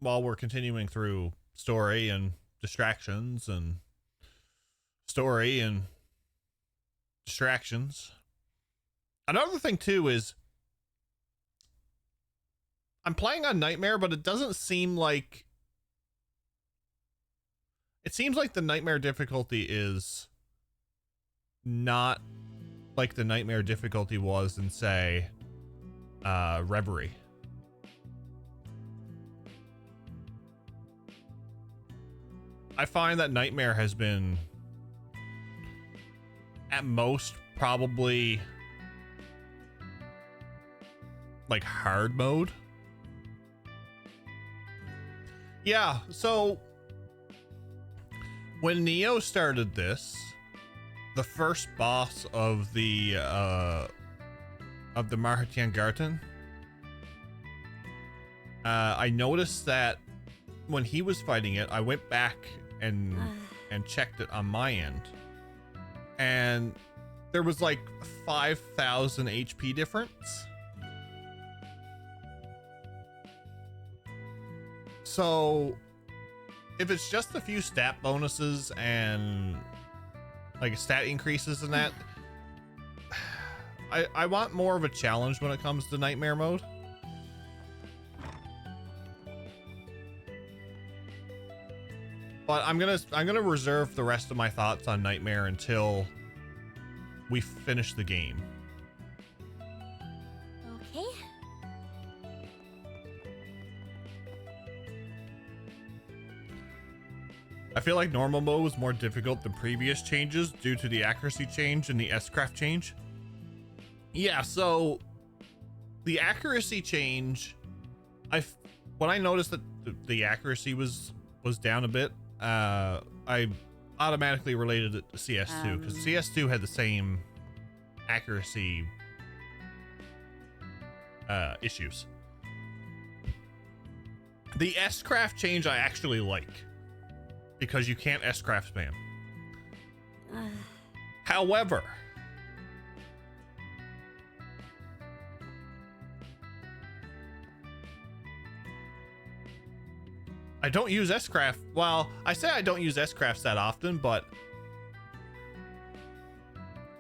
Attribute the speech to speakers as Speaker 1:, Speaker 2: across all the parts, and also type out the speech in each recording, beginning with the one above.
Speaker 1: while we're continuing through story and distractions and story and distractions. Another thing too is I'm playing on Nightmare, but it doesn't seem like, it seems like the Nightmare difficulty is not like the Nightmare difficulty was in, say, Reverie. I find that Nightmare has been at most probably like hard mode. Yeah, so when Neo started this, the first boss of the Marhatian Garten, I noticed that when he was fighting it, I went back and checked it on my end, and there was like 5,000 HP difference. So if it's just a few stat bonuses and like stat increases in that, I want more of a challenge when it comes to Nightmare mode. But I'm gonna reserve the rest of my thoughts on Nightmare until we finish the game.
Speaker 2: Okay.
Speaker 1: I feel like normal mode was more difficult than previous changes due to the accuracy change and the S-Craft change. Yeah, so the accuracy change, when I noticed that the accuracy was down a bit, I automatically related it to CS2 because CS2 had the same accuracy issues. The S-Craft change I actually like, because you can't S-Craft spam. However, I don't use S-Craft. Well, I say I don't use S-Crafts that often, but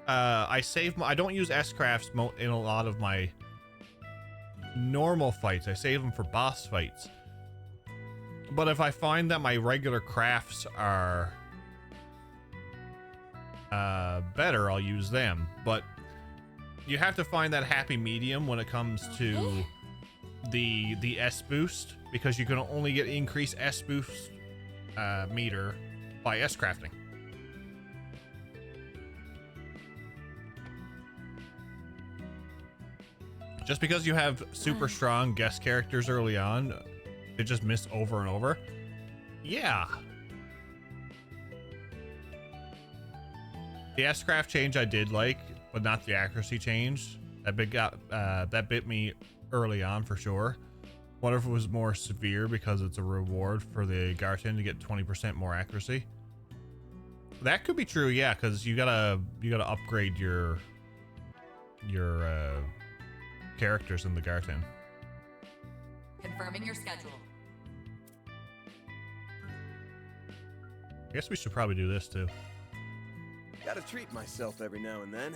Speaker 1: I don't use S-Crafts in a lot of my normal fights. I save them for boss fights. But if I find that my regular crafts are better, I'll use them. But you have to find that happy medium when it comes to the S boost, because you can only get increased S boost meter by S crafting. Just because you have super strong guest characters early on, they just miss over and over. Yeah. The S-Craft change I did like, but not the accuracy change. That bit me early on for sure. What if it was more severe because it's a reward for the Garten to get 20% more accuracy? That could be true, yeah, because you gotta upgrade your characters in the Garten.
Speaker 3: Confirming your schedule.
Speaker 1: I guess we should probably do this too.
Speaker 4: Gotta treat myself every now and then.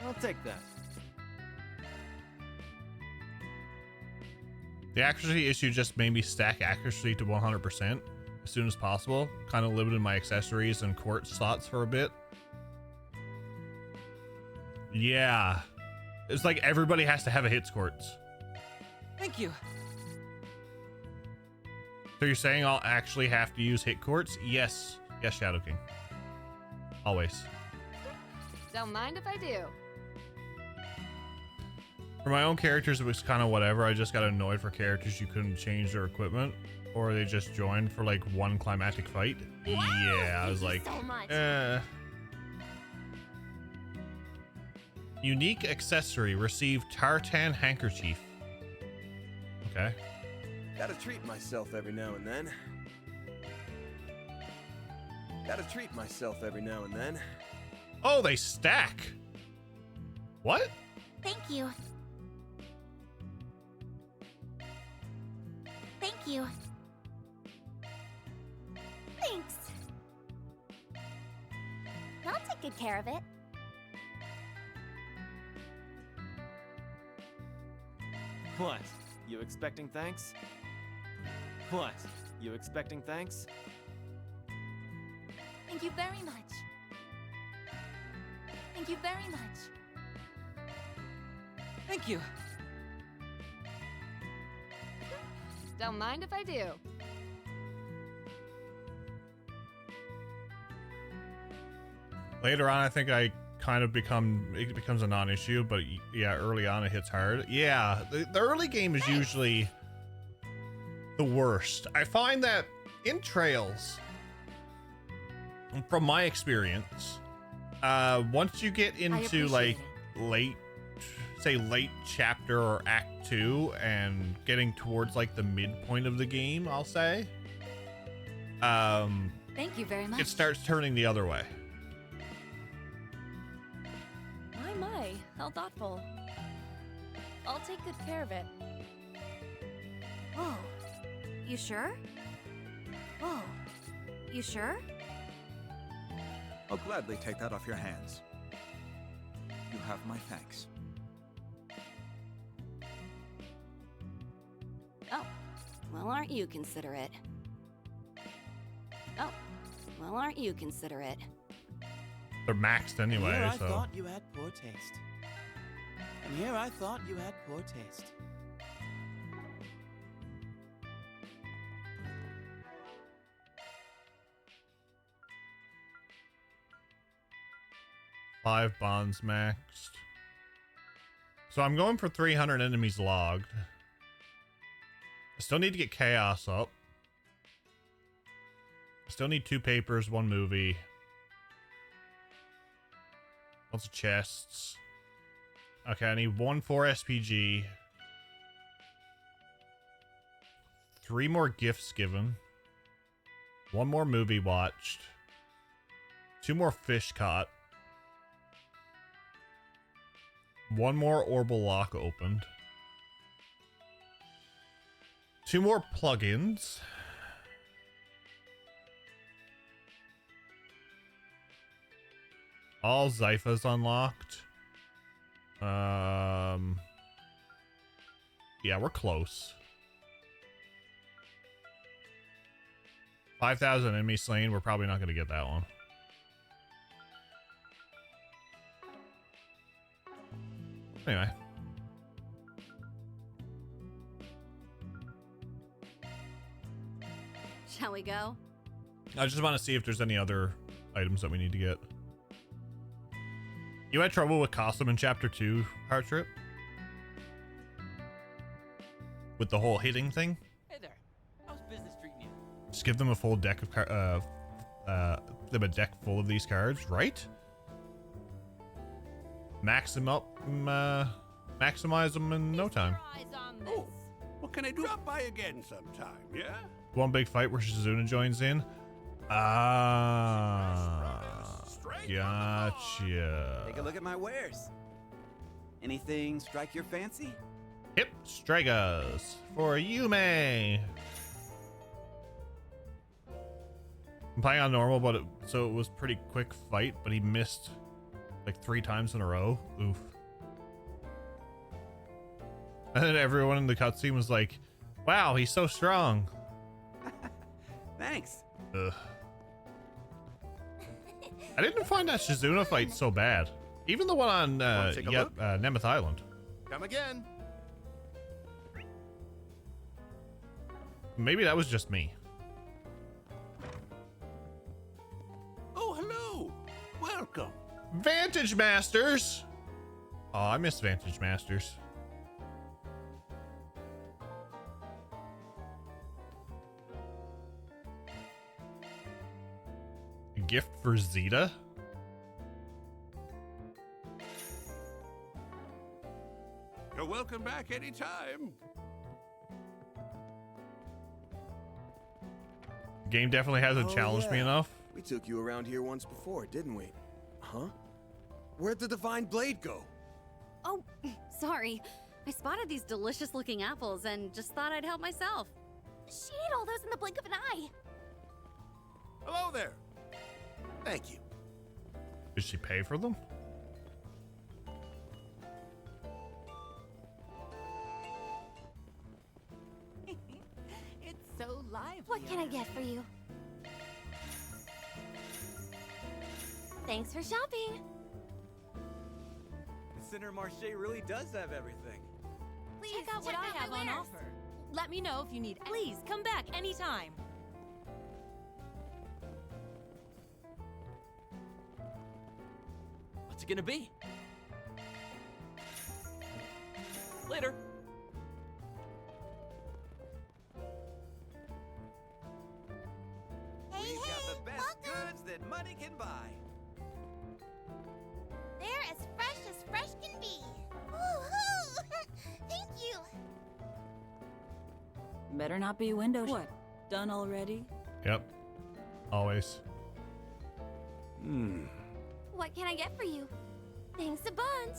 Speaker 4: I'll take that.
Speaker 1: The accuracy issue just made me stack accuracy to 100% as soon as possible. Kind of limited my accessories and quartz slots for a bit. Yeah. It's like everybody has to have a hits quartz.
Speaker 3: Thank you.
Speaker 1: So you're saying I'll actually have to use hit quartz? Yes. Yes, Shadow King. Always.
Speaker 2: Don't mind if I do.
Speaker 1: For my own characters, it was kind of whatever. I just got annoyed for characters you couldn't change their equipment, or they just joined for like one climatic fight.
Speaker 2: Wow,
Speaker 1: Yeah, I was like,
Speaker 2: so much.
Speaker 1: Unique accessory. Receive tartan handkerchief. Okay.
Speaker 4: Gotta treat myself every now and then. Gotta treat myself every now and then.
Speaker 1: Oh, they stack. What?
Speaker 2: Thank you.
Speaker 5: Thank you. Thanks. I'll take good care of it.
Speaker 6: What? You expecting thanks? What? You expecting thanks?
Speaker 5: Thank you very much. Thank you very much.
Speaker 3: Thank you.
Speaker 2: Don't mind if I do.
Speaker 1: Later on, I think it becomes a non-issue, but yeah, early on it hits hard. Yeah, the early game is usually the worst. I find that in Trails, from my experience, once you get into like late chapter or act 2 and getting towards like the midpoint of the game, I'll say,
Speaker 5: Thank you very much.
Speaker 1: it starts turning the other way.
Speaker 5: My, how thoughtful. I'll take good care of it. Whoa. You sure? Whoa. You sure?
Speaker 7: I'll gladly take that off your hands. You have my thanks.
Speaker 5: Oh. Well, aren't you considerate? Oh. Well, aren't you considerate?
Speaker 1: They're maxed anyway,
Speaker 8: Here I
Speaker 1: so.
Speaker 8: thought you had poor taste. And here I thought you had poor taste.
Speaker 1: Five bonds maxed. So I'm going for 300 enemies logged. I still need to get chaos up. I still need 2 papers, 1 movie. Lots of chests. Okay, I need 1 4 SPG. 3 more gifts given. 1 more movie watched. 2 more fish caught. 1 more orbital lock opened. 2 more plugins. All Zyphas unlocked. Yeah, we're close. 5,000 enemies slain. We're probably not going to get that one. Anyway.
Speaker 5: Shall we go?
Speaker 1: I just want to see if there's any other items that we need to get. You had trouble with Costume in Chapter 2, Heart Trip? With the whole hitting thing?
Speaker 8: Hey there. How's business treating you?
Speaker 1: Just give them a full deck of them a deck full of these cards, right? Maximize them in no time.
Speaker 9: Oh, what can I do? Drop by again sometime, yeah?
Speaker 1: One big fight where Shizuna joins in. Ah, gotcha.
Speaker 4: Take a look at my wares. Anything strike your fancy?
Speaker 1: Hip Stragas for Yume. I'm playing on normal, but so it was pretty quick fight, but he missed like 3 times in a row. Oof. And then everyone in the cutscene was like, wow, he's so strong.
Speaker 4: Thanks.
Speaker 1: Ugh. I didn't find that Shizuna fight so bad. Even the one on Nemeth Island.
Speaker 9: Come again.
Speaker 1: Maybe that was just me.
Speaker 9: Oh, hello. Welcome.
Speaker 1: Vantage Masters. Oh, I miss Vantage Masters. A gift for Zeta?
Speaker 9: You're welcome back anytime.
Speaker 1: The game definitely hasn't challenged me enough.
Speaker 4: We took you around here once before, didn't we? Huh? Where'd the Divine Blade go?
Speaker 5: Oh, sorry. I spotted these delicious looking apples and just thought I'd help myself. She ate all those in the blink of an eye.
Speaker 4: Hello there. Thank you.
Speaker 1: Did she pay for them?
Speaker 3: It's so lively.
Speaker 5: What can I get for you? Thanks for shopping.
Speaker 6: The Center Marché really does have everything.
Speaker 5: Please
Speaker 10: Check out what I have
Speaker 5: my
Speaker 10: on
Speaker 5: wares.
Speaker 10: offer. Let me know if you need. Please come back anytime.
Speaker 6: What's it gonna be? Later.
Speaker 7: We've got the best goods that money can buy.
Speaker 5: They're as fresh can be. Woohoo! Thank you.
Speaker 10: Better not be window. What? Done already?
Speaker 1: Yep. Always.
Speaker 5: What can I get for you? Thanks a bunch.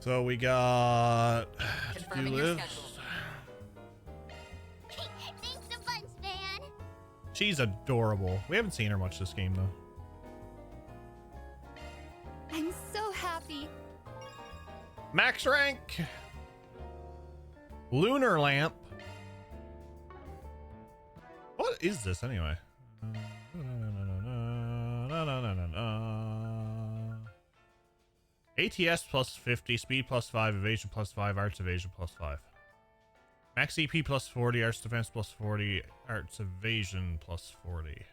Speaker 1: So we got
Speaker 3: Confirming your schedule.
Speaker 5: Thanks a bunch, man.
Speaker 1: She's adorable. We haven't seen her much this game though.
Speaker 2: I'm so happy.
Speaker 1: Max rank. Lunar lamp. What is this anyway? ATS plus 50, speed plus 5, evasion plus 5, arts evasion plus 5. Max EP plus 40, arts defense plus 40, arts evasion plus 40.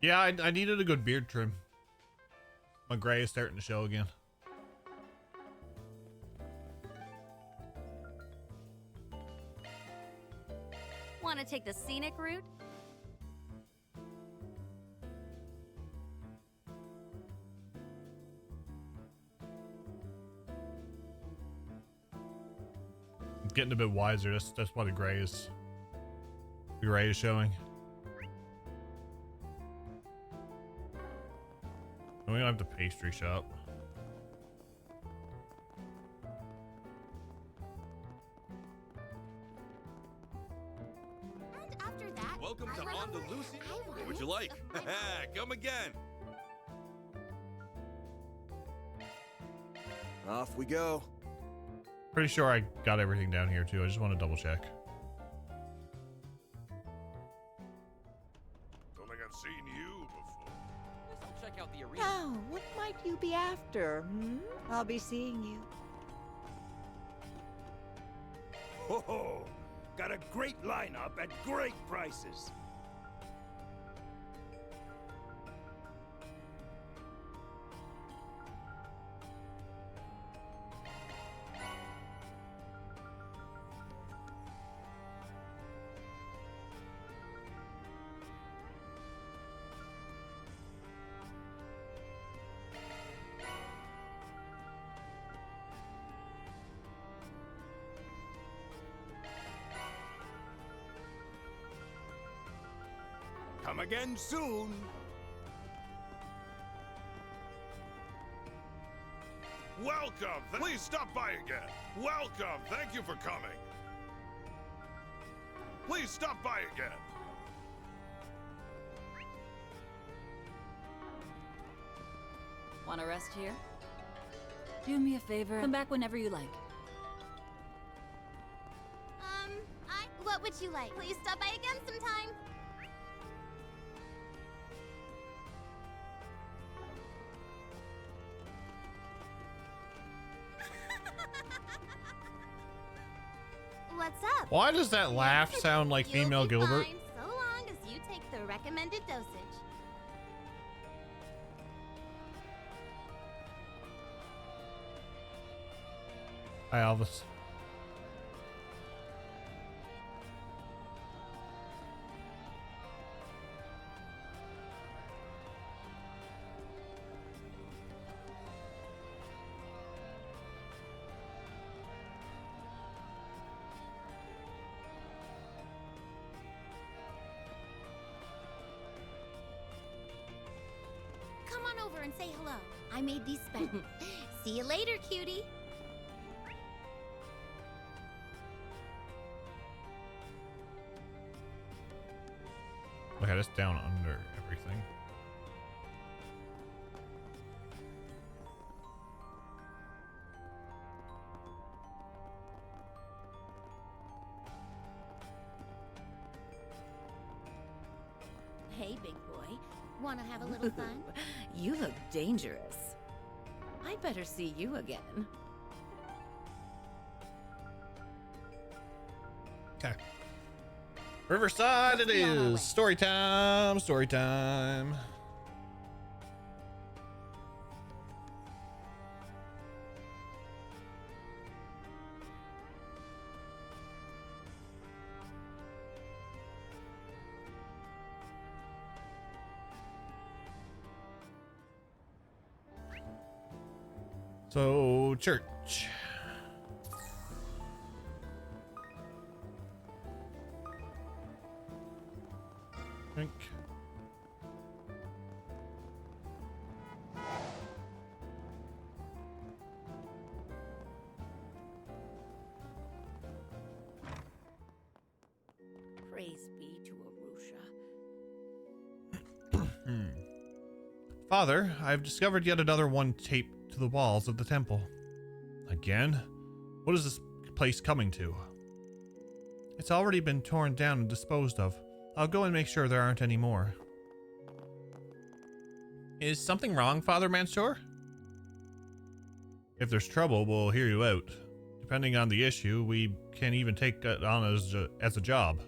Speaker 1: Yeah, I needed a good beard trim. My gray is starting to show again.
Speaker 5: Want to take the scenic route?
Speaker 1: I'm getting a bit wiser. That's why the gray is showing. And we don't have the pastry shop.
Speaker 5: And after that,
Speaker 11: Welcome to
Speaker 5: I
Speaker 11: Andalusia.
Speaker 5: want
Speaker 11: What would you like? Come again.
Speaker 4: Off we go.
Speaker 1: Pretty sure I got everything down here too. I just want to double check.
Speaker 11: Don't think I've seen you before.
Speaker 6: Guess I'll check out the arena.
Speaker 12: Now, what might you be after, I'll be seeing you.
Speaker 9: Ho ho! Got a great lineup at great prices. Come again soon.
Speaker 11: Welcome. Please stop by again. Welcome. Thank you for coming. Please stop by again.
Speaker 10: Want to rest here? Do me a favor. Come back whenever you like.
Speaker 5: What would you like? Please stop by again sometime. What's up?
Speaker 1: Why does that laugh sound like
Speaker 5: You'll
Speaker 1: female
Speaker 5: be
Speaker 1: Gilbert?
Speaker 5: fine, so long as you take the recommended dosage.
Speaker 1: Hi, Elvis.
Speaker 5: Come
Speaker 2: come on over and say hello. I made these special. See you later, cutie.
Speaker 1: Look at us down under everything.
Speaker 2: Hey, big boy. Want to have a little fun?
Speaker 10: You look dangerous. I better see you again.
Speaker 1: Okay. Riverside it is. Story time. Story time. So, church. Drink.
Speaker 10: Praise be to Arusha.
Speaker 1: Father, I've discovered yet another one taped to the walls of the temple. Again? What is this place coming to? It's already been torn down and disposed of. I'll go and make sure there aren't any more. Is something wrong, Father Mansour? If there's trouble, we'll hear you out. Depending on the issue, we can even take it on as a job.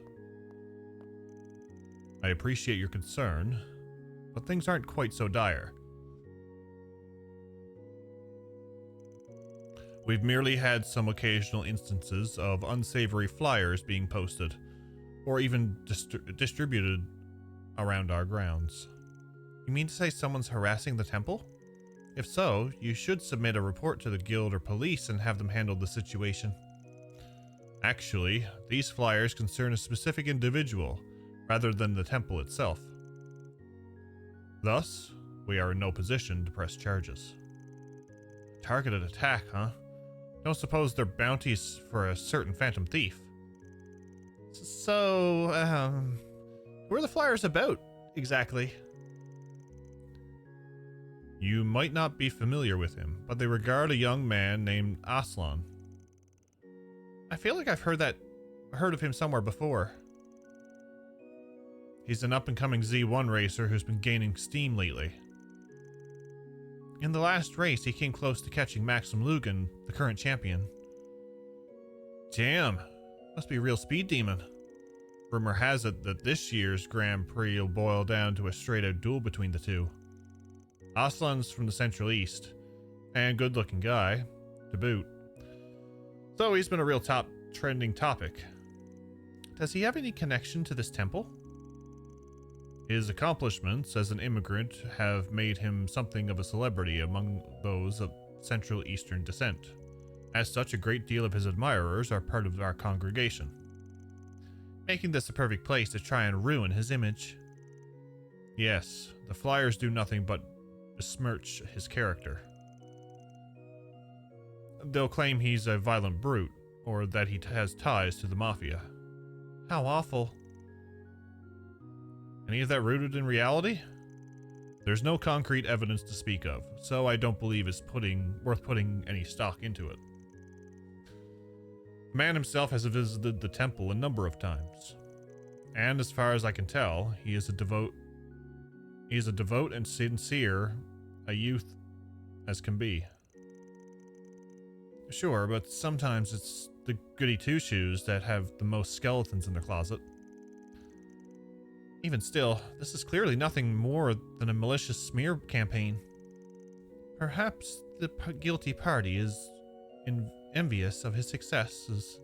Speaker 1: I appreciate your concern, but things aren't quite so dire. We've merely had some occasional instances of unsavory flyers being posted, or even distributed around our grounds. You mean to say someone's harassing the temple? If so, you should submit a report to the guild or police and have them handle the situation. Actually, these flyers concern a specific individual, rather than the temple itself. Thus, we are in no position to press charges. Targeted attack, huh? Don't suppose they're bounties for a certain phantom thief. So, who are the flyers about, exactly? You might not be familiar with him, but they regard a young man named Aslan. I feel like I've heard of him somewhere before. He's an up-and-coming Z1 racer who's been gaining steam lately. In the last race, he came close to catching Maxim Lugan, the current champion. Damn, must be a real speed demon. Rumor has it that this year's Grand Prix will boil down to a straight-out duel between the two. Aslan's from the Central East, and good-looking guy, to boot. So he's been a real top trending topic. Does he have any connection to this temple? His accomplishments as an immigrant have made him something of a celebrity among those of Central Eastern descent. As such, a great deal of his admirers are part of our congregation, making this a perfect place to try and ruin his image. Yes, the flyers do nothing but besmirch his character. They'll claim he's a violent brute, or that he has ties to the mafia. How awful. Any of that rooted in reality? There's no concrete evidence to speak of, so I don't believe it's worth putting any stock into it. The man himself has visited the temple a number of times, and as far as I can tell, he is a devout and sincere a youth as can be. Sure, but sometimes it's the goody two-shoes that have the most skeletons in their closet. Even still, this is clearly nothing more than a malicious smear campaign. Perhaps the guilty party is envious of his successes.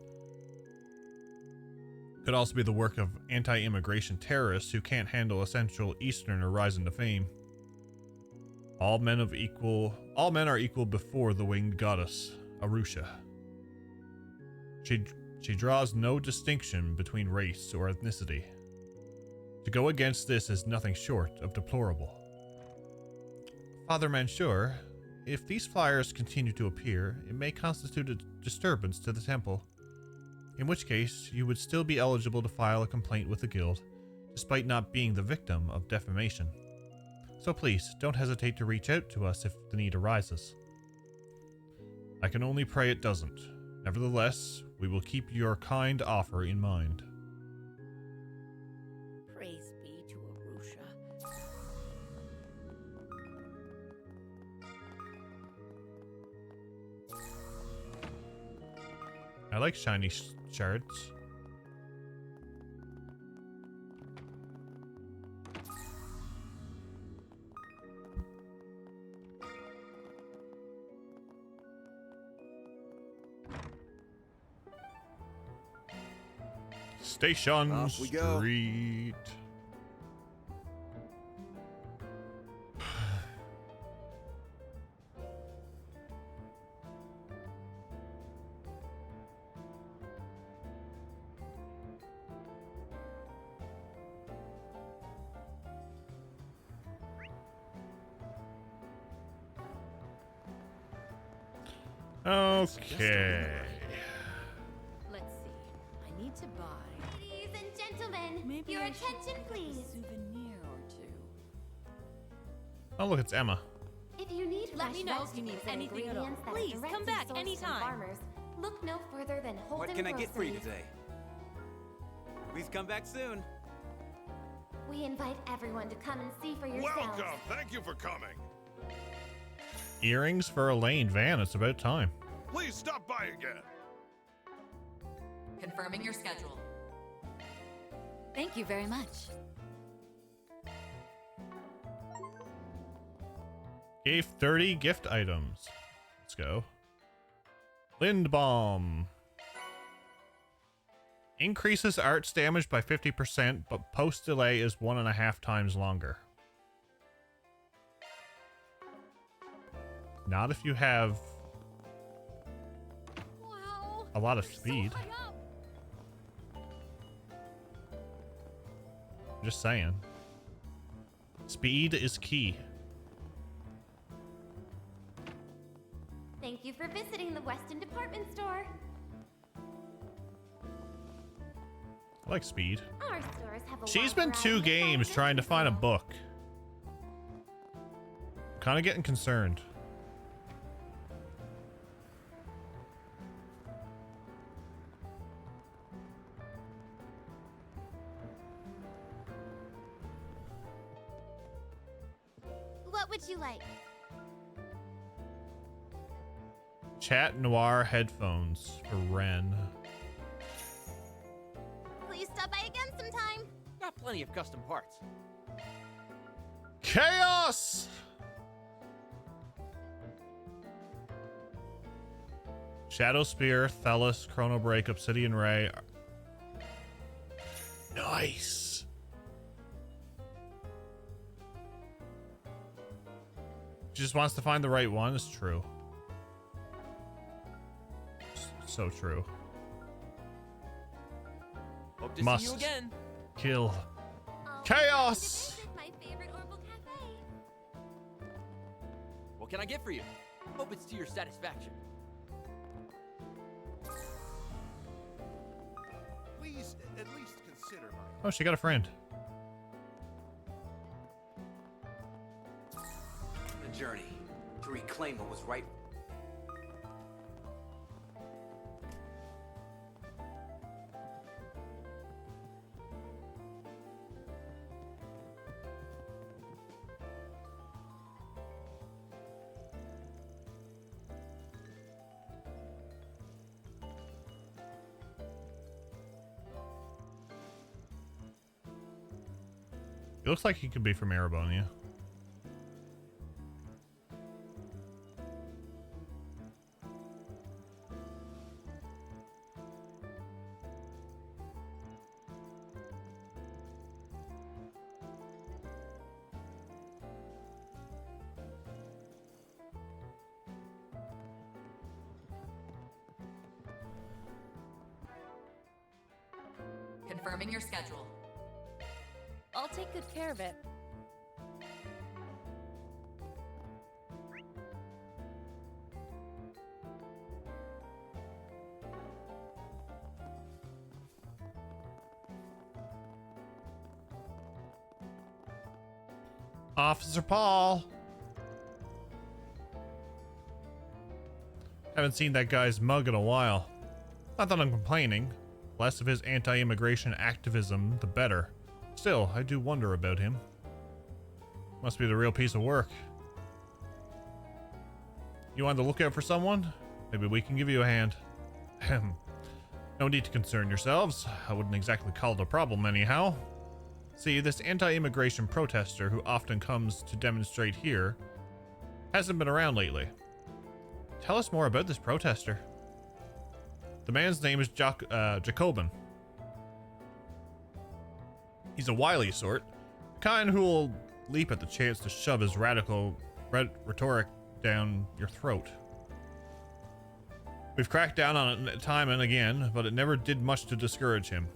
Speaker 1: Could also be the work of anti-immigration terrorists who can't handle a Central Easterner rising to fame. All men are equal before the winged goddess, Arusha. She draws no distinction between race or ethnicity. To go against this is nothing short of deplorable. Father Manshur, if these flyers continue to appear, it may constitute a disturbance to the temple. In which case, you would still be eligible to file a complaint with the guild, despite not being the victim of defamation. So please, don't hesitate to reach out to us if the need arises. I can only pray it doesn't. Nevertheless, we will keep your kind offer in mind.
Speaker 10: Praise be to Arusha.
Speaker 1: I like shiny shards. Station
Speaker 4: Off we go.
Speaker 1: Street. Okay.
Speaker 10: Let's see. I need to buy
Speaker 2: Ladies and gentlemen,
Speaker 10: maybe
Speaker 2: your
Speaker 10: I should
Speaker 2: attention,
Speaker 10: pick up
Speaker 2: please.
Speaker 10: a souvenir or two.
Speaker 1: Oh, look, it's Emma.
Speaker 2: If you need
Speaker 5: Let
Speaker 2: fresh
Speaker 5: me know if you need
Speaker 2: vegetables and
Speaker 5: anything at all.
Speaker 2: ingredients that are
Speaker 5: Please, come
Speaker 2: directly
Speaker 5: back
Speaker 2: sourced from
Speaker 5: anytime.
Speaker 2: Farmers, look no further than Holden
Speaker 6: What can I get for you
Speaker 2: Groceries.
Speaker 6: today? Please come back soon.
Speaker 2: We invite everyone to come and see for yourselves.
Speaker 11: Welcome. Thank you for coming.
Speaker 1: Earrings for Elaine. Van, it's about time.
Speaker 11: Please stop by again.
Speaker 3: Confirming your schedule.
Speaker 10: Thank you very much.
Speaker 1: Gave 30 gift items. Let's go. Lindbalm. Increases arts damage by 50%, but post delay is 1.5 times longer. Not if you have
Speaker 5: Wow.
Speaker 1: a lot of
Speaker 5: You're so
Speaker 1: speed.
Speaker 5: high up.
Speaker 1: Just saying. Speed is key.
Speaker 2: Thank you for visiting the Weston Department Store.
Speaker 1: I like speed.
Speaker 2: Our stores have a
Speaker 1: She's
Speaker 2: wide
Speaker 1: been
Speaker 2: variety
Speaker 1: 2
Speaker 2: of
Speaker 1: games
Speaker 2: sizes
Speaker 1: trying to
Speaker 2: and
Speaker 1: find a
Speaker 2: styles.
Speaker 1: book. Kind of getting concerned.
Speaker 2: What would you like?
Speaker 1: Chat Noir headphones for Ren.
Speaker 2: Please stop by again sometime.
Speaker 6: Got plenty of custom parts.
Speaker 1: Chaos! Shadow Spear, Thelis, Chrono Break, Obsidian Ray. Nice. She just wants to find the right one. It's true. So true.
Speaker 6: Hope to
Speaker 1: Must
Speaker 6: see you again.
Speaker 1: kill.
Speaker 2: I'll
Speaker 1: Chaos!
Speaker 2: visit my favorite herbal cafe.
Speaker 6: What can I get for you? Hope it's to your satisfaction.
Speaker 11: Please at least consider my.
Speaker 1: Oh, she got a friend.
Speaker 13: The journey to reclaim what was right.
Speaker 1: He looks like he could be from Erebonia.
Speaker 3: Confirming your schedule.
Speaker 5: I'll take good care of it.
Speaker 1: Officer Paul. Haven't seen that guy's mug in a while. Not that I'm complaining. Less of his anti-immigration activism, the better. Still, I do wonder about him. Must be the real piece of work. You on the lookout for someone? Maybe we can give you a hand. No need to concern yourselves. I wouldn't exactly call it a problem anyhow. See, this anti-immigration protester who often comes to demonstrate here hasn't been around lately. Tell us more about this protester. The man's name is Jacobin. He's a wily sort, the kind who'll leap at the chance to shove his radical rhetoric down your throat. We've cracked down on it time and again, but it never did much to discourage him.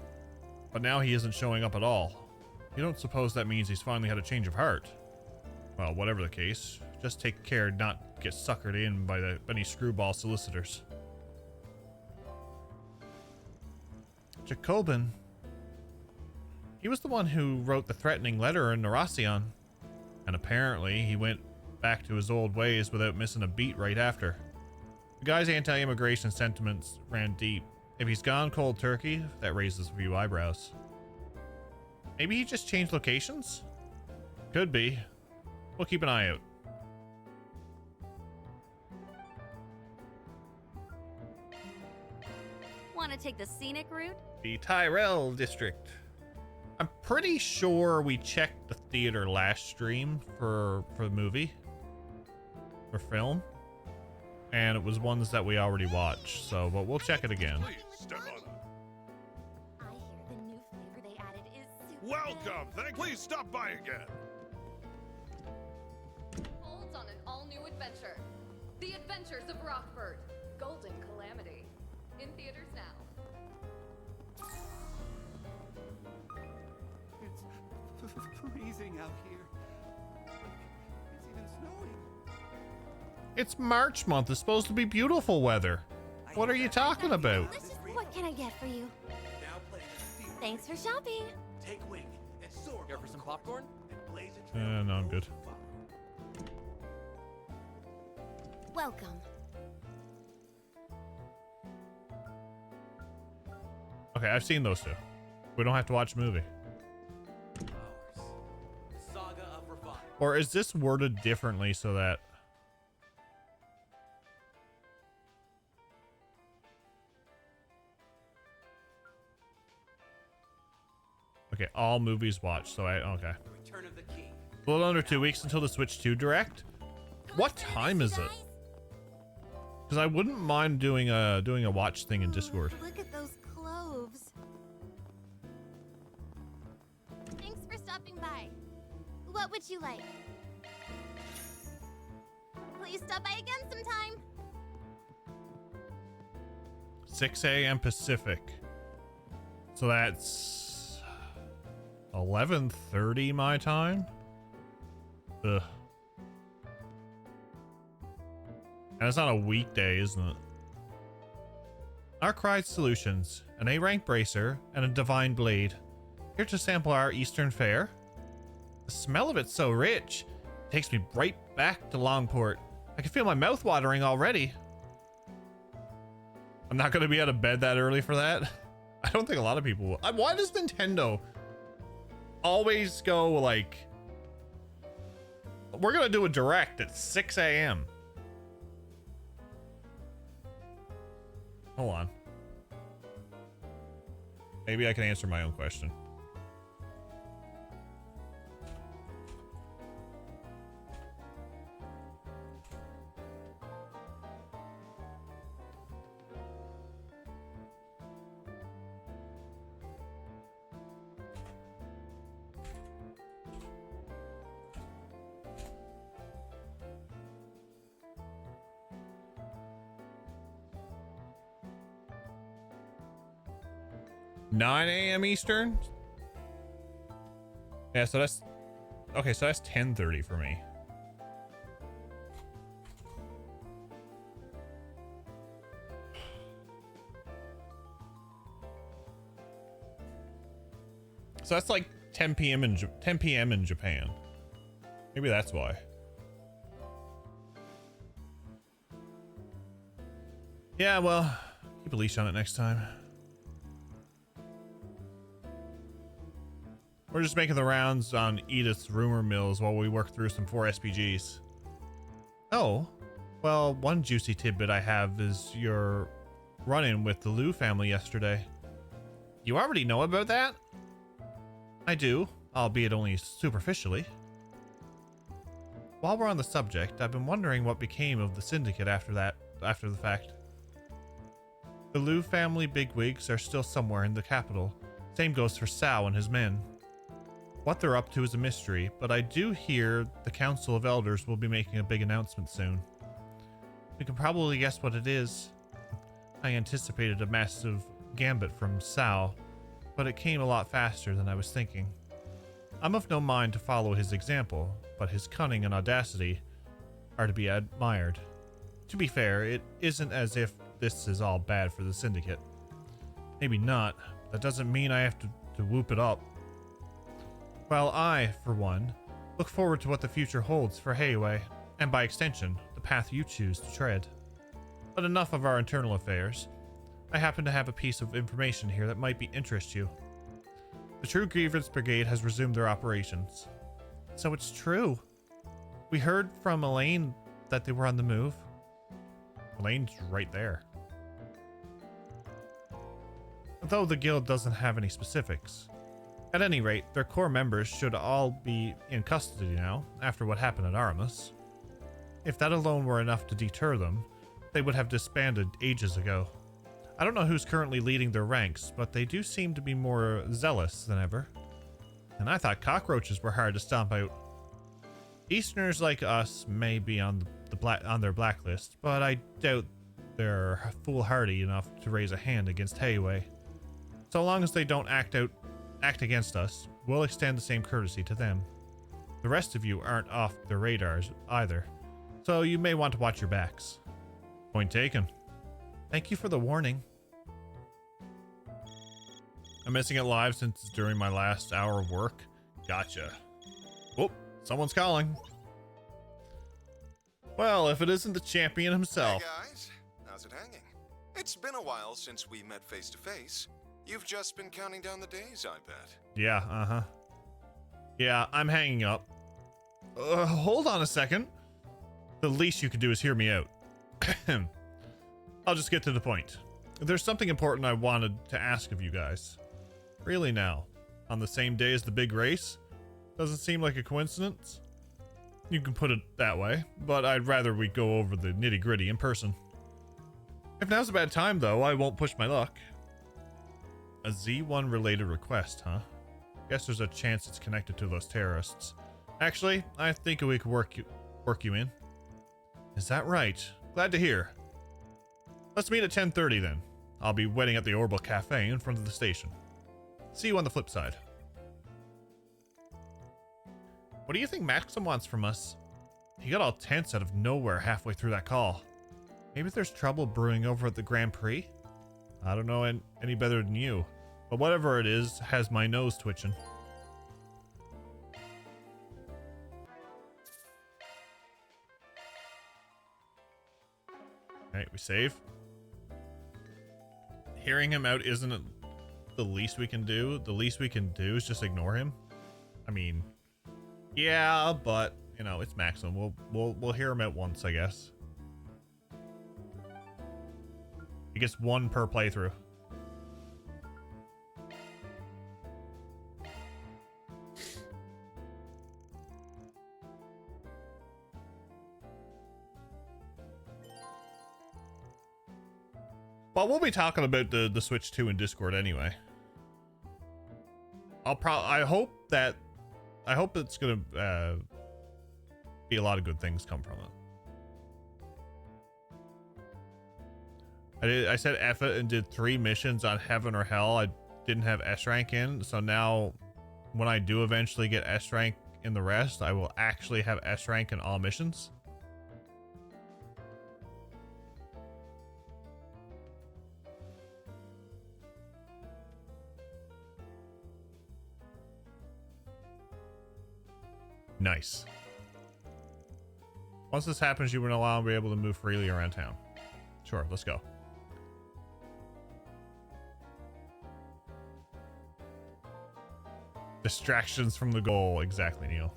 Speaker 1: But now he isn't showing up at all. You don't suppose that means he's finally had a change of heart? Well, whatever the case, just take care not to get suckered in by any screwball solicitors. Jacobin. He was the one who wrote the threatening letter in Narasion. And apparently he went back to his old ways without missing a beat right after. The guy's anti-immigration sentiments ran deep. If he's gone cold turkey, that raises a few eyebrows. Maybe he just changed locations? Could be. We'll keep an eye out.
Speaker 5: Want to take the scenic route?
Speaker 1: The Tyrell district. I'm pretty sure we checked the theater last stream for the movie. For film. And it was ones that we already watched, so but we'll check it again.
Speaker 11: Please step on up.
Speaker 2: I hear the new flavor they added is super
Speaker 11: Welcome. Please stop by again.
Speaker 3: Holds on an all-new adventure. The Adventures of Rockford. Golden Calamity. In theaters now.
Speaker 8: It's freezing out here. It's even snowing.
Speaker 1: It's March month. It's supposed to be beautiful weather. What are you talking about?
Speaker 2: delicious. What can I get for you?
Speaker 13: Now playing a steam.
Speaker 2: Thanks for shopping.
Speaker 13: Take wing and soar.
Speaker 6: Care for some popcorn?
Speaker 13: And blaze a trail.
Speaker 1: No, I'm good.
Speaker 2: Welcome.
Speaker 1: Okay, I've seen those two. We don't have to watch the movie.
Speaker 13: The saga of revival.
Speaker 1: Or is this worded differently so that... Okay, all movies watched, so okay.
Speaker 13: The return of the king.
Speaker 1: A little under 2 weeks until the Switch 2 Direct. What time is it? Because I wouldn't mind doing a watch thing in Discord.
Speaker 2: Look at those cloves. Thanks for stopping by. What would you like? Please stop by again sometime.
Speaker 1: 6 a.m. Pacific. So that's 11:30 my time. Ugh. And it's not a weekday, isn't it? Arkwright Solutions, an A-rank bracer, and a divine blade. Here to sample our Eastern fare. The smell of it's so rich, it takes me right back to Longport. I can feel my mouth watering already. I'm not going to be out of bed that early for that. I don't think a lot of people will. Why does Nintendo always go like, we're going to do a direct at 6 a.m. Hold on. Maybe I can answer my own question. $9 a.m. Eastern. Yeah, so that's okay. So that's 10:30 for me. So that's like 10 p.m. in 10 p.m. in Japan. Maybe that's why. Yeah, well, keep a leash on it next time. We're just making the rounds on Edith's rumor mills while we work through some 4 SPGs. Oh, well, one juicy tidbit I have is your run-in with the Liu family yesterday. You already know about that? I do, albeit only superficially. While we're on the subject, I've been wondering what became of the syndicate after the fact. The Liu family bigwigs are still somewhere in the capital. Same goes for Sao and his men. What they're up to is a mystery, but I do hear the Council of Elders will be making a big announcement soon. You can probably guess what it is. I anticipated a massive gambit from Sao, but it came a lot faster than I was thinking. I'm of no mind to follow his example, but his cunning and audacity are to be admired. To be fair, it isn't as if this is all bad for the Syndicate. Maybe not. That doesn't mean I have to whoop it up. Well, I, for one, look forward to what the future holds for Heiwei, and by extension, the path you choose to tread. But enough of our internal affairs. I happen to have a piece of information here that might interest you. The True Grievance Brigade has resumed their operations. So it's true. We heard from Elaine that they were on the move. Elaine's right there. Though the guild doesn't have any specifics. At any rate, their core members should all be in custody now, after what happened at Aramis. If that alone were enough to deter them, they would have disbanded ages ago. I don't know who's currently leading their ranks, but they do seem to be more zealous than ever. And I thought cockroaches were hard to stomp out. Easterners like us may be on their blacklist, but I doubt they're foolhardy enough to raise a hand against Heiwei. So long as they don't act against us, we'll extend the same courtesy to them. The rest of you aren't off their radars either, so you may want to watch your backs. Point taken. Thank you for the warning. I'm missing it live since it's during my last hour of work. Gotcha. Oh, someone's calling. Well, if it isn't the champion himself.
Speaker 14: Hey guys, how's it hanging? It's been a while since we met face to face. You've just been counting down the days, I bet.
Speaker 1: Yeah, uh-huh. Yeah, I'm hanging up. Hold on a second. The least you can do is hear me out. I'll just get to the point. There's something important I wanted to ask of you guys. Really now, on the same day as the big race? Doesn't seem like a coincidence? You can put it that way, but I'd rather we go over the nitty-gritty in person. If now's a bad time, though, I won't push my luck. A Z1 related request, huh? Guess there's a chance it's connected to those terrorists. Actually, I think we could work you in. Is that right? Glad to hear. Let's meet at 10:30 then. I'll be waiting at the Orbital Cafe in front of the station. See you on the flip side. What do you think Maxim wants from us? He got all tense out of nowhere halfway through that call. Maybe there's trouble brewing over at the Grand Prix? I don't know any better than you, but whatever it is has my nose twitching. Alright, we save. Hearing him out isn't the least we can do. The least we can do is just ignore him. I mean, yeah, but you know, it's Maxim. We'll hear him out once, I guess. He gets one per playthrough. But we'll be talking about the Switch 2 in Discord anyway. I hope it's gonna be a lot of good things come from it. I said F it and did 3 missions on Heaven or Hell. I didn't have S rank in, so now when I do eventually get S rank in the rest, I will actually have S rank in all missions. Nice. Once this happens, you will no longer be able to move freely around town. Sure, let's go. Distractions from the goal. Exactly, Neil.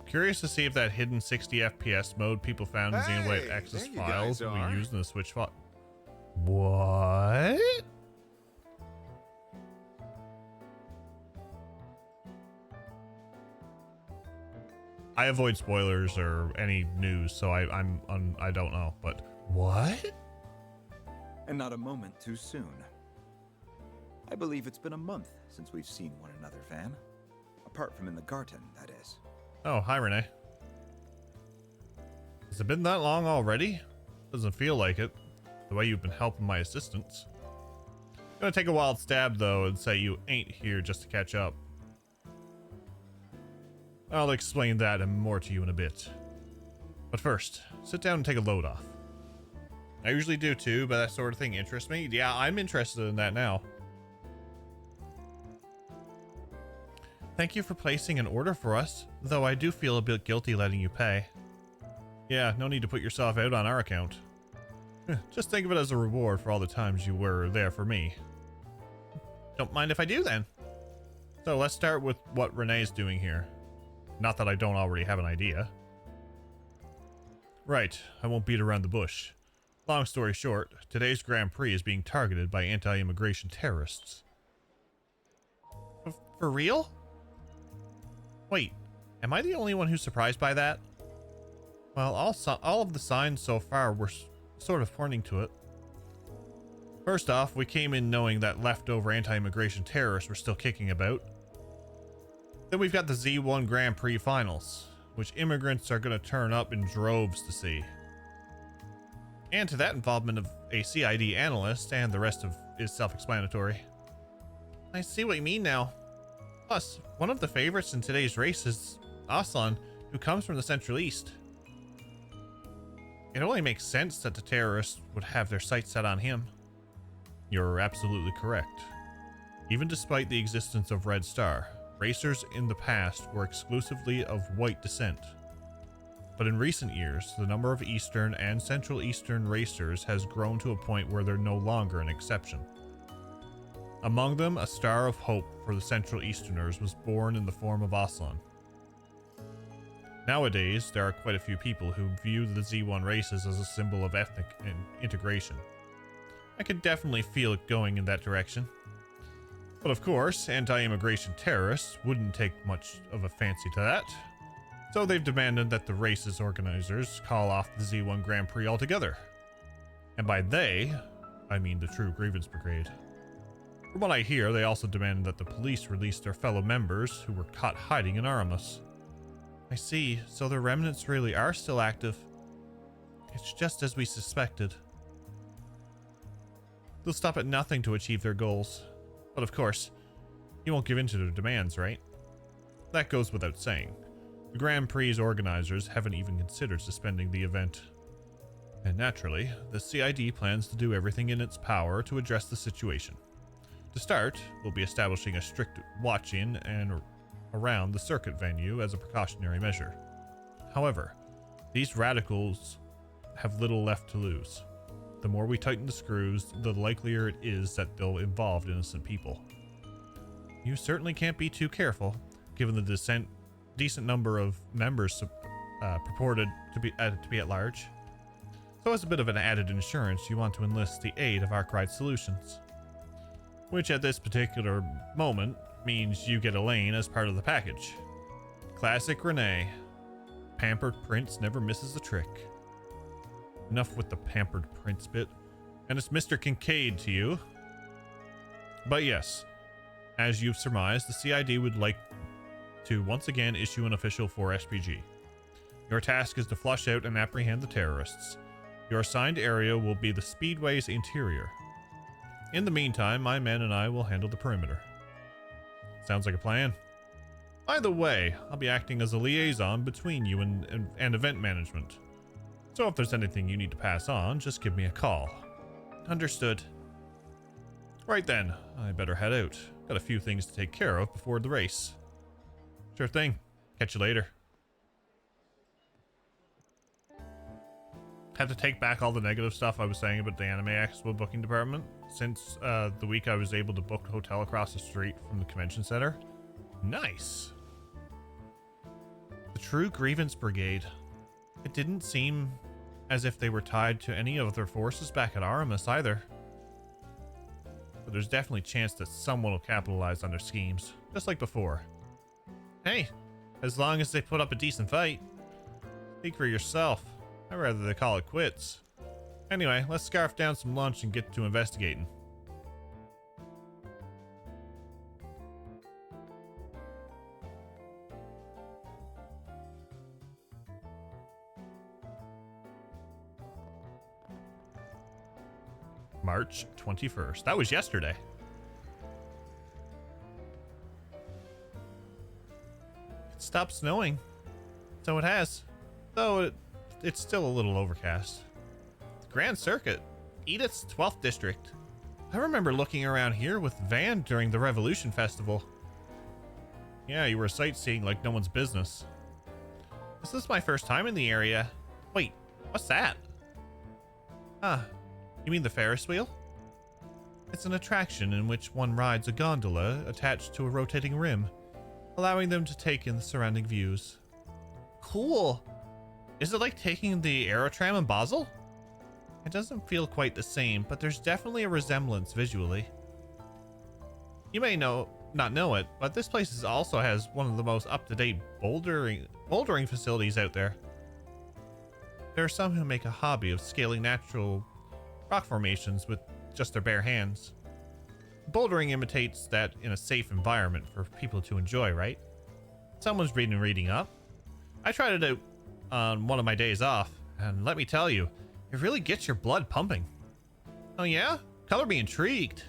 Speaker 1: Curious to see if that hidden 60 FPS mode people found in Xenoblade X's
Speaker 4: there you
Speaker 1: files
Speaker 4: guys
Speaker 1: will
Speaker 4: are.
Speaker 1: be used in the Switch file. What? I avoid spoilers or any news, so I don't know. But what?
Speaker 7: And not a moment too soon. I believe it's been a month since we've seen one another, Van. Apart from in the garden, that is.
Speaker 1: Oh, hi, Renee. Has it been that long already? Doesn't feel like it, the way you've been helping my assistants. Gonna take a wild stab, though, and say you ain't here just to catch up. I'll explain that and more to you in a bit. But first, sit down and take a load off. I usually do too, but that sort of thing interests me. Yeah, I'm interested in that now. Thank you for placing an order for us, though I do feel a bit guilty letting you pay. Yeah, no need to put yourself out on our account. Just think of it as a reward for all the times you were there for me. Don't mind if I do then. So let's start with what Renee's doing here. Not that I don't already have an idea. Right, I won't beat around the bush. Long story short, today's Grand Prix is being targeted by anti-immigration terrorists. For real? Wait, am I the only one who's surprised by that? Well, all of the signs so far were sort of pointing to it. First off, we came in knowing that leftover anti-immigration terrorists were still kicking about. Then we've got the Z1 Grand Prix finals, which immigrants are going to turn up in droves to see. And to that involvement of a CID analyst, and the rest of is self-explanatory. I see what you mean now. Plus, one of the favorites in today's race is Aslan, who comes from the Central East. It only makes sense that the terrorists would have their sights set on him. You're absolutely correct. Even despite the existence of Red Star, racers in the past were exclusively of white descent. But in recent years, the number of Eastern and Central Eastern racers has grown to a point where they're no longer an exception. Among them, a star of hope for the Central Easterners was born in the form of Aslan. Nowadays, there are quite a few people who view the Z1 races as a symbol of ethnic integration. I could definitely feel it going in that direction. But of course, anti-immigration terrorists wouldn't take much of a fancy to that. So they've demanded that the race's organizers call off the Z1 Grand Prix altogether. And by they, I mean the True Grievance Brigade. From what I hear, they also demanded that the police release their fellow members who were caught hiding in Aramis. I see, so the remnants really are still active. It's just as we suspected. They'll stop at nothing to achieve their goals. But of course, you won't give in to their demands, right? That goes without saying. The Grand Prix's organizers haven't even considered suspending the event. And naturally, the CID plans to do everything in its power to address the situation. To start, we'll be establishing a strict watch in and around the circuit venue as a precautionary measure. However, these radicals have little left to lose. The more we tighten the screws, the likelier it is that they'll involve innocent people. You certainly can't be too careful, given the decent number of members purported to be at large. So as a bit of an added insurance, you want to enlist the aid of Arkwright Solutions. Which at this particular moment means you get Elaine as part of the package. Classic Renee. Pampered Prince never misses a trick. Enough with the Pampered Prince bit. And it's Mr. Kincaid to you. But yes, as you've surmised, the CID would like to once again issue an official for SPG. Your task is to flush out and apprehend the terrorists. Your assigned area will be the Speedway's interior. In the meantime, my men and I will handle the perimeter. Sounds like a plan. By the way, I'll be acting as a liaison between you and event management. So if there's anything you need to pass on, just give me a call. Understood. Right then, I better head out. Got a few things to take care of before the race. Sure thing. Catch you later. had to take back all the negative stuff I was saying about the Anime Expo booking department since the week I was able to book a hotel across the street from the convention center. Nice. The True Grievance Brigade. It didn't seem as if they were tied to any of their forces back at Aramis either. But there's definitely a chance that someone will capitalize on their schemes, just like before. Hey, as long as they put up a decent fight. Speak for yourself. I'd rather they call it quits. Anyway, let's scarf down some lunch and get to investigating. March 21st. That was yesterday. It stopped snowing. So it has. Though it's still a little overcast. Grand Circuit. Edith's 12th District. I remember looking around here with Van during the Revolution Festival. Yeah, you were sightseeing like no one's business. This is my first time in the area. Wait, what's that? Ah, you mean the Ferris wheel? It's an attraction in which one rides a gondola attached to a rotating rim, allowing them to take in the surrounding views. Cool. Is it like taking the Aerotram in Basel? It doesn't feel quite the same, but there's definitely a resemblance visually. You may not know it, but this place also has one of the most up-to-date bouldering facilities out there. There are some who make a hobby of scaling natural rock formations with just their bare hands. Bouldering imitates that in a safe environment for people to enjoy, right? Someone's reading up. I tried it out on one of my days off, and let me tell you, it really gets your blood pumping. Oh yeah? Color me intrigued.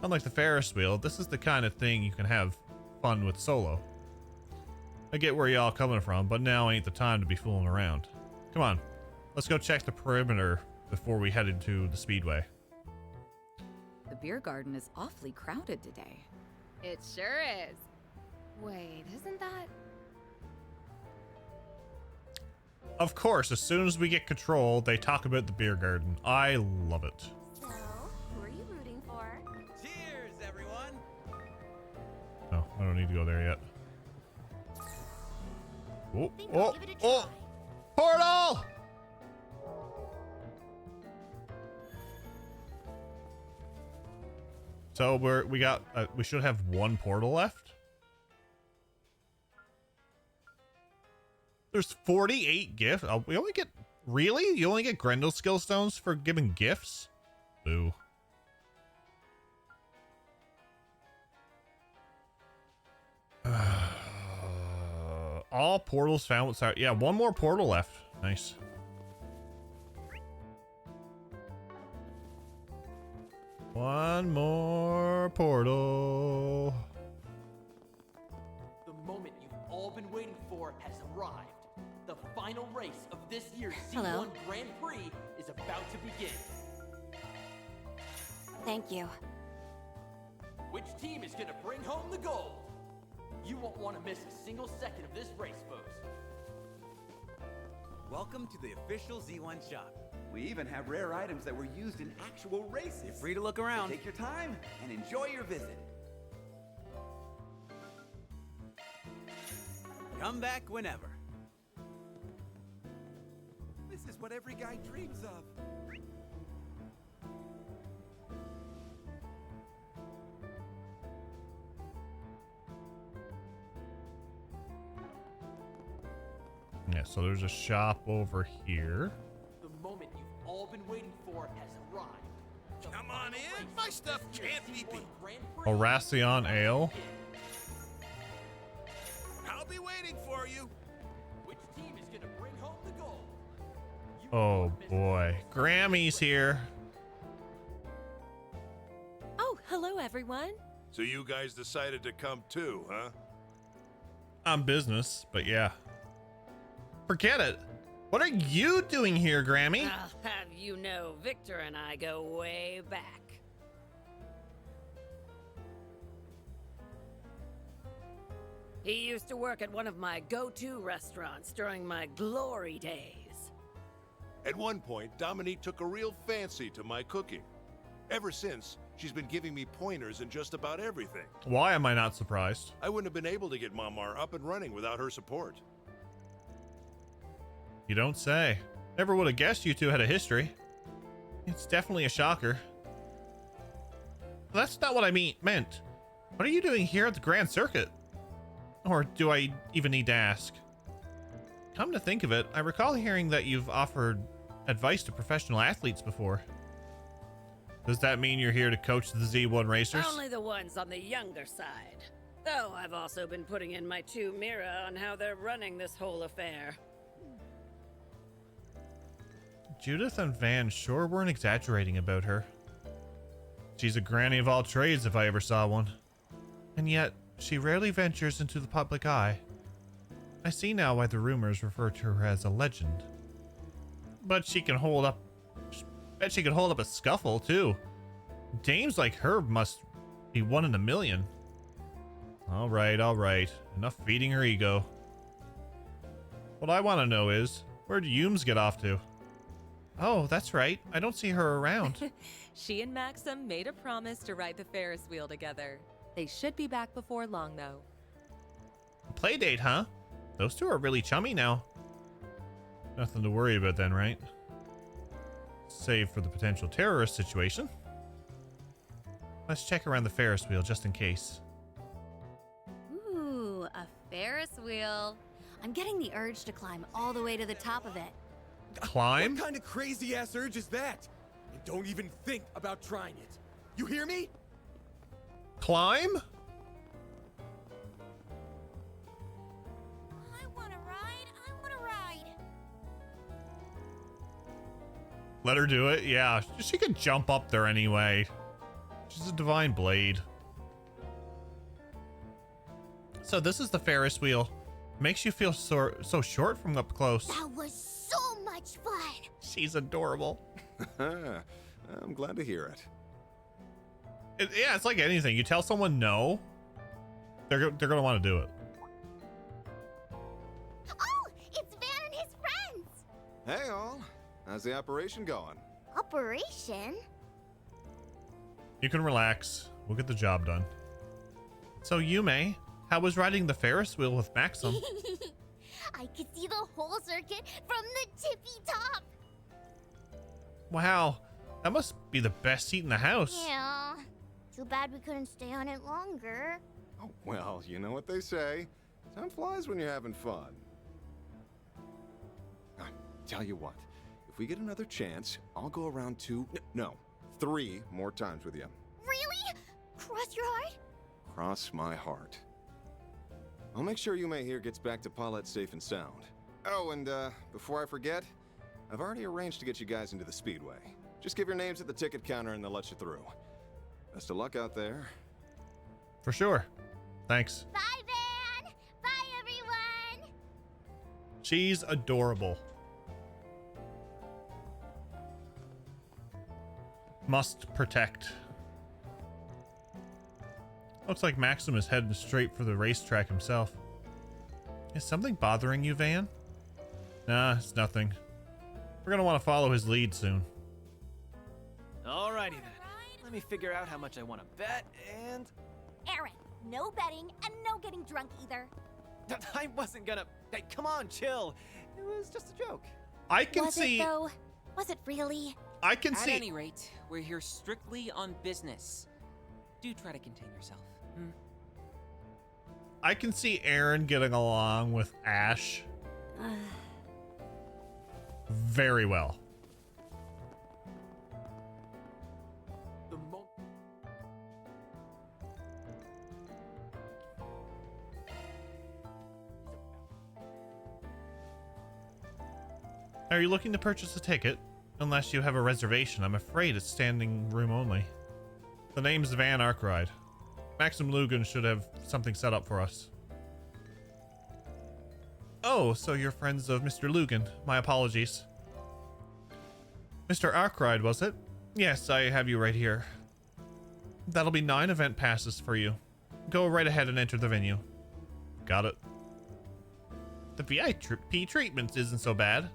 Speaker 1: Unlike the Ferris wheel, this is the kind of thing you can have fun with solo. I get where y'all coming from, but now ain't the time to be fooling around. Come on, let's go check the perimeter before we head into the speedway.
Speaker 10: The beer garden is awfully crowded today.
Speaker 3: It sure is. Wait, isn't that...
Speaker 1: Of course, as soon as we get control, they talk about the beer garden. I love it.
Speaker 2: So, who are you rooting for?
Speaker 6: Cheers, everyone!
Speaker 1: No, I don't need to go there yet. Oh,
Speaker 2: Think I'll give it a try.
Speaker 1: Portal! So we should have one portal left. There's 48 gifts. Oh, we only get, really? You only get Grendel skill stones for giving gifts? Boo. All portals found without, yeah, one more portal left. Nice. One more portal.
Speaker 13: The moment you've all been waiting for has arrived. The final race of this year's
Speaker 2: Hello.
Speaker 13: C1 Grand Prix is about to begin.
Speaker 2: Thank you.
Speaker 13: Which team is gonna bring home the gold? You won't want to miss a single second of this race, folks.
Speaker 6: Welcome to the official Z1 shop.
Speaker 7: We even have rare items that were used in actual races.
Speaker 6: You're free to look around.
Speaker 7: So take your time and enjoy your visit.
Speaker 6: Come back whenever.
Speaker 4: This is what every guy dreams of.
Speaker 1: Yeah, so there's a shop over here.
Speaker 13: The moment you've all been waiting for has arrived. The
Speaker 9: Come on
Speaker 13: final
Speaker 9: in.
Speaker 13: race
Speaker 9: My
Speaker 13: of
Speaker 9: stuff
Speaker 13: this year's
Speaker 9: can't be
Speaker 13: C1
Speaker 9: beat.
Speaker 13: Grand Prix
Speaker 1: Horacion Ale.
Speaker 9: I'll be waiting for you.
Speaker 13: Which team is gonna bring home the gold? You
Speaker 1: Oh
Speaker 13: won't miss
Speaker 1: boy. Grammy's here.
Speaker 5: Oh, hello, everyone.
Speaker 11: So you guys decided to come too, huh?
Speaker 1: On business, but yeah. Forget it. What are you doing here, Grammy?
Speaker 10: I'll have you know, Victor and I go way back. He used to work at one of my go-to restaurants during my glory days.
Speaker 9: At one point, Dominique took a real fancy to my cooking. Ever since, she's been giving me pointers in just about everything.
Speaker 1: Why am I not surprised?
Speaker 9: I wouldn't have been able to get Mamar up and running without her support.
Speaker 1: You don't say. Never would have guessed you two had a history. It's definitely a shocker. That's not what I meant. What are you doing here at the Grand Circuit? Or do I even need to ask? Come to think of it, I recall hearing that you've offered advice to professional athletes before. Does that mean you're here to coach the Z1 racers?
Speaker 10: Only the ones on the younger side. Though I've also been putting in my 2 mirror on how they're running this whole affair.
Speaker 1: Judith and Van sure weren't exaggerating about her. She's a granny of all trades if I ever saw one. And yet, she rarely ventures into the public eye. I see now why the rumors refer to her as a legend. But she can hold up... Bet she could hold up a scuffle, too. Dames like her must be 1 in a million. Alright. Enough feeding her ego. What I want to know is, where'd Yums get off to? Oh, that's right. I don't see her around.
Speaker 15: She and Maxim made a promise to ride the Ferris wheel together. They should be back before long, though.
Speaker 1: Play date, huh? Those two are really chummy now. Nothing to worry about then, right? Save for the potential terrorist situation. Let's check around the Ferris wheel just in case.
Speaker 2: Ooh, a Ferris wheel. I'm getting the urge to climb all the way to the top of it.
Speaker 1: Climb?
Speaker 4: What kind of crazy-ass urge is that? And don't even think about trying it. You hear me?
Speaker 1: Climb?
Speaker 2: I want to ride.
Speaker 1: Let her do it? Yeah, she could jump up there anyway. She's a divine blade. So this is the Ferris wheel. Makes you feel so short from up close.
Speaker 2: That was so much fun.
Speaker 1: She's adorable.
Speaker 14: I'm glad to hear it.
Speaker 1: Yeah, it's like anything. You tell someone no, they're gonna want to do it.
Speaker 2: Oh, it's Van and his friends.
Speaker 14: Hey all, how's the operation going?
Speaker 2: Operation?
Speaker 1: You can relax. We'll get the job done. So Yume, how was riding the Ferris wheel with Maxim?
Speaker 2: I could see the whole circuit from the tippy top.
Speaker 1: Wow, that must be the best seat in the house.
Speaker 2: Yeah. Too bad we couldn't stay on it longer.
Speaker 14: Oh, well, you know what they say. Time flies when you're having fun. Tell you what, if we get another chance, I'll go around 3 more times with you.
Speaker 2: Really? Cross your heart?
Speaker 14: Cross my heart. I'll make sure Yume here gets back to Paulette safe and sound. Oh, and before I forget, I've already arranged to get you guys into the Speedway. Just give your names at the ticket counter and they'll let you through. Best of luck out there.
Speaker 1: For sure. Thanks.
Speaker 2: Bye, Van. Bye, everyone.
Speaker 1: She's adorable. Must protect. Looks like Maxim is heading straight for the racetrack himself. Is something bothering you, Van? Nah, it's nothing. We're gonna want to follow his lead soon.
Speaker 6: Alrighty then. Let me figure out how much I want to bet and...
Speaker 2: Aaron, no betting and no getting drunk either.
Speaker 6: I wasn't gonna... Hey, come on, chill. It was just a joke.
Speaker 1: I can
Speaker 2: Was
Speaker 1: see...
Speaker 2: it, though? Was it really?
Speaker 1: I can see...
Speaker 8: At any rate, we're here strictly on business. Do try to contain yourself.
Speaker 1: I can see Aaron getting along with Ash very well. Are you looking to purchase a ticket? Unless you have a reservation, I'm afraid it's standing room only. The name's Van Arkwright. Maxim Lugan should have something set up for us. Oh, so you're friends of Mr. Lugan. My apologies. Mr. Arkwright, was it? Yes, I have you right here. That'll be 9 event passes for you. Go right ahead and enter the venue. Got it. The VIP treatment isn't so bad.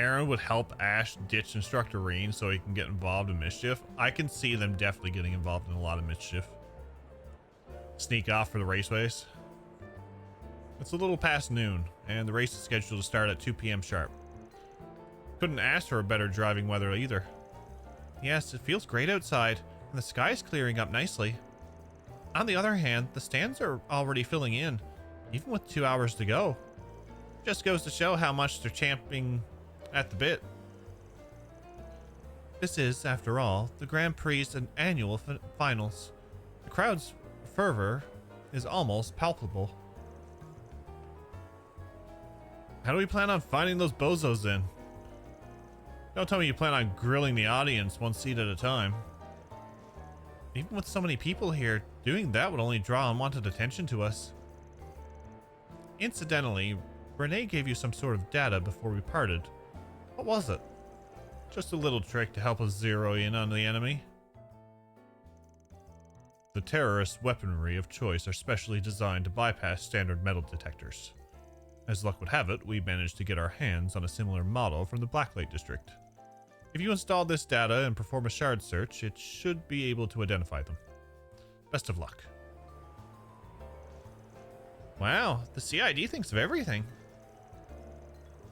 Speaker 1: Aaron would help Ash ditch Instructor Reen so he can get involved in mischief, I can see them definitely getting involved in a lot of mischief. Sneak off for the raceways. It's a little past noon, and the race is scheduled to start at 2 p.m. sharp. Couldn't ask for a better driving weather either. Yes, it feels great outside, and the sky is clearing up nicely. On the other hand, the stands are already filling in, even with 2 hours to go. Just goes to show how much they're champing at the bit. This is, after all, the Grand Prix and annual finals. The crowd's fervor is almost palpable. How do we plan on finding those bozos in? Don't tell me you plan on grilling the audience one seat at a time. Even with so many people here, doing that would only draw unwanted attention to us. Incidentally, Renee gave you some sort of data before we parted. What was it? Just a little trick to help us zero in on the enemy. The terrorist weaponry of choice are specially designed to bypass standard metal detectors. As luck would have it, we managed to get our hands on a similar model from the Blacklight District. If you install this data and perform a shard search, it should be able to identify them. Best of luck. Wow, the CID thinks of everything.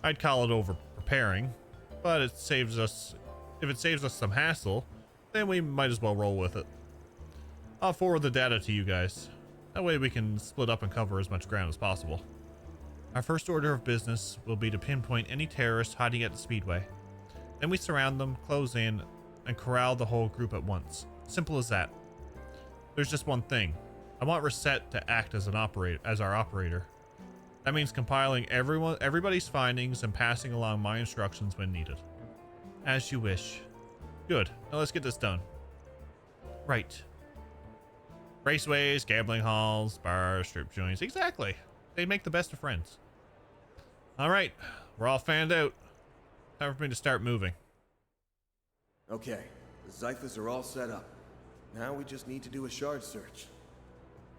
Speaker 1: I'd call it over preparing, but if it saves us some hassle, then we might as well roll with it. I'll forward the data to you guys. That way we can split up and cover as much ground as possible. Our first order of business will be to pinpoint any terrorists hiding at the speedway. Then we surround them, close in, and corral the whole group at once. Simple as that. There's just one thing. I want Reset to act as our operator. That means compiling everybody's findings and passing along my instructions when needed. As you wish. Good. Now let's get this done. Right. Raceways, gambling halls, bars, strip joints. Exactly. They make the best of friends. All right. We're all fanned out. Time for me to start moving.
Speaker 4: Okay. The Zyphas are all set up. Now we just need to do a shard search.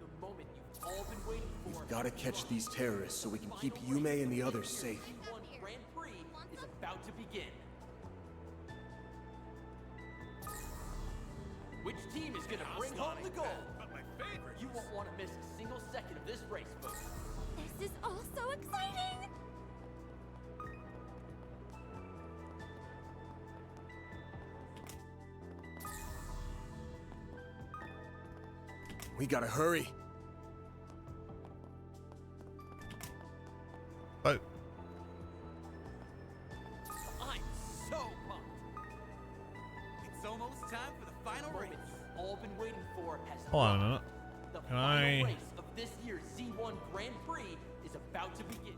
Speaker 13: The moment you've all been waiting for.
Speaker 4: We've got to catch these terrorists so we can keep Yume and the others safe.
Speaker 13: The Grand Prix is about to begin. Which team is gonna bring home the gold? You won't want to miss a single second of this race, folks.
Speaker 2: This is all so exciting!
Speaker 4: We gotta hurry.
Speaker 1: But
Speaker 8: I'm so pumped. It's almost time for the final race.
Speaker 13: You've all been waiting for has
Speaker 1: hold on a minute.
Speaker 13: The
Speaker 1: Can
Speaker 13: final
Speaker 1: I...
Speaker 13: race of this year's Z1 Grand Prix is about to begin.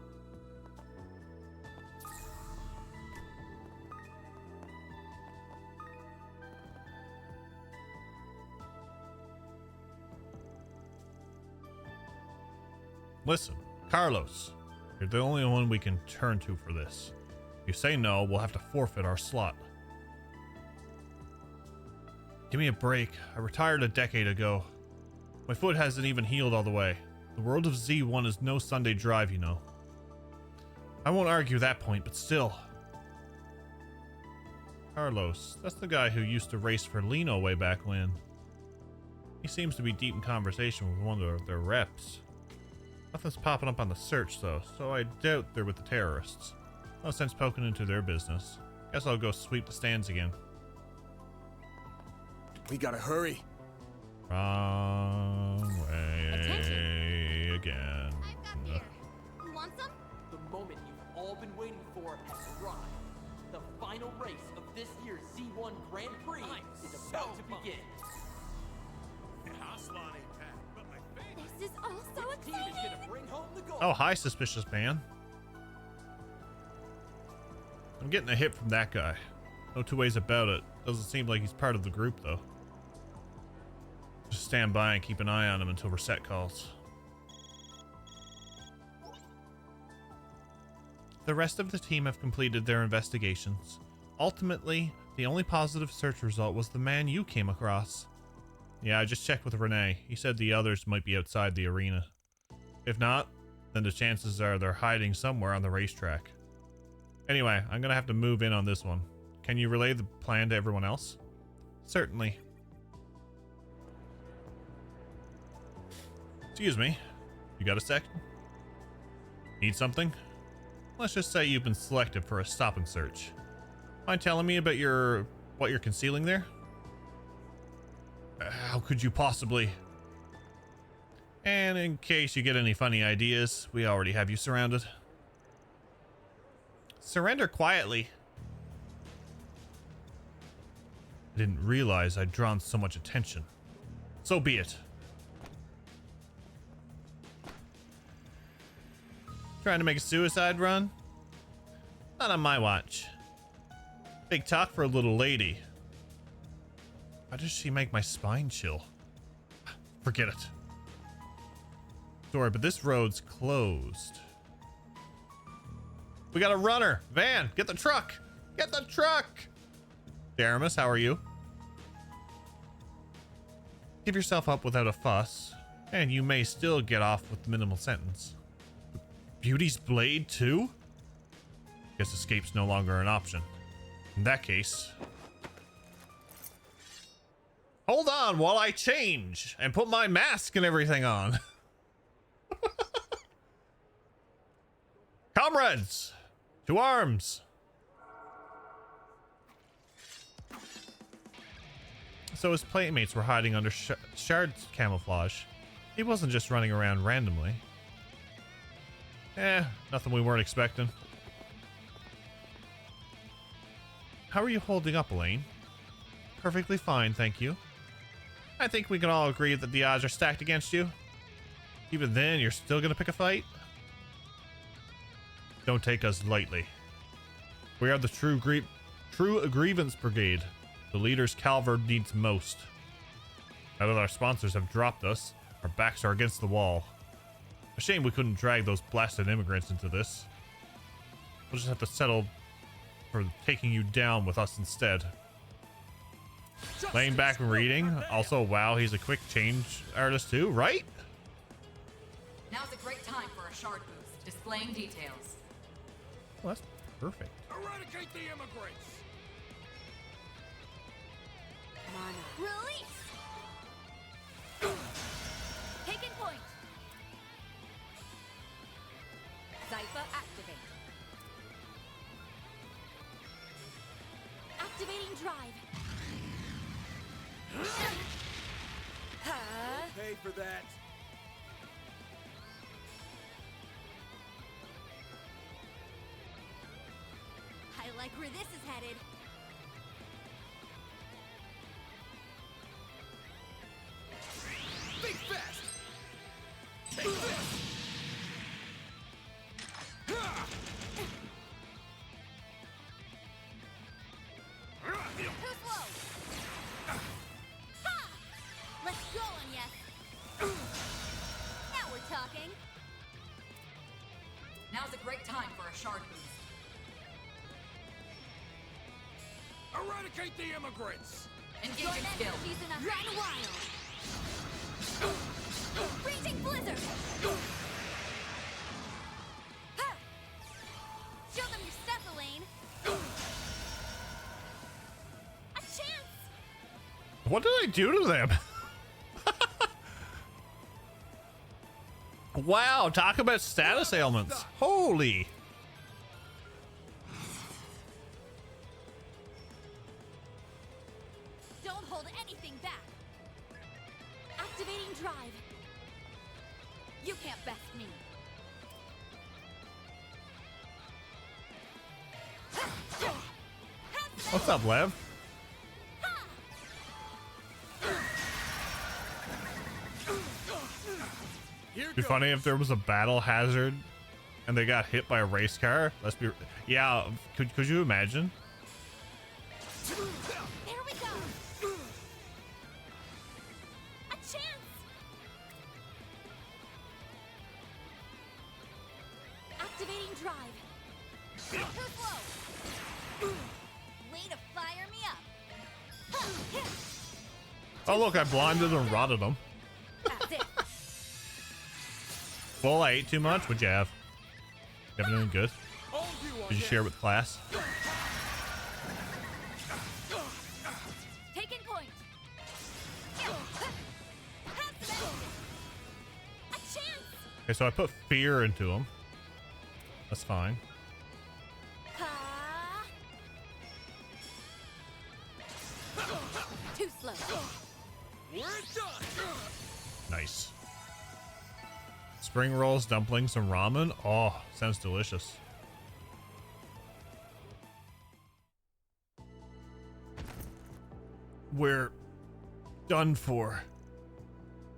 Speaker 1: Listen, Carlos, you're the only one we can turn to for this. If you say no, we'll have to forfeit our slot. Give me a break. I retired a decade ago. My foot hasn't even healed all the way. The world of Z1 is no Sunday drive, you know. I won't argue that point, but still. Carlos, that's the guy who used to race for Lino way back when. He seems to be deep in conversation with one of their reps. Nothing's popping up on the search, though, so I doubt they're with the terrorists. No sense poking into their business. Guess I'll go sweep the stands again.
Speaker 4: We gotta hurry.
Speaker 1: Wrong way again.
Speaker 2: I've got beer. You want some?
Speaker 13: The moment you've all been waiting for has arrived. The final race of this year's Z1 Grand Prix is about to begin.
Speaker 2: This is all so
Speaker 13: Which team is
Speaker 2: exciting!
Speaker 13: gonna bring home the gold?
Speaker 1: Oh, hi, suspicious man. I'm getting a hit from that guy. No two ways about it. Doesn't seem like he's part of the group, though. Just stand by and keep an eye on him until Reset calls. The rest of the team have completed their investigations. Ultimately, the only positive search result was the man you came across. Yeah, I just checked with Renee. He said the others might be outside the arena. If not, then the chances are they're hiding somewhere on the racetrack. Anyway, I'm gonna have to move in on this one. Can you relay the plan to everyone else? Certainly. Excuse me. You got a sec? Need something? Let's just say you've been selected for a stop and search. Mind telling me about what you're concealing there? How could you possibly? And in case you get any funny ideas, we already have you surrounded. Surrender quietly. I didn't realize I'd drawn so much attention. So be it. Trying to make a suicide run? Not on my watch. Big talk for a little lady. Why does she make my spine chill? Forget it. Sorry, but this road's closed. We got a runner. Van, get the truck. Get the truck. Daramus, how are you? Give yourself up without a fuss, and you may still get off with the minimal sentence. Beauty's blade too? Guess escape's no longer an option. In that case... Hold on while I change and put my mask and everything on. Comrades, to arms. So his playmates were hiding under Shard's camouflage. He wasn't just running around randomly. Nothing we weren't expecting. How are you holding up, Elaine? Perfectly fine, thank you. I think we can all agree that the odds are stacked against you. Even then, you're still gonna pick a fight? Don't take us lightly. We are the true grievance brigade. The leaders Calvard needs most. Now that our sponsors have dropped us, our backs are against the wall. A shame we couldn't drag those blasted immigrants into this. We'll just have to settle for taking you down with us instead. Laying back and reading. Also, wow, he's a quick change artist too, right?
Speaker 16: Now's a great time for a shard boost, displaying details.
Speaker 1: Well, that's perfect.
Speaker 11: Eradicate the immigrants!
Speaker 2: Release! Taken point. Zypha activate. Activating drive.
Speaker 4: Pay for that.
Speaker 2: I like where this is headed.
Speaker 4: Think fast. Take this.
Speaker 2: Too slow. Ha! Let's go on, yes. Now we're talking.
Speaker 16: Now's a great time for a shard boost.
Speaker 11: Eradicate the immigrants!
Speaker 16: Engaging
Speaker 2: Your
Speaker 16: skill.
Speaker 2: energies in a run wild. Raging blizzard. Ha! Show them your stuff, Elaine. A chance.
Speaker 1: What did I do to them? Wow, talk about status ailments. Holy.
Speaker 2: Don't hold anything back. Activating drive. You can't best me.
Speaker 1: What's up, Lev? Be funny if there was a battle hazard and they got hit by a race car. Let's be, yeah. Could you imagine?
Speaker 2: There we go. A chance. Activating drive. Too slow. Way to fire me up.
Speaker 1: Oh look, I blinded and rotted them.
Speaker 2: That's it.
Speaker 1: Well, I ate too much. What'd you have? You have anything good? Did you share with class.
Speaker 2: Taking point. A chance.
Speaker 1: Okay, so I put fear into him. That's fine.
Speaker 2: Too slow.
Speaker 8: We're done.
Speaker 1: Nice. Spring rolls, dumplings, and ramen. Oh, sounds delicious. We're done for.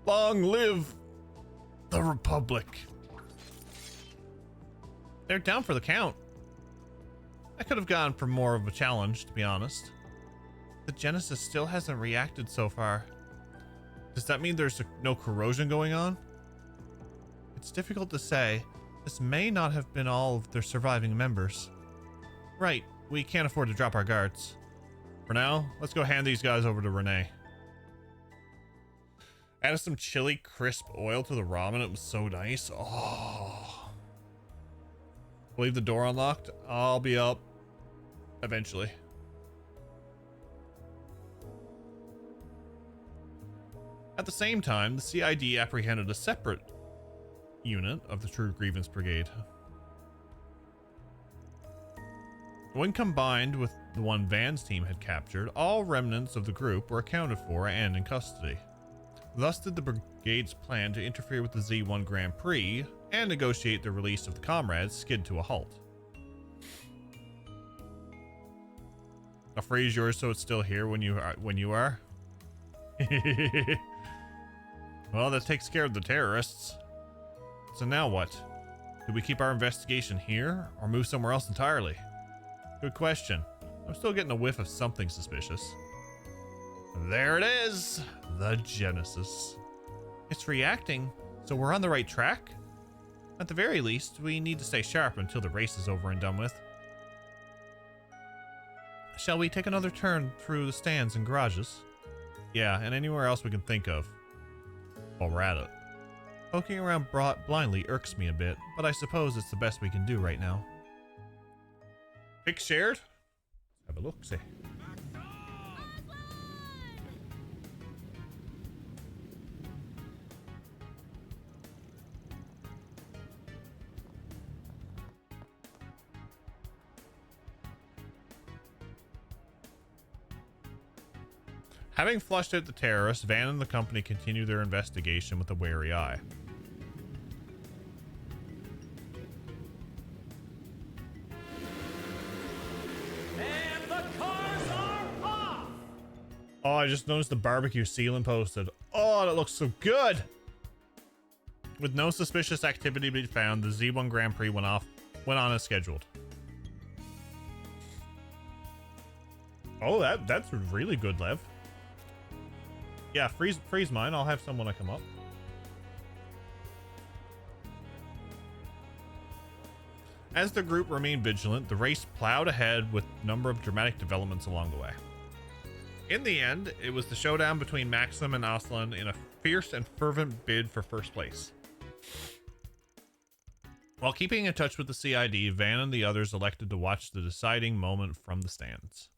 Speaker 1: Long live the Republic. They're down for the count. I could have gone for more of a challenge, to be honest. The Genesis still hasn't reacted so far. Does that mean there's no corrosion going on? It's difficult to say. This may not have been all of their surviving members. Right, we can't afford to drop our guards. For now, let's go hand these guys over to Renee. Added some chili crisp oil to the ramen. It was so nice. Oh. Leave the door unlocked. I'll be up eventually. At the same time, the CID apprehended a separate unit of the True Grievance Brigade. When combined with the one Van's team had captured, all remnants of the group were accounted for and in custody. Thus did the brigade's plan to interfere with the Z1 Grand Prix and negotiate the release of the comrades skid to a halt. I'll freeze yours so it's still here when you are. Well, that takes care of the terrorists. So now what? Do we keep our investigation here or move somewhere else entirely? Good question. I'm still getting a whiff of something suspicious. There it is, the Genesis. It's reacting, so we're on the right track? At the very least, we need to stay sharp until the race is over and done with. Shall we take another turn through the stands and garages? Yeah, and anywhere else we can think of. While we're at it. Poking around blindly irks me a bit, but I suppose it's the best we can do right now. Pick shared? Have a look, see. Having flushed out the terrorists, Van and the company continue their investigation with a wary eye.
Speaker 13: And the cars are off!
Speaker 1: Oh, I just noticed the barbecue ceiling posted. Oh, that looks so good! With no suspicious activity to be found, the Z1 Grand Prix went on as scheduled. Oh, that's really good, Lev. Yeah, freeze mine. I'll have someone to come up. As the group remained vigilant, the race plowed ahead with a number of dramatic developments along the way. In the end, it was the showdown between Maxim and Aslan in a fierce and fervent bid for first place. While keeping in touch with the CID, Van and the others elected to watch the deciding moment from the stands.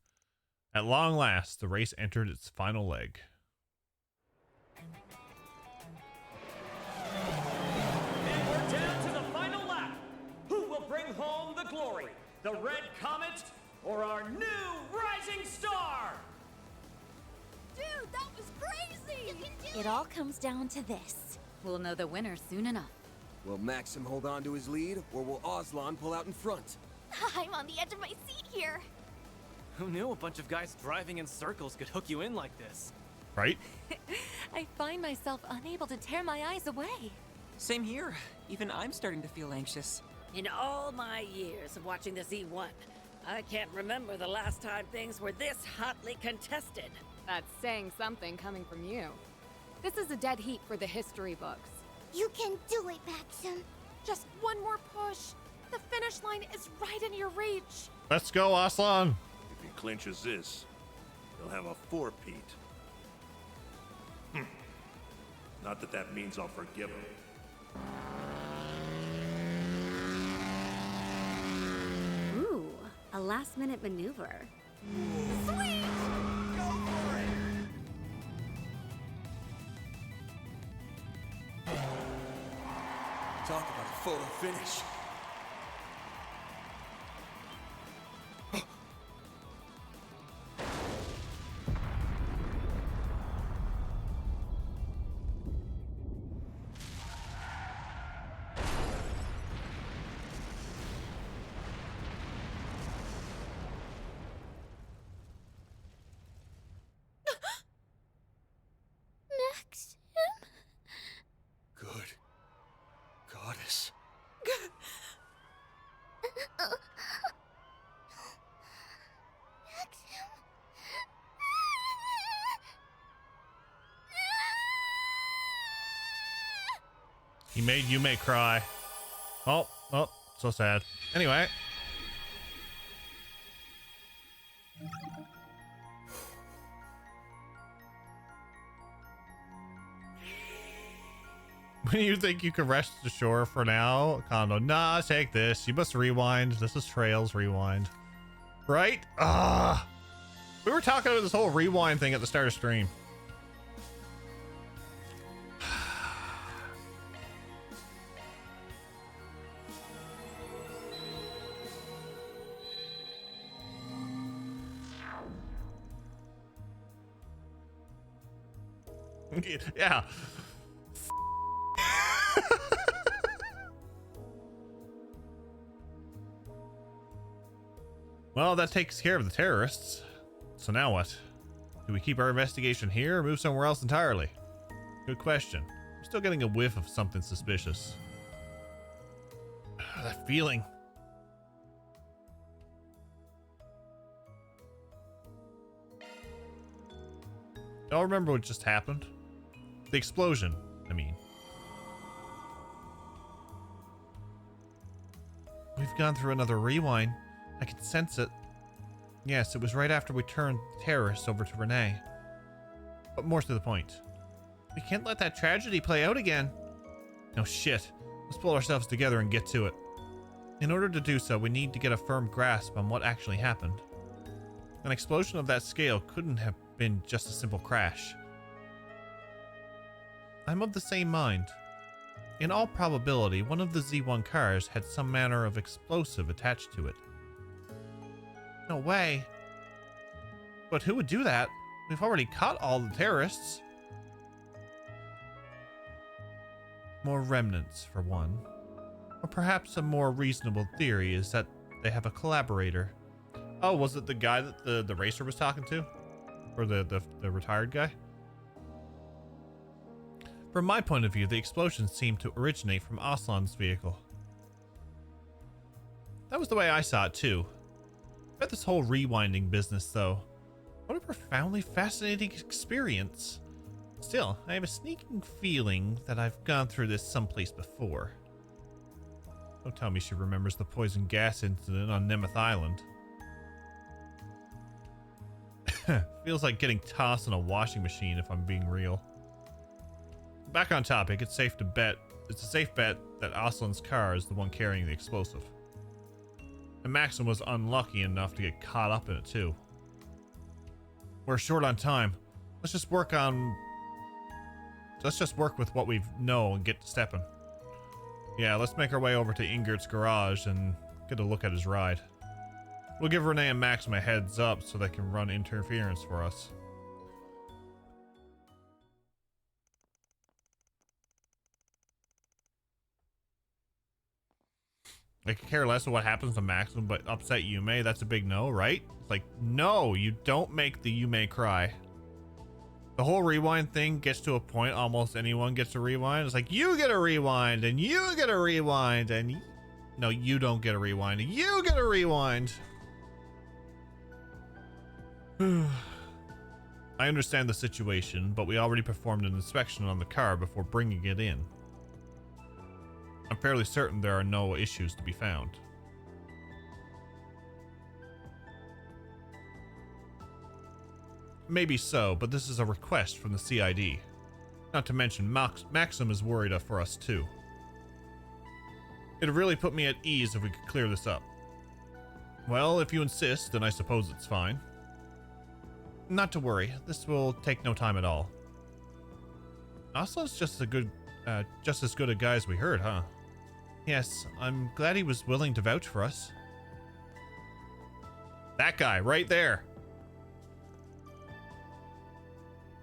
Speaker 1: At long last, the race entered its final leg.
Speaker 13: And we're down to the final lap. Who will bring home the glory? The Red Comet or our new rising star?
Speaker 2: Dude, that was crazy! You can do it! It all comes down to this. We'll know the winner soon enough.
Speaker 4: Will Maxim hold on to his lead, or will Aslan pull out in front?
Speaker 2: I'm on the edge of my seat here.
Speaker 6: Who knew a bunch of guys driving in circles could hook you in like this?
Speaker 1: Right?
Speaker 5: I find myself unable to tear my eyes away.
Speaker 17: Same here. Even I'm starting to feel anxious.
Speaker 10: In all my years of watching the Z1, I can't remember the last time things were this hotly contested.
Speaker 3: That's saying something coming from you. This is a dead heat for the history books.
Speaker 2: You can do it, Maxim.
Speaker 5: Just one more push. The finish line is right in your reach.
Speaker 1: Let's go, Aslan.
Speaker 11: If he clinches this, he'll have a four-peat. Not that that means I'll forgive him.
Speaker 2: Ooh,
Speaker 18: A last-minute maneuver.
Speaker 2: Sweet! Go for it!
Speaker 4: Talk about a photo finish.
Speaker 2: Next.
Speaker 4: Good goddess.
Speaker 1: He made Yume cry. Oh, so sad. Anyway. When you think you can rest ashore for now, Kondo, nah, take this. You must rewind. This is Trails Rewind. Right? We were talking about this whole rewind thing at the start of stream. Yeah. Well, that takes care of the terrorists. So now what? Do we keep our investigation here or move somewhere else entirely? Good question. I'm still getting a whiff of something suspicious. That feeling. Y'all remember what just happened? The explosion, I mean. We've gone through another rewind. I can sense it. Yes, it was right after we turned the terrorists over to Renee. But more to the point. We can't let that tragedy play out again. No shit. Let's pull ourselves together and get to it. In order to do so, we need to get a firm grasp on what actually happened. An explosion of that scale couldn't have been just a simple crash. I'm of the same mind. In all probability, one of the Z1 cars had some manner of explosive attached to it. No way. But who would do that? We've already caught all the terrorists. More remnants, for one. Or perhaps a more reasonable theory is that they have a collaborator. Oh, was it the guy that the racer was talking to? Or the retired guy? From my point of view, the explosion seemed to originate from Aslan's vehicle. That was the way I saw it too. About this whole rewinding business though. What a profoundly fascinating experience. Still, I have a sneaking feeling that I've gone through this someplace before. Don't tell me she remembers the poison gas incident on Nemeth Island. Feels like getting tossed in a washing machine if I'm being real. Back on topic, it's a safe bet that Aslan's car is the one carrying the explosive. And Maxim was unlucky enough to get caught up in it too. We're short on time. Let's just work with what we know and get to stepping. Yeah, let's make our way over to Ingert's garage and get a look at his ride. We'll give Renee and Maxim a heads up so they can run interference for us. I could care less of what happens to Maxim, but upset Yume, that's a big no, right? It's like, no, you don't make the Yume cry. The whole rewind thing gets to a point almost anyone gets a rewind. It's like, you get a rewind, and you get a rewind, and... No, you don't get a rewind, and you get a rewind! I understand the situation, but we already performed an inspection on the car before bringing it in. I'm fairly certain there are no issues to be found. Maybe so, but this is a request from the CID. Not to mention, Maxim is worried for us too. It'd really put me at ease if we could clear this up. Well, if you insist, then I suppose it's fine. Not to worry, this will take no time at all. Aslan's just as good a guy as we heard, huh? Yes, I'm glad he was willing to vouch for us. That guy, right there.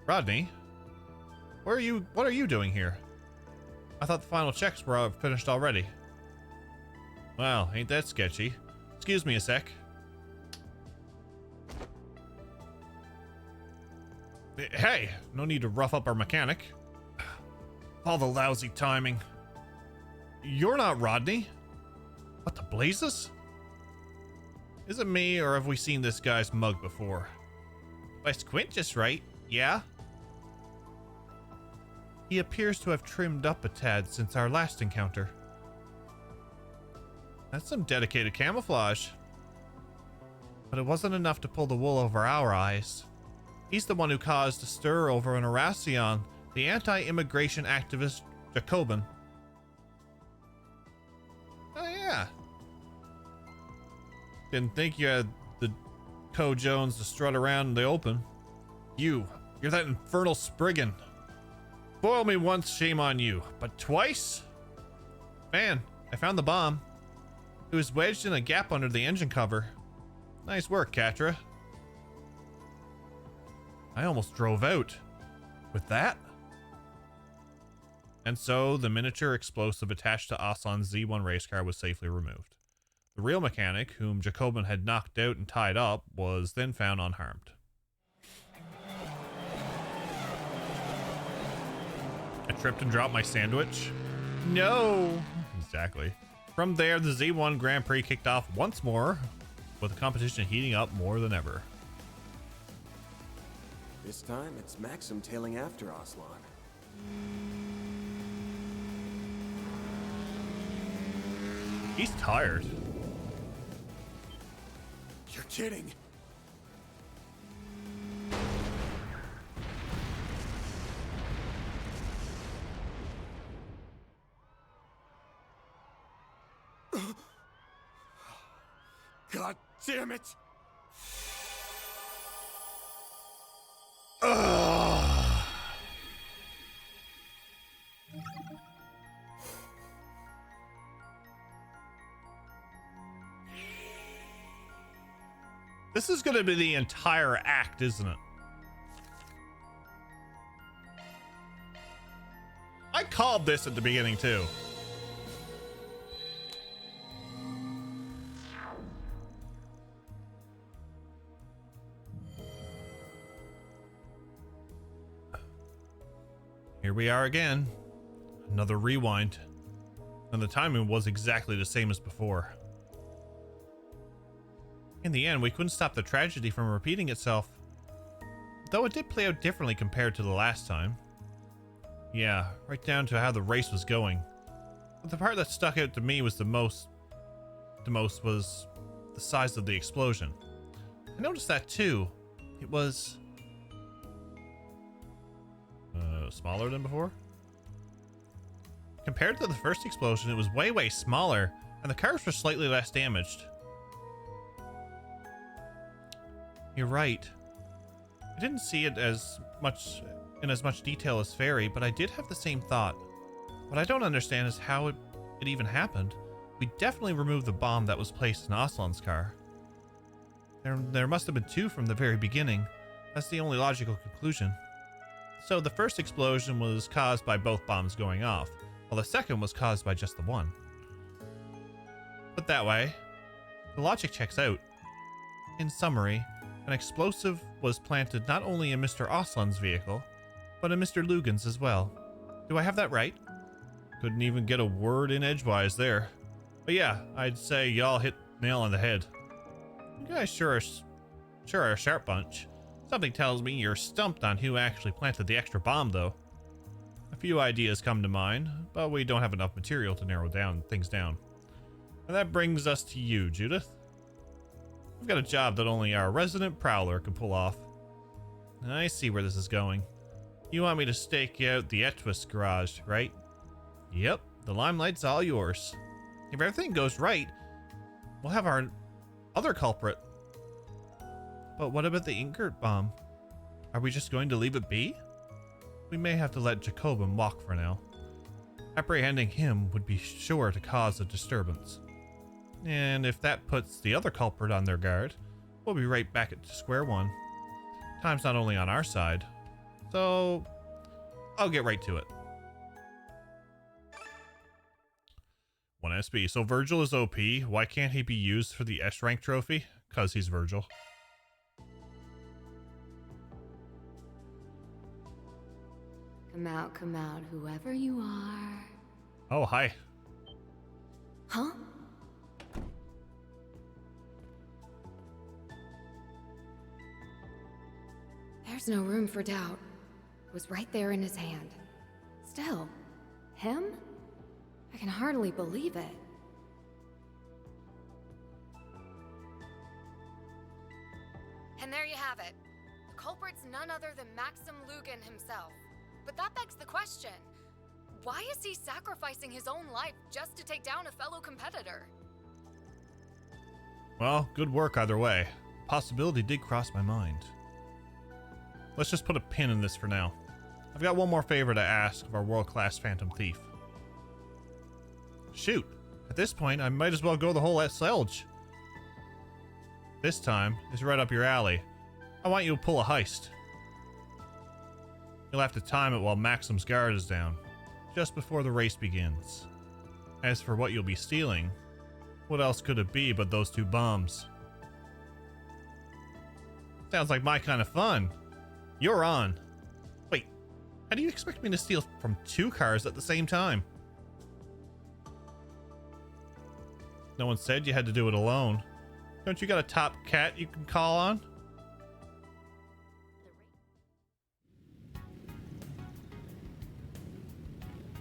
Speaker 1: Rodney, what are you doing here? I thought the final checks were finished already. Well, ain't that sketchy? Excuse me a sec. Hey, no need to rough up our mechanic. All the lousy timing. You're not Rodney. What the blazes? Is it me, or have we seen this guy's mug before? If I squint just right, yeah? He appears to have trimmed up a tad since our last encounter. That's some dedicated camouflage. But it wasn't enough to pull the wool over our eyes. He's the one who caused a stir over in Arasion, the anti-immigration activist Jacobin. Oh yeah. Didn't think you had the Co Jones to strut around in the open. You're that infernal Spriggan. Boil me once, shame on you, but twice? Man, I found the bomb. It was wedged in a gap under the engine cover. Nice work, Katra. I almost drove out. With that? And so, the miniature explosive attached to Aslan's Z1 race car was safely removed. The real mechanic, whom Jacobin had knocked out and tied up, was then found unharmed. I tripped and dropped my sandwich? No! Exactly. From there, the Z1 Grand Prix kicked off once more, with the competition heating up more than ever.
Speaker 4: This time, it's Maxim tailing after Aslan.
Speaker 1: He's tired.
Speaker 4: You're kidding. God damn it!
Speaker 1: This is going to be the entire act, isn't it? I called this at the beginning too. Here we are again. Another rewind. And the timing was exactly the same as before. In the end, we couldn't stop the tragedy from repeating itself. Though it did play out differently compared to the last time. Yeah, right down to how the race was going. But the part that stuck out to me was the most was the size of the explosion. I noticed that too. It was smaller than before. Compared to the first explosion, it was way smaller, and the cars were slightly less damaged. You're right. I didn't see it in as much detail as Fairy, but I did have the same thought. What I don't understand is how it even happened. We definitely removed the bomb that was placed in Aslan's car. There must have been two from the very beginning. That's the only logical conclusion. So the first explosion was caused by both bombs going off, while the second was caused by just the one. Put that way, the logic checks out. In summary, an explosive was planted not only in Mr. Aslan's vehicle, but in Mr. Lugan's as well. Do I have that right? Couldn't even get a word in edgewise there. But yeah, I'd say y'all hit nail on the head. You guys sure are a sharp bunch. Something tells me you're stumped on who actually planted the extra bomb, though. A few ideas come to mind, but we don't have enough material to narrow things down. And that brings us to you, Judith. We've got a job that only our resident prowler can pull off. I see where this is going. You want me to stake out the Etwist garage, right? Yep, the limelight's all yours. If everything goes right, we'll have other culprit. But what about the Ingert bomb? Are we just going to leave it be? We may have to let Jacobin walk for now. Apprehending him would be sure to cause a disturbance. And if that puts the other culprit on their guard, we'll be right back at square one. Time's not only on our side, so I'll get right to it. 1 SB. So Virgil is OP. Why can't he be used for the S rank trophy? Because he's Virgil.
Speaker 3: Come out, whoever you are.
Speaker 1: Oh, hi.
Speaker 3: Huh? There's no room for doubt. It was right there in his hand. Still, him? I can hardly believe it. And there you have it. The culprit's none other than Maxim Lugan himself. But that begs the question, why is he sacrificing his own life just to take down a fellow competitor?
Speaker 1: Well, good work either way. Possibility did cross my mind. Let's just put a pin in this for now. I've got one more favor to ask of our world-class Phantom Thief. Shoot, at this point I might as well go the whole Selge. This time is right up your alley. I want you to pull a heist. You'll have to time it while Maxim's guard is down, just before the race begins. As for what you'll be stealing, what else could it be but those 2 bombs? Sounds like my kind of fun. You're on. Wait, how do you expect me to steal from 2 cars at the same time? No one said you had to do it alone. Don't you got a top cat you can call on?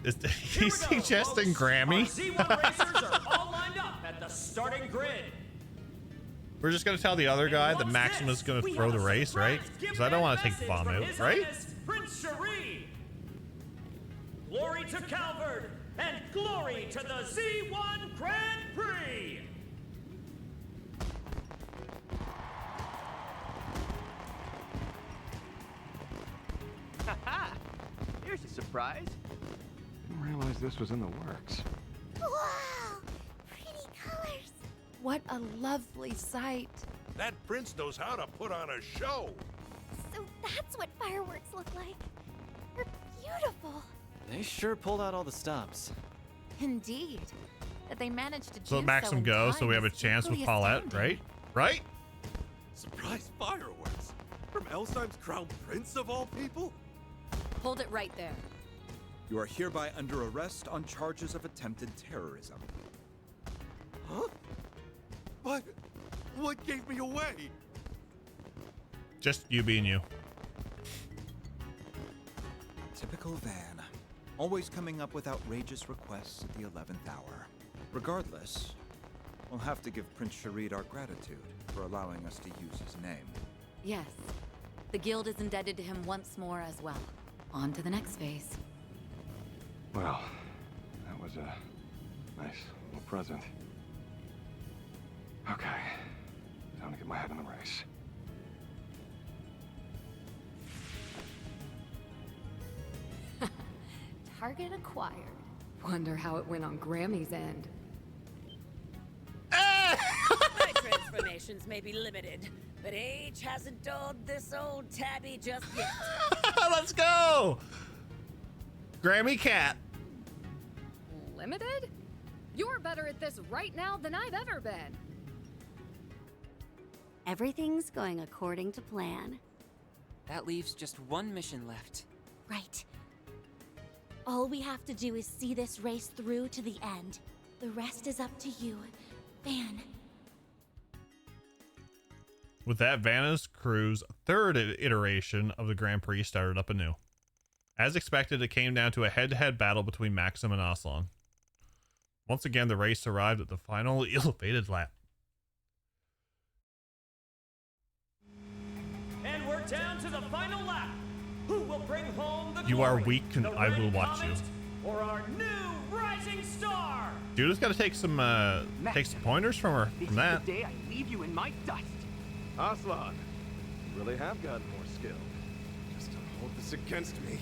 Speaker 1: Is he suggesting Grammy?
Speaker 13: Z1 racers are all lined up at the starting grid.
Speaker 1: We're just gonna tell the other guy that Maxim is gonna throw the race, right? Because I don't want to take the bomb out, right?
Speaker 13: Prince Cherie. Glory to Calvard and glory to the Z1 Grand Prix.
Speaker 6: Haha! Here's a surprise.
Speaker 14: Didn't realize this was in the works.
Speaker 2: Wow! Pretty colors.
Speaker 3: What a lovely sight.
Speaker 11: That prince knows how to put on a show.
Speaker 2: So that's what fireworks look like. They're beautiful.
Speaker 6: They sure pulled out all the stops.
Speaker 2: Indeed. That they managed to
Speaker 1: So let Maxim go so we have a chance with Paulette, right? Right?
Speaker 4: Surprise fireworks? From Elsheim's crown prince of all people?
Speaker 5: Hold it right there.
Speaker 7: You are hereby under arrest on charges of attempted terrorism.
Speaker 4: Huh? What gave me away?
Speaker 1: Just you being you.
Speaker 7: Typical Van. Always coming up with outrageous requests at the 11th hour. Regardless, we'll have to give Prince Sharid our gratitude for allowing us to use his name.
Speaker 16: Yes. The guild is indebted to him once more as well. On to the next phase.
Speaker 14: Well, that was a nice little present. Okay, time to get my head in the race.
Speaker 3: Target acquired. Wonder how it went on Grammy's end.
Speaker 10: My transformations may be limited, but age hasn't dulled this old tabby just yet.
Speaker 1: Let's go! Grammy Cat.
Speaker 3: Limited? You're better at this right now than I've ever been.
Speaker 2: Everything's going according to plan.
Speaker 17: That leaves just 1 mission left.
Speaker 2: Right. All we have to do is see this race through to the end. The rest is up to you, Van.
Speaker 1: With that, Vanna's crew's 3rd iteration of the Grand Prix started up anew. As expected, it came down to a head-to-head battle between Maxim and Aslan. Once again, the race arrived at the final elevated lap.
Speaker 13: And we're down to the final lap. Who will bring home the
Speaker 1: You are
Speaker 13: glory?
Speaker 1: weak and
Speaker 13: The
Speaker 1: I will
Speaker 13: Red
Speaker 1: watch
Speaker 13: Comet
Speaker 1: you.
Speaker 13: or our new rising star?
Speaker 1: Judah's got to take some pointers from her.
Speaker 6: This
Speaker 1: From that.
Speaker 6: is the day I leave you in my dust.
Speaker 14: Aslan, you really have gotten more skill. Just don't hold this against me.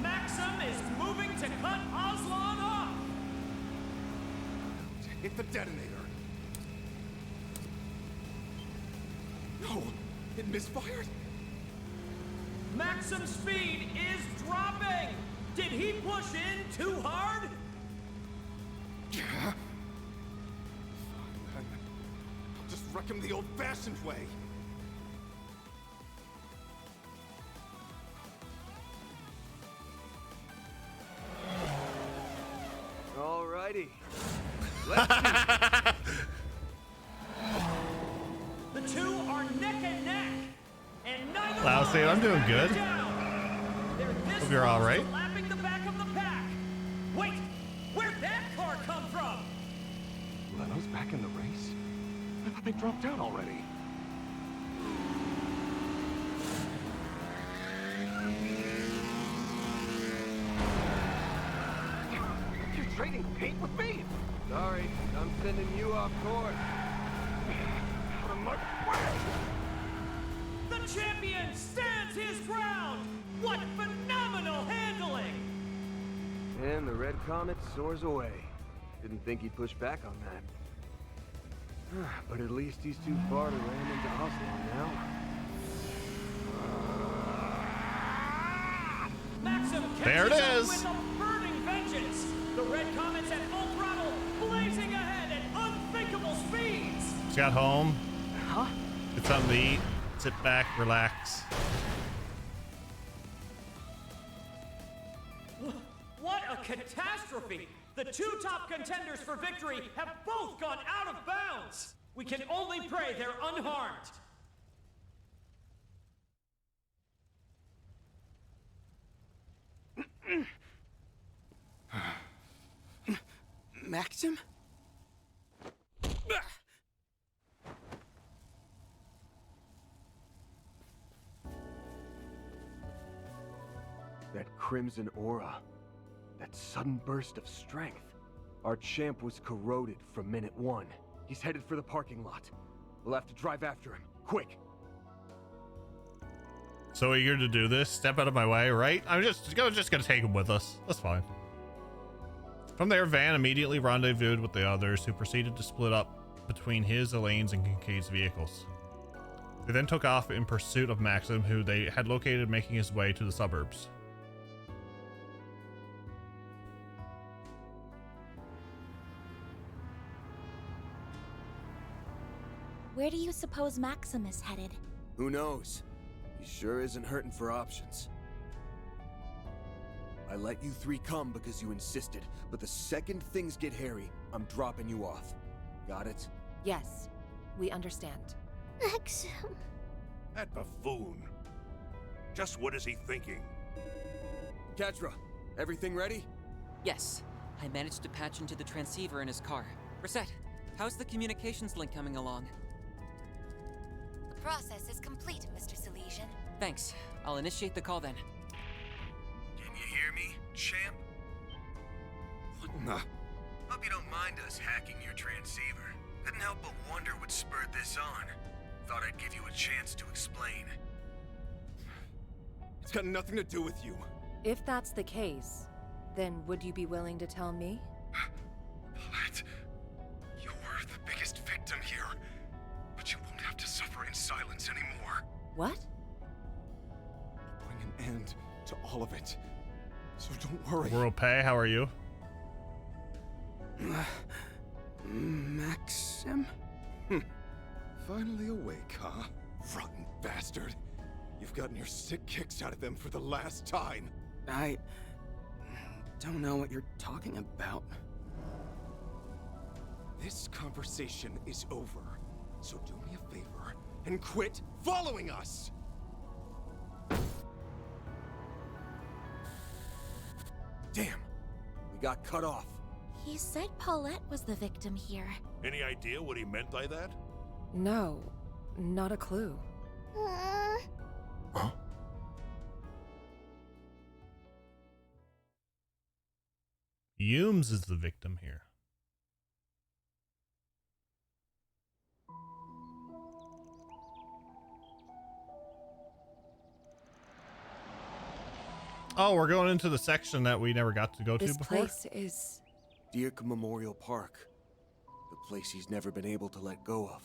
Speaker 13: Maxim is moving to cut Aslan off.
Speaker 14: Hit the detonator. No, it misfired.
Speaker 13: Maxim's speed is dropping. Did he push in too hard?
Speaker 14: Yeah. Fine, then. I'll just wreck him the old-fashioned way.
Speaker 6: Alrighty. Let's see.
Speaker 13: The two are neck and neck, and neither
Speaker 1: Wow,
Speaker 13: one
Speaker 1: see, I'm
Speaker 13: is
Speaker 1: doing
Speaker 13: backing
Speaker 1: good.
Speaker 13: down. They're this
Speaker 1: Hope you're all
Speaker 13: close to
Speaker 1: right.
Speaker 13: lapping the back of the pack. Wait, where'd that car come from?
Speaker 14: Leno's back in the race? I thought they dropped out already.
Speaker 6: You're trading paint with me? Sorry, I'm sending you off course. Out of my way!
Speaker 13: The champion stands his ground. What phenomenal handling!
Speaker 6: And the red comet soars away. Didn't think he'd push back on that. But at least he's too far to ram into Aslan now.
Speaker 13: Maxim
Speaker 1: There it
Speaker 13: catches up
Speaker 1: is.
Speaker 13: with a burning vengeance. The red comet's at full throttle, blazing ahead at unthinkable speeds.
Speaker 1: Just got home.
Speaker 6: Huh?
Speaker 1: Get something to eat. Sit back, relax.
Speaker 13: What a catastrophe! The two top contenders for victory have both gone out of bounds. We can only pray they're unharmed.
Speaker 4: Maxim?
Speaker 6: That crimson aura. That sudden burst of strength. Our champ was corroded from minute one. He's headed for the parking lot. We'll have to drive after him. Quick!
Speaker 1: So eager to do this. Step out of my way, right? I'm just gonna take him with us. That's fine. From there, Van immediately rendezvoused with the others, who proceeded to split up between his, Elaine's, and Kincaid's vehicles. They then took off in pursuit of Maxim, who they had located making his way to the suburbs.
Speaker 2: Where do you suppose Maxim is headed?
Speaker 4: Who knows? He sure isn't hurting for options. I let you three come because you insisted, but the second things get hairy, I'm dropping you off. Got it?
Speaker 15: Yes, we understand.
Speaker 2: Maxim.
Speaker 11: That buffoon. Just what is he thinking?
Speaker 4: Ketra, everything ready?
Speaker 17: Yes, I managed to patch into the transceiver in his car. Reset, how's the communications link coming along?
Speaker 3: The process is complete, Mr. Silesian.
Speaker 17: Thanks. I'll initiate the call then.
Speaker 18: Can you hear me, champ?
Speaker 14: What in the...
Speaker 18: Hope you don't mind us hacking your transceiver. Couldn't help but wonder what spurred this on. Thought I'd give you a chance to explain.
Speaker 14: It's got nothing to do with you.
Speaker 15: If that's the case, then would you be willing to tell me?
Speaker 18: Paulette, you're the biggest victim here. But you won't have to suffer in silence anymore.
Speaker 15: What?
Speaker 14: Bring an end to all of it. So don't worry.
Speaker 1: World Pay, how are you?
Speaker 4: Maxim?
Speaker 14: Finally awake, huh? Rotten bastard. You've gotten your sick kicks out of them for the last time.
Speaker 4: I don't know what you're talking about.
Speaker 14: This conversation is over. So do me a favor and quit following us!
Speaker 4: Damn, we got cut off.
Speaker 2: He said Paulette was the victim here.
Speaker 11: Any idea what he meant by that?
Speaker 15: No, not a clue.
Speaker 4: Huh?
Speaker 1: Humes is the victim here. Oh, we're going into the section that we never got to go to before?
Speaker 12: This place is...
Speaker 4: Dirk Memorial Park. The place he's never been able to let go of.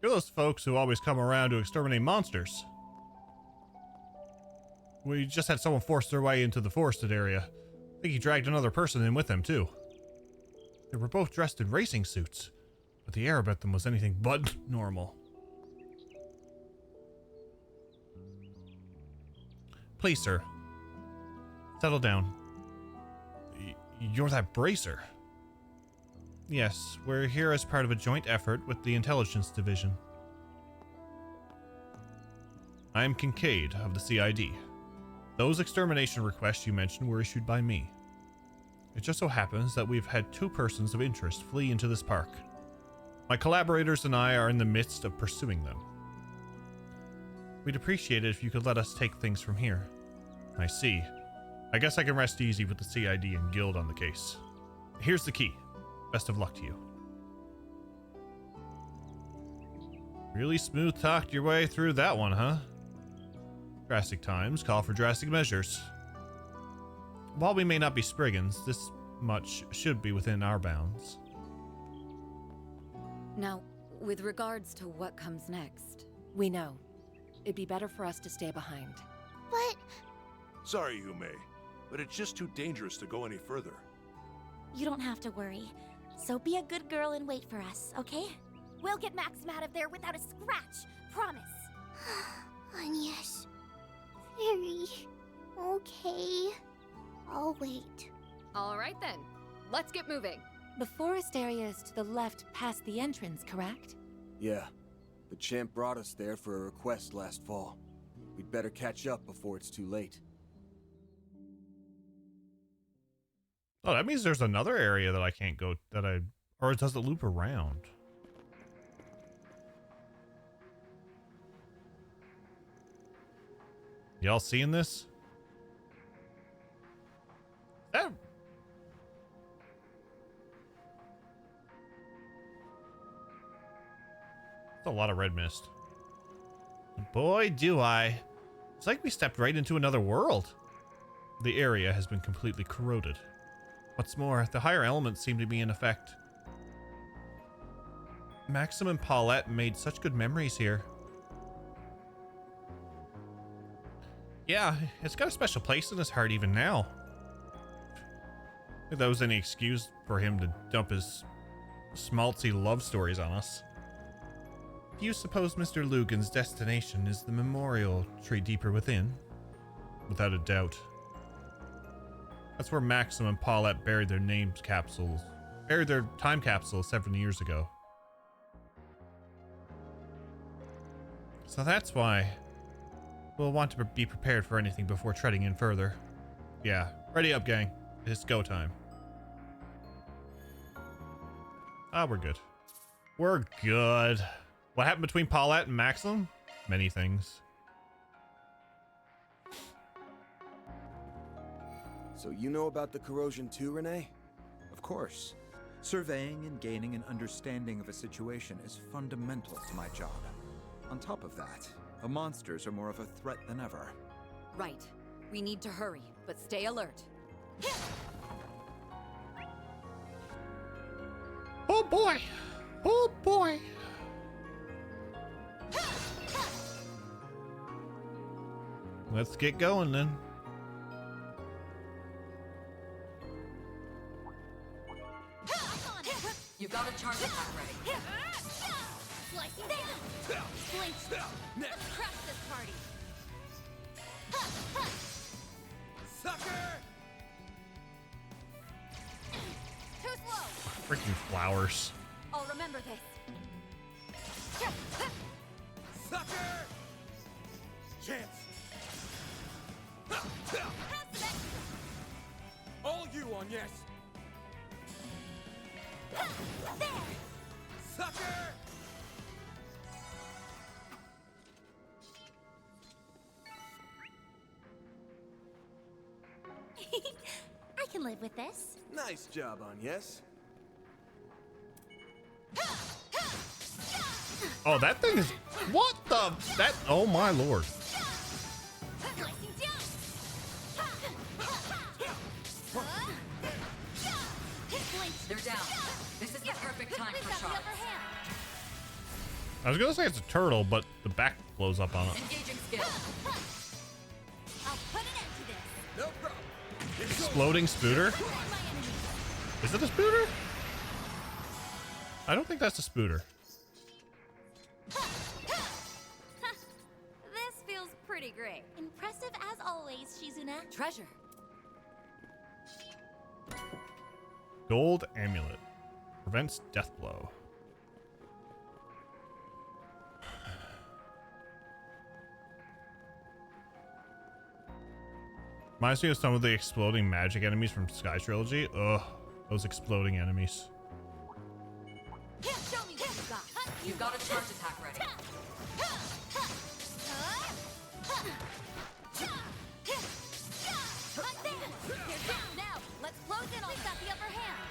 Speaker 1: You're those folks who always come around to exterminate monsters. We just had someone force their way into the forested area. I think he dragged another person in with him, too. They were both dressed in racing suits, but the air about them was anything but normal. Please, sir. Settle down. You're that bracer. Yes, we're here as part of a joint effort with the Intelligence Division. I am Kincaid of the CID. Those extermination requests you mentioned were issued by me. It just so happens that we've had 2 persons of interest flee into this park. My collaborators and I are in the midst of pursuing them. We'd appreciate it if you could let us take things from here. I see. I guess I can rest easy with the CID and Guild on the case. Here's the key. Best of luck to you. Really smooth talked your way through that one, huh? Drastic times call for drastic measures. While we may not be Spriggans, this much should be within our bounds.
Speaker 16: Now, with regards to what comes next...
Speaker 12: We know. It'd be better for us to stay behind.
Speaker 2: But...
Speaker 9: Sorry, Yume, but it's just too dangerous to go any further.
Speaker 2: You don't have to worry. So be a good girl and wait for us, okay? We'll get Maxim out of there without a scratch. Promise.
Speaker 19: Yes. Very... okay. I'll wait.
Speaker 3: All right then. Let's get moving.
Speaker 16: The forest area is to the left past the entrance, correct?
Speaker 4: Yeah. The champ brought us there for a request last fall. We'd better catch up before it's too late.
Speaker 1: Oh, that means there's another area that I can't go, or does it loop around? Y'all seeing this? That... That's a lot of red mist. Boy, do I. It's like we stepped right into another world. The area has been completely corroded. What's more, the higher elements seem to be in effect. Maxim and Paulette made such good memories here. Yeah, it's got a special place in his heart even now. If that was any excuse for him to dump his schmaltzy love stories on us. Do you suppose Mr. Lugan's destination is the memorial tree deeper within? Without a doubt. That's where Maxim and Paulette buried their time capsules 7 years ago. So that's why we'll want to be prepared for anything before treading in further. Yeah, ready up, gang. It's go time. Ah, we're good. We're good. What happened between Paulette and Maxim? Many things.
Speaker 4: So you know about the corrosion too, Renee?
Speaker 7: Of course. Surveying and gaining an understanding of a situation is fundamental to my job. On top of that, the monsters are more of a threat than ever.
Speaker 16: Right. We need to hurry, but stay alert.
Speaker 1: Oh boy! Oh boy! Let's get going then.
Speaker 16: You got a charge attack ready.
Speaker 2: Slicing down! Blink! Let's crush this party!
Speaker 8: Sucker!
Speaker 2: Too slow!
Speaker 1: Freaking flowers.
Speaker 2: I'll remember this.
Speaker 8: Sucker! Chance! All you on, yes!
Speaker 2: There!
Speaker 8: Sucker!
Speaker 2: I can live with this.
Speaker 6: Nice job, Agnes.
Speaker 1: Oh, that thing is... What the... That... Oh, my lord.
Speaker 16: They're down. This is the perfect time for shots.
Speaker 1: I was gonna say it's a turtle, but the back blows up on it.
Speaker 16: Engaging skill.
Speaker 2: I'll put an end to this.
Speaker 6: No problem.
Speaker 1: Exploding spooter? Is it a spooter? I don't think that's a spooter.
Speaker 2: This feels pretty great. Impressive as always, Shizuna.
Speaker 16: Treasure.
Speaker 1: Gold amulet. Prevents death blow. Reminds me of some of the exploding magic enemies from Sky Trilogy. Ugh, those exploding enemies.
Speaker 2: Show me what you got.
Speaker 16: You've got a charge attack ready.
Speaker 2: They're down now. Let's close in. I'll set the upper hand.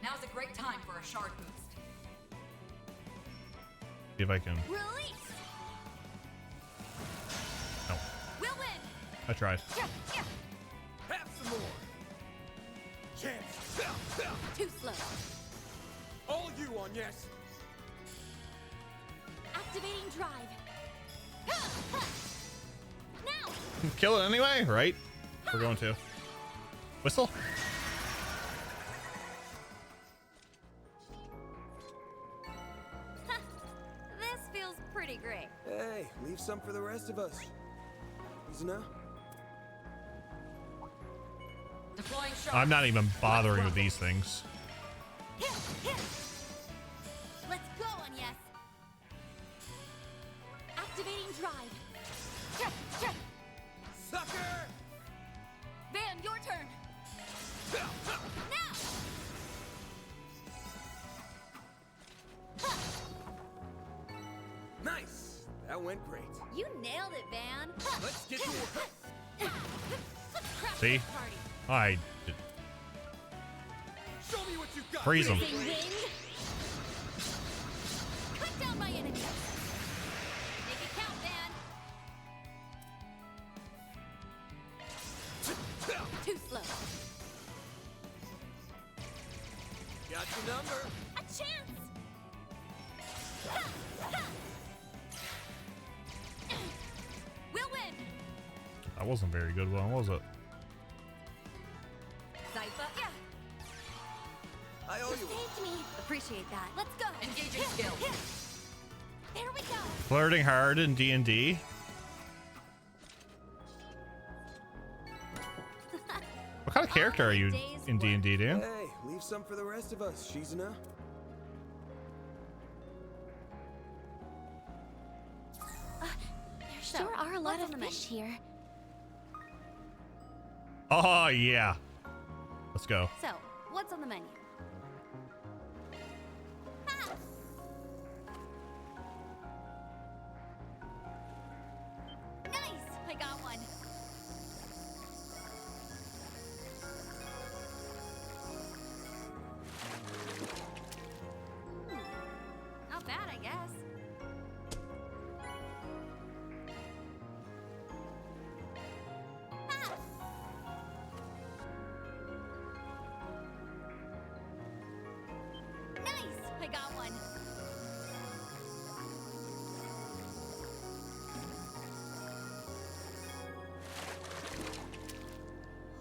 Speaker 16: Now's a great time for a shard boost.
Speaker 1: See if I can.
Speaker 2: Release.
Speaker 1: No,
Speaker 2: We'll win.
Speaker 1: I tried.
Speaker 6: Have some more. Chance.
Speaker 2: Too slow.
Speaker 6: All you, Agnes.
Speaker 2: Activating drive. Now.
Speaker 1: Kill it anyway, right? We're going to. Whistle?
Speaker 2: This feels pretty great.
Speaker 6: Hey, leave some for the rest of us. Isn't
Speaker 16: Deploying shard.
Speaker 1: I'm not even bothering with these things.
Speaker 2: Let's go, Agnes. Activating drive.
Speaker 6: Sucker!
Speaker 2: Van, your turn. Now.
Speaker 6: Nice. That went great.
Speaker 2: You nailed it, Van.
Speaker 6: Let's get to work.
Speaker 1: See? I did.
Speaker 6: Show me what you got.
Speaker 1: Freeze 'em.
Speaker 2: Freezing wind. Cut down my enemy. Make it count, Van. Too slow.
Speaker 6: Got your number.
Speaker 2: A chance. We'll win.
Speaker 1: That wasn't very good one, was it?
Speaker 2: Zypha. Yeah.
Speaker 6: I owe you.
Speaker 2: Saved me. Appreciate that. Let's go.
Speaker 16: Engaging skill.
Speaker 2: There we go.
Speaker 1: Flirting hard in D&D. What kind of character are you in D&D, Dan?
Speaker 6: Hey, leave some for the rest of us, Shizuna.
Speaker 2: There sure are a lot of fish here.
Speaker 1: Oh, yeah. Let's go.
Speaker 2: So, what's on the menu? Nice! I got one. Not bad, I guess. Nice! I got one.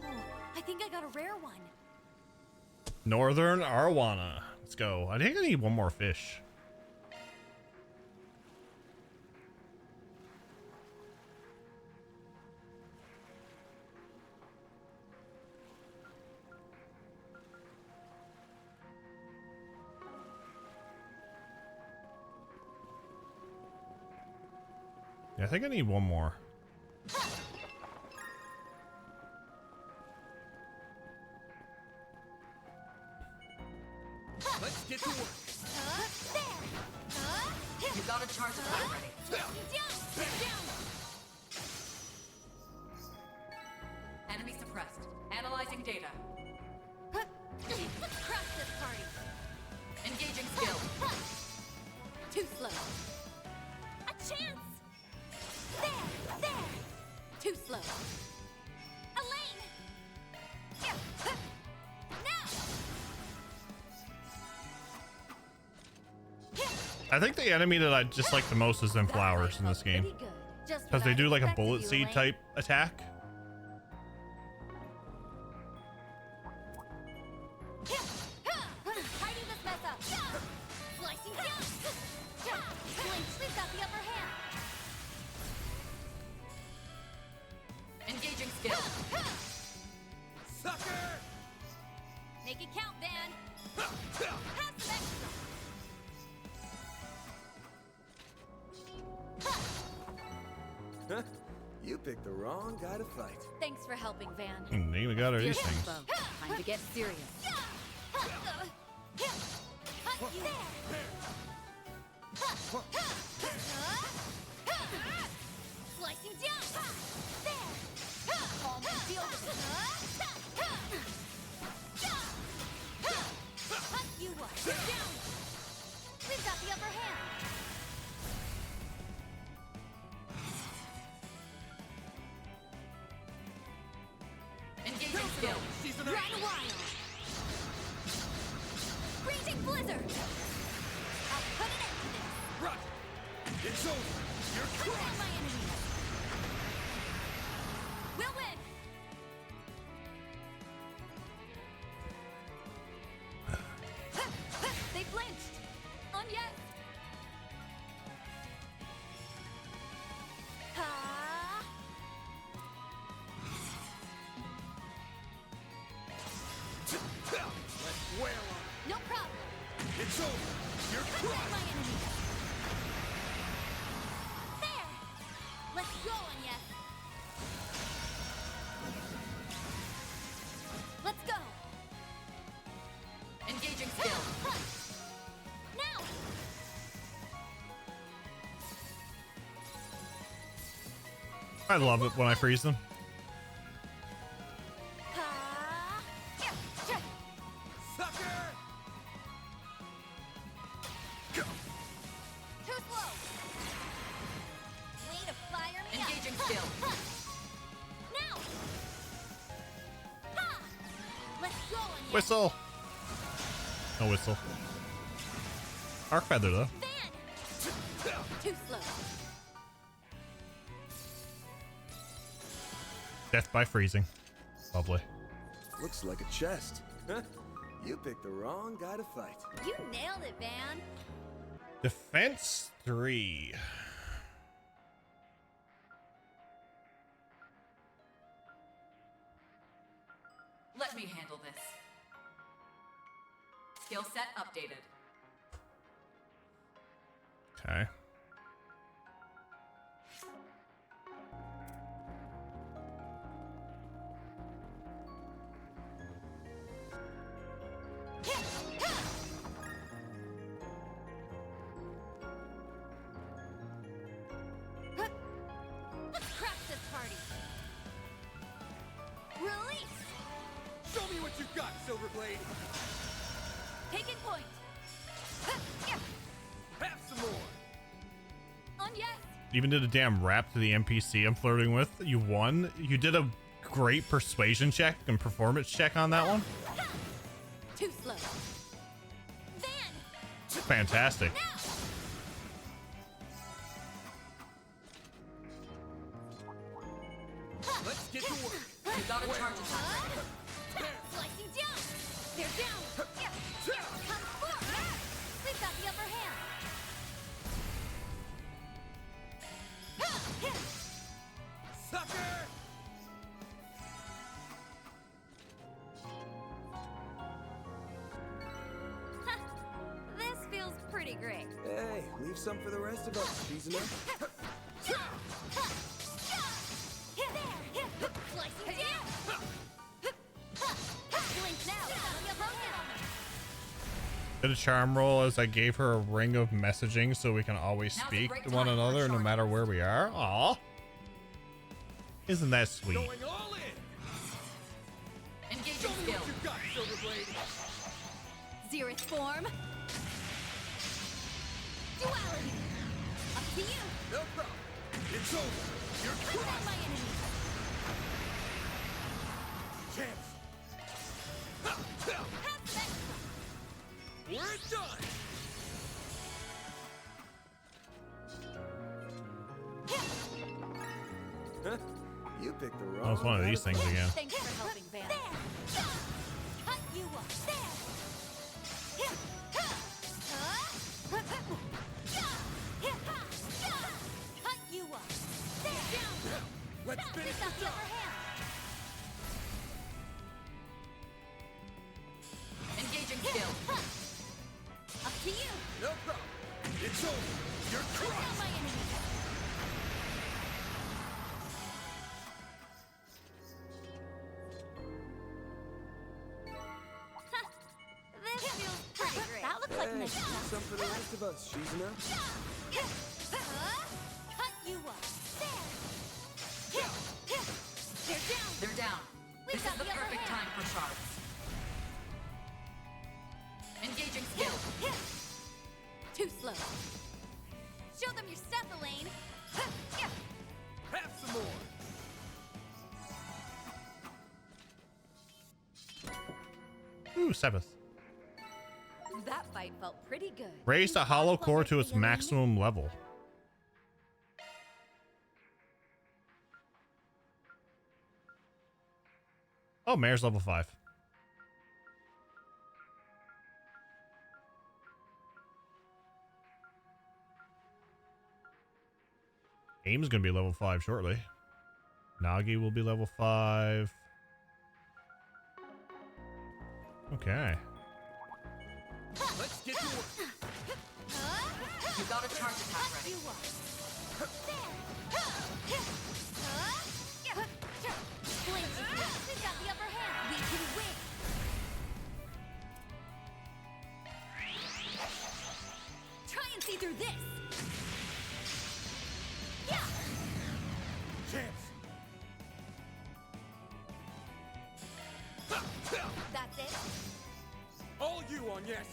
Speaker 2: Oh, I think I got a rare one.
Speaker 1: Northern Arowana. Let's go. I think I need one more fish. Yeah, I think I need one more.
Speaker 6: Let's get to work.
Speaker 2: There.
Speaker 16: You've got a charge attack ready.
Speaker 2: Down. Down.
Speaker 16: Processing data.
Speaker 2: Crush this party.
Speaker 16: Engaging skill.
Speaker 2: Too slow. A chance. There.
Speaker 16: Too slow.
Speaker 2: Elaine.
Speaker 1: I think the enemy that I just like the most is them flowers in this game. Because they do like a bullet seed type attack.
Speaker 2: Tidy this mess up. Slicing down. Blink, we've got the upper hand.
Speaker 16: Engaging skill.
Speaker 8: Sucker!
Speaker 2: Make it count, Van. Have some extra.
Speaker 6: Huh? You picked the wrong guy to fight.
Speaker 2: Thanks for helping, Van.
Speaker 1: They even got our these things.
Speaker 16: Time to get serious.
Speaker 2: Slicing down. There. Calm and deal with it. Hunt you up. Down. We've got the upper hand.
Speaker 16: Engaging skill.
Speaker 2: Run wild. Raging blizzard. I'll put an end to this.
Speaker 8: Run! It's over! You're
Speaker 2: Cut down my enemies. We'll win. They flinched. On yes. Ha.
Speaker 8: Let's wail on
Speaker 2: No problem.
Speaker 8: it. It's over! You're
Speaker 2: Cut down
Speaker 8: crushed!
Speaker 2: my enemies. There. Let's go on yes. Let's go.
Speaker 16: Engaging skill.
Speaker 2: Now.
Speaker 1: I love it when I freeze them.
Speaker 8: Sucker!
Speaker 2: Too slow. Way to fire me up.
Speaker 16: Engaging skill.
Speaker 2: Now. Ha. Let's go on yes.
Speaker 1: Whistle. No whistle. Arc feather though.
Speaker 2: Van. Too slow.
Speaker 1: Death by freezing. Lovely.
Speaker 6: Looks like a chest. Huh? You picked the wrong guy to fight.
Speaker 2: You nailed it, Van.
Speaker 1: Defense 3.
Speaker 16: Let me handle this. Skill set updated.
Speaker 1: Okay.
Speaker 2: Let's crash this party. Release.
Speaker 8: Show me what you got, Silverblade!
Speaker 2: Taking point.
Speaker 8: Have some more!
Speaker 2: On yes.
Speaker 1: Even did a damn rap to the NPC I'm flirting with. You won. You did a great persuasion check and performance check on that one.
Speaker 2: Too slow. Van.
Speaker 1: Fantastic.
Speaker 8: Let's get to work!
Speaker 16: You got a charge attack.
Speaker 2: Slicing down. They're down. Come forward. We've got the upper hand.
Speaker 8: Sucker!
Speaker 2: This feels pretty great.
Speaker 6: Hey, leave some for the rest of us, cheesing up.
Speaker 2: Slicing down. Blink now. You broke it on me.
Speaker 1: Did a charm roll as I gave her a ring of messaging so we can always
Speaker 16: Now's a
Speaker 1: speak
Speaker 16: great
Speaker 1: to one
Speaker 16: time for a
Speaker 1: another no
Speaker 16: short
Speaker 1: matter where we are. Aw. Isn't that sweet?
Speaker 8: Going all in!
Speaker 16: Engaging
Speaker 8: you got, Silverblade?
Speaker 2: Zeroth form. Duality. Up to you.
Speaker 8: No problem. It's over. You're
Speaker 2: Cut down my enemy.
Speaker 8: Chance.
Speaker 2: Have that.
Speaker 8: We're done.
Speaker 6: You picked the wrong.
Speaker 1: Oh, it's one of these things again.
Speaker 2: Thanks for helping, Van. There. Cut you off. There. Cut you off. There. Down.
Speaker 8: Let's finish
Speaker 2: This
Speaker 8: this
Speaker 2: upper
Speaker 8: off.
Speaker 2: hand.
Speaker 16: Engaging skill.
Speaker 2: Up to you.
Speaker 8: No problem. It's over. You're
Speaker 2: Cut down
Speaker 8: crushed.
Speaker 2: my enemy. This feels pretty great. That looks like nice stuff.
Speaker 6: Some for the rest of us, Shizuna.
Speaker 2: Cut you off. There. They're down.
Speaker 16: They're down.
Speaker 2: We've
Speaker 16: This
Speaker 2: got
Speaker 16: is the
Speaker 2: the upper
Speaker 16: perfect
Speaker 2: hand.
Speaker 16: time for shards. Engaging skill.
Speaker 2: Too slow. Show them your stuff, Elaine.
Speaker 8: Have some more.
Speaker 1: Ooh, Sebeth.
Speaker 5: That fight felt pretty good.
Speaker 1: Raise the hollow core to its maximum level. Oh, Mayor's level 5. Aim's gonna be level 5 shortly. Nagi will be level 5. Okay.
Speaker 8: Let's get to work.
Speaker 16: You got a charge attack ready.
Speaker 2: We've got the upper hand. We can win. Try and see through this. Yeah.
Speaker 8: Chance.
Speaker 2: That's it.
Speaker 8: All you on, yes.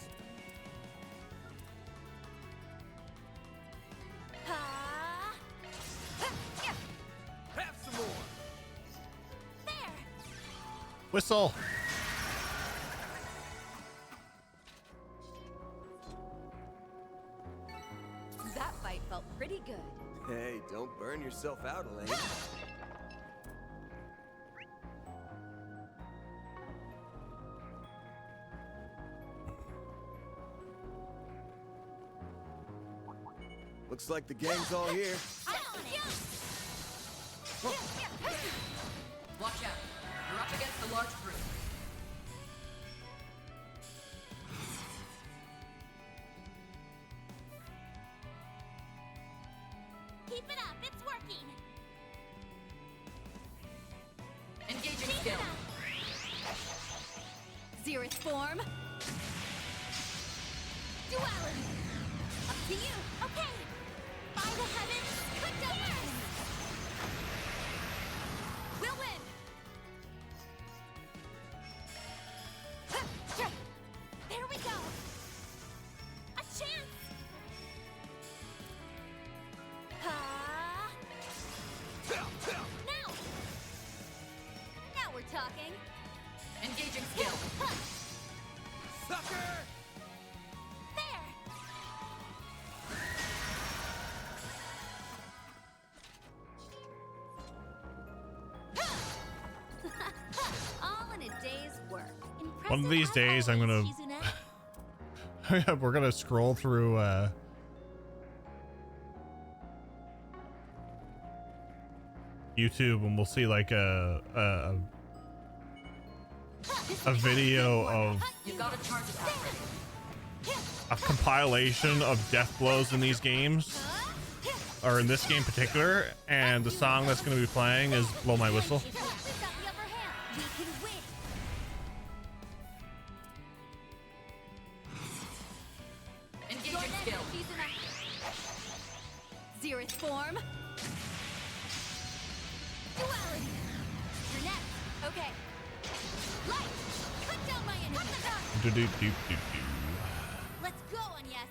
Speaker 8: Have some more.
Speaker 2: There.
Speaker 1: Whistle.
Speaker 5: That fight felt pretty good.
Speaker 6: Hey, don't burn yourself out, Elaine. Looks like the gang's all here.
Speaker 16: Watch out. You're up against a large group.
Speaker 2: Keep it up. It's working.
Speaker 16: Engaging skill.
Speaker 2: Zeroth form. Duality. Up to you. Okay. By the heavens, cut down my enemy. We'll win. There we go. A chance. Now. Now we're talking.
Speaker 16: Engaging skill.
Speaker 8: Sucker!
Speaker 2: There. All in a day's work.
Speaker 1: One of these days, I'm gonna. We're gonna scroll through. YouTube, and we'll see like a video of
Speaker 16: You got a charge attack ready.
Speaker 1: a compilation of death blows in these games, or in this game in particular, and the song that's going to be playing is Blow My Whistle.
Speaker 2: We've got the upper hand. We can win.
Speaker 16: Engaging skill.
Speaker 2: Zeroth form. Duality. You're next. Okay. Light. Cut Let's go on, yes.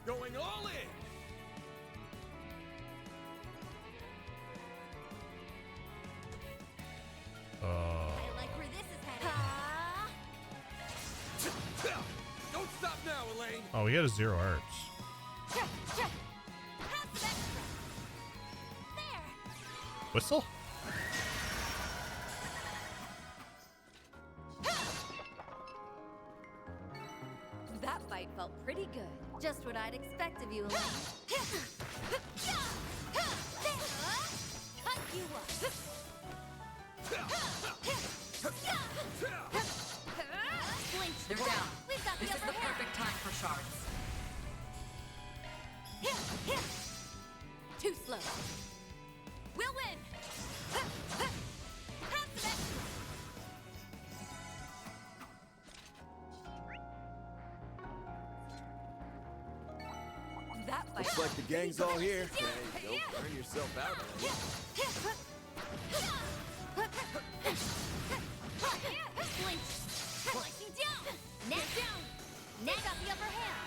Speaker 8: Going all in.
Speaker 2: I like where this is headed.
Speaker 8: Don't stop now, Elaine.
Speaker 1: Oh, he had a 0 arts. Whistle?
Speaker 2: That fight felt pretty good. Just what I'd expect of you, Elaine. Cut you up.
Speaker 16: They're down.
Speaker 2: We've got
Speaker 16: This
Speaker 2: the
Speaker 16: is
Speaker 2: upper
Speaker 16: the
Speaker 2: hand.
Speaker 16: perfect time for shards.
Speaker 2: Too slow. We'll win. Have some extra.
Speaker 16: That fight.
Speaker 4: Looks like the gang's all here. Hey, don't burn yourself out, Elaine.
Speaker 2: Flinch. Slicing down. Neck down. Neck got the upper hand.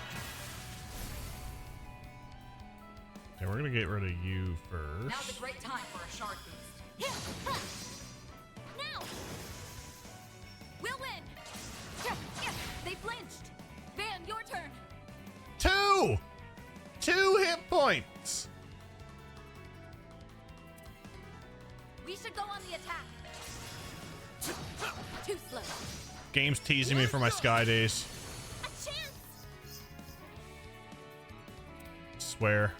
Speaker 1: Okay, we're gonna get rid of you first.
Speaker 16: Now's a great time for a shard boost.
Speaker 2: Now. We'll win. They flinched. Van, your turn.
Speaker 1: 2 hit points.
Speaker 2: We should go on the attack. Too slow.
Speaker 1: Game's teasing me for my Sky Days.
Speaker 2: A chance.
Speaker 1: Swear.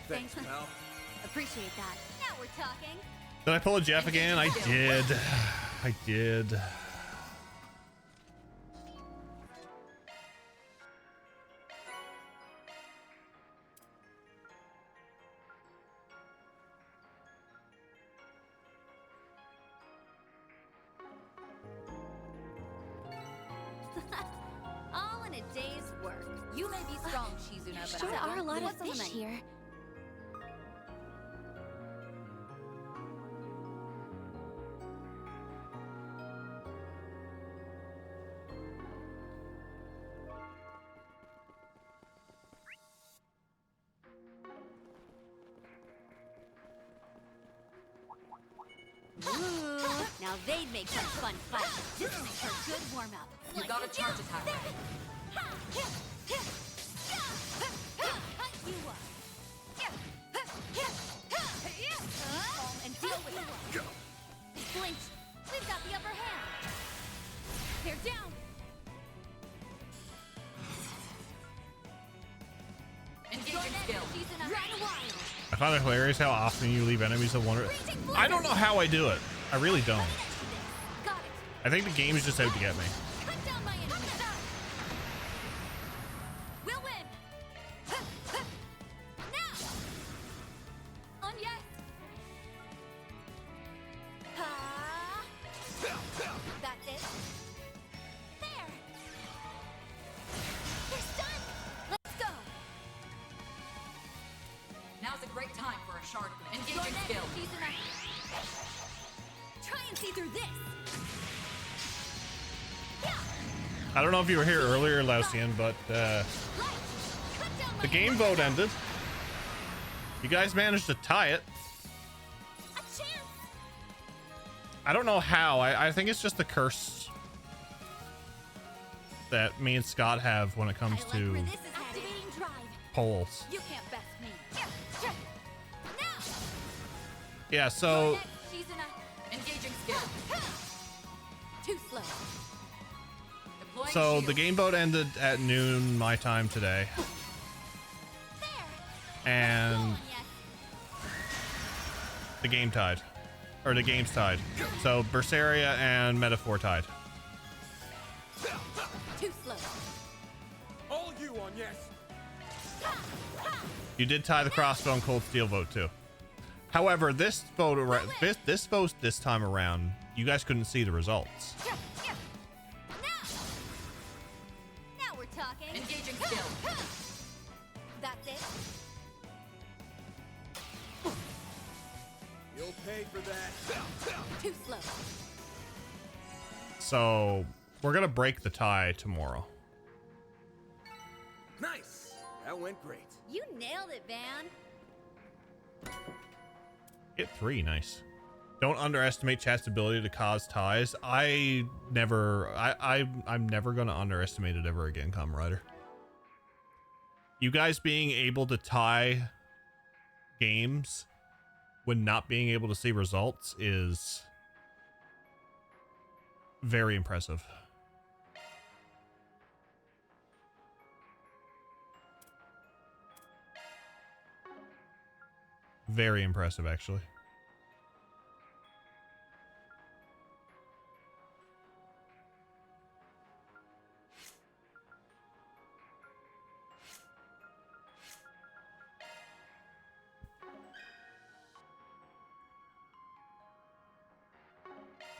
Speaker 4: Thanks, pal.
Speaker 2: Appreciate that. Now we're talking.
Speaker 1: Did I pull a Jeff again? I did. I did.
Speaker 2: All in a day's work. You may be strong, Shizuna, but
Speaker 19: Sure
Speaker 2: I
Speaker 19: are a lot of
Speaker 2: what's on the
Speaker 19: fish
Speaker 2: menu?
Speaker 19: here.
Speaker 2: Ooh, now they'd make for a fun fight. This makes for a good warm-up.
Speaker 16: You got a charge attack.
Speaker 2: Cut you up. And deal with it. Flinch. We've got the upper hand. They're down.
Speaker 16: Engaging skill.
Speaker 2: Right a while.
Speaker 1: I find it hilarious how often you leave enemies of wonder. I don't know how I do it. I really don't.
Speaker 2: Got it.
Speaker 1: I think the game is just out to get me.
Speaker 2: Cut down my enemy. We'll win. Now. On yes. That's it. There. They're stunned. Let's go.
Speaker 16: Now's a great time for a shard boost.
Speaker 2: Your
Speaker 16: Engaging
Speaker 2: neck,
Speaker 16: skill.
Speaker 2: Shizuna. Try and see through this.
Speaker 1: I don't know if you were here earlier, Lausian, but the game vote ended. You guys managed to tie it. I don't know how. I think it's just the curse that me and Scott have when it comes to
Speaker 2: This is activating drive.
Speaker 1: polls.
Speaker 2: You can't best me.
Speaker 1: Yeah, so
Speaker 2: Shizuna.
Speaker 16: Engaging skill.
Speaker 2: Too slow.
Speaker 16: Deploying
Speaker 1: so
Speaker 16: shield.
Speaker 1: the game vote ended at noon my time today. And the game tied. Or the game's tied. So Berseria and Metaphor tied.
Speaker 2: Too slow.
Speaker 8: All you on yes.
Speaker 1: You did tie the crossbow and cold steel vote too. However, this vote this vote this time around, you guys couldn't see the results.
Speaker 2: Now we're talking.
Speaker 16: Engaging skill.
Speaker 2: That's it.
Speaker 6: for that.
Speaker 16: Too slow.
Speaker 1: So we're gonna break the tie tomorrow.
Speaker 6: Nice. That went great.
Speaker 2: You nailed it, Van.
Speaker 1: Hit 3, nice. Don't underestimate chat's ability to cause ties. I'm never gonna underestimate it ever again, Kamen Rider. You guys being able to tie games when not being able to see results is very impressive. Very impressive, actually.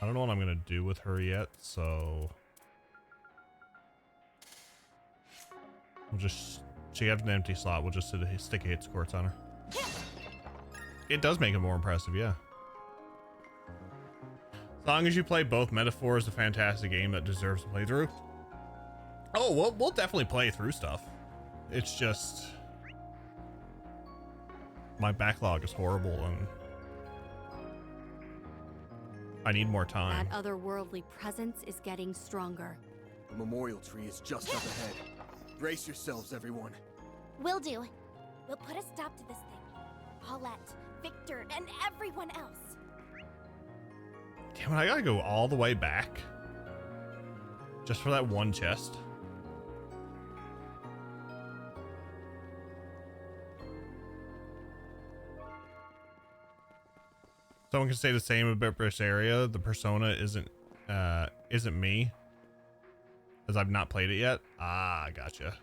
Speaker 1: I don't know what I'm gonna do with her yet, so we'll just, she has an empty slot, we'll just stick a hit squirts on her. It does make it more impressive, yeah. As long as you play both, Metaphor is a fantastic game that deserves a playthrough. Oh, we'll definitely play through stuff. It's just my backlog is horrible and I need more time.
Speaker 2: That otherworldly presence is getting stronger.
Speaker 6: The memorial tree is just up ahead. Brace yourselves, everyone.
Speaker 19: Will do. We'll put a stop to this thing. Paulette, Victor, and everyone else.
Speaker 1: Damn it, I gotta go all the way back just for that one chest. Someone can say the same about this area. The persona isn't me, as I've not played it yet. Ah, gotcha.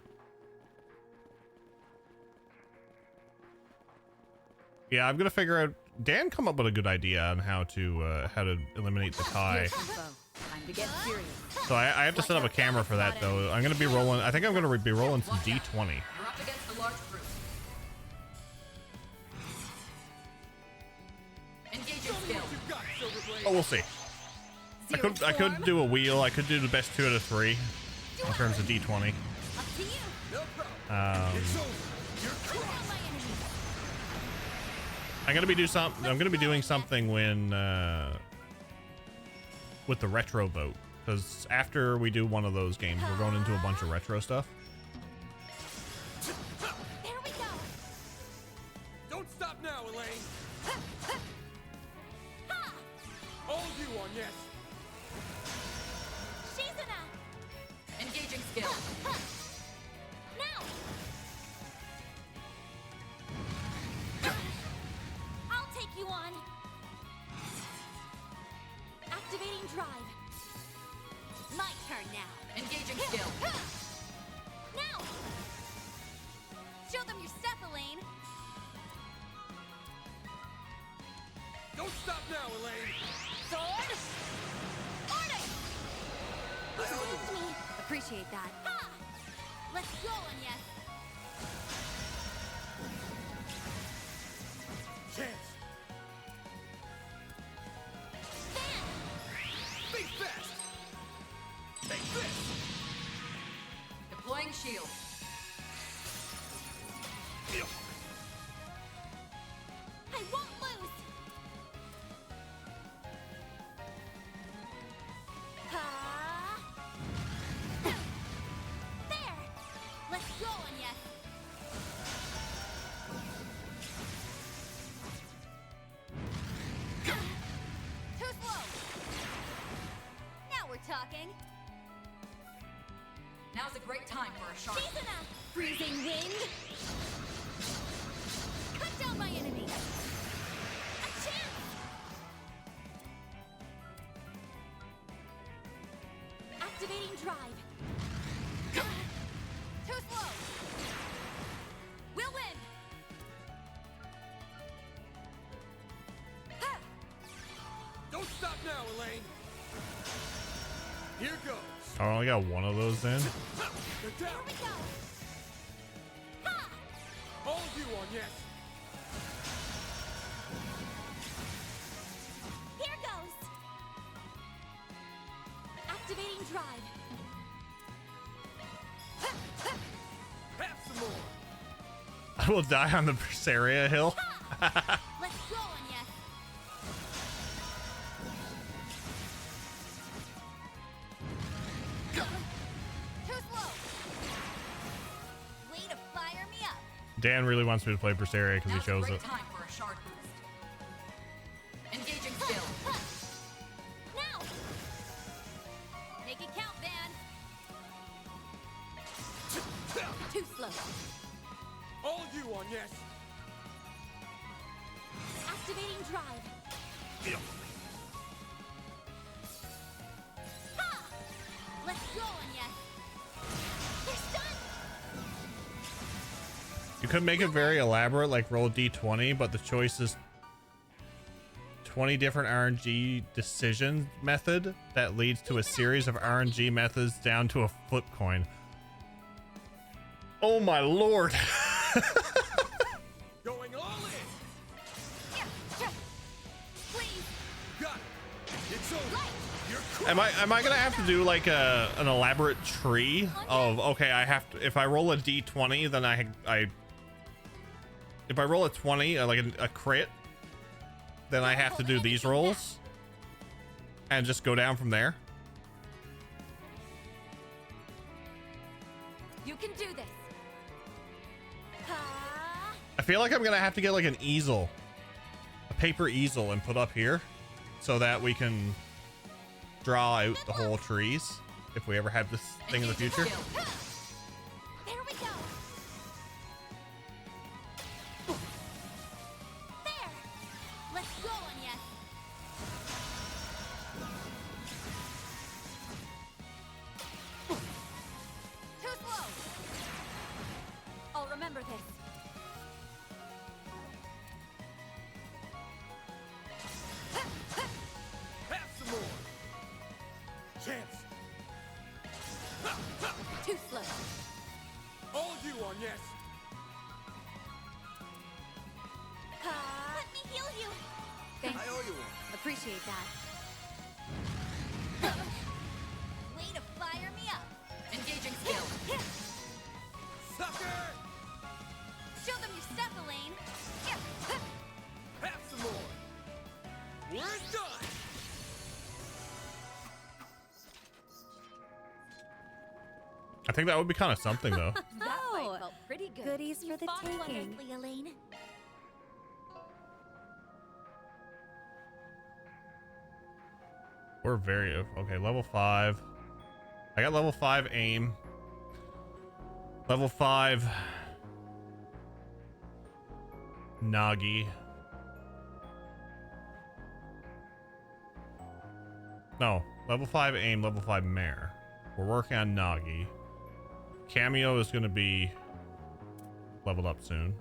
Speaker 1: Yeah, I'm gonna figure out. Dan come up with a good idea on how to eliminate the tie. So I have to set up a camera for that though. I'm gonna be rolling. I think I'm gonna be rolling some D20.
Speaker 16: You're up against a large group. Engage your skill.
Speaker 1: Oh, we'll see. I could do a wheel. I could do the best 2 out of 3 in terms of D20. I'm gonna be doing something when with the retro vote, because after we do one of those games, we're going into a bunch of retro stuff.
Speaker 19: There we go.
Speaker 6: Don't stop now, Elaine. All you on yes.
Speaker 19: Shizuna.
Speaker 16: Engaging skill.
Speaker 19: Now. I'll take you on. Activating drive. My turn now.
Speaker 16: Engaging skill.
Speaker 19: Now. Show them your stuff, Elaine.
Speaker 6: Don't stop now, Elaine.
Speaker 19: Sword. Order. You saved me.
Speaker 2: Appreciate that.
Speaker 19: Ha! Let's go, Anya.
Speaker 6: Chance. Be fast. Take this.
Speaker 16: Deploying shield.
Speaker 19: I won't lose. Ha! There. Let's go, Anya. Too slow. Now we're talking.
Speaker 16: Now's a great time for a shark.
Speaker 19: Shizuna! Freezing wind. Cut down my enemy. A chance. Activating drive. Too slow. We'll win. Ha!
Speaker 6: Don't stop now, Elaine. Here goes.
Speaker 1: I only got one of those then.
Speaker 6: They're down.
Speaker 19: Here we go. Ha!
Speaker 6: All you on yes.
Speaker 2: drive.
Speaker 8: Have some more.
Speaker 1: I will die on the Berseria hill.
Speaker 2: Let's go on, yes. Too slow. Way to fire me up.
Speaker 1: Dan really wants me to play Berseria because he chose it.
Speaker 16: Time for a shard boost. Engaging skill.
Speaker 2: Now. Make it count, Van. Too slow.
Speaker 8: All you on yes.
Speaker 2: Activating drive. Ha! Let's go on, yes. They're stunned.
Speaker 1: You could make it very elaborate, like roll d20, but the choice is 20 different RNG decision method that leads to a series of RNG methods down to a flip coin. Oh my lord.
Speaker 8: Going all in.
Speaker 2: Please.
Speaker 8: Got it. It's over. You're
Speaker 1: Am I gonna have to do like an elaborate tree of, okay, I have to, if I roll a d20, then if I roll a 20, like a crit, then I have to do these rolls and just go down from there.
Speaker 2: You can do this.
Speaker 1: I feel like I'm gonna have to get like an easel, a paper easel, and put up here so that we can draw out the whole trees if we ever have this thing in the future.
Speaker 2: There we go. There. Let's go on, yes. Too slow. I'll remember this.
Speaker 8: Have some more. Chance.
Speaker 2: Too slow.
Speaker 8: All you on yes.
Speaker 2: Let me heal you.
Speaker 16: Thanks.
Speaker 8: I owe you one.
Speaker 2: Appreciate that. Way to fire me up.
Speaker 16: Engaging skill.
Speaker 8: Sucker.
Speaker 2: Show them your stuff, Elaine.
Speaker 8: Have some more. We're done.
Speaker 1: I think that would be kind of something though.
Speaker 2: That fight felt pretty good.
Speaker 12: Goodies for the
Speaker 2: fought
Speaker 12: taking.
Speaker 2: wonderfully, Elaine.
Speaker 1: We're very okay. Level 5. I got level 5 aim. Level 5 Nagi. No, level 5 aim, level 5 mare. We're working on Nagi. Cameo is going to be leveled up soon.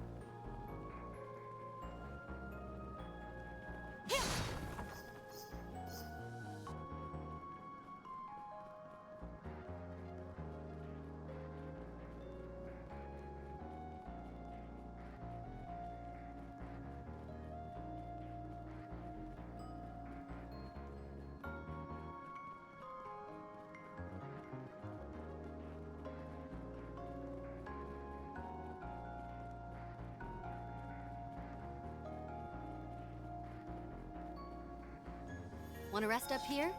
Speaker 2: Want to rest up here?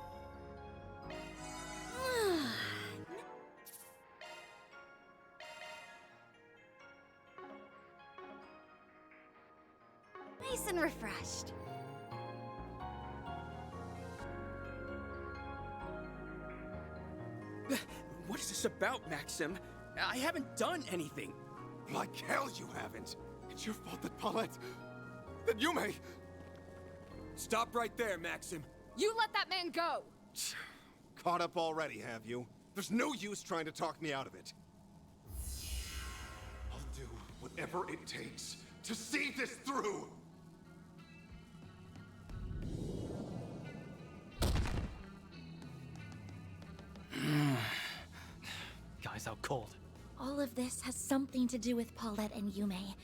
Speaker 2: Nice and refreshed.
Speaker 8: What is this about, Maxim? I haven't done anything.
Speaker 6: Like hell you haven't. It's your fault that Paulette... that Yume... Stop right there, Maxim.
Speaker 3: You let that man go!
Speaker 14: Caught up already, have you? There's no use trying to talk me out of it.
Speaker 6: I'll do whatever it takes to see this through.
Speaker 13: Guy's out cold.
Speaker 2: All of this has something to do with Paulette and Yume.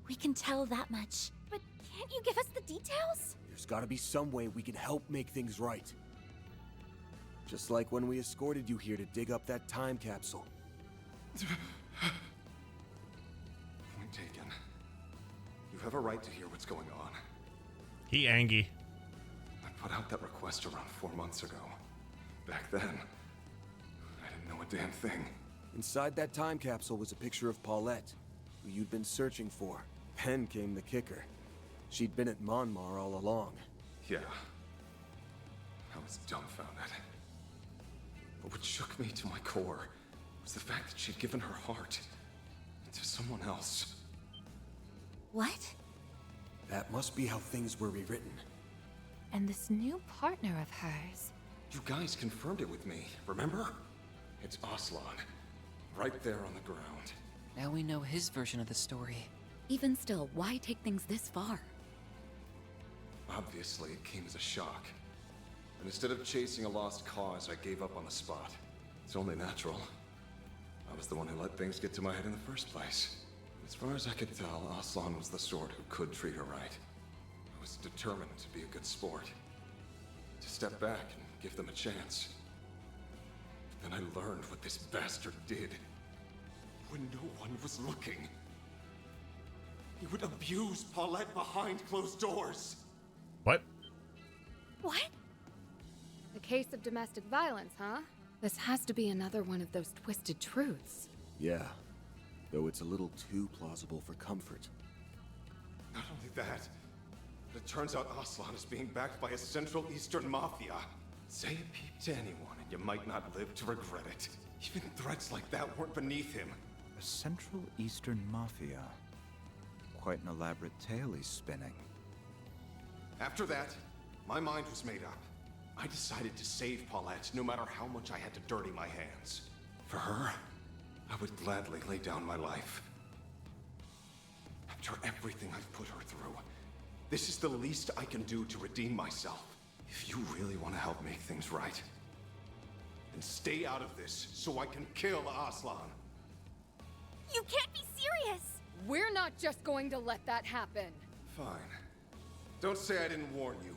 Speaker 2: We can tell that much. But can't you give us the details?
Speaker 4: There's gotta be some way we can help make things right. Just like when we escorted you here to dig up that time capsule.
Speaker 14: Point taken. You have a right to hear what's going on.
Speaker 1: He angry.
Speaker 14: I put out that request around 4 months ago. Back then, I didn't know a damn thing.
Speaker 4: Inside that time capsule was a picture of Paulette, who you'd been searching for. Then came the kicker. She'd been at Monmar all along.
Speaker 14: Yeah. I was dumbfounded. But what shook me to my core was the fact that she'd given her heart to someone else.
Speaker 2: What?
Speaker 4: That must be how things were rewritten.
Speaker 2: And this new partner of hers.
Speaker 14: You guys confirmed it with me, remember? It's Aslan. Right there on the ground.
Speaker 17: Now we know his version of the story.
Speaker 16: Even still, why take things this far?
Speaker 14: Obviously, it came as a shock. And instead of chasing a lost cause, I gave up on the spot. It's only natural. I was the one who let things get to my head in the first place. As far as I could tell, Aslan was the sort who could treat her right. I was determined to be a good sport. To step back and give them a chance. But then I learned what this bastard did. When no one was looking. He would abuse Paulette behind closed doors.
Speaker 1: What?
Speaker 3: What? A case of domestic violence, huh? This has to be another one of those twisted truths.
Speaker 4: Yeah. Though it's a little too plausible for comfort.
Speaker 14: Not only that, but it turns out Aslan is being backed by a Central Eastern Mafia. Say a peep to anyone and you might not live to regret it. Even threats like that weren't beneath him.
Speaker 7: A Central Eastern Mafia. Quite an elaborate tale he's spinning.
Speaker 14: After that, my mind was made up. I decided to save Paulette no matter how much I had to dirty my hands. For her, I would gladly lay down my life. After everything I've put her through, this is the least I can do to redeem myself. If you really want to help make things right, then stay out of this so I can kill Aslan.
Speaker 19: You can't be serious!
Speaker 3: We're not just going to let that happen.
Speaker 14: Fine. Don't say I didn't warn you.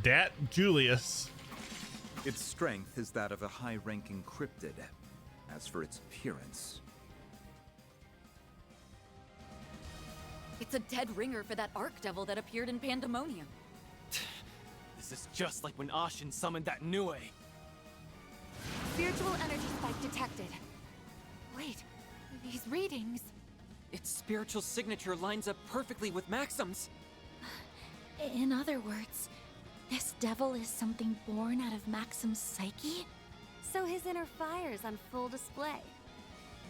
Speaker 1: Dat Julius.
Speaker 7: Its strength is that of a high-ranking cryptid. As for its appearance...
Speaker 16: It's a dead ringer for that Archdevil that appeared in Pandemonium.
Speaker 20: This is just like when Ashen summoned that Nue.
Speaker 19: Spiritual energy spike detected. Wait, these readings...
Speaker 17: Its spiritual signature lines up perfectly with Maxim's.
Speaker 2: In other words, this devil is something born out of Maxim's psyche?
Speaker 19: So his inner fire is on full display.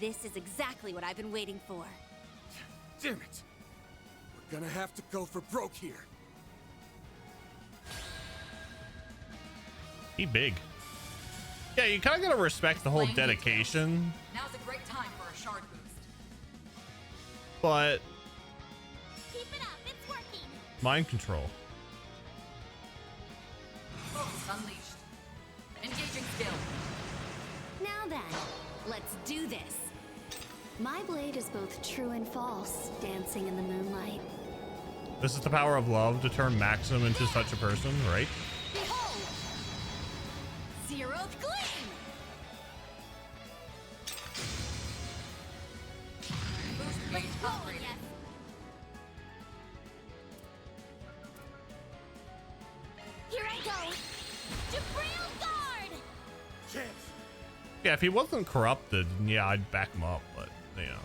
Speaker 19: This is exactly what I've been waiting for.
Speaker 4: Damn it! We're gonna have to go for broke here.
Speaker 1: He big. Yeah, you kind of gotta respect the whole dedication,
Speaker 16: Now's a great time for a shard boost.
Speaker 1: but
Speaker 19: Keep it up, it's working!
Speaker 1: mind control.
Speaker 16: Focus unleashed. Engaging skill.
Speaker 19: Now then, let's do this. My blade is both true and false, dancing in the moonlight.
Speaker 1: This is the power of love to turn Maxim into such a person, right?
Speaker 19: Behold! Zeroth Gleam!
Speaker 16: Boost rate upgraded.
Speaker 19: Yes. Here I go! Jabril Guard!
Speaker 1: Yeah, if he wasn't corrupted, yeah, I'd back him up, but, you know.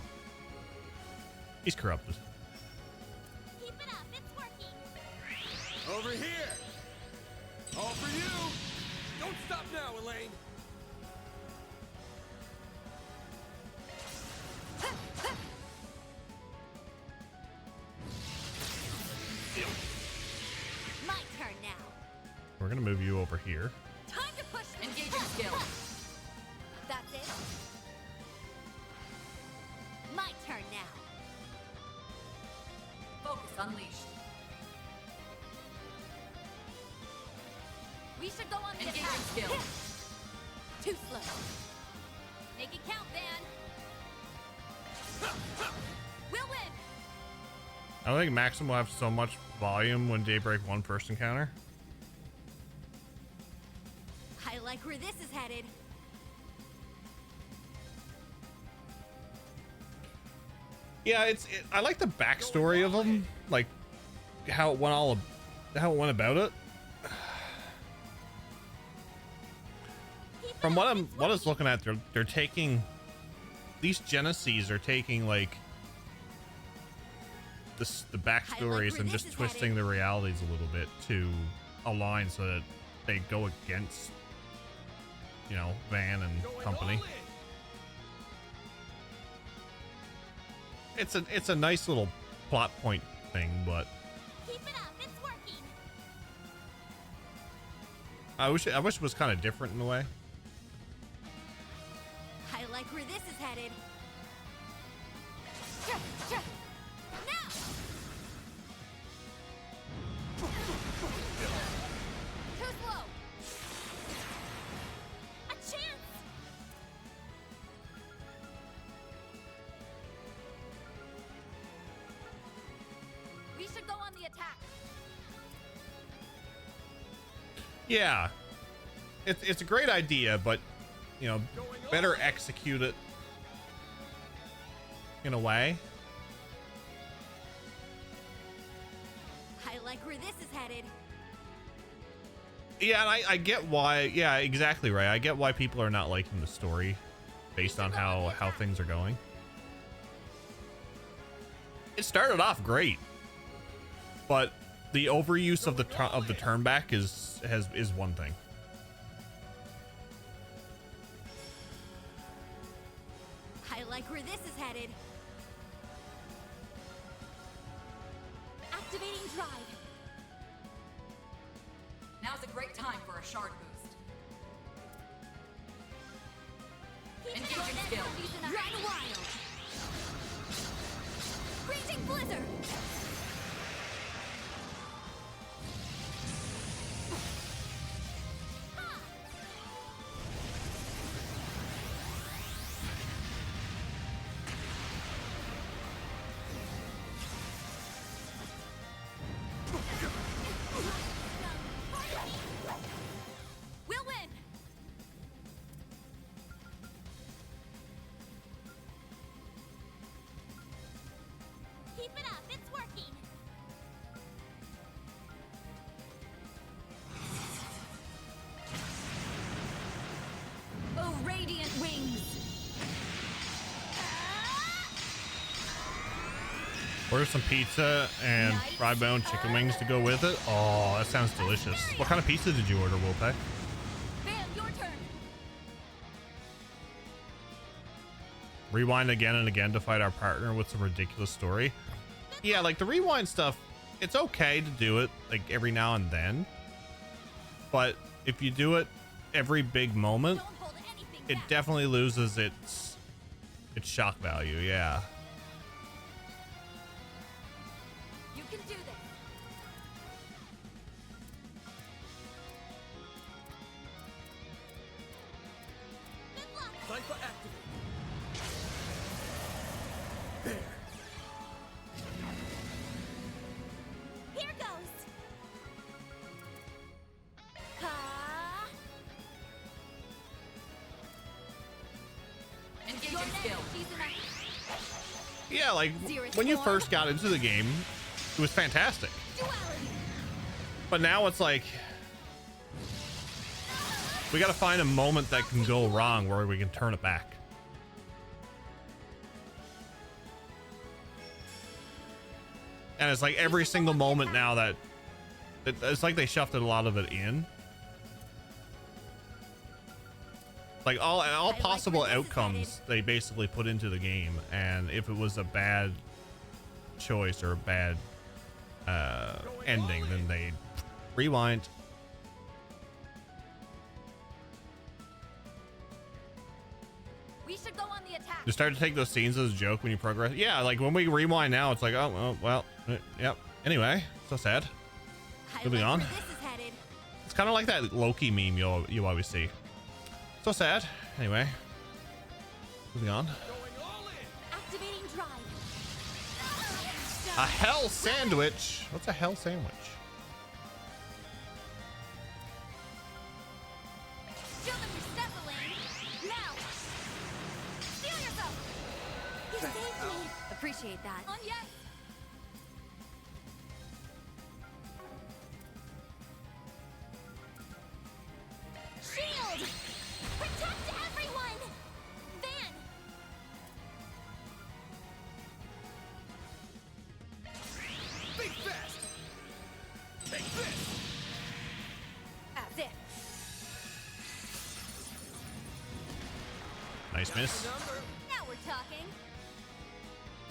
Speaker 1: He's corrupted.
Speaker 19: Keep it up, it's working!
Speaker 8: Over here! All for you! Don't stop now, Elaine!
Speaker 19: My turn now.
Speaker 1: We're gonna move you over here.
Speaker 19: Time to push.
Speaker 16: Engaging skill.
Speaker 19: That's it. My turn now.
Speaker 16: Focus unleashed.
Speaker 2: We should go on the
Speaker 16: Engaging
Speaker 2: attack.
Speaker 16: skill.
Speaker 2: Too slow. Make it count, Van. We'll win.
Speaker 1: I don't think Maxim will have so much volume when Daybreak 1 first encounter.
Speaker 2: I like where this is headed.
Speaker 1: Yeah, I like the backstory of them, like how it went about it. From what I was looking at, they're taking these Genesees are taking like the backstories and just twisting the realities a little bit to align so that they go against, you know, Van and company. It's a nice little plot point thing, but
Speaker 2: Keep it up, it's working.
Speaker 1: I wish it was kind of different in a way.
Speaker 2: I like where this is headed. Now. Too slow. A chance. We should go on the attack.
Speaker 1: Yeah, it's a great idea, but you know, better execute it in a way.
Speaker 2: I like where this is headed.
Speaker 1: Yeah, and I get why. Yeah, exactly right. I get why people are not liking the story based on how things are going. It started off great, but the overuse of the turn back is one thing.
Speaker 2: I like where this is headed. Activating drive.
Speaker 16: Now's a great time for a shard boost. Engaging skill.
Speaker 2: Run wild. Raging blizzard. We'll win. Keep it up, it's working. Oh, radiant wings.
Speaker 1: Order some pizza and fried bone chicken wings to go with it. Oh, that sounds delicious. What kind of pizza did you order, Wolpe?
Speaker 2: Van, your turn.
Speaker 1: Rewind again and again to fight our partner with some ridiculous story. Yeah, like the rewind stuff, it's okay to do it like every now and then. But if you do it every big moment, it definitely loses its shock value. Yeah.
Speaker 2: You can do this.
Speaker 8: Cypher activate.
Speaker 2: Here goes.
Speaker 16: Engaging skill.
Speaker 1: Yeah, like when you first got into the game, it was fantastic. But now it's like we got to find a moment that can go wrong where we can turn it back. And it's like every single moment now that it's like they shuffled a lot of it in. Like all possible outcomes they basically put into the game, and if it was a bad choice or a bad ending, then they rewind.
Speaker 2: We should go on the attack.
Speaker 1: You start to take those scenes as a joke when you progress. Yeah, like when we rewind now, it's like, oh well, yep. Anyway, so sad. Moving on.
Speaker 2: This is headed.
Speaker 1: It's kind of like that Loki meme you always see. So sad. Anyway, moving on.
Speaker 2: Activating drive.
Speaker 1: A hell sandwich. What's a hell sandwich?
Speaker 2: Show them your step, Elaine. Now. Steal yourself. You saved me. Appreciate that. On yes. Shield! Protect everyone! Van!
Speaker 8: Think fast! Take this!
Speaker 2: As if.
Speaker 1: Nice miss.
Speaker 2: Now we're talking.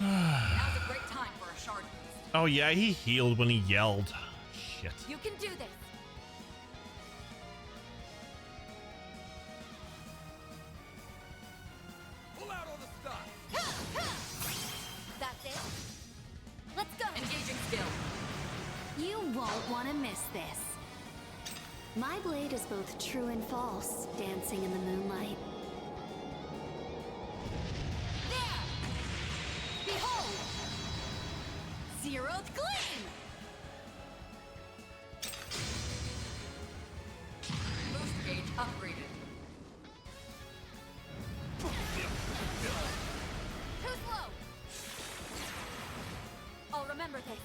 Speaker 16: Now's a great time for a shard boost.
Speaker 1: Oh yeah, he healed when he yelled. Shit.
Speaker 2: You can do this.
Speaker 8: Pull out all the stops!
Speaker 2: That's it. Let's go.
Speaker 16: Engaging skill.
Speaker 19: You won't want to miss this. My blade is both true and false, dancing in the moonlight.
Speaker 2: There! Behold! Zeroth Gleam!
Speaker 16: Boost gauge upgraded.
Speaker 2: Too slow! I'll remember this.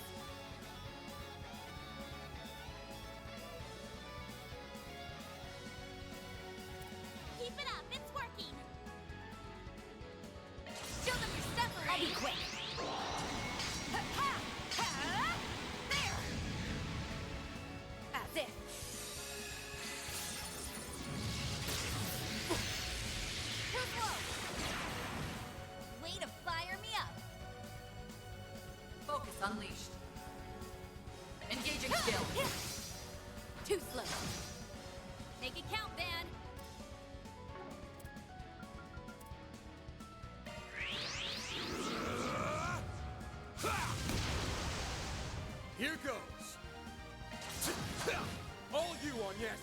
Speaker 2: Keep it up, it's working! Show them your step, Elaine. I'll be quick. There! As if. Too slow! Way to fire me up!
Speaker 16: Focus unleashed. Engaging skill.
Speaker 2: Too slow. Make it count, Van.
Speaker 8: Here goes! All you on yes!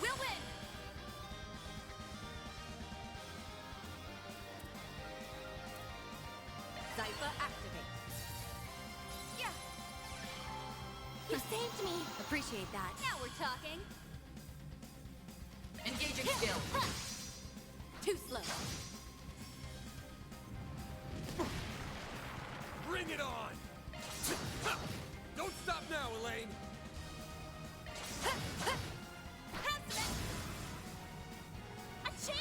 Speaker 2: We'll win!
Speaker 16: Zypha activate.
Speaker 2: Yeah! You saved me! Appreciate that. Now we're talking.
Speaker 16: Engaging skill.
Speaker 2: Too slow.
Speaker 8: Bring it on! Don't stop now, Elaine!
Speaker 2: A chance!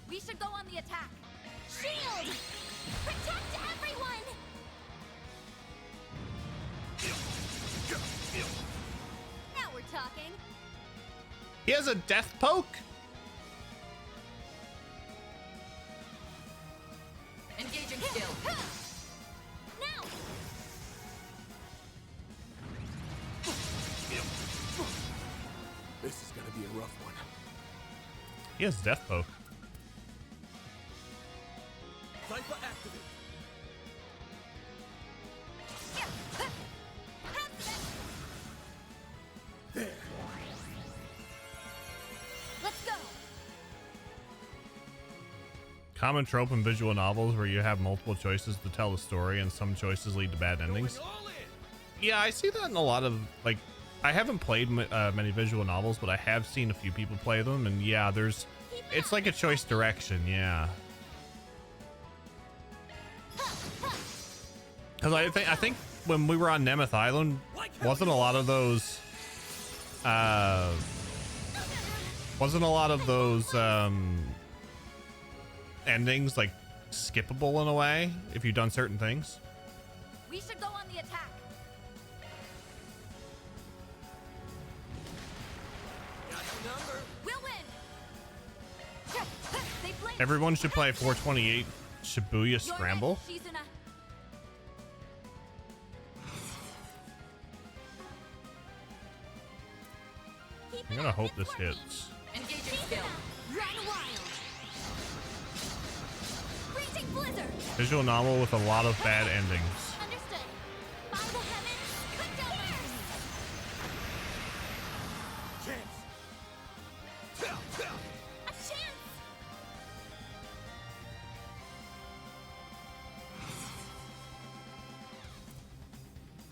Speaker 2: We should go on the attack. Shield! Protect everyone! Now we're talking.
Speaker 1: He has a death poke.
Speaker 16: Engaging skill.
Speaker 2: Now!
Speaker 4: This is gonna be a rough one.
Speaker 1: He has death poke.
Speaker 8: Zypha activate! There!
Speaker 2: Let's go!
Speaker 1: Common trope in visual novels where you have multiple choices to tell the story and some choices lead to bad endings. Yeah, I see that in a lot of, like, I haven't played many visual novels, but I have seen a few people play them, and yeah, it's like a choice direction, yeah. Because I think when we were on Nemeth Island, wasn't a lot of those endings like skippable in a way if you've done certain things.
Speaker 2: We should go on the attack.
Speaker 8: Got the number!
Speaker 2: We'll win! They blame
Speaker 1: Everyone should play 428 Shibuya Scramble.
Speaker 2: Shizuna.
Speaker 1: I'm gonna hope this hits.
Speaker 19: Engaging skill. Run wild. Raging blizzard.
Speaker 1: Visual novel with a lot of bad endings.
Speaker 19: Understood. By the heavens, cut down my enemies. A chance.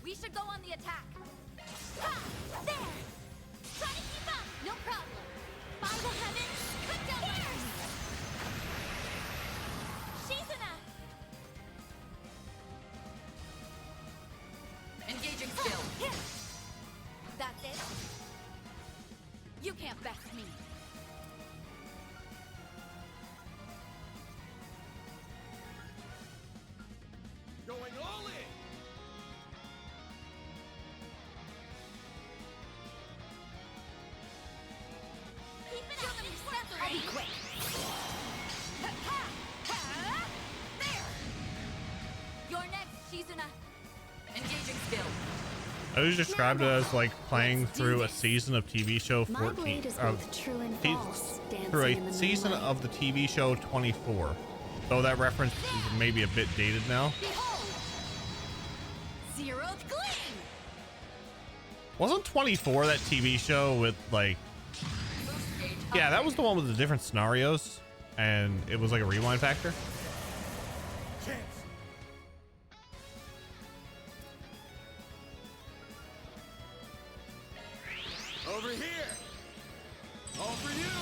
Speaker 19: We should go on the attack. Ha! There. Try to keep up. No problem. By the heavens, cut down my enemies. Shizuna. Engaging skill. That's it. You can't best me.
Speaker 11: Going all in.
Speaker 19: Keep it up. I'll be quick. There. You're next, Shizuna. Engaging skill.
Speaker 1: I was described it as like playing through a season of TV show 14. Through a season of the TV show 24. Though that reference is maybe a bit dated now.
Speaker 19: Zeroth gleam.
Speaker 1: Wasn't 24 that TV show with like? Yeah, that was the one with the different scenarios, and it was like a rewind factor.
Speaker 11: Over here. All for you.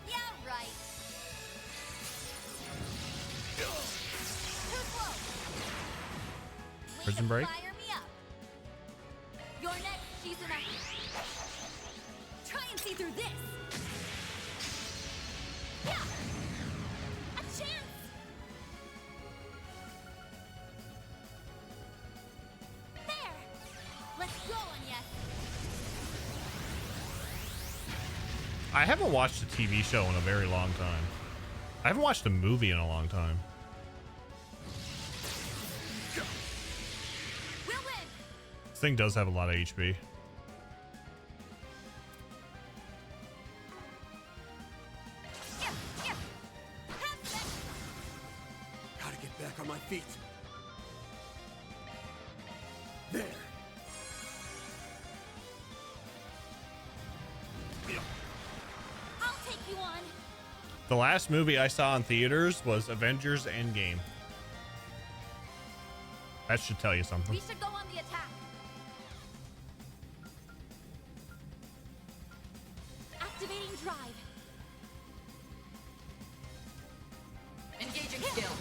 Speaker 19: Yeah, right. Too slow.
Speaker 1: Prison Break.
Speaker 19: Fire me up. You're next, Shizuna. Try and see through this. Yeah. A chance. There. Let's go, Anya.
Speaker 1: I haven't watched a TV show in a very long time. I haven't watched a movie in a long time.
Speaker 19: We'll win.
Speaker 1: This thing does have a lot of HP.
Speaker 4: Gotta get back on my feet. There.
Speaker 19: I'll take you on.
Speaker 1: The last movie I saw in theaters was Avengers Endgame. That should tell you something.
Speaker 19: We should go on the attack. Activating drive. Engaging skill.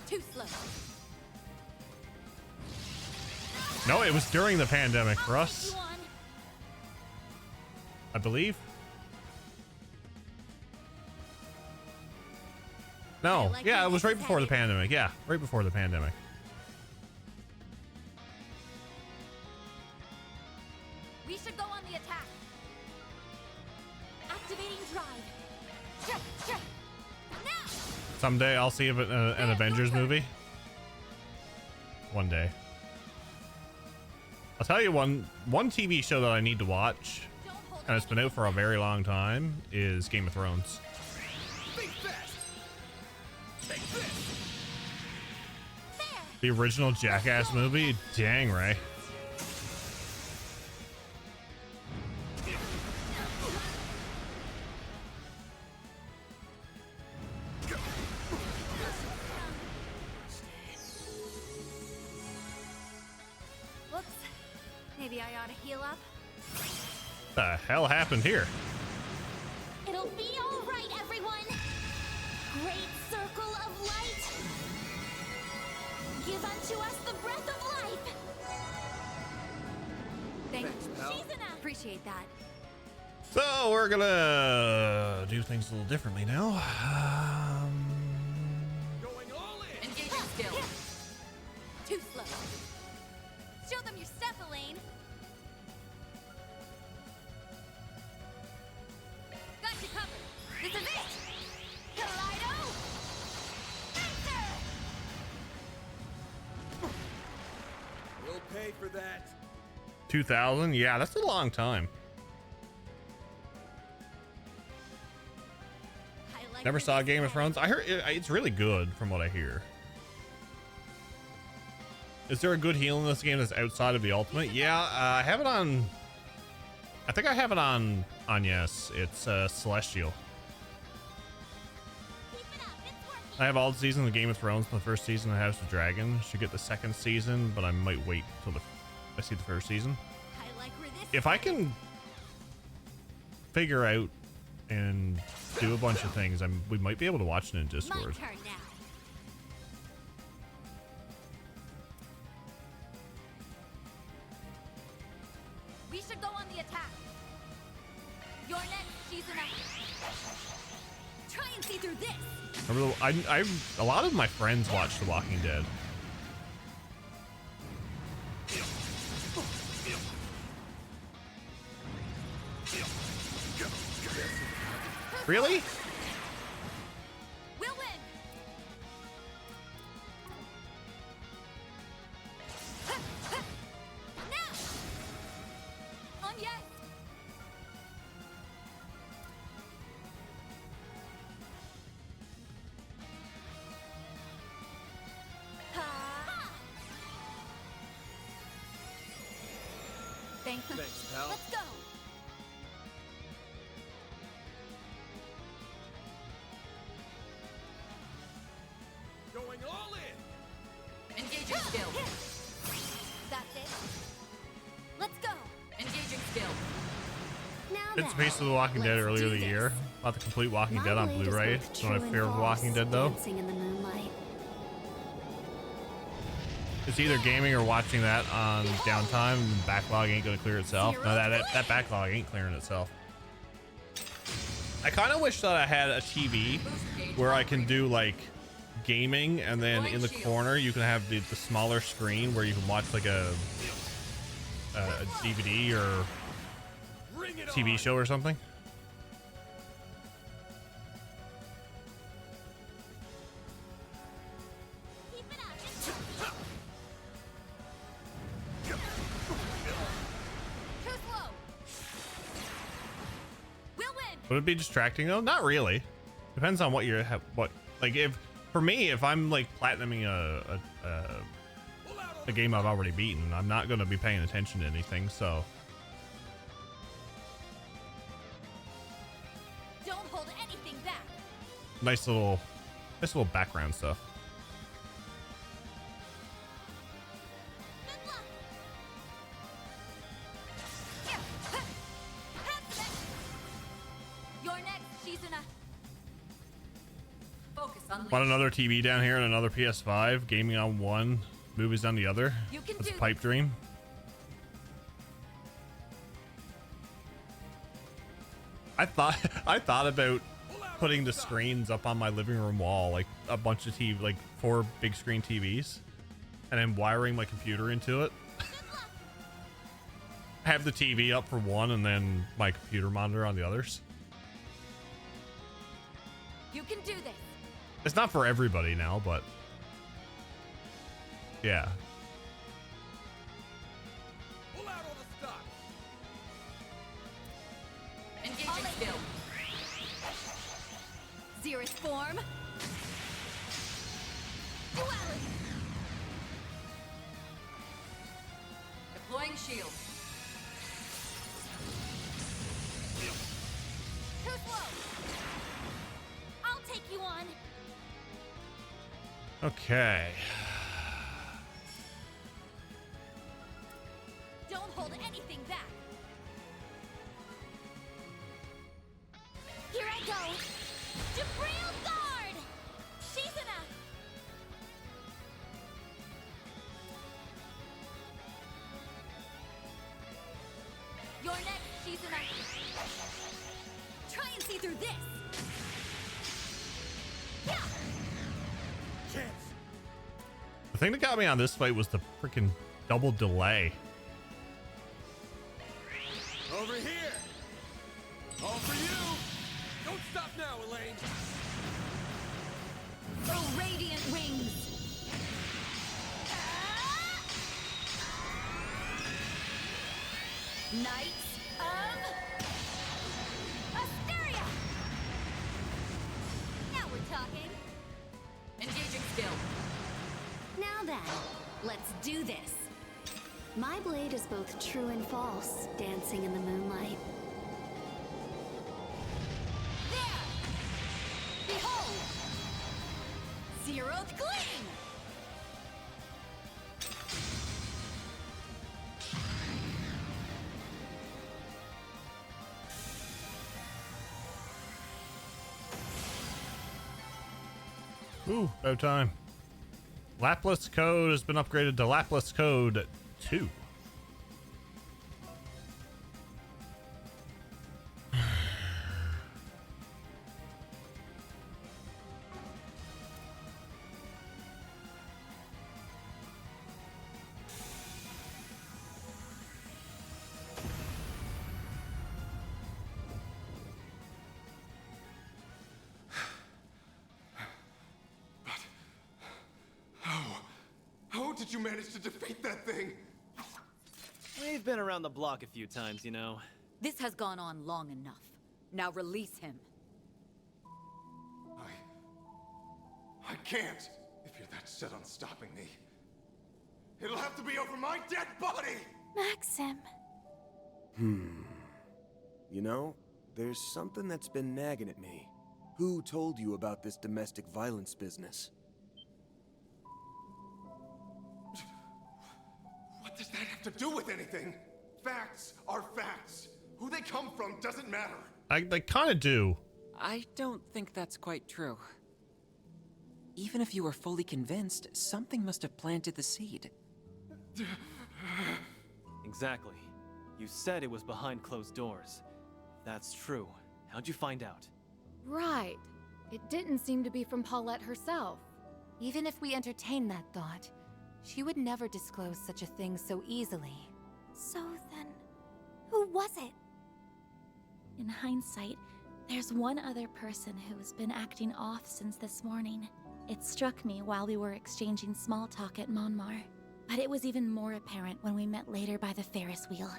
Speaker 19: Too slow.
Speaker 1: No, it was during the pandemic for
Speaker 19: I'll
Speaker 1: us,
Speaker 19: take you on.
Speaker 1: I believe. No,
Speaker 19: like
Speaker 1: yeah,
Speaker 19: where
Speaker 1: it was
Speaker 19: this
Speaker 1: right
Speaker 19: is
Speaker 1: before the
Speaker 19: headed.
Speaker 1: pandemic. Yeah, right before the pandemic.
Speaker 19: We should go on the attack. Activating drive. Now.
Speaker 1: Someday I'll see an Avengers movie. One day. I'll tell you one TV show that I need to watch, and it's been out for a very long time, is Game of Thrones.
Speaker 11: Think fast. Take this.
Speaker 1: The original Jackass movie? Dang, Ray.
Speaker 19: Whoops. Maybe I ought to heal up.
Speaker 1: The hell happened here?
Speaker 19: It'll be all right, everyone. Great circle of light. Give unto us the breath of life. Thanks,
Speaker 4: pal.
Speaker 19: Shizuna. Appreciate that.
Speaker 1: So we're gonna do things a little differently now.
Speaker 11: Going all in.
Speaker 19: Engaging skill. Too slow. Show them your stuff, Elaine. Got you covered. This is it. Kaleido. Enter.
Speaker 4: We'll pay for that.
Speaker 1: 2000? Yeah, that's a long time. Never saw Game of Thrones. I heard it's really good from what I hear. Is there a good heal in this game that's outside of the ultimate? Yeah, I have it on. I think I have it on yes. It's Celestial. I have all the seasons of Game of Thrones. The first season of House of Dragon. Should get the second season, but I might wait till I see the first season. If I can figure out and do a bunch of things, we might be able to watch it in Discord.
Speaker 19: My turn now. We should go on the attack. You're next, Shizuna. Try and see through this.
Speaker 1: Remember, a lot of my friends watch The Walking Dead. Really?
Speaker 19: We'll win. Now. On yes. Thanks,
Speaker 4: pal.
Speaker 19: Let's go.
Speaker 8: Going all in.
Speaker 16: Engaging skill.
Speaker 19: That's it. Let's go.
Speaker 16: Engaging skill.
Speaker 19: Now
Speaker 1: It's a piece of The Walking Dead earlier the year. Bought the complete Walking Dead on Blu-ray. Don't have fear of The Walking Dead though.
Speaker 19: Dancing in the moonlight.
Speaker 1: It's either gaming or watching that on downtime. Backlog ain't gonna clear itself. No, that backlog ain't clearing itself. I kind of wish that I had a TV where I can do like gaming, and then in the corner you can have the smaller screen where you can watch like a DVD or TV show or something. Would it be distracting though? Not really. Depends on what you're like. If for me, if I'm like platinuming a game I've already beaten, I'm not going to be paying attention to anything. So
Speaker 19: Don't hold anything back.
Speaker 1: nice little background stuff.
Speaker 19: You're next, Shizuna.
Speaker 16: Focus on.
Speaker 1: Want another TV down here and another PS5, gaming on one, movies on the other.
Speaker 19: You can
Speaker 1: That's a
Speaker 19: do
Speaker 1: pipe dream. I thought about putting the screens up on my living room wall, like a bunch of TV, like 4 big screen TVs, and then wiring my computer into it. Have the TV up for one and then my computer monitor on the others.
Speaker 19: You can do this.
Speaker 1: It's not for everybody now, but yeah.
Speaker 8: Pull out all the stops.
Speaker 16: Engaging skill.
Speaker 19: Xerus form. Duality.
Speaker 16: Deploying shield.
Speaker 19: Too slow. I'll take you on.
Speaker 1: Okay.
Speaker 19: Don't hold anything back. Here I go. Jabril guard. Shizuna. You're next, Shizuna. Try and see through this. Yeah.
Speaker 8: Chance.
Speaker 1: The thing that got me on this fight was the freaking double delay.
Speaker 8: Over here. All for you. Don't stop now, Elaine.
Speaker 19: Oh, radiant wings. Knights of Asteria! Now we're talking.
Speaker 16: Engaging skill.
Speaker 19: Now then, let's do this. My blade is both true and false, dancing in the moonlight. There! Behold! Zeroth Gleam!
Speaker 1: Ooh, about time. Laplace code has been upgraded to Laplace code 2.
Speaker 6: How did you manage to defeat that thing?
Speaker 20: We've been around the block a few times, you know.
Speaker 16: This has gone on long enough. Now release him.
Speaker 6: I can't. If you're that set on stopping me, it'll have to be over my dead body!
Speaker 2: Maxim.
Speaker 4: You know, there's something that's been nagging at me. Who told you about this domestic violence business?
Speaker 6: What does that have to do with anything? Facts are facts. Who they come from doesn't matter.
Speaker 1: They kind of do.
Speaker 17: I don't think that's quite true. Even if you were fully convinced, something must have planted the seed.
Speaker 20: Exactly. You said it was behind closed doors. If that's true, how'd you find out?
Speaker 3: Right. It didn't seem to be from Paulette herself.
Speaker 15: Even if we entertain that thought, she would never disclose such a thing so easily.
Speaker 2: So then, who was it? In hindsight, there's one other person who's been acting off since this morning. It struck me while we were exchanging small talk at Monmar, but it was even more apparent when we met later by the Ferris wheel.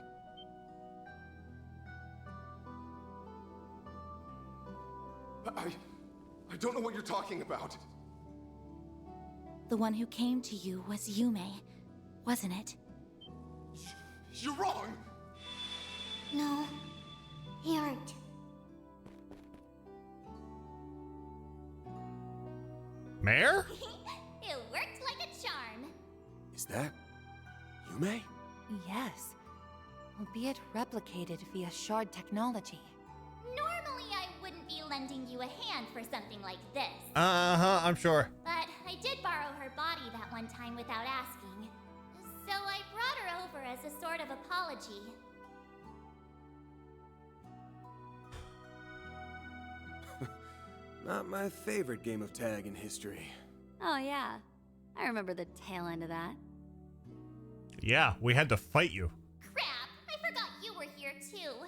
Speaker 6: I don't know what you're talking about.
Speaker 2: The one who came to you was Yume, wasn't it?
Speaker 6: You're wrong!
Speaker 19: No, he aren't.
Speaker 1: Mare?
Speaker 19: It worked like a charm.
Speaker 4: Is that Yume?
Speaker 15: Yes, albeit replicated via shard technology.
Speaker 19: Normally I wouldn't be lending you a hand for something like this.
Speaker 1: I'm sure.
Speaker 19: But I did borrow her body that one time without asking. So I brought her over as a sort of apology.
Speaker 4: Not my favorite game of tag in history.
Speaker 19: Oh yeah, I remember the tail end of that.
Speaker 1: Yeah, we had to fight you.
Speaker 19: Crap, I forgot you were here too.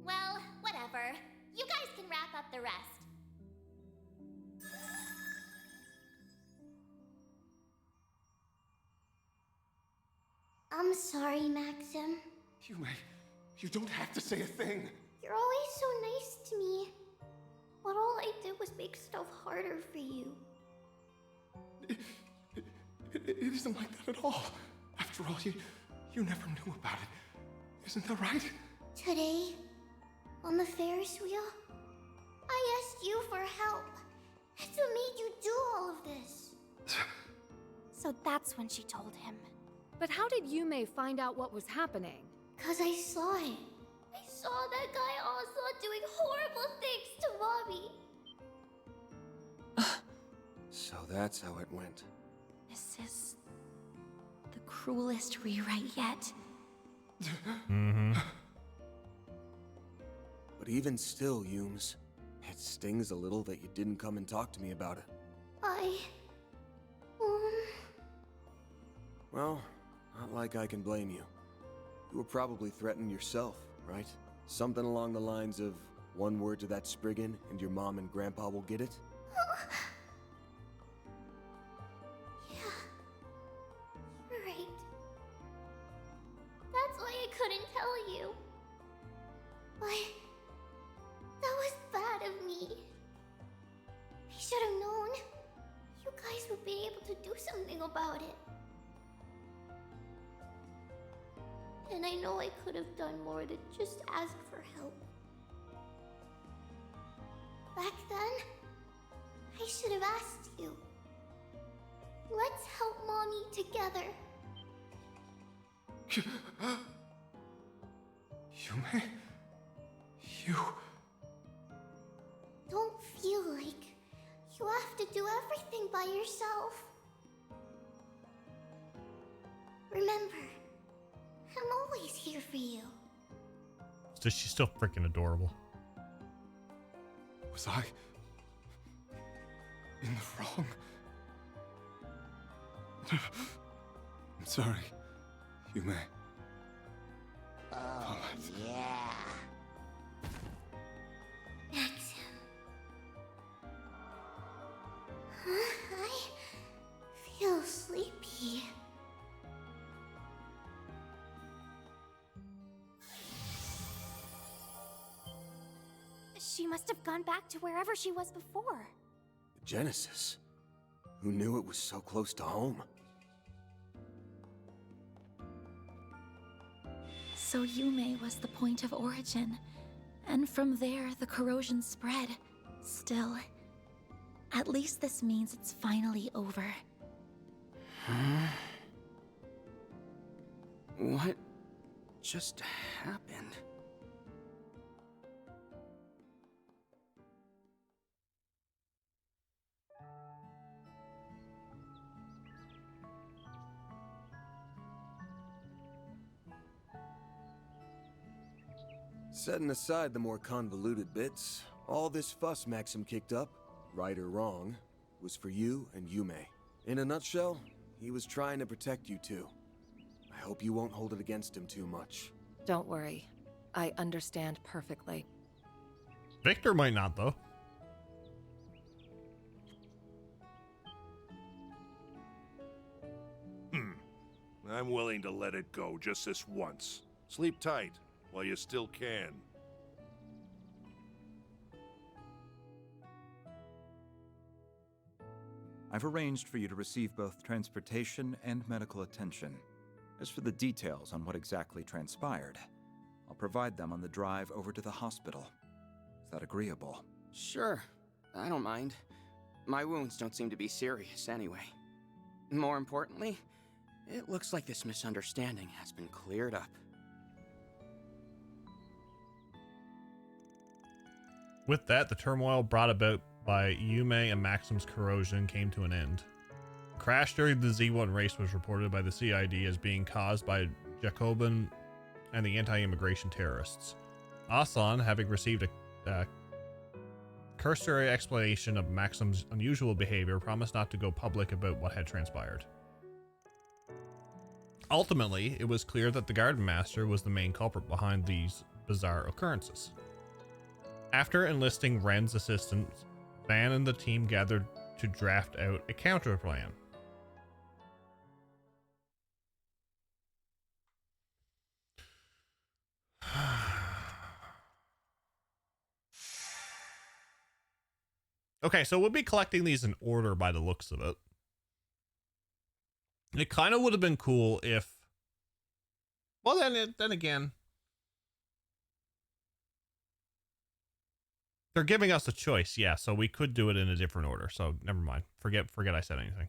Speaker 19: Well, whatever. You guys can wrap up the rest. I'm sorry, Maxim.
Speaker 6: Yume, you don't have to say a thing.
Speaker 19: You're always so nice to me. But all I did was make stuff harder for you.
Speaker 6: It isn't like that at all. After all, you never knew about it. Isn't that right?
Speaker 19: Today, on the Ferris wheel, I asked you for help. That's what made you do all of this.
Speaker 2: So that's when she told him.
Speaker 3: But how did Yume find out what was happening?
Speaker 19: 'Cause I saw it. I saw that guy Ocelot doing horrible things to Mommy.
Speaker 4: So that's how it went.
Speaker 2: This is the cruelest rewrite yet.
Speaker 4: But even still, Yumes, it stings a little that you didn't come and talk to me about it. Well, not like I can blame you. You were probably threatened yourself, right? Something along the lines of, one word to that Spriggan and your mom and grandpa will get it?
Speaker 19: couldn't tell you. But that was bad of me. I should have known. You guys would be able to do something about it. And I know I could have done more than just ask for help. Back then, I should have asked you. Let's help Mommy together.
Speaker 14: Yume? You...
Speaker 19: Don't feel like you have to do everything by yourself. Remember, I'm always here for you.
Speaker 1: She's still freaking adorable.
Speaker 14: Was I in the wrong? I'm sorry, Yume.
Speaker 19: Oh, yeah. Maxim. I feel sleepy. She must have gone back to wherever she was before.
Speaker 4: Genesis. Who knew it was so close to home?
Speaker 2: So Yume was the point of origin, and from there the corrosion spread. Still, at least this means it's finally over.
Speaker 21: Huh? What just happened?
Speaker 4: Setting aside the more convoluted bits, all this fuss Maxim kicked up, right or wrong, was for you and Yume. In a nutshell, he was trying to protect you two. I hope you won't hold it against him too much.
Speaker 15: Don't worry. I understand perfectly.
Speaker 1: Victor might not, though.
Speaker 11: I'm willing to let it go just this once. Sleep tight while you still can.
Speaker 7: I've arranged for you to receive both transportation and medical attention. As for the details on what exactly transpired, I'll provide them on the drive over to the hospital. Is that agreeable?
Speaker 21: Sure, I don't mind. My wounds don't seem to be serious anyway. More importantly, it looks like this misunderstanding has been cleared up.
Speaker 1: With that, the turmoil brought about by Yume and Maxim's corrosion came to an end. The crash during the Z1 race was reported by the CID as being caused by Jacobin and the anti-immigration terrorists. Asan, having received a cursory explanation of Maxim's unusual behavior, promised not to go public about what had transpired. Ultimately, it was clear that the Garden Master was the main culprit behind these bizarre occurrences. After enlisting Ren's assistance, Van and the team gathered to draft out a counter plan. Okay, so we'll be collecting these in order by the looks of it. It kind of would have been cool if... Well, then again... They're giving us a choice, yeah, so we could do it in a different order, so never mind. Forget I said anything.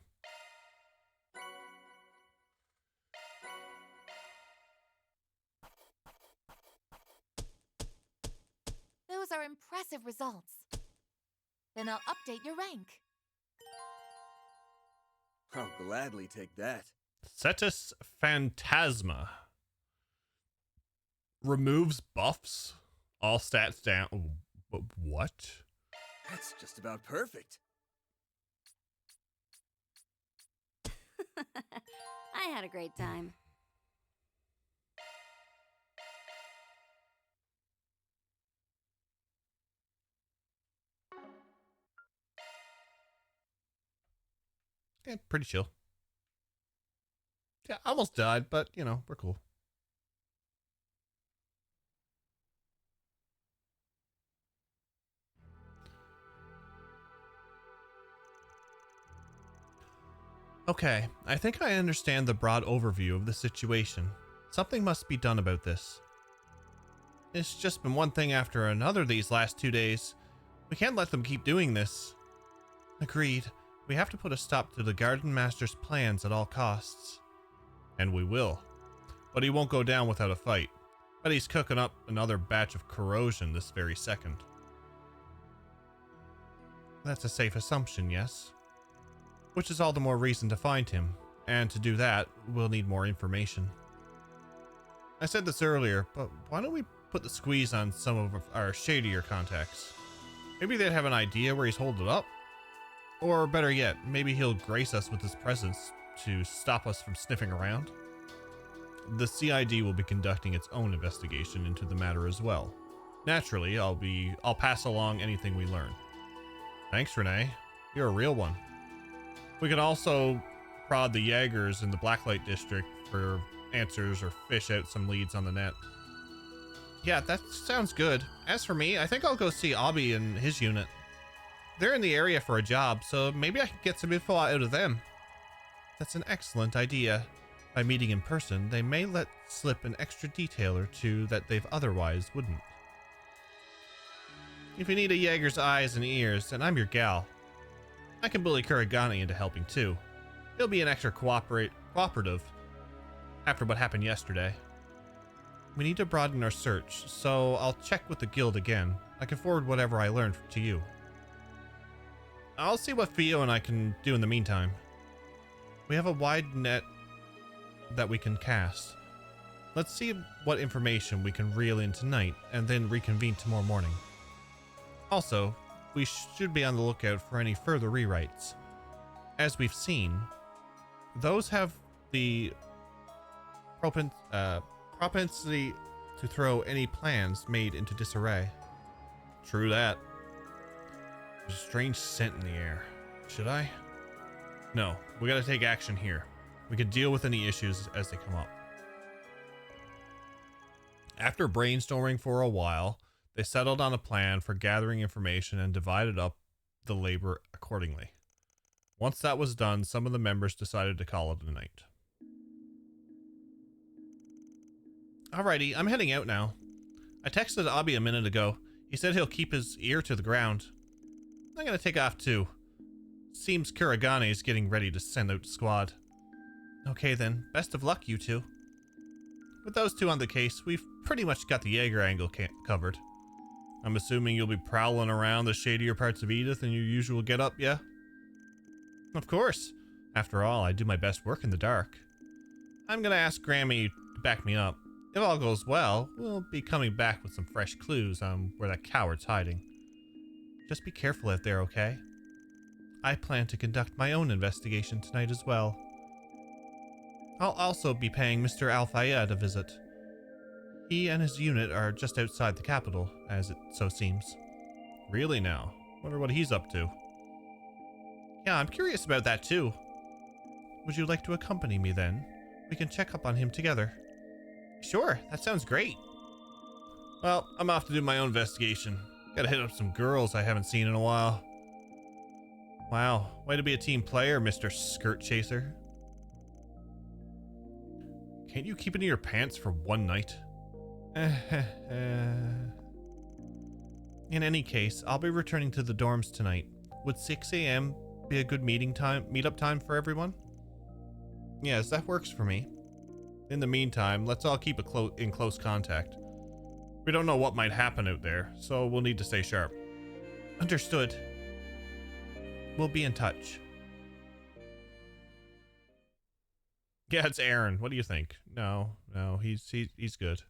Speaker 22: Those are impressive results. Then I'll update your rank.
Speaker 4: I'll gladly take that.
Speaker 1: Cetus Phantasma. Removes buffs. All stats down. What?
Speaker 4: That's just about perfect.
Speaker 19: I had a great time.
Speaker 1: Yeah, pretty chill. Yeah, almost died, but, you know, we're cool. Okay, I think I understand the broad overview of the situation. Something must be done about this. It's just been one thing after another these last 2 days. We can't let them keep doing this. Agreed. We have to put a stop to the Garden Master's plans at all costs. And we will. But he won't go down without a fight. But he's cooking up another batch of corrosion this very second. That's a safe assumption, yes? Which is all the more reason to find him. And to do that, we'll need more information. I said this earlier, but why don't we put the squeeze on some of our shadier contacts? Maybe they'd have an idea where he's holding up? Or better yet, maybe he'll grace us with his presence to stop us from sniffing around? The CID will be conducting its own investigation into the matter as well. Naturally, I'll pass along anything we learn. Thanks, Renee. You're a real one. We can also prod the Jaegers in the Blacklight District for answers or fish out some leads on the net. Yeah, that sounds good. As for me, I think I'll go see Obby and his unit. They're in the area for a job, so maybe I can get some info out of them. That's an excellent idea. By meeting in person, they may let slip an extra detail or two that they've otherwise wouldn't. If you need a Jaeger's eyes and ears, then I'm your gal. I can bully Kuragane into helping too. He'll be an extra cooperative after what happened yesterday. We need to broaden our search, so I'll check with the guild again. I can forward whatever I learned to you. I'll see what Fio and I can do in the meantime. We have a wide net that we can cast. Let's see what information we can reel in tonight and then reconvene tomorrow morning. Also, we should be on the lookout for any further rewrites. As we've seen, those have the propensity to throw any plans made into disarray. True that. There's a strange scent in the air. Should I? No, we gotta take action here. We can deal with any issues as they come up. After brainstorming for a while, they settled on a plan for gathering information and divided up the labor accordingly. Once that was done, some of the members decided to call it a night. Alrighty, I'm heading out now. I texted Obby a minute ago. He said he'll keep his ear to the ground. I'm gonna take off too. Seems Kuragane is getting ready to send out the squad. Okay then, best of luck you two. With those two on the case, we've pretty much got the Jaeger angle covered. I'm assuming you'll be prowling around the shadier parts of Edith in your usual getup, yeah? Of course. After all, I do my best work in the dark. I'm gonna ask Grammy to back me up. If all goes well, we'll be coming back with some fresh clues on where that coward's hiding. Just be careful out there, okay? I plan to conduct my own investigation tonight as well. I'll also be paying Mr. Al-Fayed a visit. He and his unit are just outside the capital, as it so seems. Really now? Wonder what he's up to. Yeah, I'm curious about that too. Would you like to accompany me then? We can check up on him together. Sure, that sounds great. Well, I'm off to do my own investigation. Gotta hit up some girls I haven't seen in a while. Wow, way to be a team player, Mr. Skirt Chaser. Can't you keep it in your pants for one night? In any case, I'll be returning to the dorms tonight. Would 6 a.m. be a good meetup time for everyone? Yes, that works for me. In the meantime, let's all keep in close contact. We don't know what might happen out there, so we'll need to stay sharp. Understood. We'll be in touch. Yeah, it's Aaron. What do you think? No, he's good.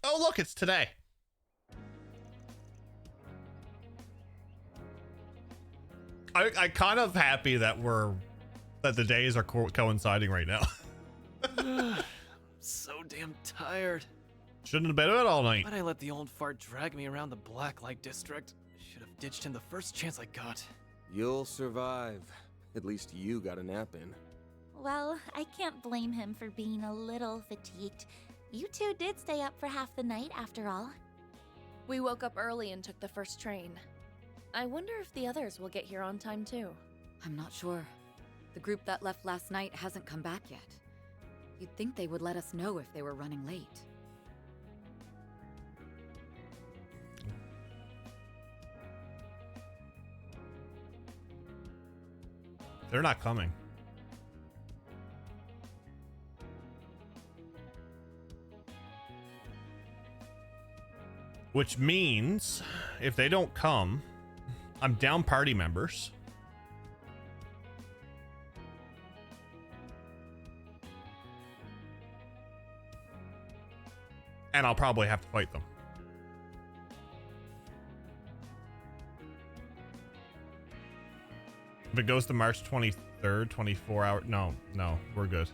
Speaker 1: Oh, look, it's today. I kind of happy that the days are coinciding right now.
Speaker 20: So damn tired.
Speaker 1: Shouldn't have been out all night.
Speaker 20: Why'd I let the old fart drag me around the Blacklight District? Should have ditched him the first chance I got.
Speaker 4: You'll survive. At least you got a nap in.
Speaker 2: Well, I can't blame him for being a little fatigued. You two did stay up for half the night after all.
Speaker 5: We woke up early and took the first train. I wonder if the others will get here on time too.
Speaker 16: I'm not sure. The group that left last night hasn't come back yet. You'd think they would let us know if they were running late.
Speaker 1: They're not coming. Which means if they don't come, I'm down party members. And I'll probably have to fight them. If it goes to March 23rd, 24 hour. No, we're good.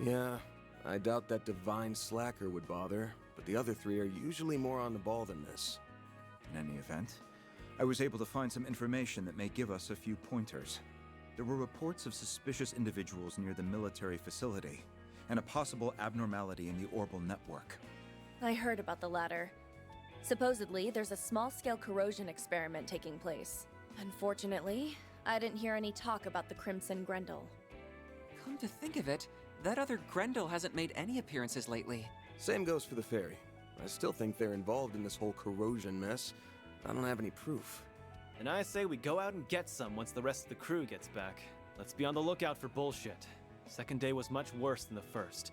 Speaker 4: Yeah, I doubt that divine slacker would bother, but the other three are usually more on the ball than this.
Speaker 7: In any event, I was able to find some information that may give us a few pointers. There were reports of suspicious individuals near the military facility, and a possible abnormality in the Orbal network.
Speaker 5: I heard about the latter. Supposedly, there's a small-scale corrosion experiment taking place. Unfortunately, I didn't hear any talk about the Crimson Grendel.
Speaker 17: Come to think of it, that other Grendel hasn't made any appearances lately.
Speaker 4: Same goes for the Fairy. I still think they're involved in this whole corrosion mess. I don't have any proof.
Speaker 20: And I say we go out and get some once the rest of the crew gets back. Let's be on the lookout for bullshit. Second day was much worse than the first.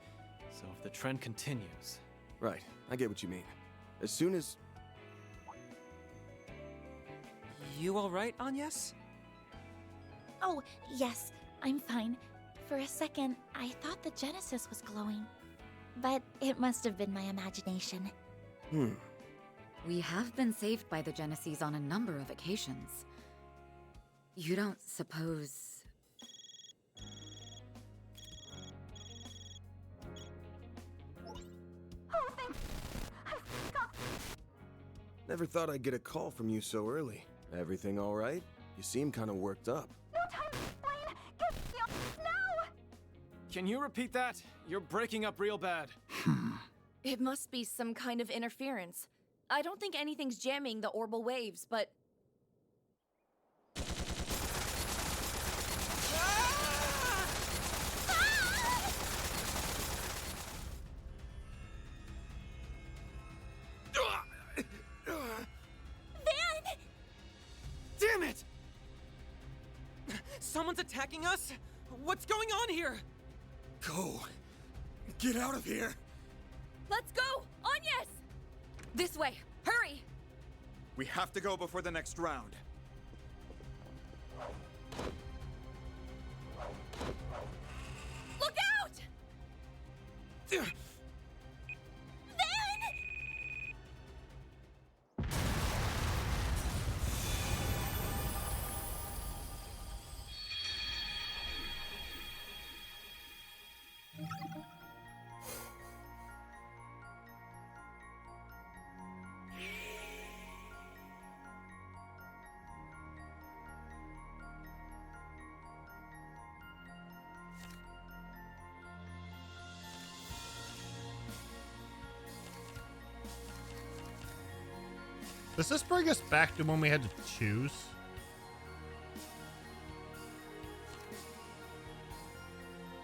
Speaker 20: So if the trend continues...
Speaker 4: Right, I get what you mean. As soon as...
Speaker 17: You alright, Agnes?
Speaker 2: Oh, yes, I'm fine. For a second, I thought the Genesis was glowing. But it must have been my imagination.
Speaker 16: We have been saved by the Genesis on a number of occasions. You don't suppose...
Speaker 4: Never thought I'd get a call from you so early. Everything all right? You seem kind of worked up.
Speaker 12: No time to explain! Get me off now!
Speaker 20: Can you repeat that? You're breaking up real bad.
Speaker 5: It must be some kind of interference. I don't think anything's jamming the Orbal waves, but...
Speaker 17: Damn it! Someone's attacking us? What's going on here?
Speaker 14: Go. Get out of here.
Speaker 5: Let's go! Agnes! This way! Hurry!
Speaker 7: We have to go before the next round.
Speaker 5: Look out! Van!
Speaker 1: Does this bring us back to when we had to choose?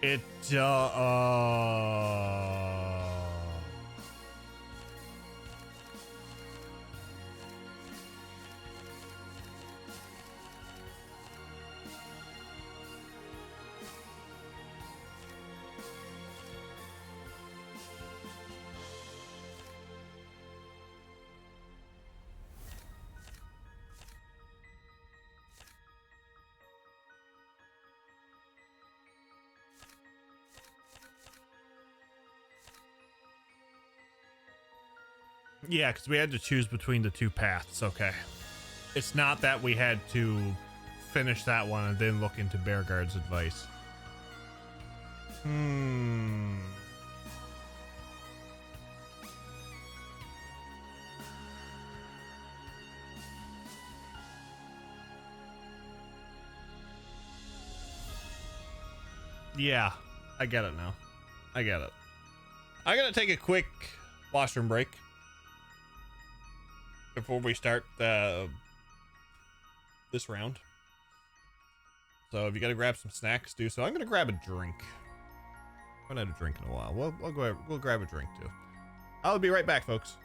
Speaker 1: It, yeah, because we had to choose between the two paths. Okay. It's not that we had to finish that one and then look into Bearguard's advice. Yeah, I get it now. I get it. I'm gonna take a quick washroom break before we start this round. So if you gotta grab some snacks, do so. I'm gonna grab a drink. I haven't had a drink in a while. We'll grab a drink too. I'll be right back, folks.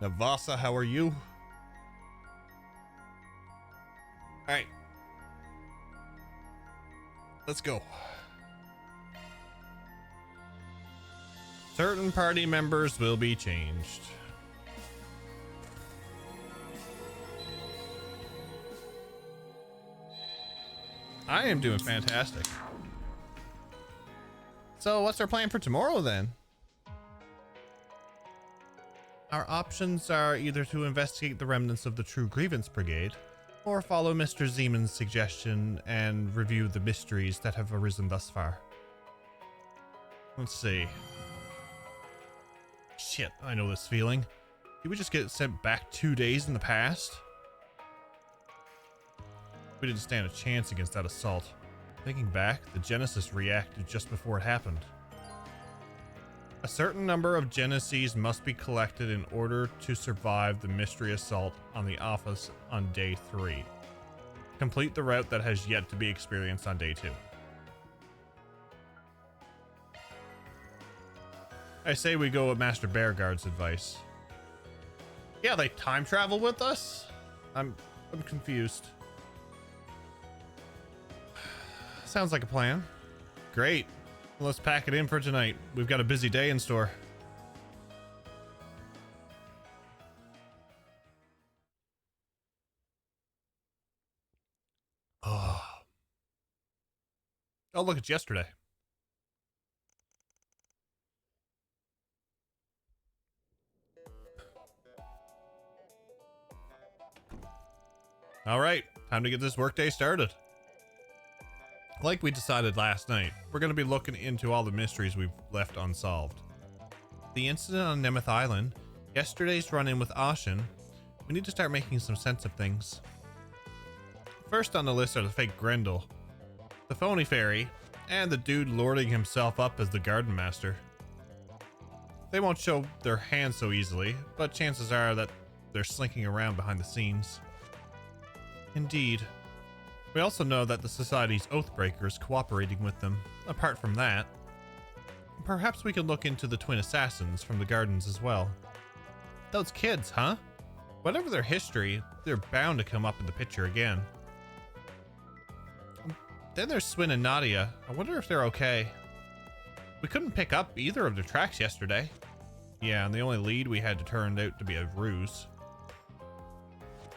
Speaker 1: Navasa, how are you? Alright. Let's go. Certain party members will be changed. I am doing fantastic. So what's our plan for tomorrow then? Our options are either to investigate the remnants of the True Grievance Brigade, or follow Mr. Zeman's suggestion and review the mysteries that have arisen thus far. Let's see. Shit, I know this feeling. Did we just get sent back 2 days in the past? We didn't stand a chance against that assault. Thinking back, the Genesis reacted just before it happened. A certain number of Genesis must be collected in order to survive the mystery assault on the office on day 3. Complete the route that has yet to be experienced on day 2. I say we go with Master Bearguard's advice. Yeah, they time travel with us? I'm confused. Sounds like a plan. Great. Let's pack it in for tonight. We've got a busy day in store. Oh, look, it's yesterday. All right, time to get this workday started. Like we decided last night, we're going to be looking into all the mysteries we've left unsolved. The incident on Nemeth Island, yesterday's run-in with Ashen, we need to start making some sense of things. First on the list are the fake Grendel, the phony fairy, and the dude lording himself up as the garden master. They won't show their hands so easily, but chances are that they're slinking around behind the scenes. Indeed. We also know that the Society's Oathbreaker is cooperating with them. Apart from that, perhaps we could look into the twin assassins from the gardens as well. Those kids, huh? Whatever their history, they're bound to come up in the picture again. Then there's Swin and Nadia. I wonder if they're okay. We couldn't pick up either of their tracks yesterday. Yeah, and the only lead we had turned out to be a ruse.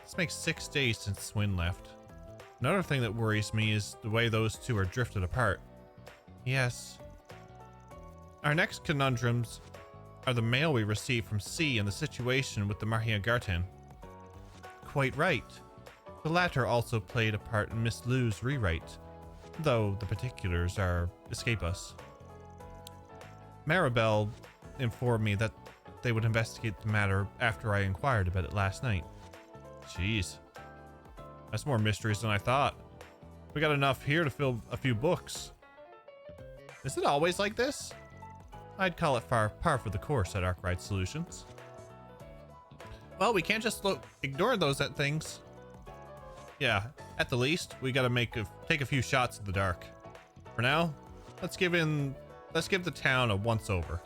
Speaker 1: This makes 6 days since Swin left. Another thing that worries me is the way those two are drifted apart. Yes. Our next conundrums are the mail we received from C and the situation with the Mahia Garten. Quite right. The latter also played a part in Miss Lu's rewrite, though the particulars escape us. Maribel informed me that they would investigate the matter after I inquired about it last night. Jeez. That's more mysteries than I thought. We got enough here to fill a few books. Is it always like this? I'd call it par for the course at Arkwright Solutions. Well, we can't just ignore those things. Yeah, at the least, we gotta take a few shots in the dark. For now, let's give the town a once over.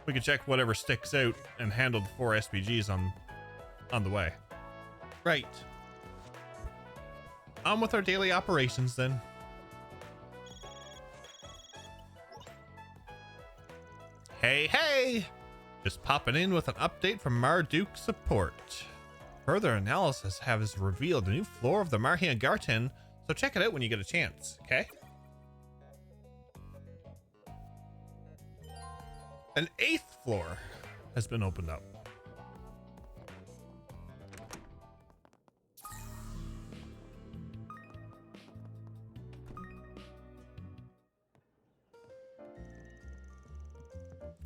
Speaker 1: We can check whatever sticks out and handle the 4 SPGs on the way. Right. On with our daily operations then. Hey! Just popping in with an update from Marduk support. Further analysis has revealed a new floor of the Mahia Garten, so check it out when you get a chance, okay? An 8th floor has been opened up.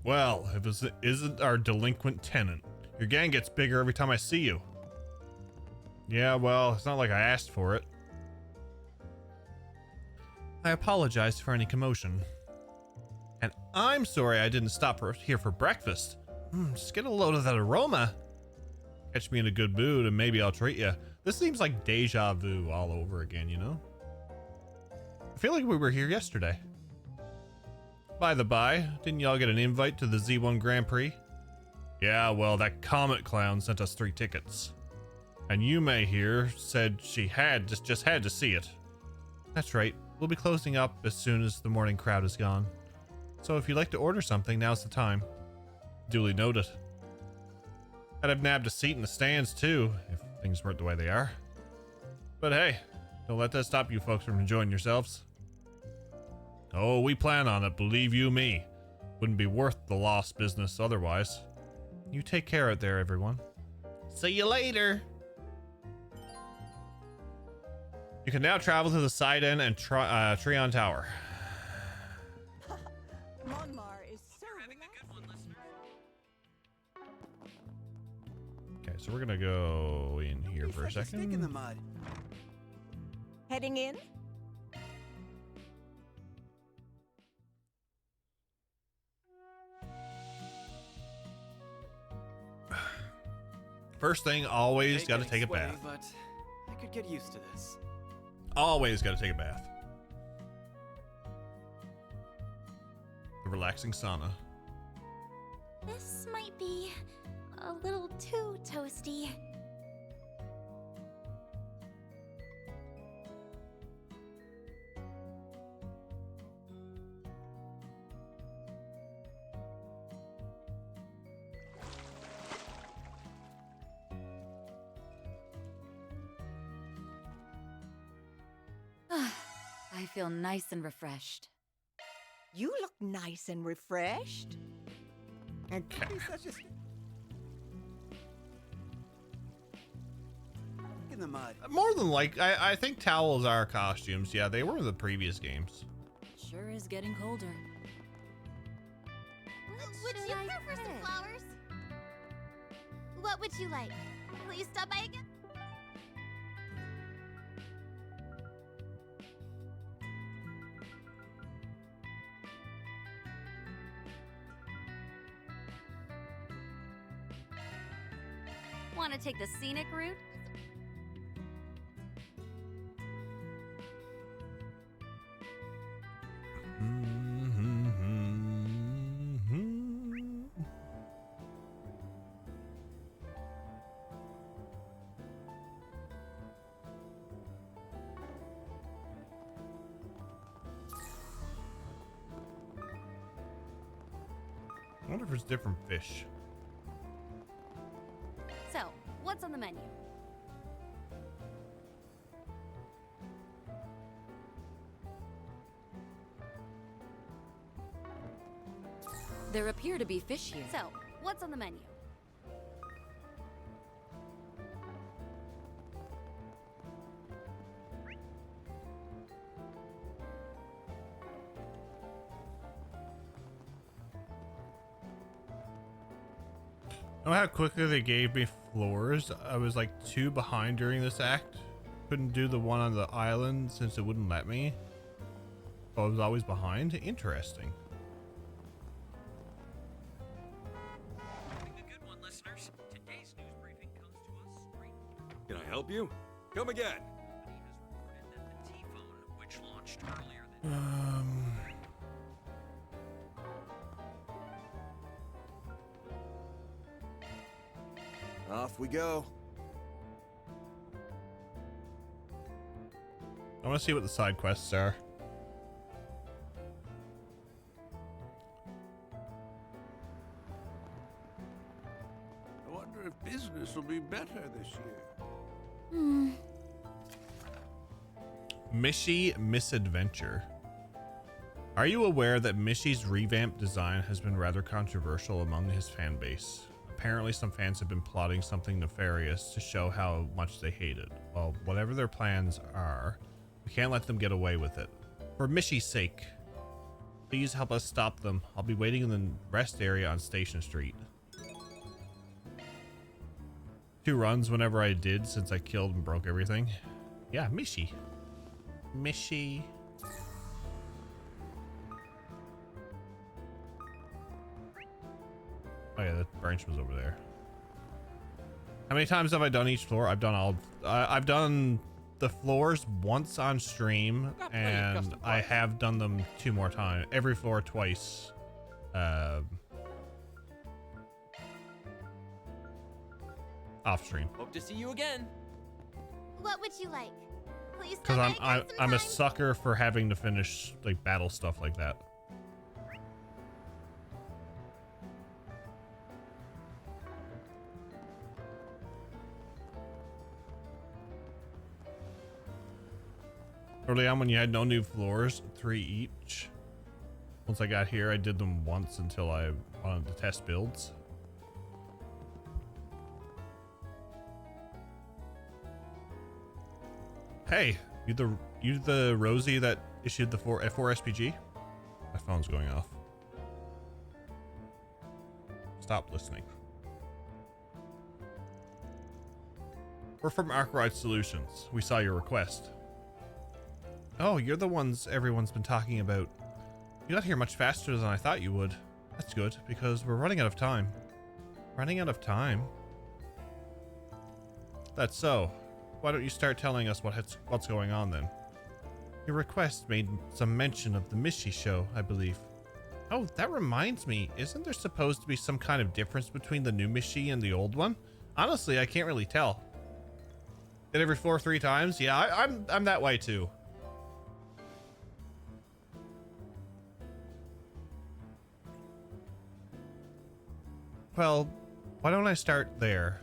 Speaker 1: Well, if it isn't our delinquent tenant. Your gang gets bigger every time I see you. Yeah, well, it's not like I asked for it. I apologize for any commotion. And I'm sorry I didn't stop here for breakfast. Just get a load of that aroma. Catch me in a good mood and maybe I'll treat you. This seems like deja vu all over again, you know? I feel like we were here yesterday. By the by, didn't y'all get an invite to the Z1 Grand Prix? Yeah, well, that Comet clown sent us 3 tickets. And Yume here said she just had to see it. That's right. We'll be closing up as soon as the morning crowd is gone. So if you'd like to order something, now's the time. Duly noted. I'd have nabbed a seat in the stands too, if things weren't the way they are. But hey, don't let that stop you folks from enjoying yourselves. Oh, we plan on it, believe you me. Wouldn't be worth the lost business otherwise. You take care out there, everyone. See you later. You can now travel to the side end and Trion Tower.
Speaker 12: Monmar is so relaxing.
Speaker 1: Okay, so we're gonna go in here for a second.
Speaker 8: Stick in the mud.
Speaker 12: Heading in?
Speaker 1: First thing, always gotta take a bath.
Speaker 20: But I could get used to this.
Speaker 1: Always gotta take a bath. The relaxing sauna.
Speaker 2: This might be a little too toasty.
Speaker 16: I feel nice and refreshed.
Speaker 12: You look nice and refreshed.
Speaker 1: Okay.
Speaker 8: In the mud.
Speaker 1: More than I think towels are costumes. Yeah, they were in the previous games.
Speaker 22: Sure is getting colder.
Speaker 19: Would you care for some flowers? What would you like? Will you stop by again?
Speaker 22: Want to take the scenic route?
Speaker 1: I wonder if it's different fish.
Speaker 22: So, what's on the menu?
Speaker 16: There appear to be fish here.
Speaker 22: So, what's on the menu?
Speaker 1: Know how quickly they gave me floors? I was like 2 behind during this act. Couldn't do the one on the island since it wouldn't let me. So I was always behind. Interesting.
Speaker 13: Having a good one, listeners. Today's news briefing comes to us straight.
Speaker 10: Can I help you? Come again.
Speaker 13: Company has reported that the T-phone, which launched earlier than
Speaker 4: Off we go.
Speaker 1: I want to see what the side quests are.
Speaker 9: I wonder if business will be better this year.
Speaker 1: Mishi Misadventure. Are you aware that Mishi's revamped design has been rather controversial among his fan base? Apparently some fans have been plotting something nefarious to show how much they hate it. Well, whatever their plans are, we can't let them get away with it. For Mishi's sake, please help us stop them. I'll be waiting in the rest area on Station Street. 2 runs whenever I did since I killed and broke everything. Yeah, Mishi. Mishi. Oh yeah, that branch was over there. How many times have I done each floor? I've done I've done the floors once on stream, and I have done them 2 more times. Every floor twice. off stream.
Speaker 13: Hope to see you again.
Speaker 19: What would you like? Please
Speaker 1: Because
Speaker 19: come back
Speaker 1: I'm a sucker for having to finish like battle stuff like that. Early on when you had no new floors, 3 each. Once I got here, I did them once until I wanted to test builds. Hey, you the Rosie that issued the F4 SPG? My phone's going off. Stop listening. We're from Arkwright Solutions. We saw your request. Oh, you're the ones everyone's been talking about. You got here much faster than I thought you would. That's good, because we're running out of time. Running out of time? That's so. Why don't you start telling us what's going on then? Your request made some mention of the Mishi show, I believe. Oh, that reminds me. Isn't there supposed to be some kind of difference between the new Mishi and the old one? Honestly, I can't really tell. Did every floor 3 times? Yeah, I'm that way too. Well, why don't I start there?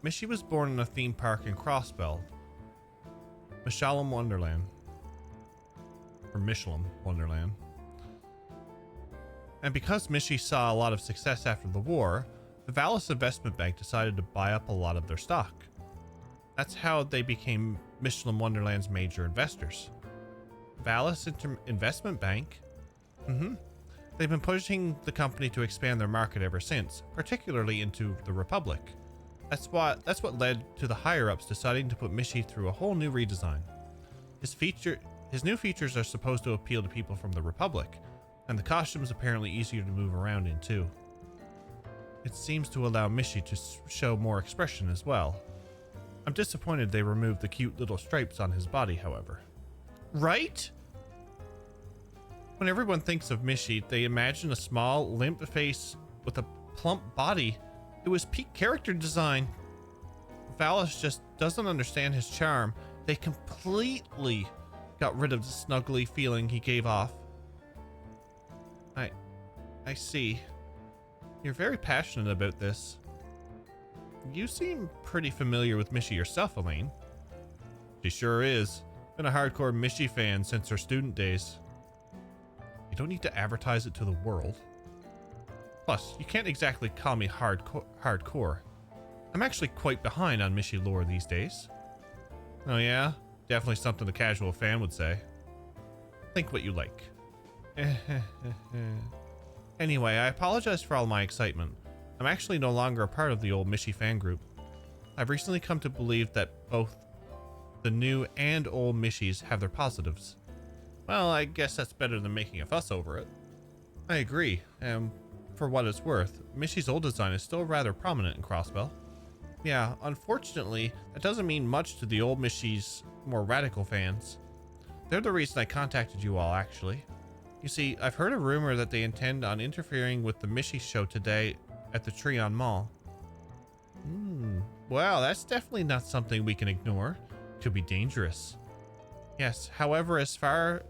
Speaker 1: Mishi was born in a theme park in Crossbell, Michalem Wonderland. Or Michalem Wonderland. And because Mishi saw a lot of success after the war, the Valis Investment Bank decided to buy up a lot of their stock. That's how they became Michalem Wonderland's major investors. Valis Investment Bank? They've been pushing the company to expand their market ever since, particularly into the Republic. That's what led to the higher-ups deciding to put Mishi through a whole new redesign. His new features are supposed to appeal to people from the Republic, and the costume's apparently easier to move around in too. It seems to allow Mishi to show more expression as well. I'm disappointed they removed the cute little stripes on his body, however. Right? When everyone thinks of Mishi, they imagine a small, limp face with a plump body. It was peak character design. Valis just doesn't understand his charm. They completely got rid of the snuggly feeling he gave off. I see. You're very passionate about this. You seem pretty familiar with Mishi yourself, Elaine. She sure is. Been a hardcore Mishi fan since her student days. You don't need to advertise it to the world. Plus, you can't exactly call me hardcore. I'm actually quite behind on Mishi lore these days. Oh yeah? Definitely something a casual fan would say. Think what you like. Anyway, I apologize for all my excitement. I'm actually no longer a part of the old Mishi fan group. I've recently come to believe that both the new and old Mishis have their positives. Well, I guess that's better than making a fuss over it. I agree, and for what it's worth, Mishi's old design is still rather prominent in Crossbell. Yeah, unfortunately, that doesn't mean much to the old Mishi's more radical fans. They're the reason I contacted you all, actually. You see, I've heard a rumor that they intend on interfering with the Mishi show today at the Trion Mall. Well, that's definitely not something we can ignore. Could be dangerous. Yes, however, as for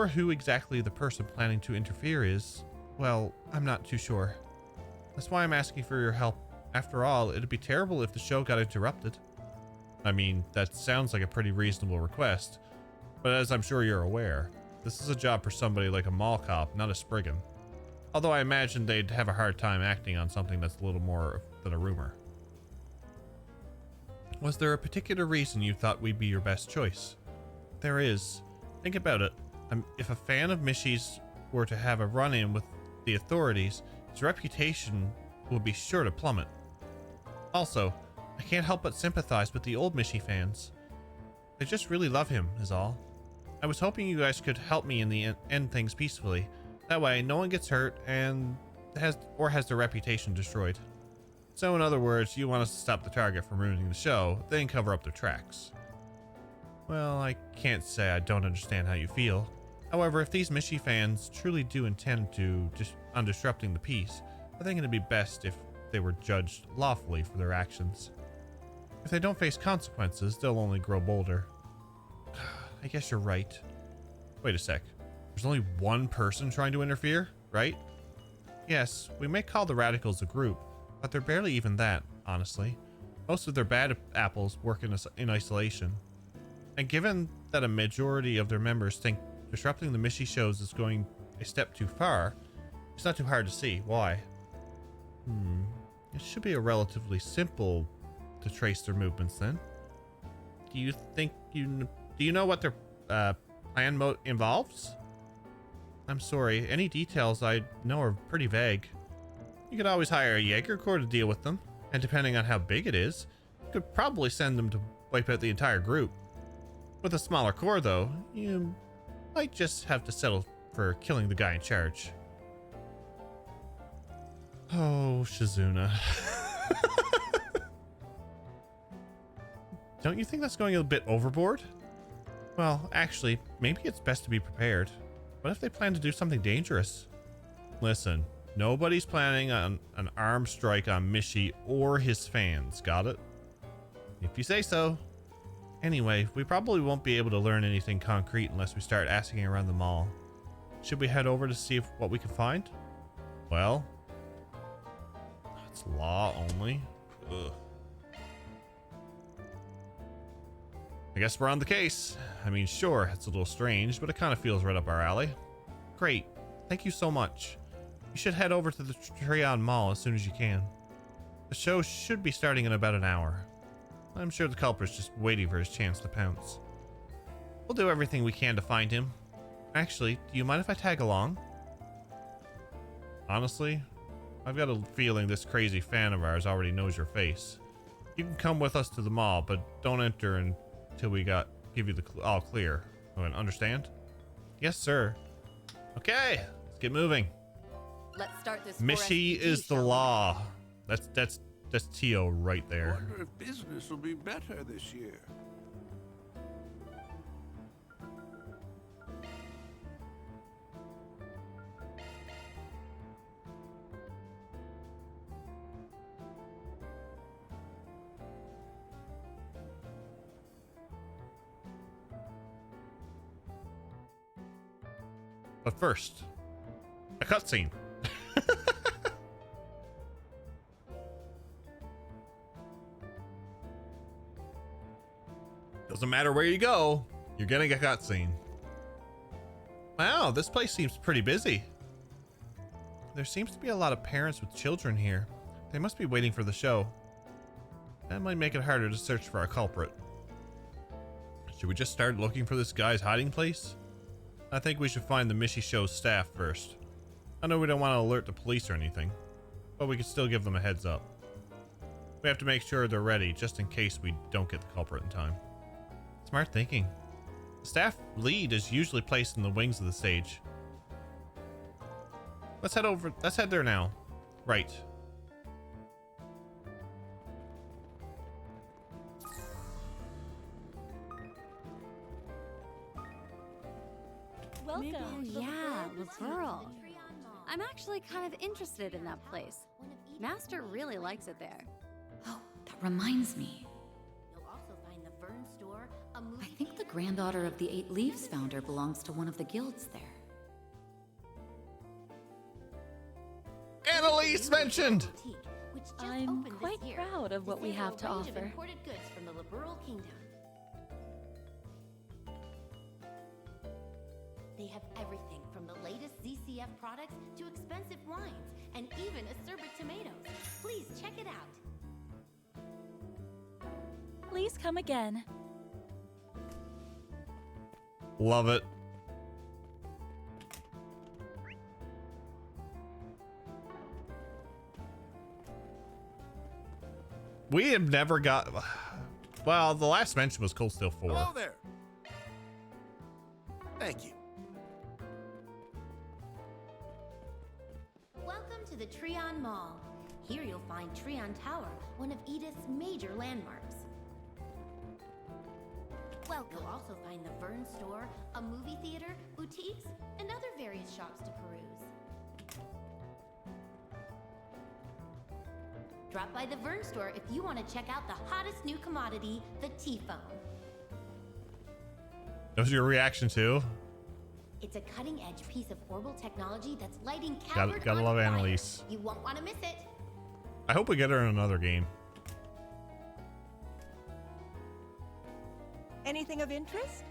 Speaker 1: who exactly the person planning to interfere is, well, I'm not too sure. That's why I'm asking for your help. After all, it'd be terrible if the show got interrupted. I mean, that sounds like a pretty reasonable request, but as I'm sure you're aware, this is a job for somebody like a mall cop, not a Spriggan. Although I imagine they'd have a hard time acting on something that's a little more than a rumor. Was there a particular reason you thought we'd be your best choice? There is. Think about it. If a fan of Mishi's were to have a run-in with the authorities, his reputation would be sure to plummet. Also, I can't help but sympathize with the old Mishi fans. They just really love him, is all. I was hoping you guys could help me in the end things peacefully. That way, no one gets hurt and has their reputation destroyed. So in other words, you want us to stop the target from ruining the show, then cover up their tracks. Well, I can't say I don't understand how you feel. However, if these Mishi fans truly do intend to on disrupting the peace, I think it'd be best if they were judged lawfully for their actions. If they don't face consequences, they'll only grow bolder. I guess you're right. Wait a sec. There's only one person trying to interfere, right? Yes, we may call the Radicals a group, but they're barely even that, honestly. Most of their bad apples work in isolation. And given that a majority of their members think disrupting the Mishi shows is going a step too far, it's not too hard to see why. It should be a relatively simple to trace their movements then. Do you know what their plan involves? I'm sorry, any details I know are pretty vague. You could always hire a Jaeger Corps to deal with them, and depending on how big it is, you could probably send them to wipe out the entire group. With a smaller corps though, you might just have to settle for killing the guy in charge. Oh, Shizuna. Don't you think that's going a bit overboard? Well, actually, maybe it's best to be prepared. What if they plan to do something dangerous? Listen, nobody's planning on an armed strike on Mishi or his fans, got it? If you say so. Anyway, we probably won't be able to learn anything concrete unless we start asking around the mall. Should we head over to see what we can find? Well, it's law only. Ugh. I guess we're on the case. I mean, sure, it's a little strange, but it kind of feels right up our alley. Great. Thank you so much. You should head over to the Trion Mall as soon as you can. The show should be starting in about an hour. I'm sure the culprit's just waiting for his chance to pounce. We'll do everything we can to find him. Actually, do you mind if I tag along? Honestly, I've got a feeling this crazy fan of ours already knows your face. You can come with us to the mall, but don't enter until we give you the all clear. Understand? Yes, sir. Okay, let's get moving.
Speaker 22: Let's start this.
Speaker 1: Mishi is the law. That's Tio right there.
Speaker 11: Wonder if business will be better this year.
Speaker 1: But first, a cutscene. Doesn't matter where you go, you're getting a cutscene. Wow, this place seems pretty busy. There seems to be a lot of parents with children here. They must be waiting for the show. That might make it harder to search for our culprit. Should we just start looking for this guy's hiding place? I think we should find the Mishi Show's staff first. I know we don't want to alert the police or anything, but we could still give them a heads up. We have to make sure they're ready just in case we don't get the culprit in time. Smart thinking. The staff lead is usually placed in the wings of the stage. Let's head there now. Right.
Speaker 6: Welcome. Oh, yeah, Laurel. I'm actually kind of interested in that place. Master really likes it there.
Speaker 16: Oh, that reminds me. I think the granddaughter of the Eight Leaves founder belongs to one of the guilds there.
Speaker 1: Annalise mentioned!
Speaker 2: I'm quite proud of what we have to offer.
Speaker 19: Imported goods from the Liberal Kingdom. They have everything from the latest ZCF products to expensive wines and even acerbic tomatoes. Please check it out.
Speaker 2: Please come again.
Speaker 1: Love it. We have never got... Well, the last mention was Cold Steel 4.
Speaker 11: Hello there. Thank you.
Speaker 19: Welcome to the Trion Mall. Here you'll find Trion Tower, one of Edith's major landmarks. Welcome. You'll also find the Vern Store, a movie theater, boutiques, and other various shops to peruse.
Speaker 3: Drop by the Vern store if you want to check out the hottest new commodity, the T-Phone.
Speaker 1: That was your reaction too?
Speaker 3: It's a cutting-edge piece of orbital technology that's lighting
Speaker 1: Gotta love Annalise.
Speaker 3: You won't want to miss it.
Speaker 1: I hope we get her in another game.
Speaker 12: Anything of interest?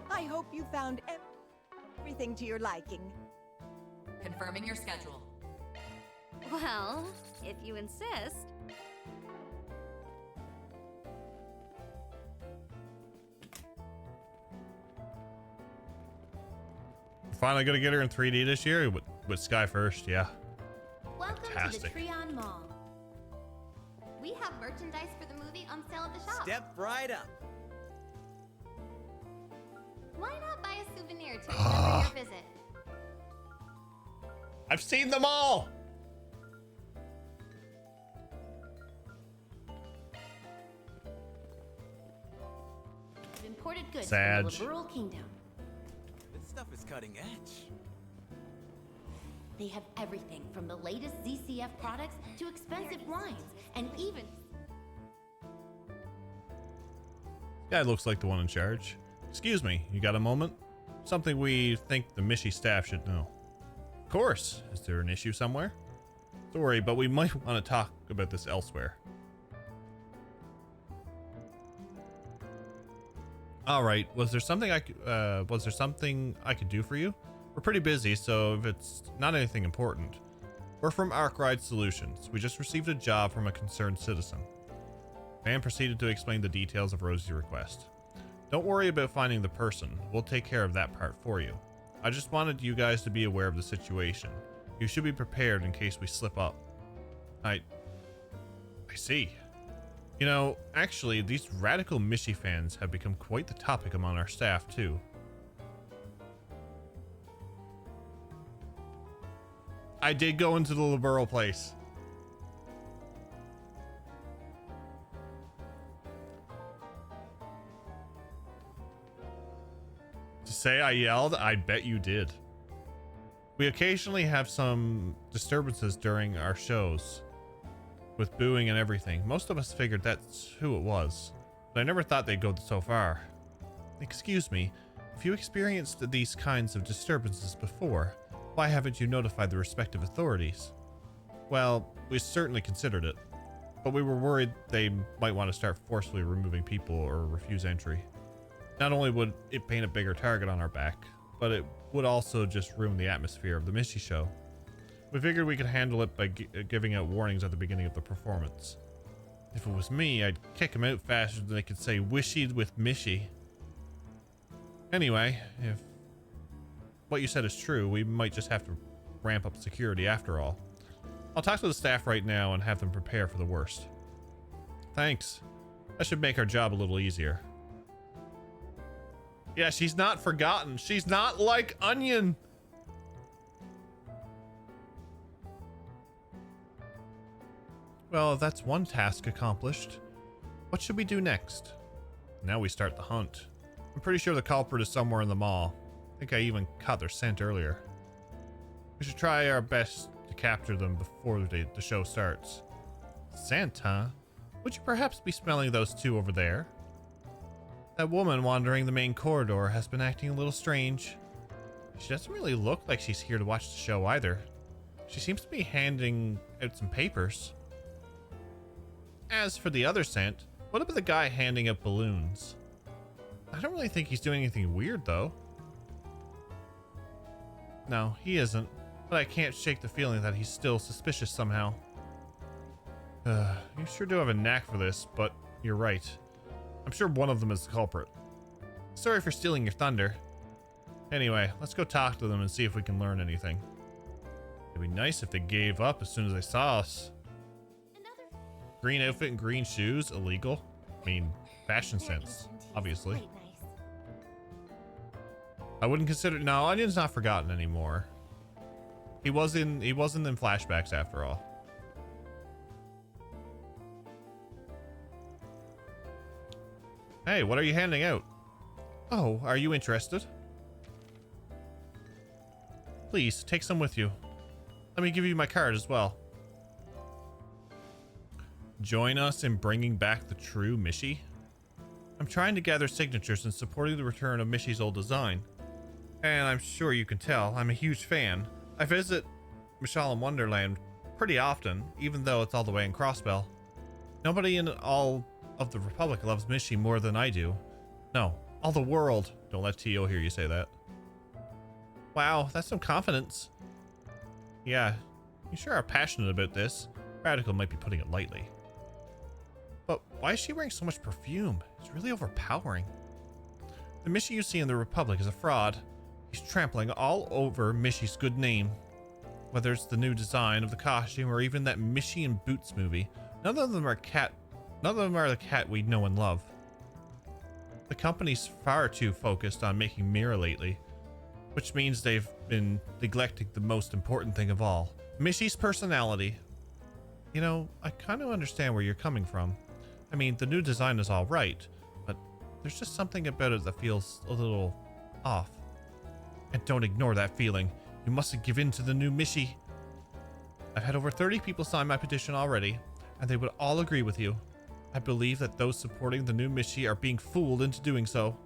Speaker 12: I hope you found everything to your liking.
Speaker 22: Confirming your schedule.
Speaker 6: Well, if you insist.
Speaker 1: Finally gonna get her in 3D this year with Sky first, yeah.
Speaker 3: Welcome
Speaker 1: Fantastic.
Speaker 3: to the Treon Mall. We have merchandise for the movie on sale at the shop.
Speaker 8: Step right up.
Speaker 3: Why not buy a souvenir to remember your visit?
Speaker 1: I've seen them all.
Speaker 3: Imported goods
Speaker 1: Sad.
Speaker 3: from the Liberal Kingdom.
Speaker 8: This stuff is cutting edge.
Speaker 3: They have everything from the latest ZCF products to expensive wines, and even...
Speaker 1: Guy looks like the one in charge. Excuse me, you got a moment? Something we think the Mishi staff should know. Of course. Is there an issue somewhere? Sorry, but we might want to talk about this elsewhere. All right. Was there something I could do for you? We're pretty busy, so if it's not anything important. We're from Arkwright Solutions. We just received a job from a concerned citizen. Van proceeded to explain the details of Rosie's request. Don't worry about finding the person. We'll take care of that part for you. I just wanted you guys to be aware of the situation. You should be prepared in case we slip up. I see. You know, actually, these radical Mishi fans have become quite the topic among our staff, too. I did go into the Liberal place. To say I yelled, I bet you did. We occasionally have some disturbances during our shows, with booing and everything. Most of us figured that's who it was, but I never thought they'd go so far. Excuse me, if you experienced these kinds of disturbances before, why haven't you notified the respective authorities? Well, we certainly considered it, but we were worried they might want to start forcefully removing people or refuse entry. Not only would it paint a bigger target on our back, but it would also just ruin the atmosphere of the Mishi show. We figured we could handle it by giving out warnings at the beginning of the performance. If it was me, I'd kick them out faster than they could say wishy with Mishi. Anyway, if what you said is true, we might just have to ramp up security after all. I'll talk to the staff right now and have them prepare for the worst. Thanks. That should make our job a little easier. Yeah, she's not forgotten. She's not like Onion. Well, that's one task accomplished. What should we do next? Now we start the hunt. I'm pretty sure the culprit is somewhere in the mall. I think I even caught their scent earlier. We should try our best to capture them before the show starts. Scent, huh? Would you perhaps be smelling those two over there? That woman wandering the main corridor has been acting a little strange. She doesn't really look like she's here to watch the show either. She seems to be handing out some papers. As for the other scent, what about the guy handing out balloons? I don't really think he's doing anything weird though. No, he isn't, but I can't shake the feeling that he's still suspicious somehow. You sure do have a knack for this, but you're right. I'm sure one of them is the culprit. Sorry for stealing your thunder. Anyway, let's go talk to them and see if we can learn anything. It'd be nice if they gave up as soon as they saw us. Green outfit and green shoes, illegal? I mean, fashion sense, obviously. I wouldn't consider... No, Onion's not forgotten anymore. He wasn't in flashbacks after all. Hey, what are you handing out? Oh, are you interested? Please, take some with you. Let me give you my card as well. Join us in bringing back the true Mishi? I'm trying to gather signatures and supporting the return of Mishi's old design. And I'm sure you can tell, I'm a huge fan. I visit Mishala Wonderland pretty often, even though it's all the way in Crossbell. Nobody in all of the Republic loves Mishi more than I do. No, all the world. Don't let Tio hear you say that. Wow, that's some confidence. Yeah, you sure are passionate about this. Radical might be putting it lightly. But why is she wearing so much perfume? It's really overpowering. The Mishi you see in the Republic is a fraud. He's trampling all over Mishi's good name. Whether it's the new design of the costume or even that Mishi and Boots movie, none of them are the cat we know and love. The company's far too focused on making Mira lately, which means they've been neglecting the most important thing of all, Mishi's personality. You know, I kind of understand where you're coming from. I mean, the new design is all right, but there's just something about it that feels a little off. And don't ignore that feeling. You mustn't give in to the new Mishi. I've had over 30 people sign my petition already, and they would all agree with you. I believe that those supporting the new Mishi are being fooled into doing so.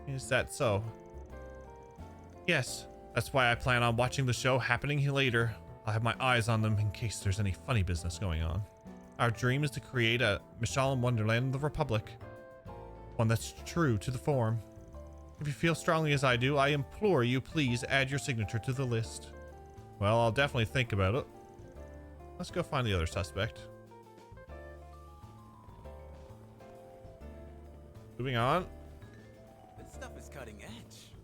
Speaker 1: Is that so? Yes, that's why I plan on watching the show happening here later. I'll have my eyes on them in case there's any funny business going on. Our dream is to create a Mishala Wonderland of the Republic. One that's true to the form. If you feel strongly as I do, I implore you please add your signature to the list. Well, I'll definitely think about it. Let's go find the other suspect. Moving on.
Speaker 8: This stuff is cutting edge.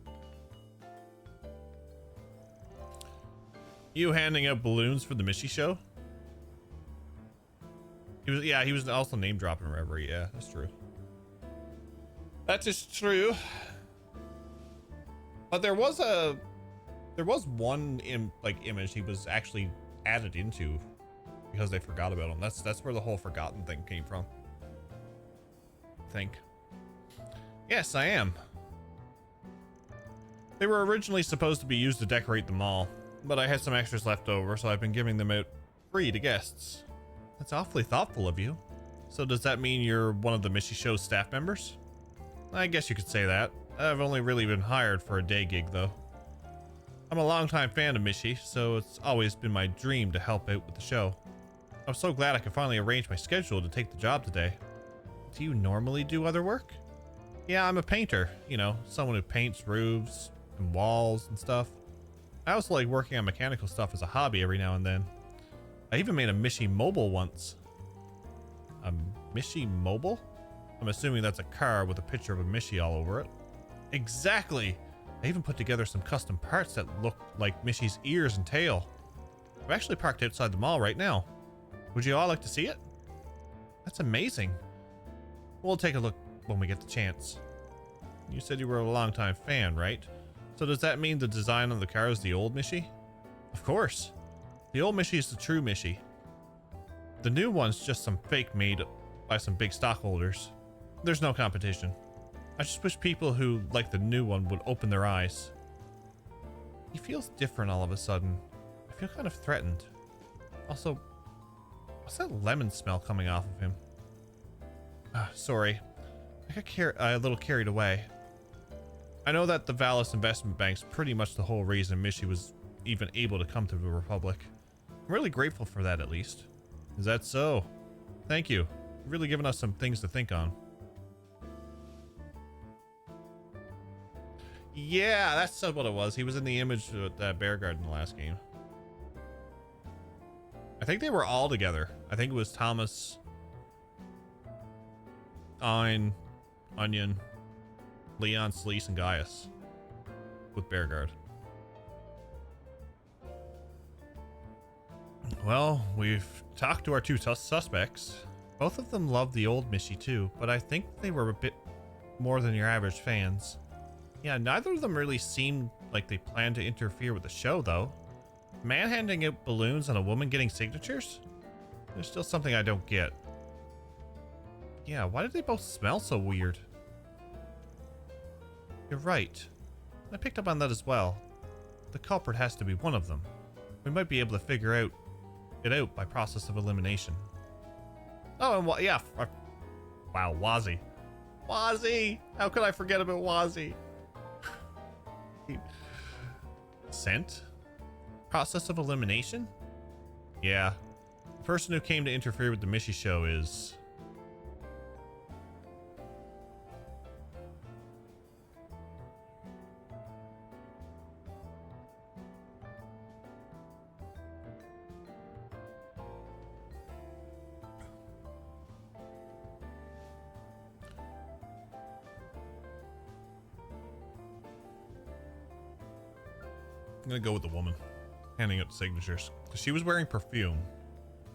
Speaker 1: You handing out balloons for the Mishi show? He was also name dropping Reverie. Yeah, that's true. That is true. But there was one image he was actually added into because they forgot about him. That's where the whole forgotten thing came from. I think. Yes, I am. They were originally supposed to be used to decorate the mall, but I had some extras left over, so I've been giving them out free to guests. That's awfully thoughtful of you. So does that mean you're one of the Mishi Show's staff members? I guess you could say that. I've only really been hired for a day gig, though. I'm a longtime fan of Mishi, so it's always been my dream to help out with the show. I'm so glad I could finally arrange my schedule to take the job today. Do you normally do other work? Yeah, I'm a painter. You know, someone who paints roofs and walls and stuff. I also like working on mechanical stuff as a hobby every now and then. I even made a Mishi mobile once. A Mishi mobile? I'm assuming that's a car with a picture of a Mishi all over it. Exactly! I even put together some custom parts that look like Mishi's ears and tail. I'm actually parked outside the mall right now. Would you all like to see it? That's amazing. We'll take a look when we get the chance. You said you were a longtime fan, right? So does that mean the design on the car is the old Mishi? Of course. The old Mishi is the true Mishi. The new one's just some fake made by some big stockholders. There's no competition. I just wish people who like the new one would open their eyes. He feels different all of a sudden. I feel kind of threatened. Also, what's that lemon smell coming off of him? Sorry. I got a little carried away. I know that the Valis Investment Bank's pretty much the whole reason Mishi was even able to come to the Republic. I'm really grateful for that, at least. Is that so? Thank you. You've really given us some things to think on. Yeah, that's what it was. He was in the image with that bear guard in the last game. I think they were all together. I think it was Thomas, Ein, Onion, Leon, Sleece, and Gaius with bear guard. Well, we've talked to our two suspects. Both of them love the old Mishi too, but I think they were a bit more than your average fans. Yeah, neither of them really seemed like they planned to interfere with the show, though. A man handing out balloons and a woman getting signatures? There's still something I don't get. Yeah, why did they both smell so weird? You're right. I picked up on that as well. The culprit has to be one of them. We might be able to figure out it out by process of elimination. Oh, and yeah. Wow, Wazzy. Wazzy! How could I forget about Wazzy? Scent? Process of elimination? Yeah. The person who came to interfere with the Mishi show is... I'm gonna go with the woman handing out signatures because she was wearing perfume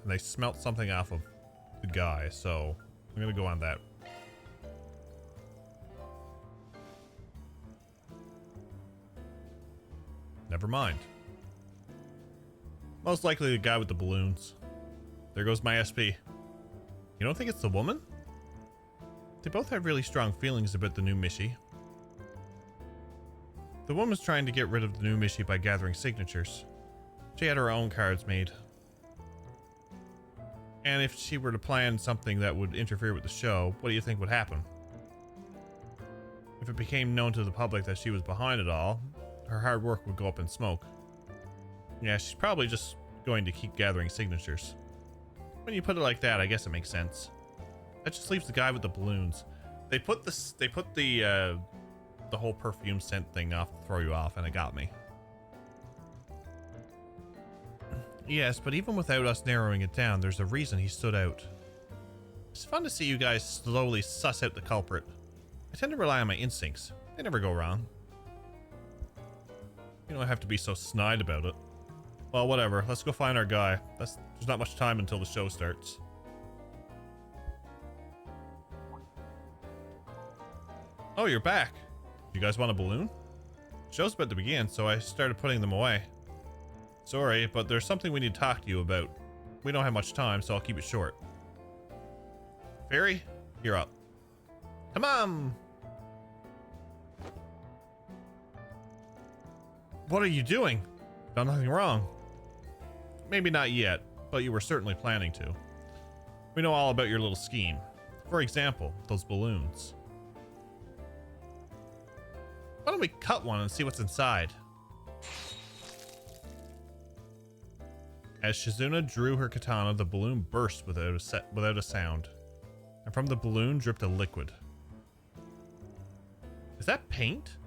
Speaker 1: and they smelt something off of the guy, so I'm gonna go on that. Never mind. Most likely the guy with the balloons. There goes my SP. You don't think it's the woman? They both have really strong feelings about the new Mishi. The woman's trying to get rid of the new Mishi by gathering signatures. She had her own cards made. And if she were to plan something that would interfere with the show, what do you think would happen? If it became known to the public that she was behind it all, her hard work would go up in smoke. Yeah, she's probably just going to keep gathering signatures. When you put it like that, I guess it makes sense. That just leaves the guy with the balloons. They put the whole perfume scent thing off to throw you off, and it got me. Yes, but even without us narrowing it down, there's a reason he stood out. It's fun to see you guys slowly suss out the culprit. I tend to rely on my instincts. They never go wrong. You don't have to be so snide about it. Well, whatever. Let's go find our guy. There's not much time until the show starts. Oh, you're back. You guys want a balloon? Show's about to begin, so I started putting them away. Sorry, but there's something we need to talk to you about. We don't have much time, so I'll keep it short. Fairy, you're up. Come on! What are you doing? Done nothing wrong. Maybe not yet, but you were certainly planning to. We know all about your little scheme. For example, those balloons. Why don't we cut one and see what's inside? As Shizuna drew her katana, the balloon burst without a sound, and from the balloon dripped a liquid. Is that paint?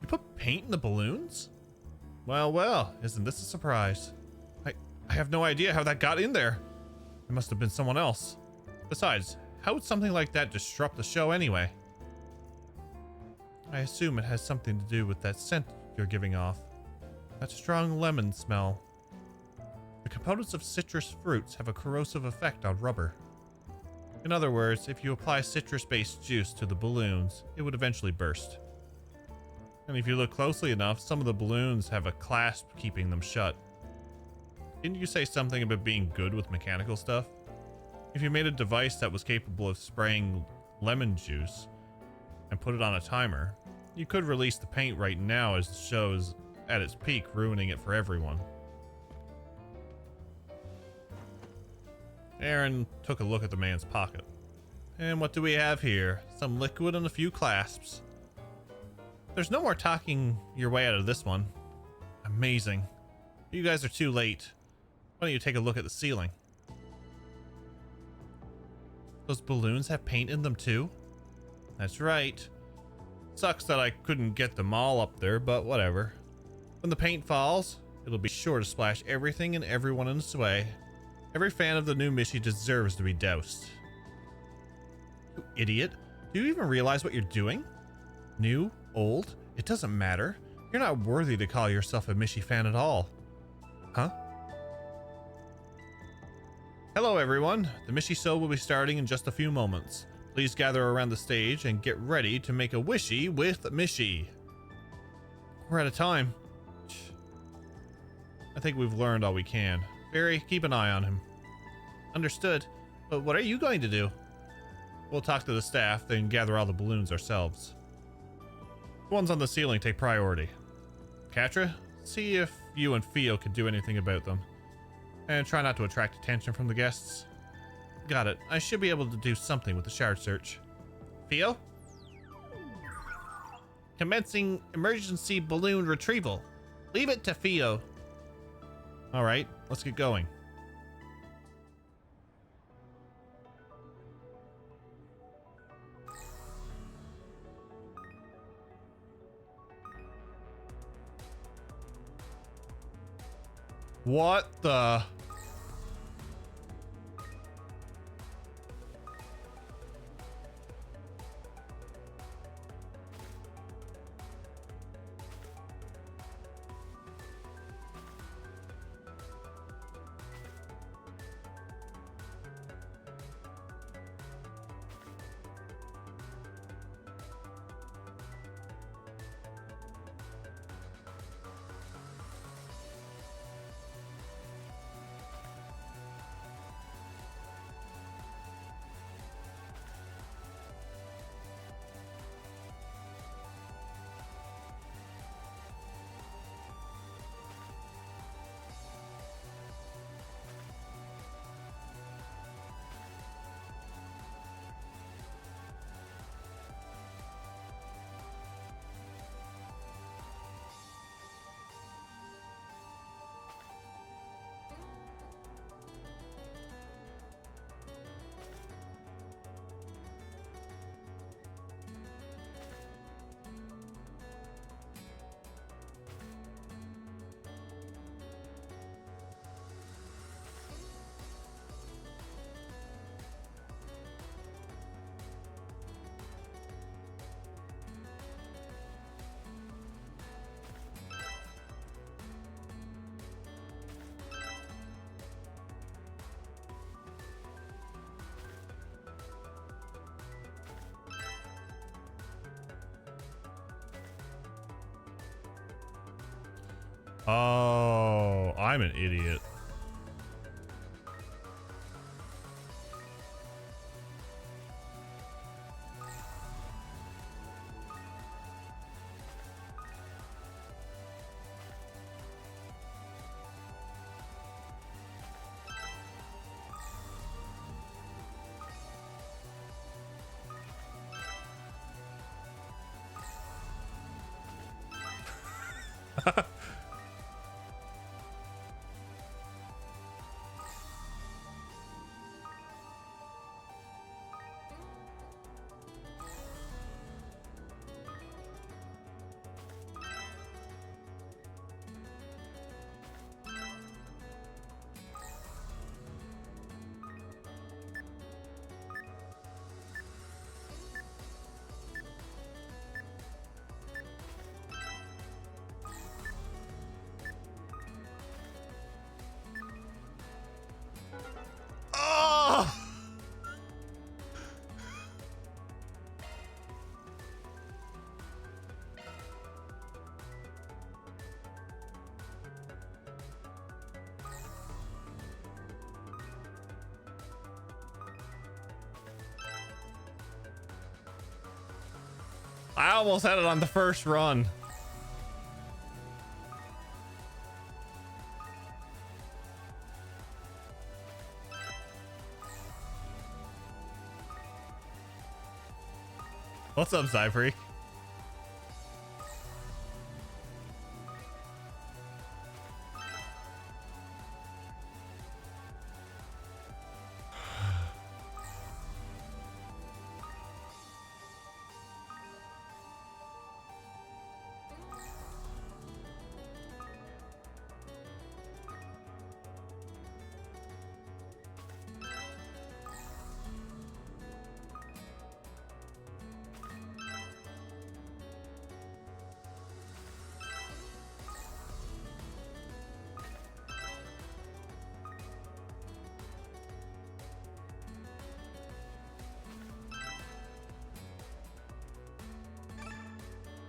Speaker 1: You put paint in the balloons? Well, well, isn't this a surprise? I have no idea how that got in there. It must have been someone else. Besides, how would something like that disrupt the show anyway? I assume it has something to do with that scent you're giving off. That strong lemon smell. The components of citrus fruits have a corrosive effect on rubber. In other words, if you apply citrus-based juice to the balloons, it would eventually burst. And if you look closely enough, some of the balloons have a clasp keeping them shut. Didn't you say something about being good with mechanical stuff? If you made a device that was capable of spraying lemon juice and put it on a timer, you could release the paint right now as the show is at its peak, ruining it for everyone. Aaron took a look at the man's pocket. And what do we have here? Some liquid and a few clasps. There's no more talking your way out of this one. Amazing. You guys are too late. Why don't you take a look at the ceiling? Those balloons have paint in them too? That's right. Sucks that I couldn't get them all up there, but whatever. When the paint falls, it'll be sure to splash everything and everyone in its way. Every fan of the new Mishi deserves to be doused. You idiot. Do you even realize what you're doing? New? Old? It doesn't matter. You're not worthy to call yourself a Mishi fan at all. Huh? Hello everyone. The Mishi show will be starting in just a few moments. Please gather around the stage and get ready to make a wishy with Mishi. We're out of time. I think we've learned all we can. Fairy, keep an eye on him. Understood. But what are you going to do? We'll talk to the staff, then gather all the balloons ourselves. The ones on the ceiling take priority. Katra, see if you and Fio can do anything about them. And try not to attract attention from the guests. Got it. I should be able to do something with the shard search. Theo? Commencing emergency balloon retrieval. Leave it to Theo. Alright, let's get going. What the? Oh, I'm an idiot. Oh! I almost had it on the first run. What's up, Zyfreak?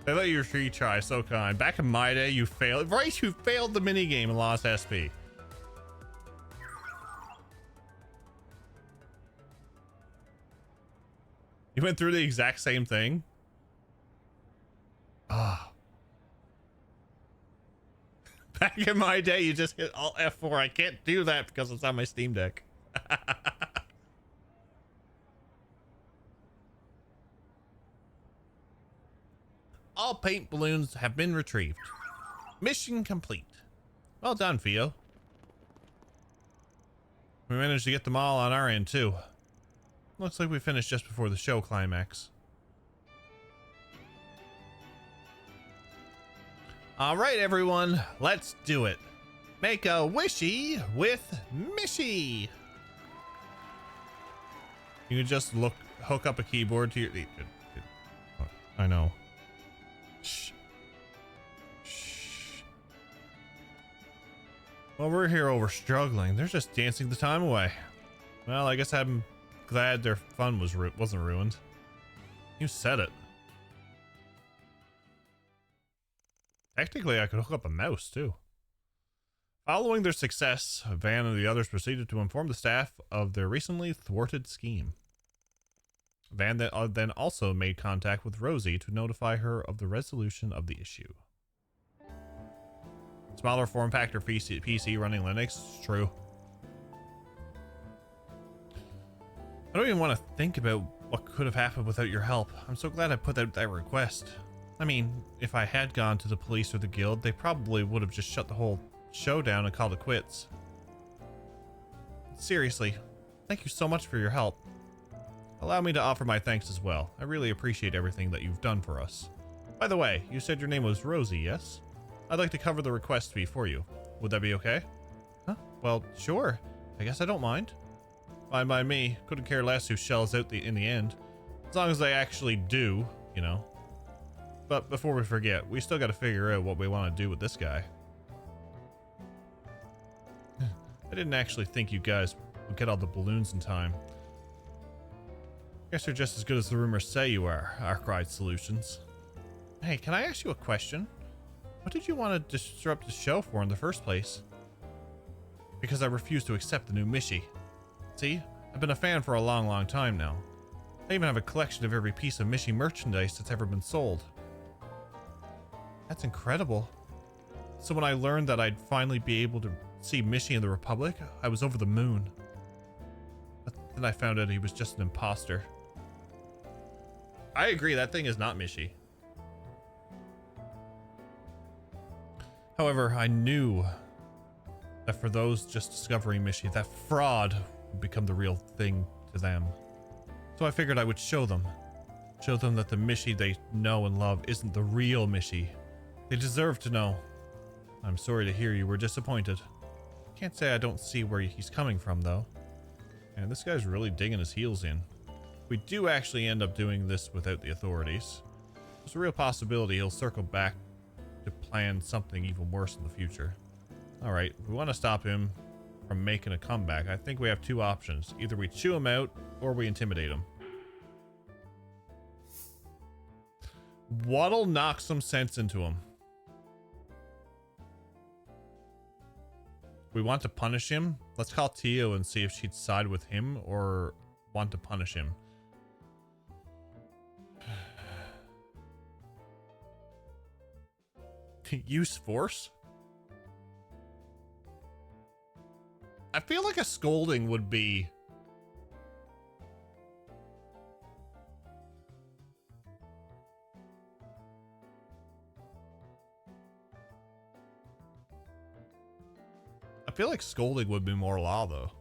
Speaker 1: They let you retry, so kind. Back in my day, you failed. Right, you failed the minigame and lost SP. You went through the exact same thing? Ah. Back Back in my day, you just hit Alt F4. I can't do that because it's on my Steam Deck. All paint balloons have been retrieved. Mission complete. Well done, Theo. We managed to get them all on our end, too. Looks like we finished just before the show climax. All right, everyone, let's do it. Make a wishy with Mishy. You can just hook up a keyboard to your... I know. Shh. Shh. Well, we're here over struggling. They're just dancing the time away. Well, I guess I'm glad their fun wasn't ruined. You said it. Technically, I could hook up a mouse, too. Following their success, Van and the others proceeded to inform the staff of their recently thwarted scheme. Van then also made contact with Rosie to notify her of the resolution of the issue. Smaller form factor PC running Linux, true. I don't even want to think about what could have happened without your help. I'm so glad I put out that request. I mean, if I had gone to the police or the guild, they probably would have just shut the whole show down and called it quits. Seriously, thank you so much for your help. Allow me to offer my thanks as well. I really appreciate everything that you've done for us. By the way, you said your name was Rosie, yes? I'd like to cover the request fee for you. Would that be okay? Huh? Well, sure. I guess I don't mind. Fine by me. Couldn't care less who shells out in the end. As long as they actually do, you know. But before we forget, we still got to figure out what we want to do with this guy. I didn't actually think you guys would get all the balloons in time. Guess you're just as good as the rumors say you are, Arkwright Solutions. Hey, can I ask you a question? What did you want to disrupt the show for in the first place? Because I refuse to accept the new Mishy. See, I've been a fan for a long time now. I even have a collection of every piece of Mishy merchandise that's ever been sold. That's incredible. So when I learned that I'd finally be able to see Mishy in the Republic, I was over the moon. But then I found out he was just an imposter. I agree, that thing is not Mishy. However, I knew that for those just discovering Mishy, that fraud would become the real thing to them. So I figured I would show them. Show them that the Mishy they know and love isn't the real Mishy. They deserve to know. I'm sorry to hear you were disappointed. Can't say I don't see where he's coming from, though. And this guy's really digging his heels in. We do actually end up doing this without the authorities. There's a real possibility he'll circle back to plan something even worse in the future. Alright, if we want to stop him from making a comeback, I think we have two options. Either we chew him out, or we intimidate him. What'll knock some sense into him? We want to punish him. Let's call Tio and see if she'd side with him or want to punish him. Use force? I feel like a scolding would be... I feel like scolding would be more law, though.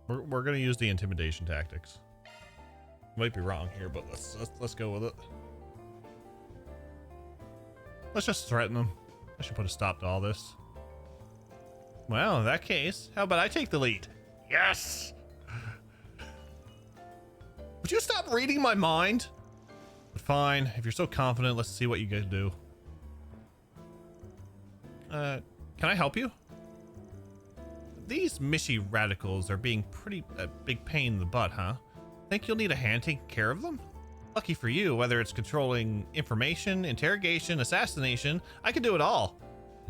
Speaker 1: We're gonna use the intimidation tactics. Might be wrong here, but let's go with it. Let's just threaten them. I should put a stop to all this. Well, in that case, how about I take the lead? Yes! Would you stop reading my mind? But fine, if you're so confident, let's see what you can do. Can I help you? These Mishy radicals are being pretty big pain in the butt, huh? Think you'll need a hand taking care of them? Lucky for you, whether it's controlling information, interrogation, assassination, I can do it all.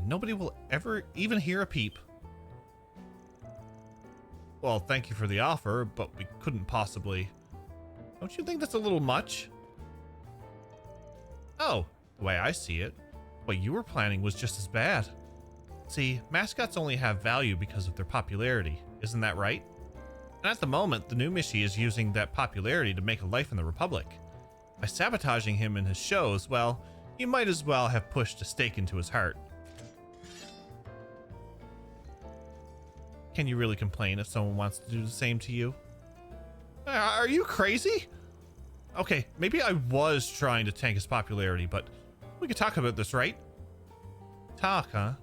Speaker 1: Nobody will ever even hear a peep. Well, thank you for the offer, but we couldn't possibly. Don't you think that's a little much? Oh, the way I see it, what you were planning was just as bad. See, mascots only have value because of their popularity, isn't that right? And at the moment, the new Mishy is using that popularity to make a life in the Republic. By sabotaging him in his shows, well, you might as well have pushed a stake into his heart. Can you really complain if someone wants to do the same to you? Are you crazy? Okay, maybe I was trying to tank his popularity, but we could talk about this, right? Talk, huh?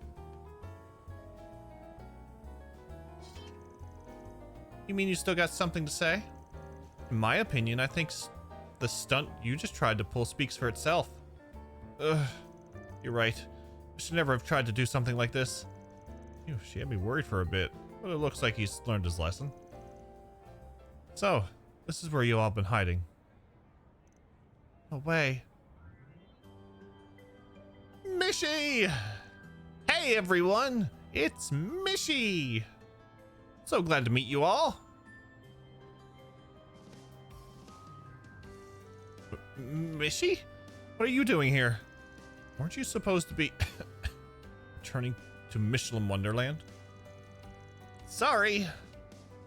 Speaker 1: You mean you still got something to say? In my opinion, I think the stunt you just tried to pull speaks for itself. Ugh, you're right. I should never have tried to do something like this. Phew, she had me worried for a bit, but it looks like he's learned his lesson. So, this is where you all been hiding. Away. Mishy! Hey everyone, it's Mishy! So glad to meet you all. Mishy? What are you doing here? Weren't you supposed to be turning to Michelin Wonderland? Sorry.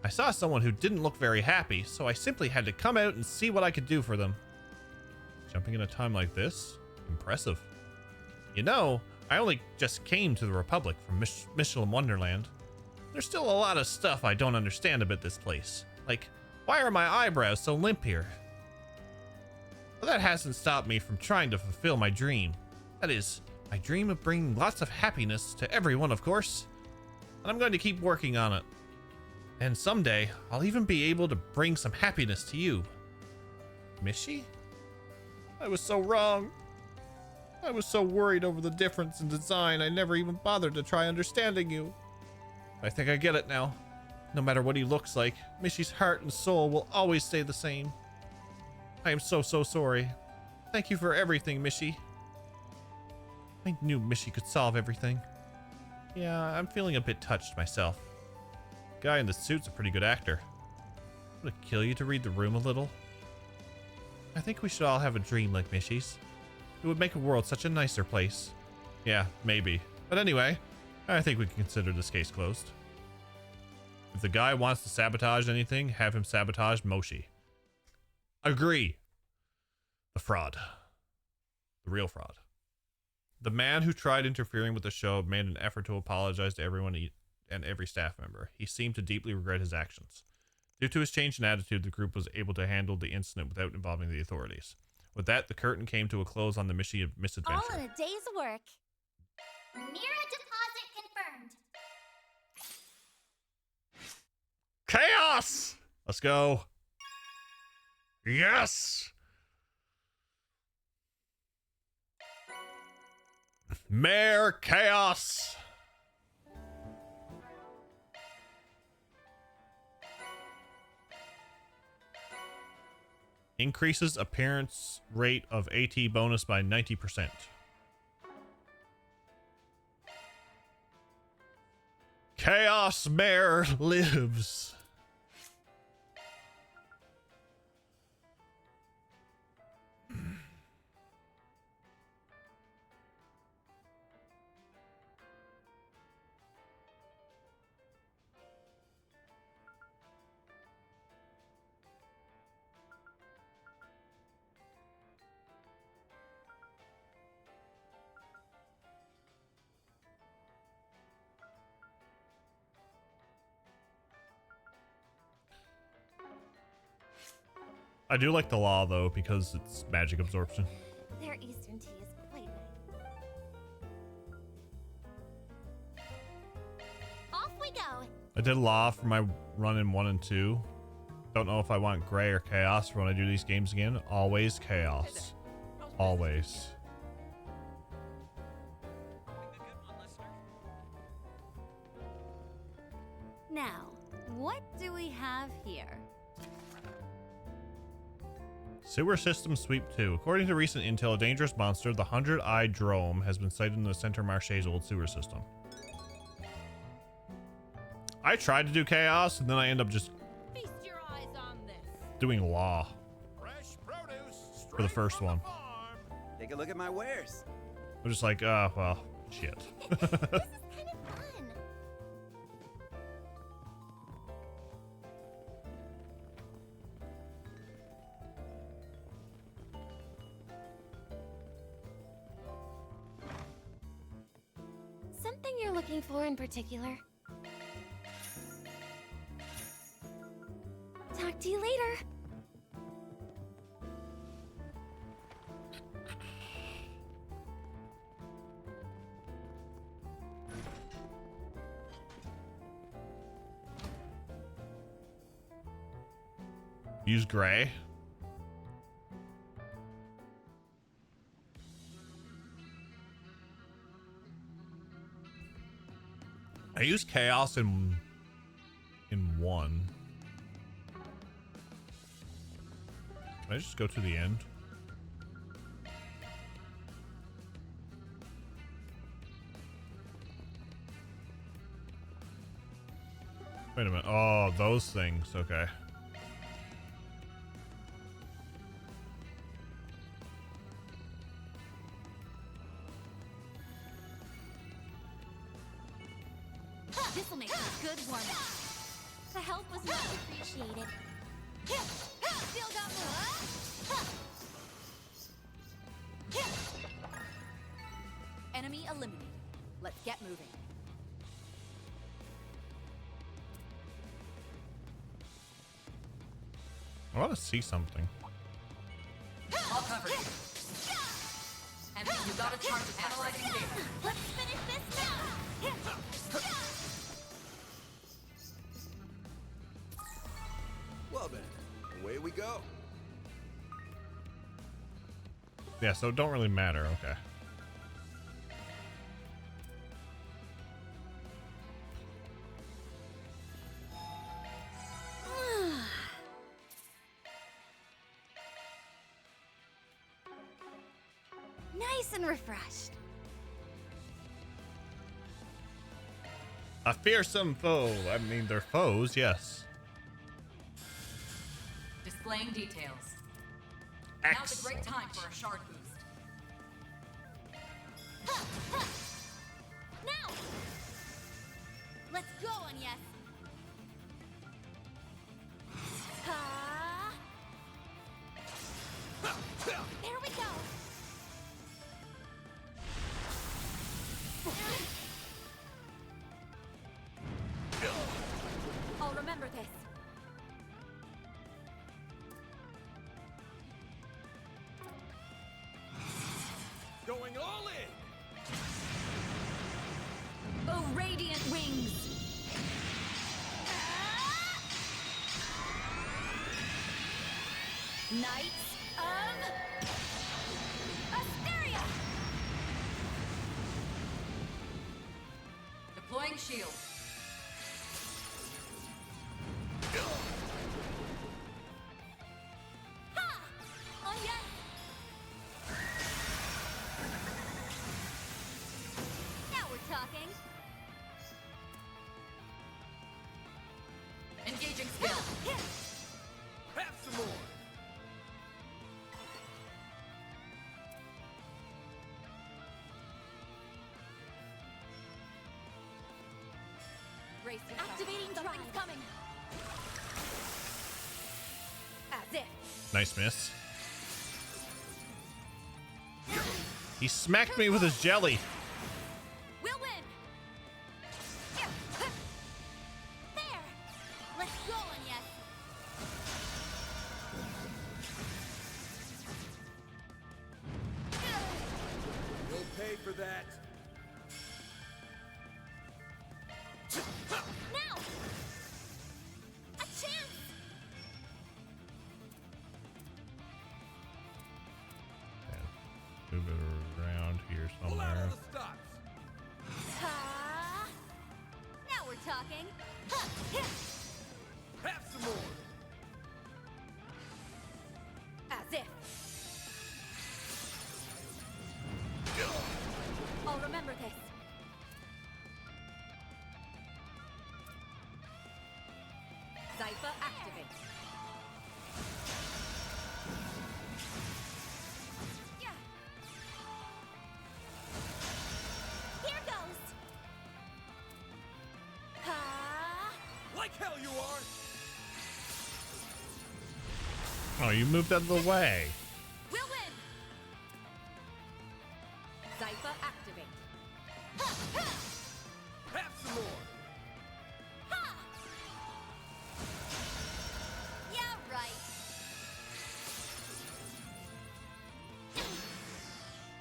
Speaker 1: I saw someone who didn't look very happy, so I simply had to come out and see what I could do for them. Jumping in a time like this? Impressive. You know, I only just came to the Republic from Michelin Wonderland. There's still a lot of stuff I don't understand about this place. Like, why are my eyebrows so limp here? But that hasn't stopped me from trying to fulfill my dream. That is, my dream of bringing lots of happiness to everyone, of course. And I'm going to keep working on it. And someday, I'll even be able to bring some happiness to you. Mishy? I was so wrong. I was so worried over the difference in design, I never even bothered to try understanding you. I think I get it now. No matter what he looks like, Mishy's heart and soul will always stay the same. I am so sorry. Thank you for everything, Mishy. I knew Mishy could solve everything. Yeah, I'm feeling a bit touched myself. The guy in the suit's a pretty good actor. Would it kill you to read the room a little? I think we should all have a dream like Mishy's. It would make a world such a nicer place. Yeah, maybe. But anyway, I think we can consider this case closed. If the guy wants to sabotage anything, have him sabotage Moshi. Agree. The fraud. The real fraud. The man who tried interfering with the show made an effort to apologize to everyone and every staff member. He seemed to deeply regret his actions. Due to his change in attitude, the group was able to handle the incident without involving the authorities. With that, the curtain came to a close on the Mishy misadventure.
Speaker 22: All in a day's work.
Speaker 19: Mira deposit confirmed.
Speaker 1: Chaos! Let's go. Yes! Mayor Chaos! Increases appearance rate of AT bonus by 90%. Chaos Mayor lives. I do like the law though because it's magic absorption.
Speaker 22: Their Eastern tea is quite nice. Off
Speaker 1: I did law for my run in 1 and 2. Don't know if I want gray or chaos for when I do these games again. Always chaos. Always.
Speaker 6: Now, what do we have here?
Speaker 1: Sewer System Sweep 2. According to recent intel, a dangerous monster, the 100-eyed Drome, has been sighted in the Center Marche's old sewer system. I tried to do chaos, and then I end up just doing law for the first one.
Speaker 8: Take a look at my wares.
Speaker 1: I'm just like, well, shit.
Speaker 19: Something you're looking for in particular? Talk to you later.
Speaker 1: Use gray. I use chaos in 1. Can I just go to the end? Wait a minute. Oh, those things. Okay.
Speaker 19: This'll make a good warm-up. The help was much appreciated. Still got more.
Speaker 22: Enemy eliminated. Let's get moving.
Speaker 1: I want to see something.
Speaker 22: I'll cover you. And you got a charge of analyzing data.
Speaker 19: Let's finish this now.
Speaker 9: Well then, away we go.
Speaker 1: Yeah, so it don't really matter. Okay.
Speaker 6: Nice and refreshed.
Speaker 1: A fearsome foe. I mean, they're foes, yes.
Speaker 22: Displaying details. Now's a great time for a shard boost.
Speaker 19: Now! Let's go, Agnes. There we go.
Speaker 22: I'll remember this.
Speaker 8: Going all in.
Speaker 22: Oh, radiant wings. Knights of Asteria. Deploying shield.
Speaker 19: Ha! Oh, yes. Now we're talking.
Speaker 22: Engaging skill.
Speaker 8: Have some more.
Speaker 22: Brace yourself.
Speaker 19: Activating
Speaker 22: Something's
Speaker 19: drive.
Speaker 22: coming. As if.
Speaker 1: Nice miss. He smacked me with his jelly.
Speaker 19: We'll win. There. Let's go, Agnes.
Speaker 8: You'll pay for that.
Speaker 19: Now.
Speaker 6: talking?
Speaker 8: Have some more.
Speaker 6: As if. I'll remember this. Zypha activate. Yeah. Here goes.
Speaker 8: Like hell you are.
Speaker 1: Oh, you moved out of the way.
Speaker 6: We'll win. Zypha activate.
Speaker 8: Have some more.
Speaker 6: Yeah, right.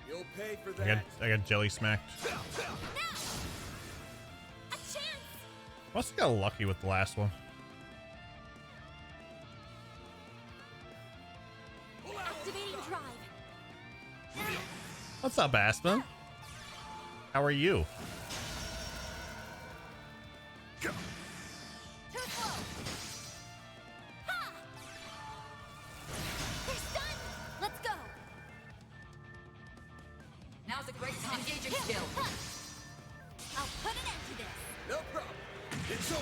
Speaker 8: You'll pay for
Speaker 1: I got jelly smacked.
Speaker 6: A chance.
Speaker 1: Must have got lucky with the last one.
Speaker 6: Activating drive.
Speaker 1: What's up, Aspen? How are you?
Speaker 6: Too slow. Ha! They're stunned. Let's go.
Speaker 22: Now's a great time. Engaging skill.
Speaker 6: I'll put an end to this.
Speaker 8: No problem. It's over.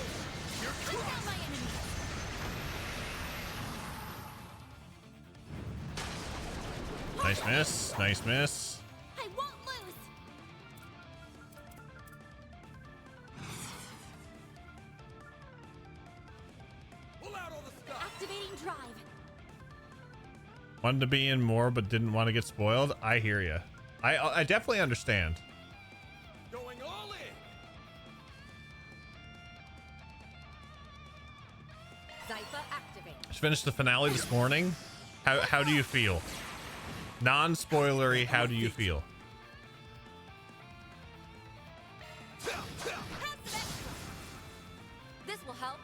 Speaker 8: You're
Speaker 6: Bring down my enemy.
Speaker 1: Nice miss. Nice miss.
Speaker 6: I won't lose.
Speaker 8: Pull out all the stuff.
Speaker 6: Activating drive.
Speaker 1: Wanted to be in more, but didn't want to get spoiled. I hear you. I definitely understand.
Speaker 8: Going all in.
Speaker 6: Zypha activate.
Speaker 1: Just finished the finale this morning. How do you feel? Non-spoilery, how do you feel?
Speaker 6: This will help.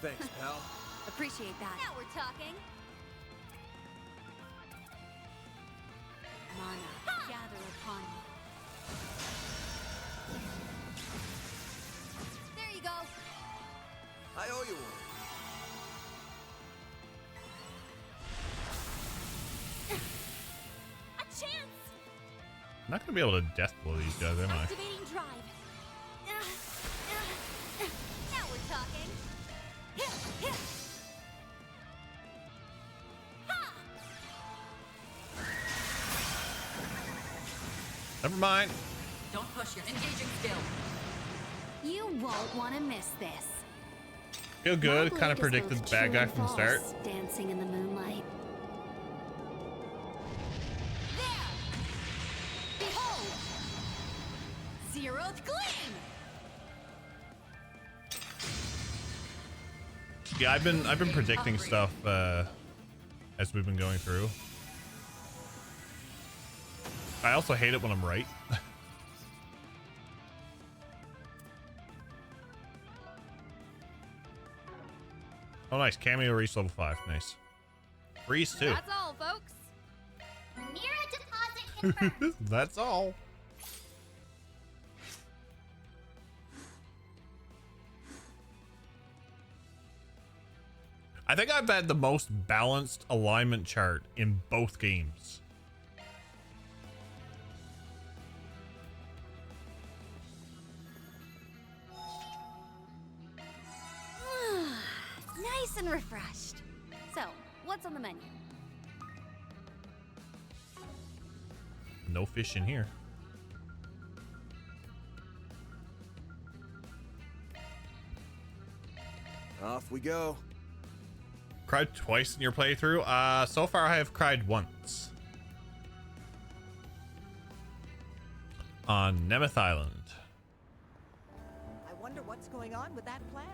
Speaker 4: Thanks, pal.
Speaker 6: Appreciate that. Now we're talking. Mana, gather upon me. There you go.
Speaker 4: I owe you one.
Speaker 6: A chance.
Speaker 1: I'm not gonna be able to death blow these guys, am I?
Speaker 6: Activating drive. Now we're talking. Ha!
Speaker 1: Never mind.
Speaker 22: Don't push your engaging skill.
Speaker 6: You won't want to miss this.
Speaker 1: Feel good.
Speaker 6: Mowgli
Speaker 1: Kind of
Speaker 6: is
Speaker 1: predicted
Speaker 6: both
Speaker 1: the bad
Speaker 6: true
Speaker 1: guy
Speaker 6: and
Speaker 1: from the start.
Speaker 6: false, dancing in the moonlight. There! Behold! Zeroth Gleam!
Speaker 1: Yeah, I've been predicting stuff as we've been going through. I also hate it when I'm right. Oh, nice. Cameo reached level 5. Nice. Freeze too.
Speaker 6: That's all, folks.
Speaker 19: Mira deposit confirmed.
Speaker 1: That's all. I think I've had the most balanced alignment chart in both games.
Speaker 6: Nice and refreshed. So, what's on the menu?
Speaker 1: No fish in here.
Speaker 4: Off we go.
Speaker 1: Cried twice in your playthrough? So far I have cried once. On Nemeth Island.
Speaker 12: I wonder what's going on with that plan.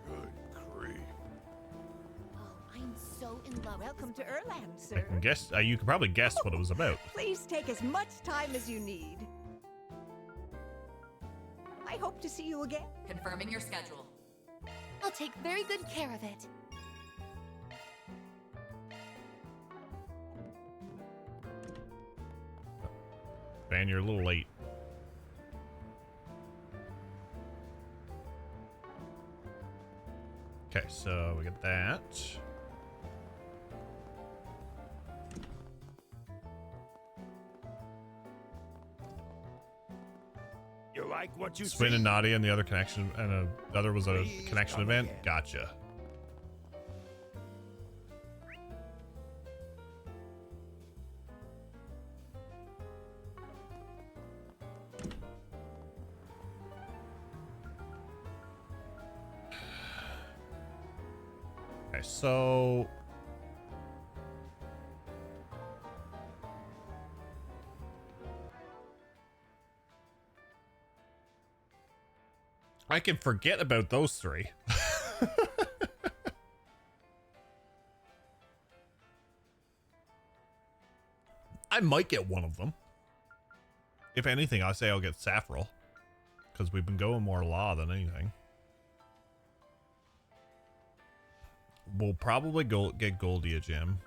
Speaker 11: Good grief.
Speaker 3: Oh, I'm so in love.
Speaker 12: Welcome to Erland,
Speaker 1: I
Speaker 12: sir.
Speaker 1: can guess. You could probably guess what it was about.
Speaker 12: Please take as much time as you need. I hope to see you again.
Speaker 22: Confirming your schedule.
Speaker 2: I'll take very good care of it.
Speaker 1: Van, you're a little late. Okay, so we get that.
Speaker 15: You like what you
Speaker 1: Swin
Speaker 15: see?
Speaker 1: and Nadia and the other connection, and the other was a connection event.
Speaker 15: again.
Speaker 1: Gotcha. Okay, so I can forget about those three. I might get one of them. If anything, I say I'll get Saffrel, because we've been going more Law than anything. We'll probably get Goldie a gem.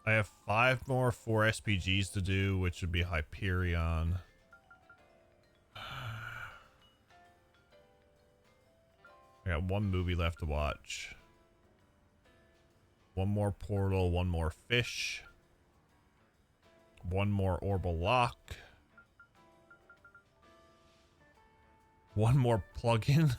Speaker 1: I have 5 more 4 SPGs to do, which would be Hyperion. I got 1 movie left to watch. 1 more Portal, 1 more Fish. 1 more Orbital Lock. 1 more plugin.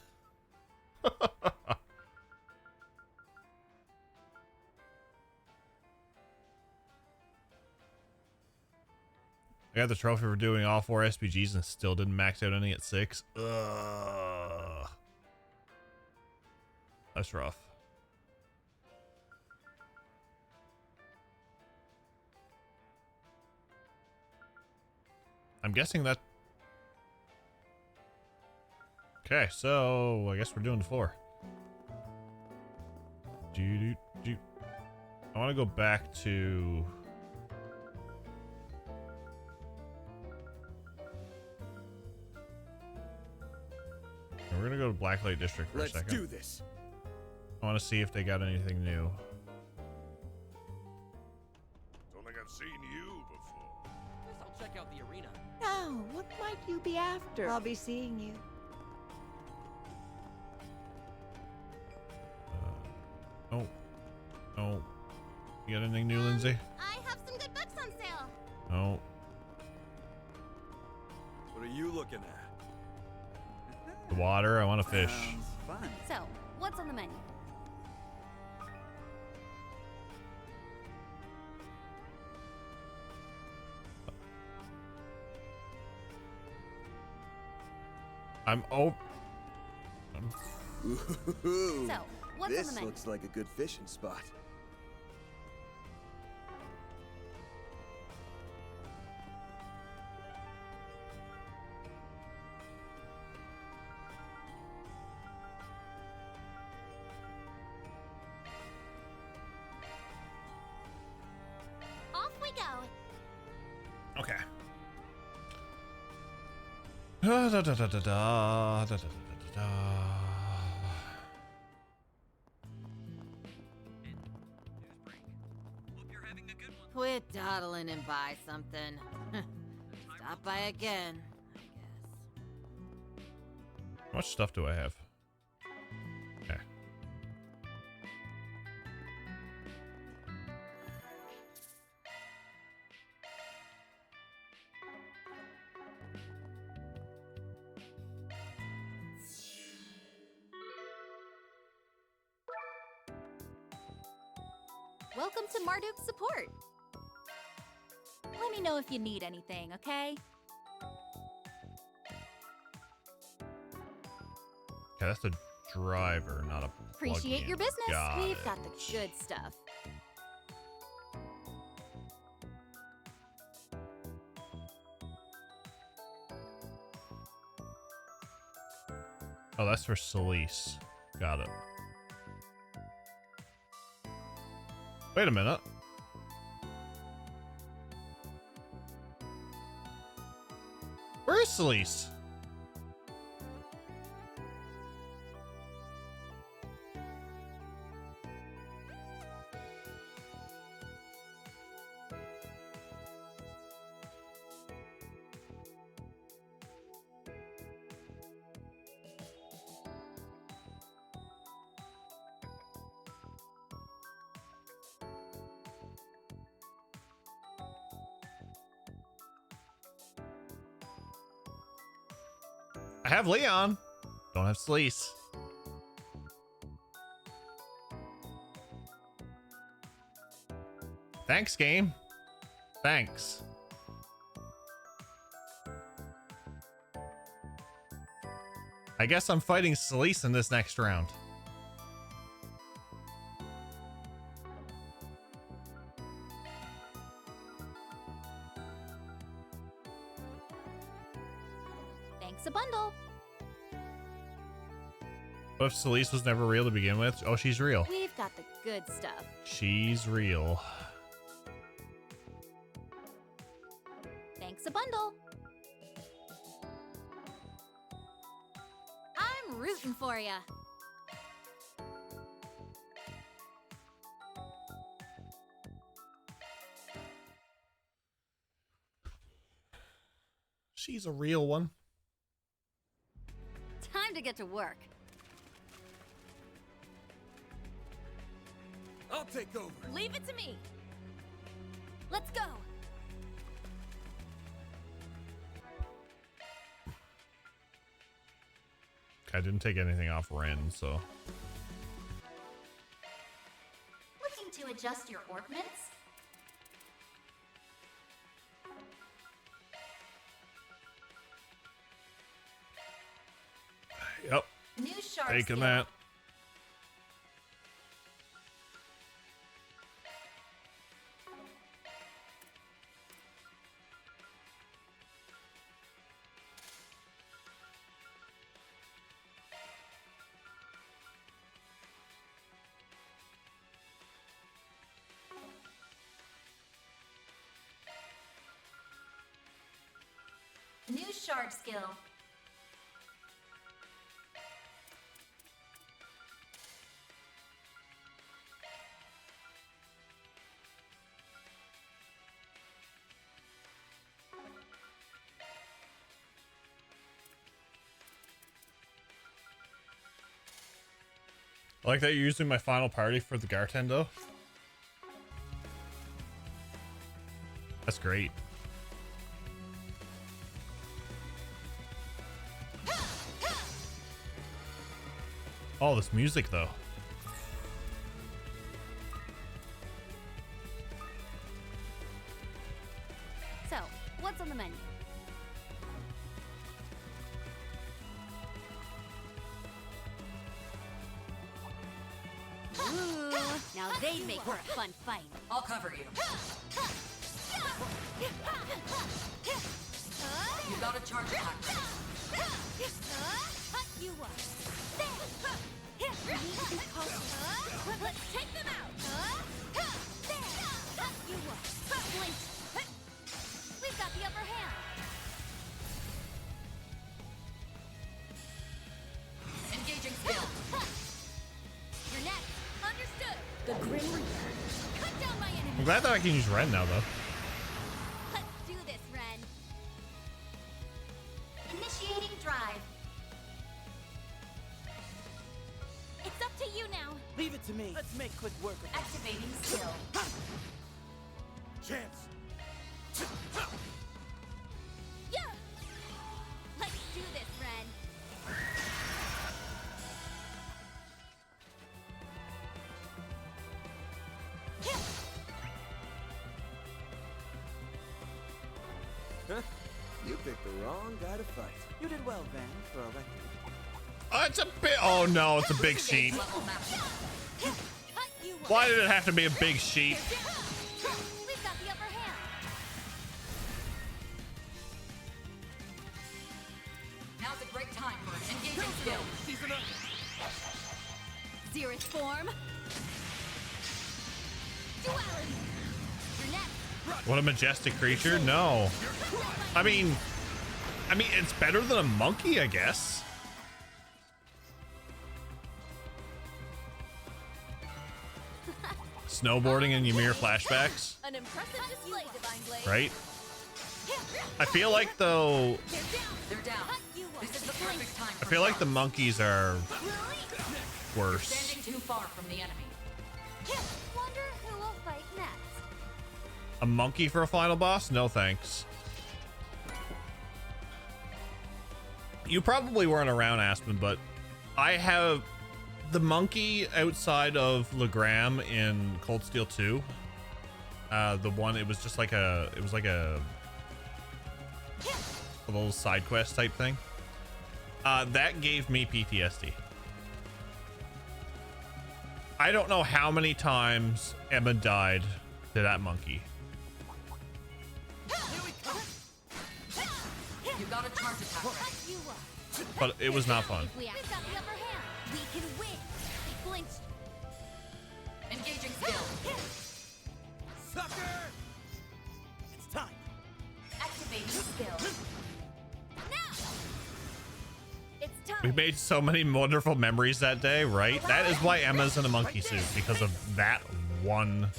Speaker 1: I got the trophy for doing all 4 SPGs and still didn't max out any at 6. Ugh. That's rough. I'm guessing that... Okay, so I guess we're doing the 4. I want to go back to... We're gonna go to Blacklight District for a second.
Speaker 15: Let's do this.
Speaker 1: I want to see if they got anything new.
Speaker 11: Don't think I've seen you before.
Speaker 17: Guess I'll check out the arena.
Speaker 12: Now, what might you be after? I'll be seeing you.
Speaker 1: Oh. Oh. You got anything new, Lindsay?
Speaker 19: I have some good books on sale.
Speaker 1: No.
Speaker 10: What are you looking at?
Speaker 1: The water. I want to fish.
Speaker 6: Fun. So, what's on the menu?
Speaker 1: I'm oh.
Speaker 4: Ooh,
Speaker 6: So, what's
Speaker 4: this
Speaker 6: on the menu?
Speaker 4: looks like a good fishing spot.
Speaker 19: Off we go.
Speaker 1: Okay. Da, da, da, da, da, da, da, da, da.
Speaker 18: Quit dawdling and buy something. Stop by again, I guess.
Speaker 1: How much stuff do I have? Okay.
Speaker 2: Welcome to Marduk's support. Let me know if you need anything, okay?
Speaker 1: Okay, that's the driver, not a
Speaker 2: Appreciate your
Speaker 1: plug-in.
Speaker 2: business.
Speaker 1: Got
Speaker 2: We've
Speaker 1: it.
Speaker 2: got the good stuff.
Speaker 1: Oh, that's for Celise. Got it. Wait a minute. Where is Celise? I have Leon. Don't have Sleece. Thanks, game. Thanks. I guess I'm fighting Sleece in this next round.
Speaker 2: Thanks a bundle.
Speaker 1: What if Sleece was never real to begin with? Oh, she's real.
Speaker 6: We've got the good stuff.
Speaker 1: She's real.
Speaker 2: Thanks a bundle.
Speaker 6: I'm rooting for ya.
Speaker 1: She's a real one.
Speaker 6: Time to get to work.
Speaker 15: I'll take over.
Speaker 6: Leave it to me. Let's go.
Speaker 1: I didn't take anything off Ren, so.
Speaker 19: Looking to adjust your ornaments?
Speaker 1: Yep.
Speaker 19: New sharp
Speaker 1: Taking
Speaker 19: skill.
Speaker 1: that.
Speaker 19: New shard skill.
Speaker 1: I like that you're using my final party for the Gartendo. That's great. Oh, this music though.
Speaker 6: So, what's on the menu? Ooh, now they'd make for a fun fight.
Speaker 22: I'll cover you. You got a charge attack.
Speaker 6: You up. Let's take them out. You up. Blink. We've got the upper hand.
Speaker 22: Engaging skill.
Speaker 6: You're next. Understood. The Grim Reaper. Cut down my enemy.
Speaker 1: I'm glad that I can use Ren now though.
Speaker 6: Let's do this, Ren.
Speaker 19: Initiating drive.
Speaker 2: It's up to you now.
Speaker 13: Leave it to me. Let's make quick work of it.
Speaker 22: Activating skill.
Speaker 15: Chance.
Speaker 6: Yeah. Let's do this, Ren.
Speaker 4: Huh? You picked the wrong guy to fight.
Speaker 13: You did well, Van, for a record.
Speaker 1: Oh, it's a bit. Oh no, it's a big sheep. Why did it have to be a big sheep?
Speaker 6: We've got the upper hand.
Speaker 22: Now's a great time for an engaging skill.
Speaker 15: Season up.
Speaker 6: Zerith form. Duality. You're next.
Speaker 1: What a majestic creature. No. I mean, it's better than a monkey, I guess. Snowboarding in Ymir flashbacks,
Speaker 6: An impressive display, Divine Blade.
Speaker 1: right? I feel like though,
Speaker 22: They're down. This is the perfect time
Speaker 1: I
Speaker 22: for
Speaker 1: feel like the
Speaker 22: charge.
Speaker 1: monkeys are worse.
Speaker 22: Standing too far from the enemy.
Speaker 6: Wonder who will fight next.
Speaker 1: A monkey for a final boss? No thanks. You probably weren't around, Aspen, but I have the monkey outside of Legram in Cold Steel 2. The one, it was just like a little side quest type thing. That gave me PTSD. I don't know how many times Emma died to that monkey.
Speaker 22: You got a charge attack ready.
Speaker 1: But it was not fun.
Speaker 19: We got the upper hand. We can win. They flinched.
Speaker 22: Engaging skill.
Speaker 8: Sucker! It's time.
Speaker 22: Activating skill.
Speaker 19: It's time.
Speaker 1: We made so many wonderful memories that day, right? That is why Emma's in a monkey suit, because of that one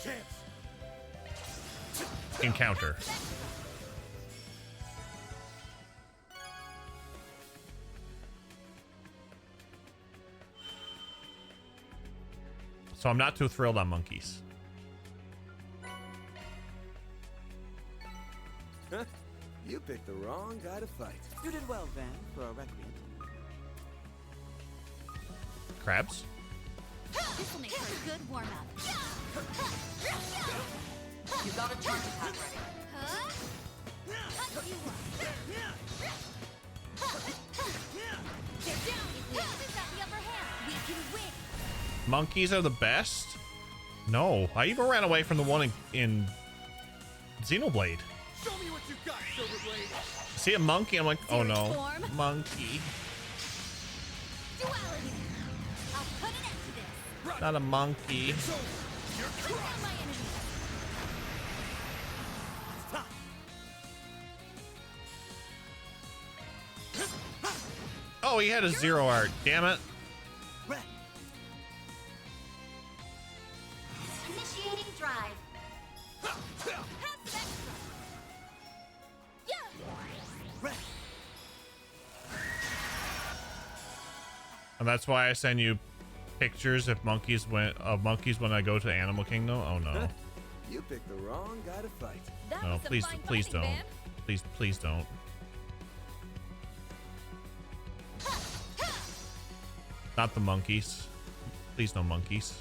Speaker 1: encounter. So I'm not too thrilled on monkeys.
Speaker 4: You picked the wrong guy to fight.
Speaker 8: You did well, Van, for a recreant.
Speaker 1: Crabs?
Speaker 19: This will make for a good warm-up.
Speaker 22: You got a charge attack ready.
Speaker 19: Get down. If we got the upper hand, we can win.
Speaker 1: Monkeys are the best? No, I even ran away from the one in Xenoblade.
Speaker 8: Show me what you got, Silverblade.
Speaker 1: See a monkey, I'm like, oh no, monkey.
Speaker 19: Duality. I'll put an end to this.
Speaker 1: Not a monkey.
Speaker 19: Cut down my enemy.
Speaker 1: Oh, he had a zero art, damn it.
Speaker 19: Initiating drive.
Speaker 1: And that's why I send you pictures of monkeys when I go to Animal Kingdom. Oh no.
Speaker 4: You picked the wrong guy to fight.
Speaker 1: No, please don't. Please don't. Not the monkeys. Please no monkeys.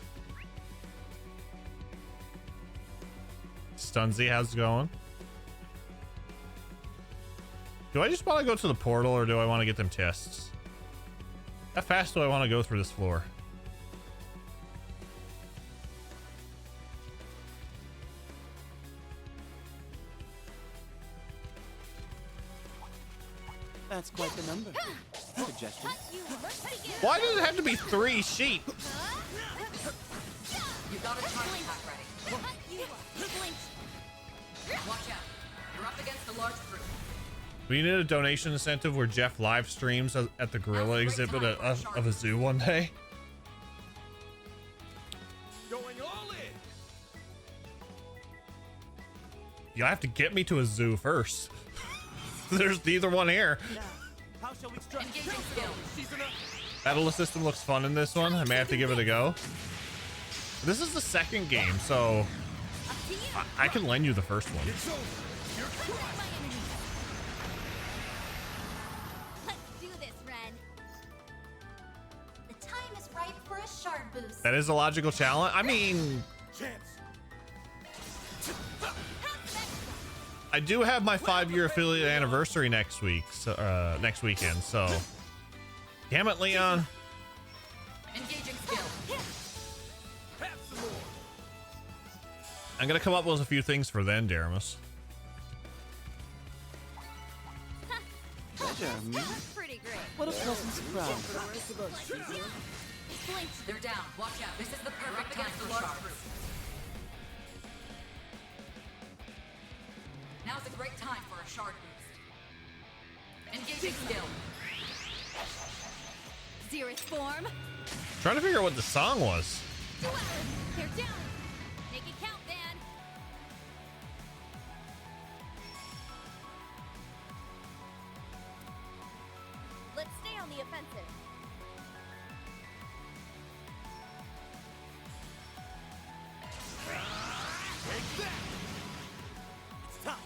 Speaker 1: Stunzy, how's it going? Do I just want to go to the portal or do I want to get them chests? How fast do I want to go through this floor?
Speaker 8: That's quite the number. Suggestion.
Speaker 1: Why does it have to be 3 sheep?
Speaker 22: You got a charge attack ready. Watch out. You're up against a large group.
Speaker 1: We need a donation incentive where Jeff live streams at the gorilla exhibit of a zoo one day.
Speaker 8: Going all in.
Speaker 1: You'll have to get me to a zoo first. There's neither one here.
Speaker 8: How shall we strike?
Speaker 22: Engaging skill.
Speaker 1: Battle system looks fun in this one. I may have to give it a go. This is the second game, so I can lend you the first one.
Speaker 19: Let's do this, Ren. The time is ripe for a shard boost.
Speaker 1: That is a logical challenge. I mean, I do have my 5-year affiliate anniversary next week, so next weekend. So, damn it, Leon.
Speaker 22: Engaging skill.
Speaker 1: I'm gonna come up with a few things for then, Daramus.
Speaker 18: Pretty great.
Speaker 8: What a pleasant surprise.
Speaker 22: They're down. Watch out. This is the perfect time for shards. Now's a great time for a shard boost. Engaging skill.
Speaker 19: Xerith form.
Speaker 1: Trying to figure out what the song was.
Speaker 19: Duality. They're down. Make it count, Van. Let's stay on the offensive.
Speaker 8: Take that. It's time.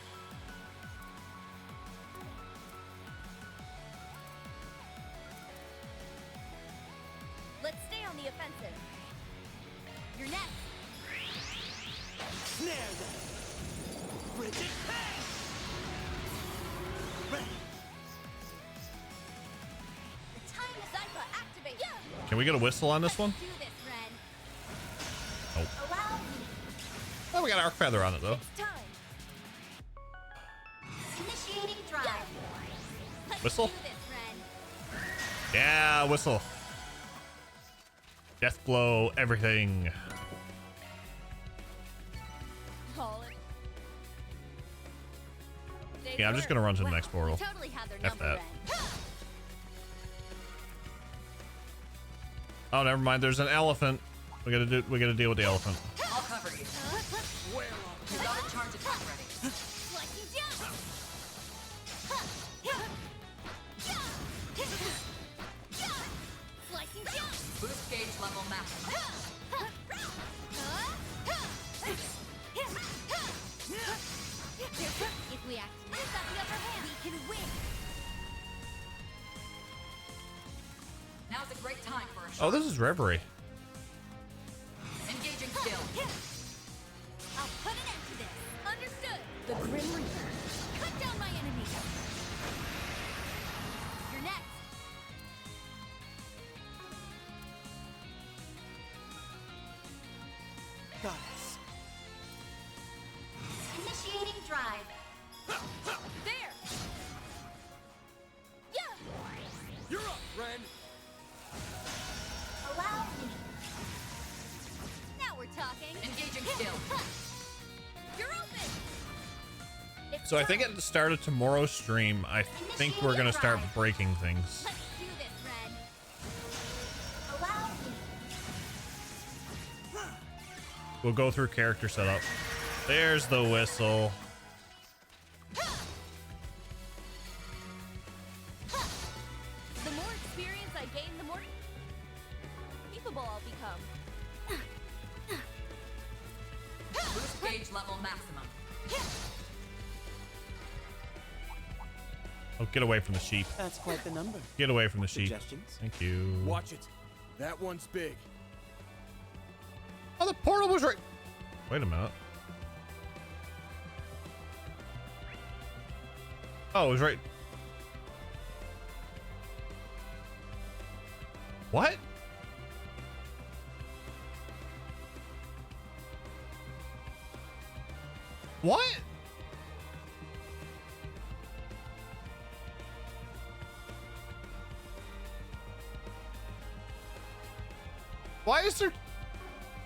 Speaker 5: on the offensive. You're next.
Speaker 8: Snare them. Bridget, hey!
Speaker 5: The time is Zypha, activate. Yeah.
Speaker 1: Can we get a whistle on this one?
Speaker 5: Do this, Ren.
Speaker 1: Nope.
Speaker 5: Allow me.
Speaker 1: Oh, we got Arc Feather on it though.
Speaker 5: Time.
Speaker 19: Initiating drive.
Speaker 1: Whistle?
Speaker 5: Do this, Ren.
Speaker 1: Yeah, whistle. Death blow, everything.
Speaker 5: Call it.
Speaker 1: Yeah, I'm just gonna run to the next portal.
Speaker 5: Totally had their
Speaker 1: F
Speaker 5: number,
Speaker 1: that.
Speaker 5: Ren.
Speaker 1: Oh, never mind. There's an elephant. We gotta deal with the elephant.
Speaker 22: I'll cover you. You got a charge attack ready.
Speaker 5: Slicing down. Slicing down.
Speaker 22: Boost gauge level maximum.
Speaker 5: If we act now, we've got the upper hand. We can win.
Speaker 22: Now's a great time for a shot.
Speaker 1: Oh, this is Reverie.
Speaker 22: Engaging skill.
Speaker 5: I'll put an end to this. Understood. The Grim Reaper. Cut down my enemy. You're next.
Speaker 8: Goddess.
Speaker 19: Initiating drive.
Speaker 5: There. Yeah.
Speaker 8: You're up, Ren.
Speaker 19: Allow me.
Speaker 5: Now we're talking.
Speaker 22: Engaging skill.
Speaker 5: You're open.
Speaker 1: So I think at the start of tomorrow's stream, I think we're gonna start breaking things.
Speaker 5: Let's do this, Ren.
Speaker 19: Allow me.
Speaker 1: We'll go through character setup. There's the whistle.
Speaker 5: The more experience I gain, the more capable I'll become.
Speaker 22: Boost gauge level maximum.
Speaker 1: Oh, get away from the sheep.
Speaker 8: That's quite the number.
Speaker 1: Get away from the sheep.
Speaker 8: Suggestions?
Speaker 1: Thank you.
Speaker 4: Watch it. That one's big.
Speaker 1: Oh, the portal was right. Wait a minute. Oh, it was right. What? What? Why is there?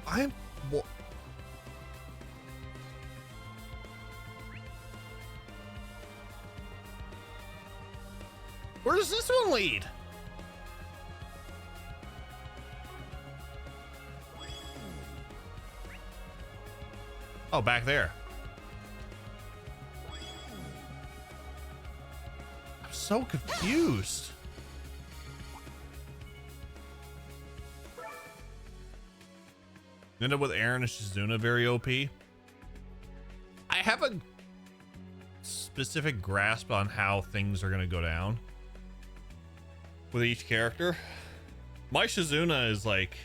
Speaker 1: I'm. Where does this one lead? Oh, back there. I'm so confused. End up with Aaron and Shizuna very OP. I have a specific grasp on how things are going to go down with each character. My Shizuna is like,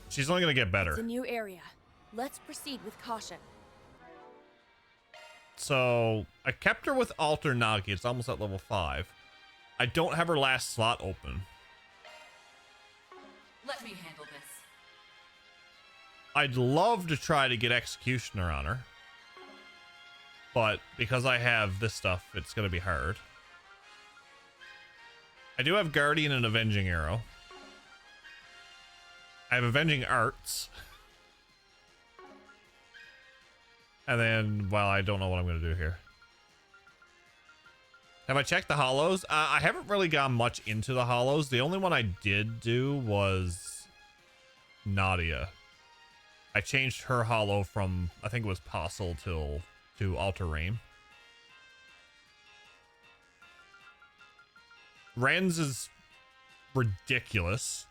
Speaker 1: she's only going to get better.
Speaker 5: It's a new area. Let's proceed with caution.
Speaker 1: So I kept her with Alter Nagi. It's almost at level 5. I don't have her last slot open.
Speaker 22: Let me handle this.
Speaker 1: I'd love to try to get Executioner on her, but because I have this stuff, it's going to be hard. I do have Guardian and Avenging Arrow. I have Avenging Arts. And then, well, I don't know what I'm going to do here. Have I checked the hollows? I haven't really gone much into the hollows. The only one I did do was Nadia. I changed her hollow from, I think it was Postle to Alter Rain. Ren's is ridiculous.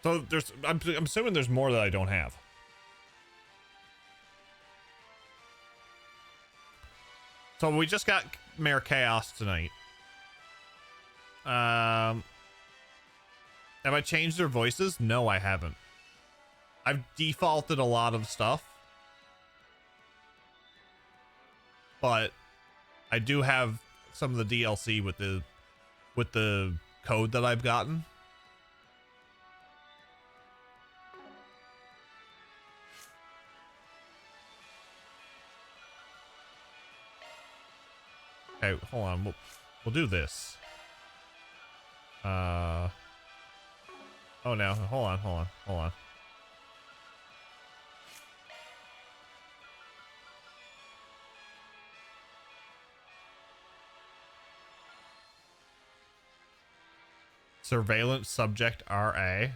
Speaker 1: So there's, I'm assuming there's more that I don't have. So we just got Mayor Chaos tonight. Have I changed their voices? No, I haven't. I've defaulted a lot of stuff. But I do have some of the DLC with the code that I've gotten. Okay, hold on. We'll do this. Oh no, hold on. Surveillance subject RA.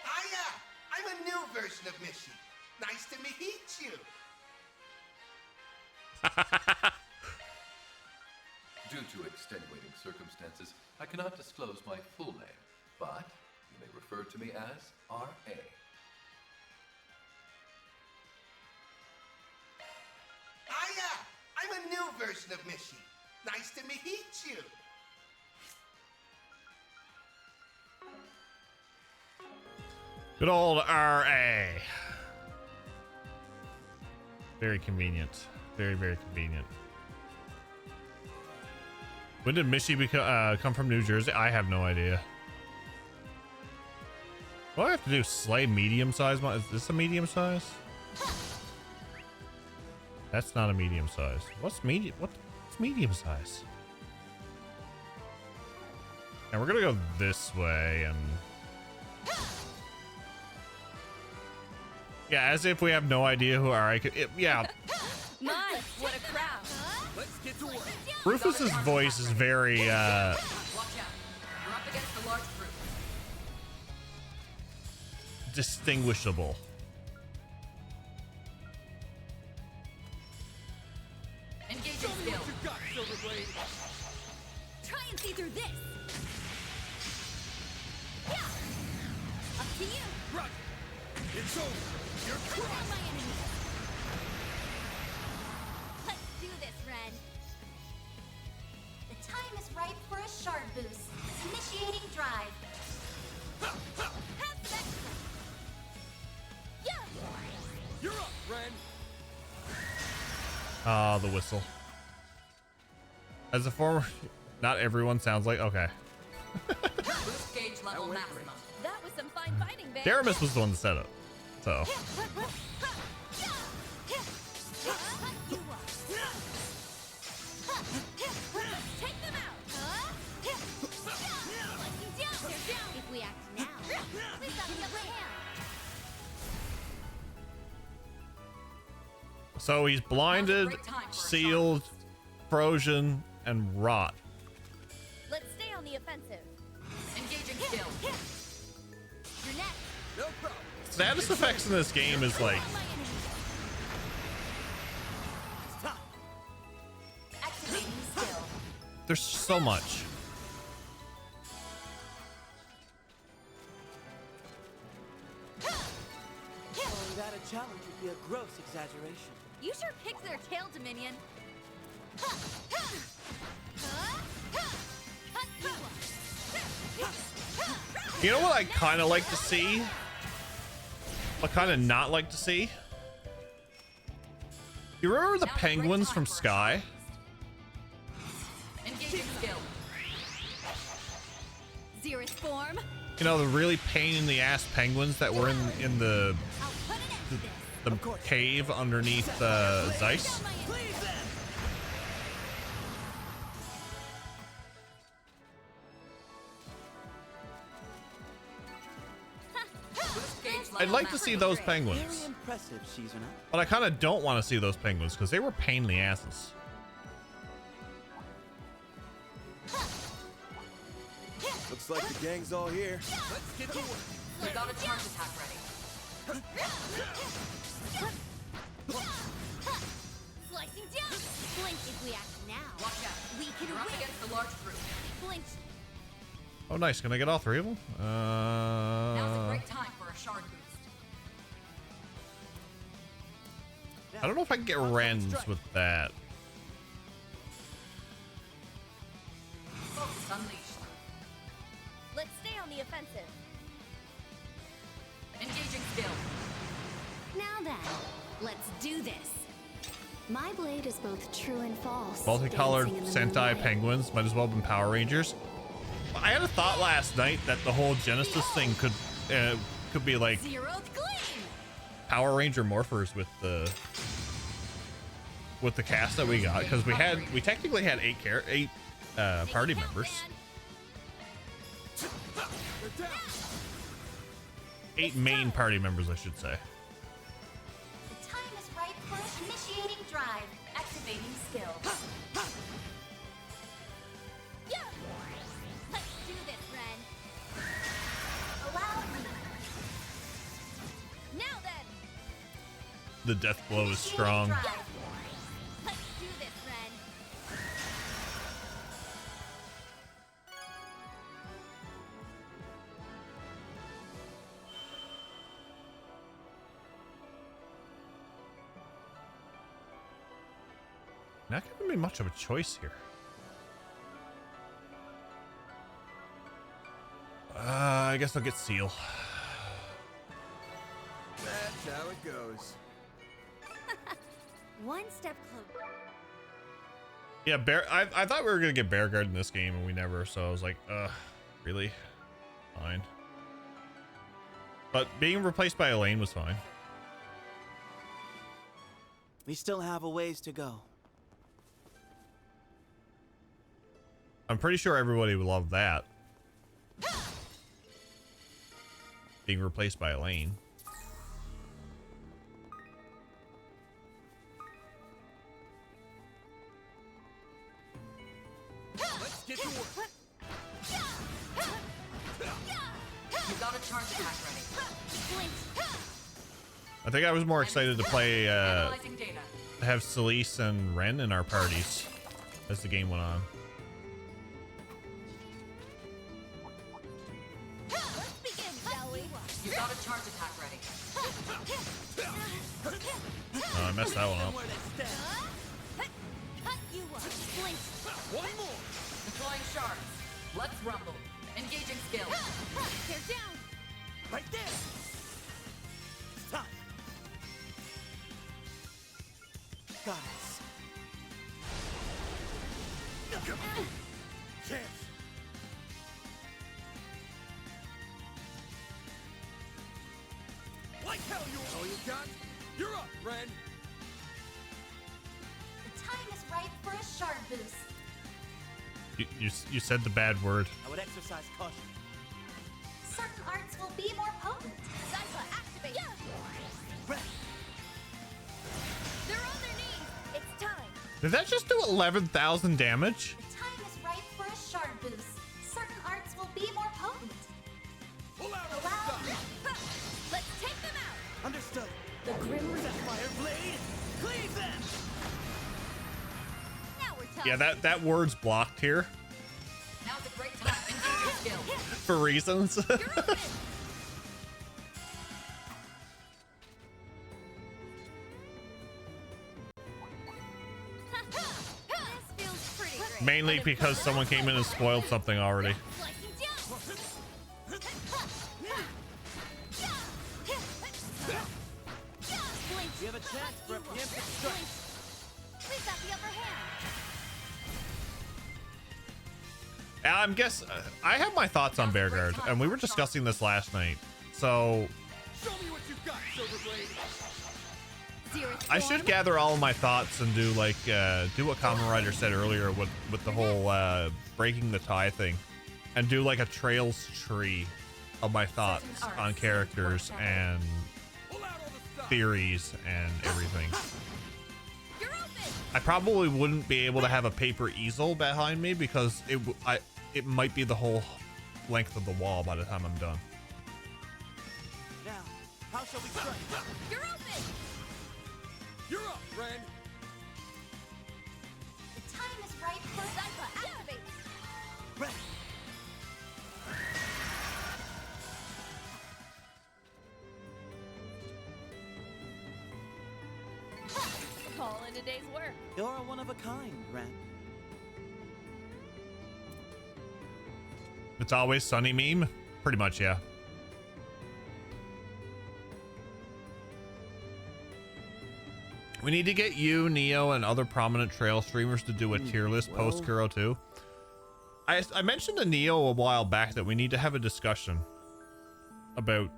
Speaker 14: Hiya! I'm a new version of Mishy. Nice to meet you.
Speaker 21: Due to extenuating circumstances, I cannot disclose my full name, but you may refer to me as R.A.
Speaker 14: Hiya! I'm a new version of Mishy. Nice to meet you.
Speaker 1: Good old RA. Very convenient. Very, very convenient. When did Mishy come from New Jersey? I have no idea. What do I have to do? Slay medium size? Is this a medium size? That's not a medium size. What's medium? What's medium size? And we're gonna go this way and yeah, as if we have no idea who RA could. Yeah.
Speaker 5: My, what a crowd.
Speaker 8: Let's get to work.
Speaker 1: Rufus's voice is very
Speaker 22: Watch out. You're up against a large group.
Speaker 1: distinguishable.
Speaker 22: Engaging skill.
Speaker 6: Try and see through this. Yeah. Up to you.
Speaker 8: Right. It's over. You're crushed.
Speaker 6: My enemy. Let's do this, Ren.
Speaker 19: The time is ripe for a shard boost. Initiating drive.
Speaker 6: Have sex. Yeah.
Speaker 8: You're up, Ren.
Speaker 1: Ah, the whistle. As a former, not everyone sounds like okay.
Speaker 22: Boost gauge level maximum.
Speaker 5: That was some fine fighting, babe.
Speaker 1: Daramus was the one that said it, so.
Speaker 6: Take them out. If we act now, we've got the upper hand.
Speaker 1: So he's blinded, sealed, frozen, and rot.
Speaker 5: Let's stay on the offensive.
Speaker 22: Engaging skill.
Speaker 6: You're next.
Speaker 8: No problem.
Speaker 1: Status effects in this game is like
Speaker 3: Activating skill.
Speaker 1: there's so much.
Speaker 23: Calling that a challenge would be a gross exaggeration.
Speaker 6: You sure picked their tail, Dominion.
Speaker 1: You know what I kind of like to see? I kind of not like to see? You remember the penguins from Sky?
Speaker 22: Engaging skill.
Speaker 6: Xerith form.
Speaker 1: You know, the really pain in the ass penguins that were in the cave underneath Zeiss? I'd like to see those penguins.
Speaker 23: Very impressive, Shizuna.
Speaker 1: But I kind of don't want to see those penguins because they were pain in the asses.
Speaker 4: Looks like the gang's all here.
Speaker 8: Let's get to work.
Speaker 22: We got a charge attack ready.
Speaker 6: Slicing down. Blink if we act now.
Speaker 22: Watch out.
Speaker 6: We can
Speaker 22: You're up
Speaker 6: win.
Speaker 22: against a large group.
Speaker 6: Blink.
Speaker 1: Oh, nice. Can I get all three of them?
Speaker 22: Now's a great time for a shard boost.
Speaker 1: I don't know if I can get Wrens with that.
Speaker 22: Focus unleashed.
Speaker 5: Let's stay on the offensive.
Speaker 22: Engaging skill.
Speaker 18: Now then, let's do this. My blade is both true and false.
Speaker 1: Multicolored
Speaker 18: dancing in the
Speaker 1: Sentai
Speaker 18: moonlight.
Speaker 1: penguins might as well have been Power Rangers. I had a thought last night that the whole Genesis thing could be like
Speaker 18: Zeroth gleam.
Speaker 1: Power Ranger morphers with the cast that we got, because we technically had eight party members. 8 main party members, I should say.
Speaker 19: The time is right for initiating drive.
Speaker 22: Activating skill.
Speaker 19: Yeah. Let's do this, Ren. Allow me.
Speaker 18: Now then,
Speaker 1: The death blow is strong.
Speaker 19: Drive. Let's do this, Ren.
Speaker 1: Not giving me much of a choice here. I guess I'll get Seal.
Speaker 4: That's how it goes.
Speaker 18: one step closer.
Speaker 1: Yeah, I thought we were gonna get Bear Guard in this game, and we never. So I was like, really? Fine. But being replaced by Elaine was fine.
Speaker 23: We still have a ways to go.
Speaker 1: I'm pretty sure everybody would love that. Being replaced by Elaine.
Speaker 8: Let's get to work.
Speaker 22: You got a charge attack ready.
Speaker 1: I think I was more excited to play,
Speaker 22: Analyzing data.
Speaker 1: have Celeste and Ren in our parties as the game went on.
Speaker 19: Let's begin, shall we?
Speaker 22: You got a charge attack ready.
Speaker 1: Oh, I messed that one up.
Speaker 19: Cut you up. Blink.
Speaker 8: One more.
Speaker 22: Deploying shards. Let's rumble. Engaging skill.
Speaker 19: They're down.
Speaker 23: Right there. It's time. Goddess. Chance.
Speaker 8: Like hell you all you got. You're up, Ren.
Speaker 19: The time is right for a shard boost.
Speaker 1: You said the bad word.
Speaker 23: I would exercise caution.
Speaker 19: Certain arts will be more potent. Zypha, activate. Yeah.
Speaker 5: They're on their knees. It's time.
Speaker 1: Did that just do 11,000 damage?
Speaker 19: The time is right for a shard boost. Certain arts will be more potent.
Speaker 8: Pull out
Speaker 19: Allow me.
Speaker 5: Let's take them out.
Speaker 23: Understood.
Speaker 5: The Grim
Speaker 23: Sapphire blade. Cleave them.
Speaker 19: Now we're talking.
Speaker 1: Yeah, that word's blocked here
Speaker 22: Now's a great time. Engaging skill.
Speaker 1: for reasons.
Speaker 19: This feels pretty great.
Speaker 1: Mainly because someone came in and spoiled something already.
Speaker 19: Slicing down. Blink.
Speaker 23: We have a chance for a preemptive strike.
Speaker 19: We've got the upper hand.
Speaker 1: I have my thoughts on Bear Guard, and we were discussing this last night. So
Speaker 8: Show me what you've got, Silverblade.
Speaker 1: I should gather all of my thoughts and do like do what Kamen Rider said earlier with the whole breaking the tie thing, and do like a trails tree of my thoughts on characters and theories and everything. I probably wouldn't be able to have a paper easel behind me because it might be the whole length of the wall by the time I'm done.
Speaker 23: Now, how shall we strike?
Speaker 19: You're open.
Speaker 8: You're up, Ren.
Speaker 19: The time is right for Zypha, activate.
Speaker 23: Ready.
Speaker 5: All in a day's work.
Speaker 23: You're a one of a kind, Ren.
Speaker 1: It's always sunny meme? Pretty much, yeah. We need to get you, Neo, and other prominent trail streamers to do a tier list post Kuro 2. I mentioned to Neo a while back that we need to have a discussion about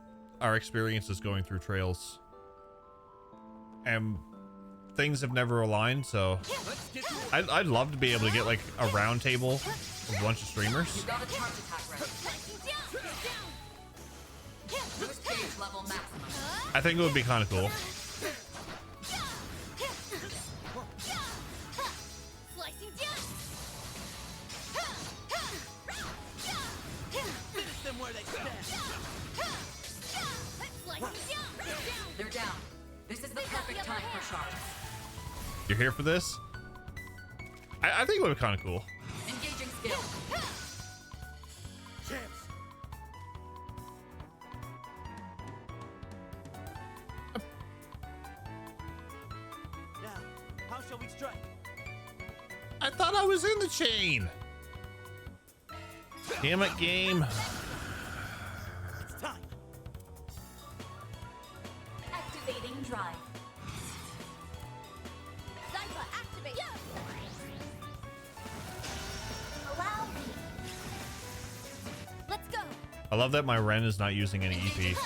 Speaker 1: our experiences going through trails. And things have never aligned, so I'd love to be able to get like a round table with a bunch of streamers.
Speaker 22: You got a charge attack ready. Boost gauge level maximum.
Speaker 1: I think it would be kind of cool.
Speaker 22: They're down. This is the perfect time for sharks.
Speaker 1: You're here for this? I think it would be kind of cool.
Speaker 22: Engaging skill.
Speaker 23: Champs. Now, how shall we strike?
Speaker 1: I thought I was in the chain. Damn it, game.
Speaker 23: It's time.
Speaker 3: Activating drive. Zypha, activate. Allow me. Let's go.
Speaker 1: I love that my Ren is not using any EP.
Speaker 3: It's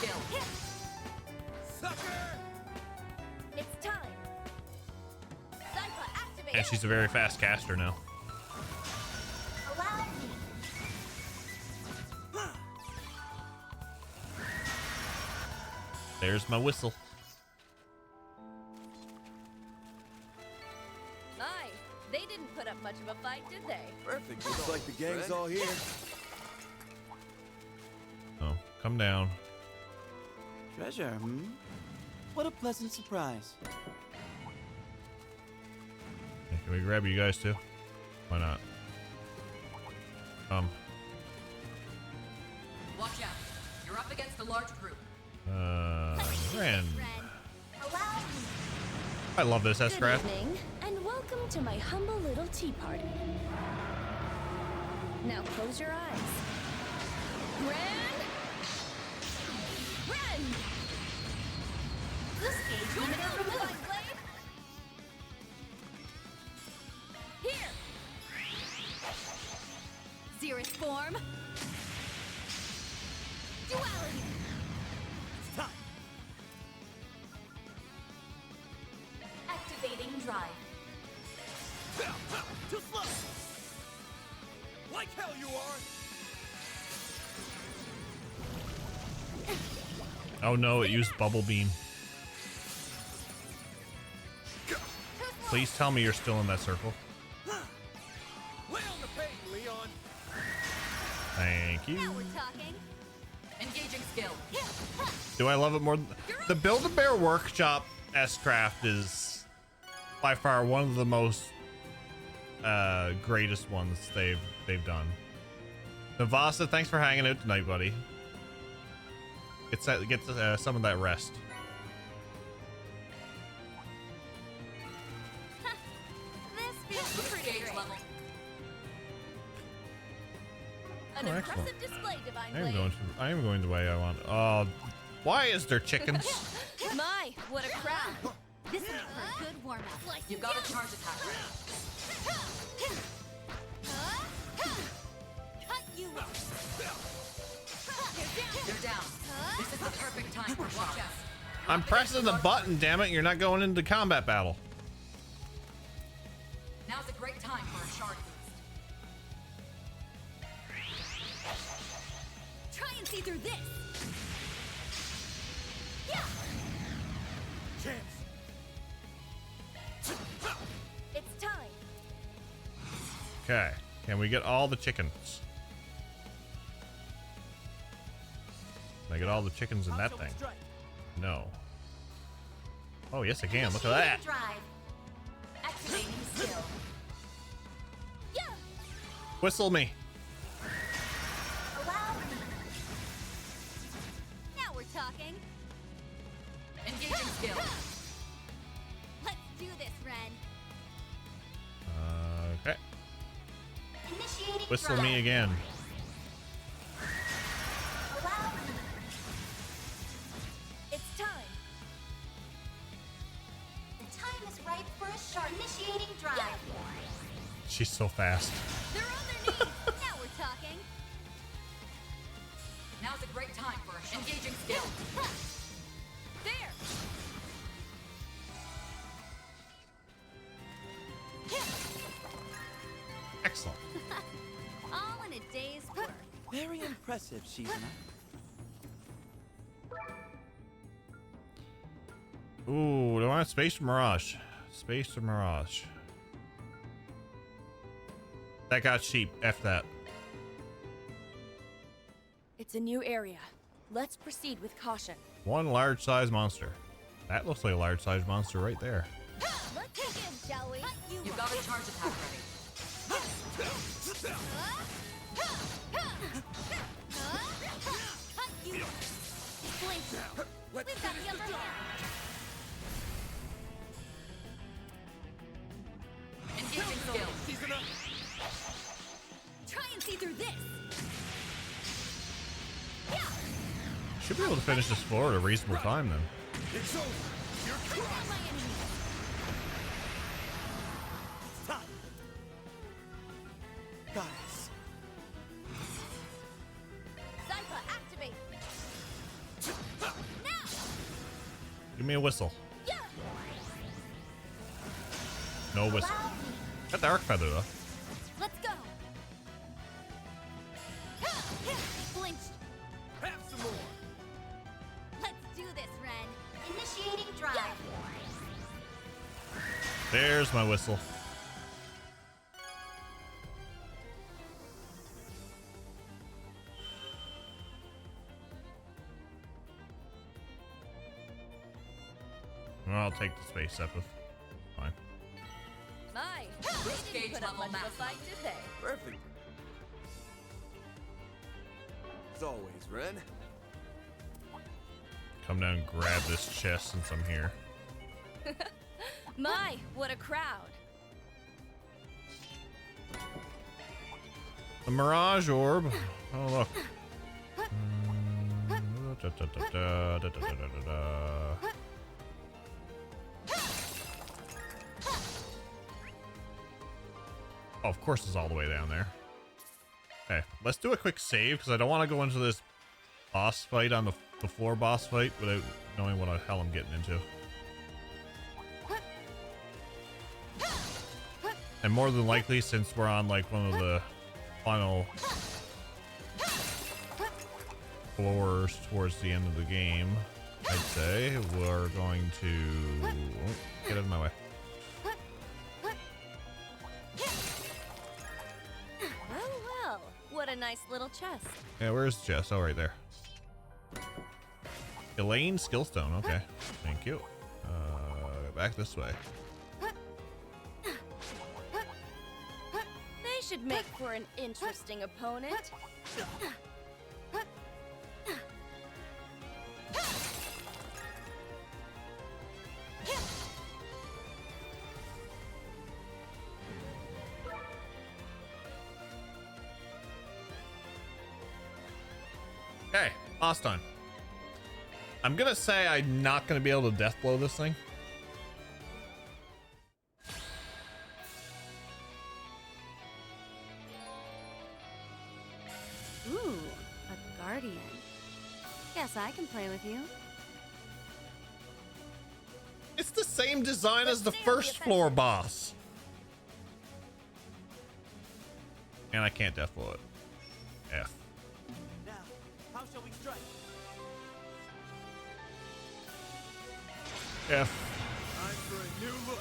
Speaker 3: time. Zypha, activate.
Speaker 1: And she's a very fast caster now.
Speaker 3: Allow me.
Speaker 1: There's my whistle.
Speaker 5: My, they didn't put up much of a fight, did they?
Speaker 4: Perfect. Looks like the gang's all here.
Speaker 1: Oh, come down.
Speaker 23: Treasure, hmm? What a pleasant surprise.
Speaker 1: Hey, can we grab you guys too? Why not?
Speaker 22: Watch out. You're up against a large group.
Speaker 1: Ren.
Speaker 3: Allow me.
Speaker 1: I love this
Speaker 2: Good
Speaker 1: S-Craft.
Speaker 2: evening, and welcome to my humble little tea party. Now close your eyes. Ren! Ren!
Speaker 3: This gauge limiter removed.
Speaker 2: Here! Zerith form. Duality.
Speaker 23: It's time.
Speaker 3: Activating drive.
Speaker 23: Too slow. Like hell you are.
Speaker 1: Oh no, it used Bubble Beam. Please tell me you're still in that circle.
Speaker 23: Lay on the pain, Leon.
Speaker 1: Thank you.
Speaker 2: Now we're talking.
Speaker 22: Engaging skill.
Speaker 1: Do I love it more? The Build-A-Bear Workshop S-Craft is by far one of the most greatest ones they've done. Navasa, thanks for hanging out tonight, buddy. Get some of that rest.
Speaker 2: This feels pretty great.
Speaker 22: Level.
Speaker 5: An
Speaker 1: Oh,
Speaker 5: impressive
Speaker 1: excellent.
Speaker 5: display, Divine
Speaker 1: I
Speaker 5: Blade.
Speaker 1: am going the way I want. Oh, why is there chickens?
Speaker 5: My, what a crowd.
Speaker 2: This is for a good warm-up.
Speaker 22: You've got a charge attack ready.
Speaker 2: Cut you off.
Speaker 22: You're down. This is the perfect time for watch out.
Speaker 1: I'm pressing the button, damn it. You're not going into combat battle.
Speaker 22: Now's a great time for a shard boost.
Speaker 2: Try and see through this. Yeah.
Speaker 23: Champs.
Speaker 5: It's time.
Speaker 1: Okay. Can we get all the chickens? Can I get all the chickens in that thing? No. Oh, yes, I can. Look at that.
Speaker 3: Drive. Activating skill.
Speaker 2: Yeah.
Speaker 1: Whistle me.
Speaker 3: Allow me.
Speaker 2: Now we're talking.
Speaker 22: Engaging skill.
Speaker 2: Let's do this, Ren.
Speaker 1: Whistle me again.
Speaker 19: Allow me.
Speaker 5: It's time.
Speaker 19: The time is ripe for a shark initiating drive.
Speaker 1: She's so fast.
Speaker 6: They're on their knees. Now we're talking.
Speaker 22: Now's a great time for a engaging skill.
Speaker 6: There.
Speaker 1: Excellent.
Speaker 6: All in a day's work.
Speaker 23: Very impressive, Shizuna.
Speaker 1: Ooh, do I want Space or Mirage? Space or Mirage? That got cheap. F that.
Speaker 5: It's a new area. Let's proceed with caution.
Speaker 1: One large size monster. That looks like a large size monster right there.
Speaker 6: Let's begin, shall we?
Speaker 22: You've got a charge attack ready.
Speaker 6: Blink. We've got the upper hand.
Speaker 22: Engaging skill.
Speaker 6: Try and see through this.
Speaker 1: Should be able to finish this floor at a reasonable time then.
Speaker 23: It's over. You're
Speaker 6: Bring down my enemy.
Speaker 23: Stop. Guys.
Speaker 6: Zypha, activate. Now.
Speaker 1: Give me a whistle.
Speaker 6: Yeah.
Speaker 1: No whistle. Got the arc feather though.
Speaker 6: Let's go. Flinched.
Speaker 23: Have some more.
Speaker 6: Let's do this, Ren.
Speaker 19: Initiating drive.
Speaker 1: There's my whistle. I'll take the space up with fine.
Speaker 5: My,
Speaker 22: This
Speaker 5: they
Speaker 22: gauge
Speaker 5: didn't put up
Speaker 22: level
Speaker 5: much of a
Speaker 22: max.
Speaker 5: fight, did they?
Speaker 4: Perfect. As always, Ren.
Speaker 1: Come down and grab this chest since I'm here.
Speaker 5: My, what a crowd.
Speaker 1: The Mirage Orb. Oh, look. Oh, of course it's all the way down there. Okay, let's do a quick save because I don't want to go into this boss fight on the floor boss fight without knowing what the hell I'm getting into. And more than likely, since we're on like one of the final floors towards the end of the game, I'd say we're going to get out of my way.
Speaker 5: Well, what a nice little chest.
Speaker 1: Yeah, where's Jess? Oh, right there. Elaine Skillstone. Okay, thank you. Back this way.
Speaker 5: They should make for an interesting opponent.
Speaker 1: Okay, last time. I'm gonna say I'm not gonna be able to death blow this thing.
Speaker 6: Ooh, a guardian. Guess I can play with you.
Speaker 1: It's the same design as the first floor boss. And I can't death blow it. F.
Speaker 23: Now, how shall we strike?
Speaker 1: F.
Speaker 23: Time for a new look.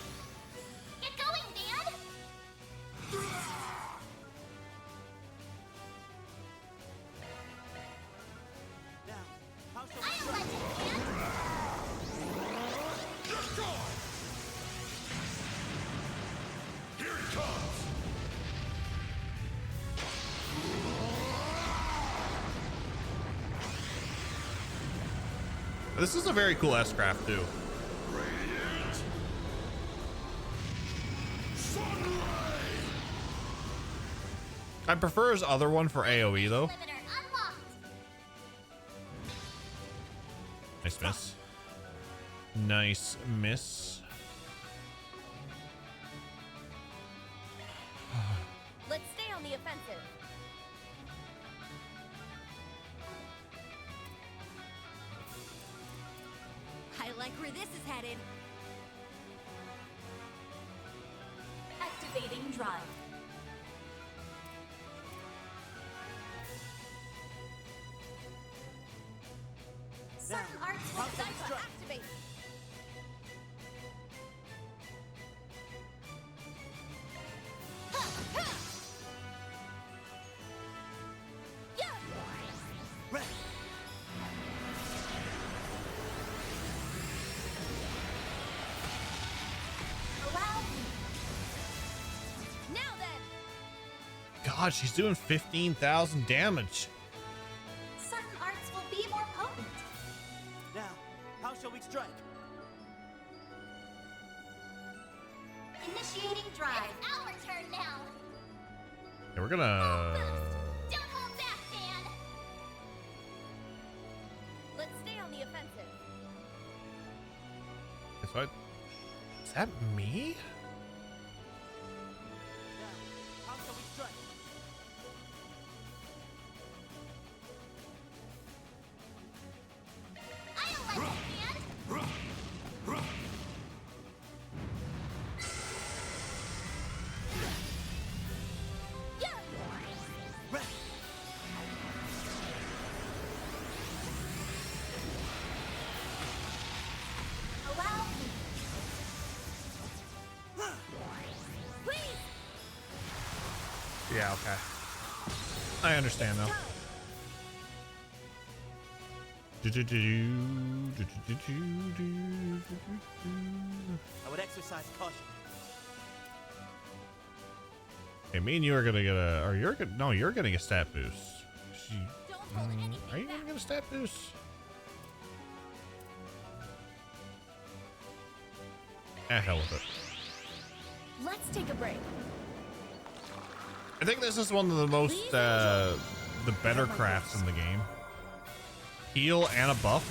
Speaker 19: Get going, Dad.
Speaker 23: Now, how shall we
Speaker 19: I'm
Speaker 23: strike?
Speaker 19: legend, Dad.
Speaker 11: Here it comes!
Speaker 1: This is a very cool S-craft too.
Speaker 11: Radiant! Sunlight!
Speaker 1: I prefer his other one for AoE though. Nice miss. Nice miss.
Speaker 5: Let's stay on the offensive.
Speaker 18: I like where this is headed.
Speaker 22: Activating drive.
Speaker 18: Certain arts will
Speaker 5: Activate.
Speaker 1: God, she's doing 15,000 damage.
Speaker 22: Certain arts will be more potent.
Speaker 23: Now, how shall we strike?
Speaker 22: Initiating drive.
Speaker 19: It's our turn now.
Speaker 1: Yeah, we're gonna.
Speaker 19: Don't hold back, Dan.
Speaker 5: Let's stay on the offensive.
Speaker 1: Is that me?
Speaker 23: How shall we strike?
Speaker 19: I don't like it, Dan.
Speaker 22: Allow me.
Speaker 19: Please.
Speaker 1: Yeah, okay. I understand though.
Speaker 23: I would exercise caution.
Speaker 1: Hey, me and you are gonna get a, or you're gonna, no, you're getting a stat boost. Are you gonna get a stat boost? Ah, hell with it.
Speaker 5: Let's take a break.
Speaker 1: I think this is one of the most, the better crafts in the game. Heal and a buff.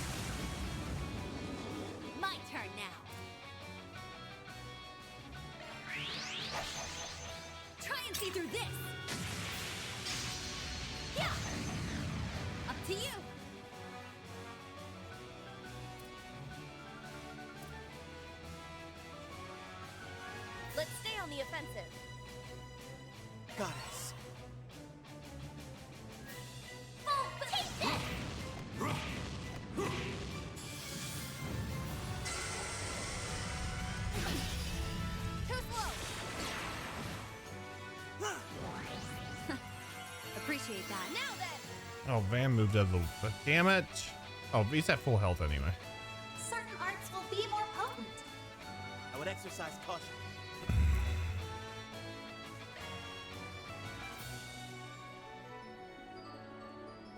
Speaker 18: My turn now. Try and see through this. Yeah. Up to you.
Speaker 5: Let's stay on the offensive.
Speaker 23: Goddess.
Speaker 19: Take this.
Speaker 5: Too slow.
Speaker 18: Appreciate that.
Speaker 5: Now then.
Speaker 1: Oh, Van moved out of the, but damn it. Oh, he's at full health anyway.
Speaker 22: Certain arts will be more potent.
Speaker 23: I would exercise caution.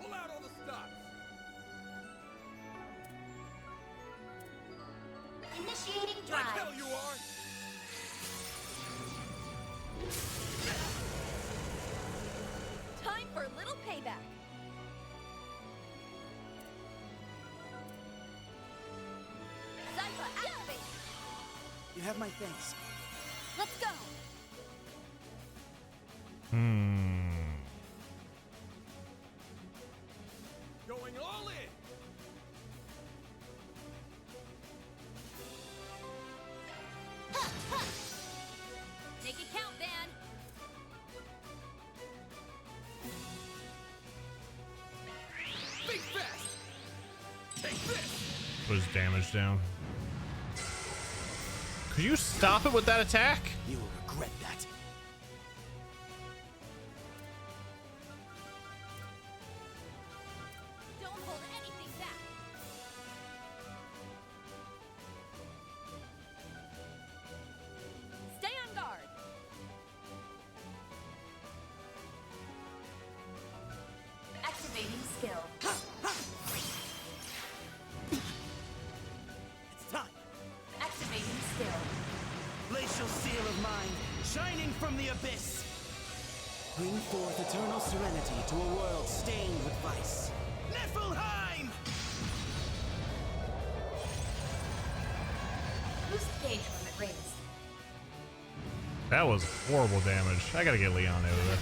Speaker 8: Pull out all the stops.
Speaker 22: Initiating
Speaker 8: Like
Speaker 22: drive.
Speaker 8: hell you are.
Speaker 5: Time for a little payback. Zypha, activate.
Speaker 23: You have my thanks.
Speaker 18: Let's go.
Speaker 8: Going all in.
Speaker 18: Make it count, Dan.
Speaker 8: Be fast. Take this.
Speaker 1: Put his damage down. Could you stop it with that attack?
Speaker 23: You will regret that.
Speaker 18: Don't hold anything back.
Speaker 5: Stay on guard.
Speaker 22: Activating skill.
Speaker 23: It's time.
Speaker 22: Activating skill.
Speaker 23: Glacial seal of mine, shining from the abyss. Bring forth eternal serenity to a world stained with vice. Niflheim!
Speaker 22: Boost gauge when it rings.
Speaker 1: That was horrible damage. I gotta get Leon out of there.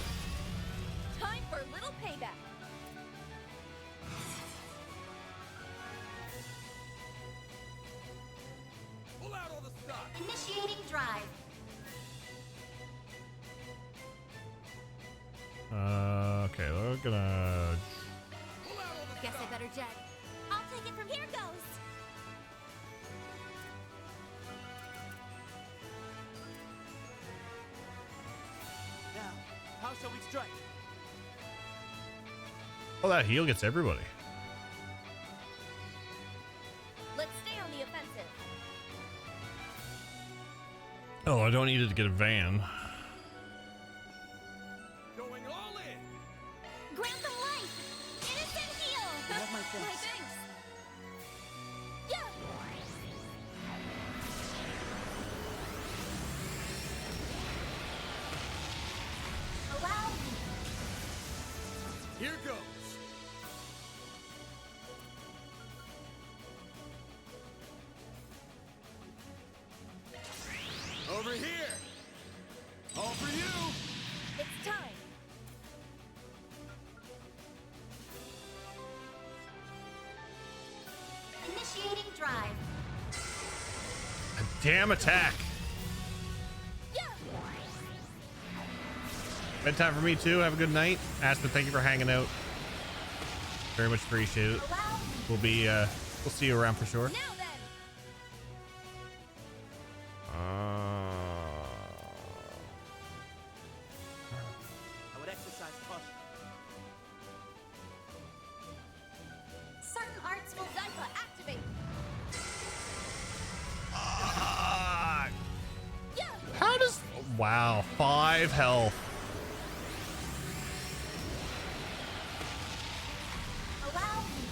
Speaker 5: Time for a little payback.
Speaker 8: Pull out all the stock.
Speaker 18: Initiating drive.
Speaker 1: Okay, we're gonna.
Speaker 18: Guess I better jet. I'll take it from here goes.
Speaker 23: Now, how shall we strike?
Speaker 1: Oh, that heal gets everybody.
Speaker 5: Let's stay on the offensive.
Speaker 1: Oh, I don't need it to get a van.
Speaker 8: Going all in.
Speaker 18: Grant them life. Innocent heal.
Speaker 23: I have my thanks.
Speaker 5: Thanks.
Speaker 18: Yeah. Allow me.
Speaker 8: Here goes. Over here. All for you.
Speaker 5: It's time.
Speaker 18: Initiating drive.
Speaker 1: A damn attack.
Speaker 18: Yeah.
Speaker 1: Bedtime for me too. Have a good night. Aspen, thank you for hanging out. Very much appreciated. We'll see you around for sure.
Speaker 5: Now then.
Speaker 23: I would exercise caution.
Speaker 18: Certain arts will
Speaker 5: Zypha, activate.
Speaker 1: How does? Wow, 5 health.
Speaker 18: allow me.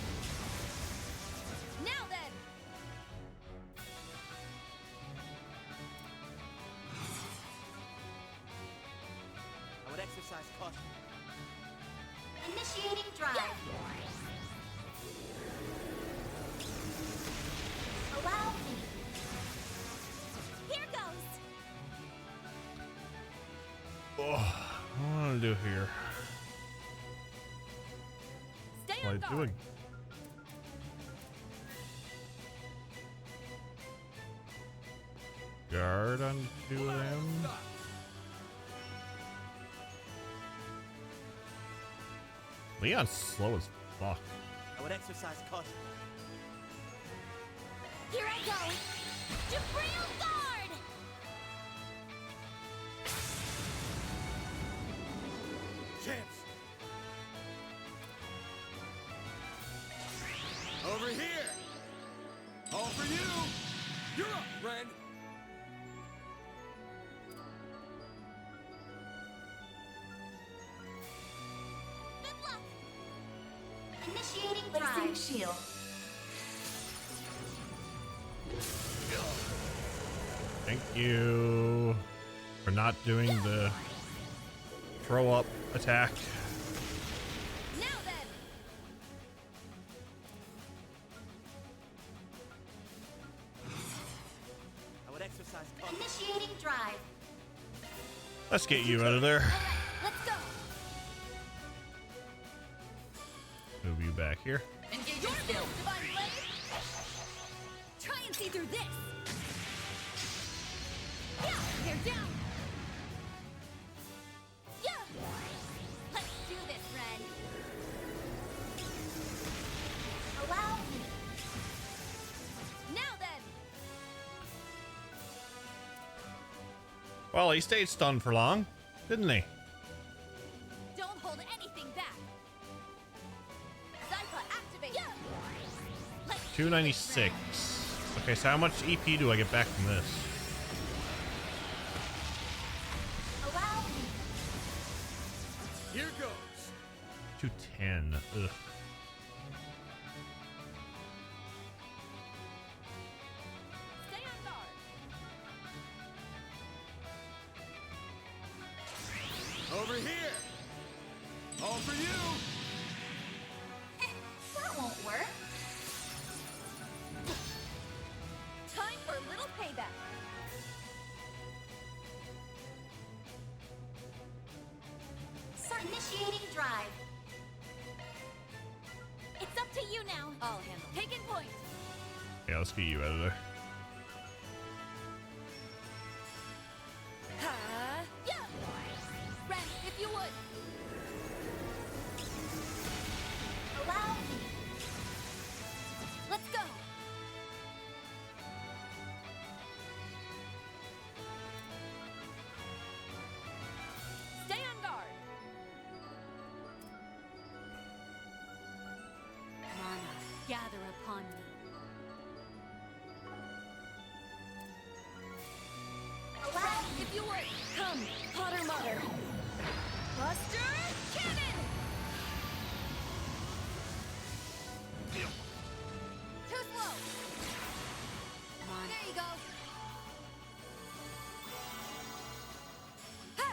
Speaker 5: Now then.
Speaker 23: I would exercise caution.
Speaker 18: Initiating drive. Allow me. Here goes.
Speaker 1: Oh, what do I want to do here?
Speaker 5: Stay
Speaker 1: What
Speaker 5: on
Speaker 1: am I
Speaker 5: guard.
Speaker 1: doing? Guard on 2 of them. Leon's slow as fuck.
Speaker 23: I would exercise caution.
Speaker 18: Here I go. Jabril guard.
Speaker 8: Chance. Over here. All for you. You're up, friend.
Speaker 18: Good luck. Initiating
Speaker 22: Placing
Speaker 18: drive.
Speaker 22: shield.
Speaker 1: Thank you for not doing the throw up attack.
Speaker 5: Now then.
Speaker 23: I would exercise caution.
Speaker 18: Initiating drive.
Speaker 1: Let's get you out of there.
Speaker 18: Let's go.
Speaker 1: Move you back here.
Speaker 22: Engage your skill.
Speaker 5: Divine blade.
Speaker 18: Try and see through this. Yeah, you're down. Yeah. Let's do this, Ren. Allow me.
Speaker 5: Now then.
Speaker 1: Well, he stayed stunned for long, didn't he?
Speaker 18: Don't hold anything back.
Speaker 5: Zypha, activate.
Speaker 18: Yeah. Let's
Speaker 1: 296. Okay, so how much EP do I get back from this?
Speaker 18: allow me.
Speaker 8: Here goes.
Speaker 1: 210. Ugh.
Speaker 5: Stay on guard.
Speaker 8: Over here. All for you!
Speaker 2: That won't work.
Speaker 5: Time for a little payback.
Speaker 18: Start initiating drive.
Speaker 2: It's up to you now.
Speaker 5: I'll handle.
Speaker 2: Taking point.
Speaker 1: Yeah, let's get you out of there.
Speaker 5: Yeah. Ren, if you would.
Speaker 18: Allow me.
Speaker 5: Let's go. Stay on guard.
Speaker 6: Mana, gather upon me.
Speaker 5: Ren, if you would. Come, Potter Mother. Buster Cannon! Too slow.
Speaker 6: Mana.
Speaker 5: There you go. Ha!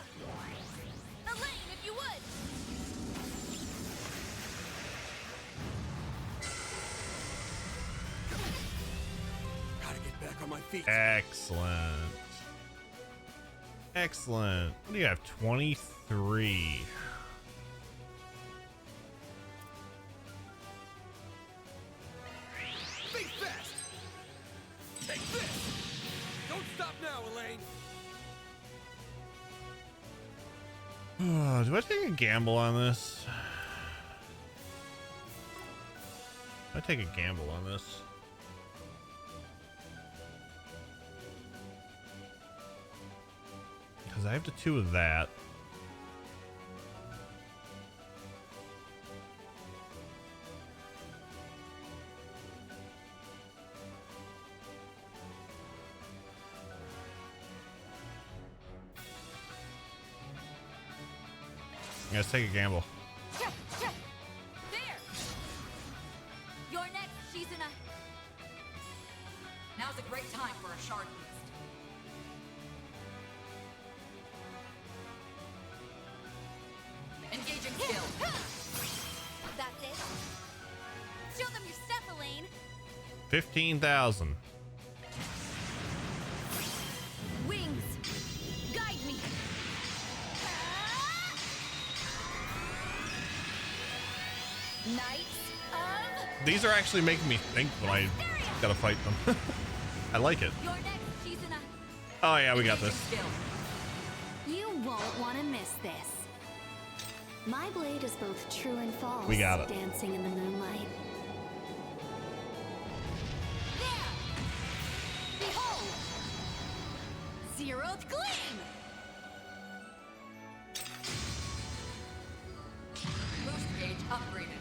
Speaker 5: Elaine, if you would.
Speaker 23: Gotta get back on my feet.
Speaker 1: Excellent. Excellent. What do you have? 23.
Speaker 8: Think fast! Take this! Don't stop now, Elaine!
Speaker 1: Do I take a gamble on this? I take a gamble on this. Because I have the 2 of that. Let's take a gamble.
Speaker 5: Check, check. There. You're next, Shizuna.
Speaker 22: Now's a great time for a shard boost. Engaging skill.
Speaker 5: That's it. Show them your stuff, Elaine.
Speaker 1: 15,000.
Speaker 5: Wings. Guide me. Knights of...
Speaker 1: These are actually making me think when I gotta fight them. I like it.
Speaker 5: You're next, Shizuna.
Speaker 1: Oh yeah, we got this.
Speaker 18: You won't want to miss this. My blade is both true and false.
Speaker 1: We got it.
Speaker 18: Dancing in the moonlight.
Speaker 5: There. Behold. Zeroth Gleam.
Speaker 22: Boost gauge upgraded.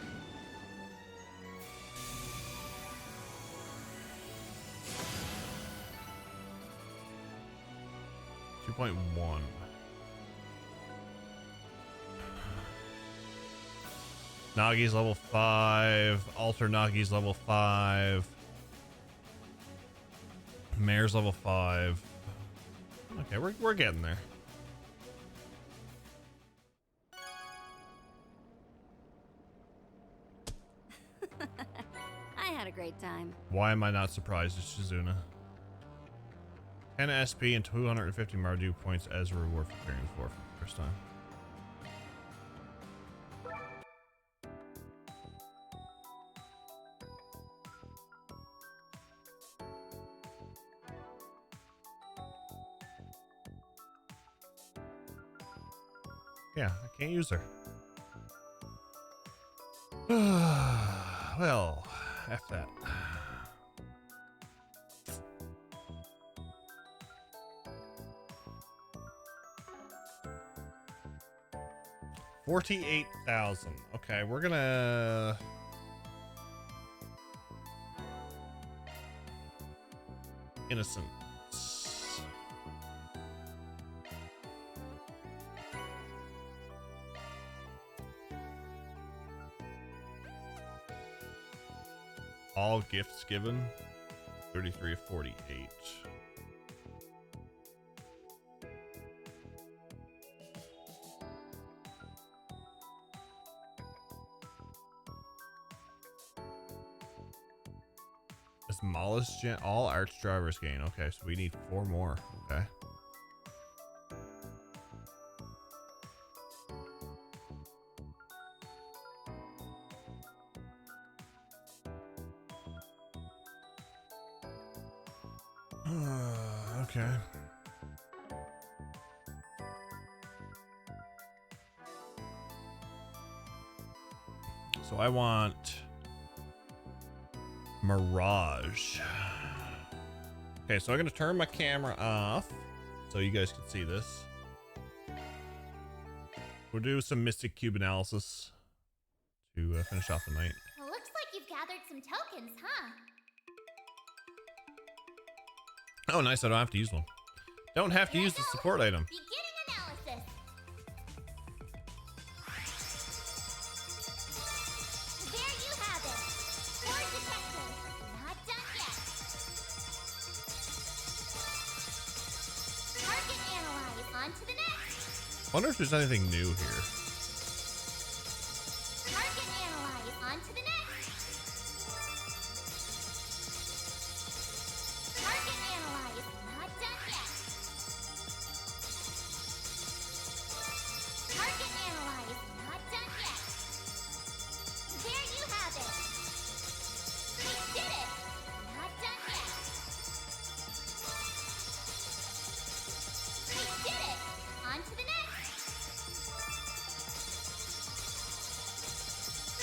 Speaker 1: .1. Nagi's level 5. Alter Nagi's level 5. Mare's level 5. Okay, we're getting there.
Speaker 6: I had a great time.
Speaker 1: Why am I not surprised at Shizuna? 10 SP and 250 Mardu points as a reward for clearing the floor for the first time. Yeah, I can't use her. Well, F that. $48,000. Okay, we're gonna innocent. All gifts given. 33 of 48. Demolish all arch drivers gain. Okay, so we need 4 more. Okay. Okay. So I want Mirage. Okay, so I'm gonna turn my camera off so you guys can see this. We'll do some Mystic Cube analysis to finish off the night.
Speaker 19: Well, looks like you've gathered some tokens, huh?
Speaker 1: Oh, nice. I don't have to use one. Don't have to use the support item.
Speaker 19: Beginning analysis. There you have it. Core detected. Not done yet. Target analyzed. On to the next.
Speaker 1: Wonder if there's anything new here.
Speaker 19: Target analyzed. On to the next. Target analyzed. Not done yet. Target analyzed. Not done yet. There you have it. We did it. Not done yet. We did it. On to the next.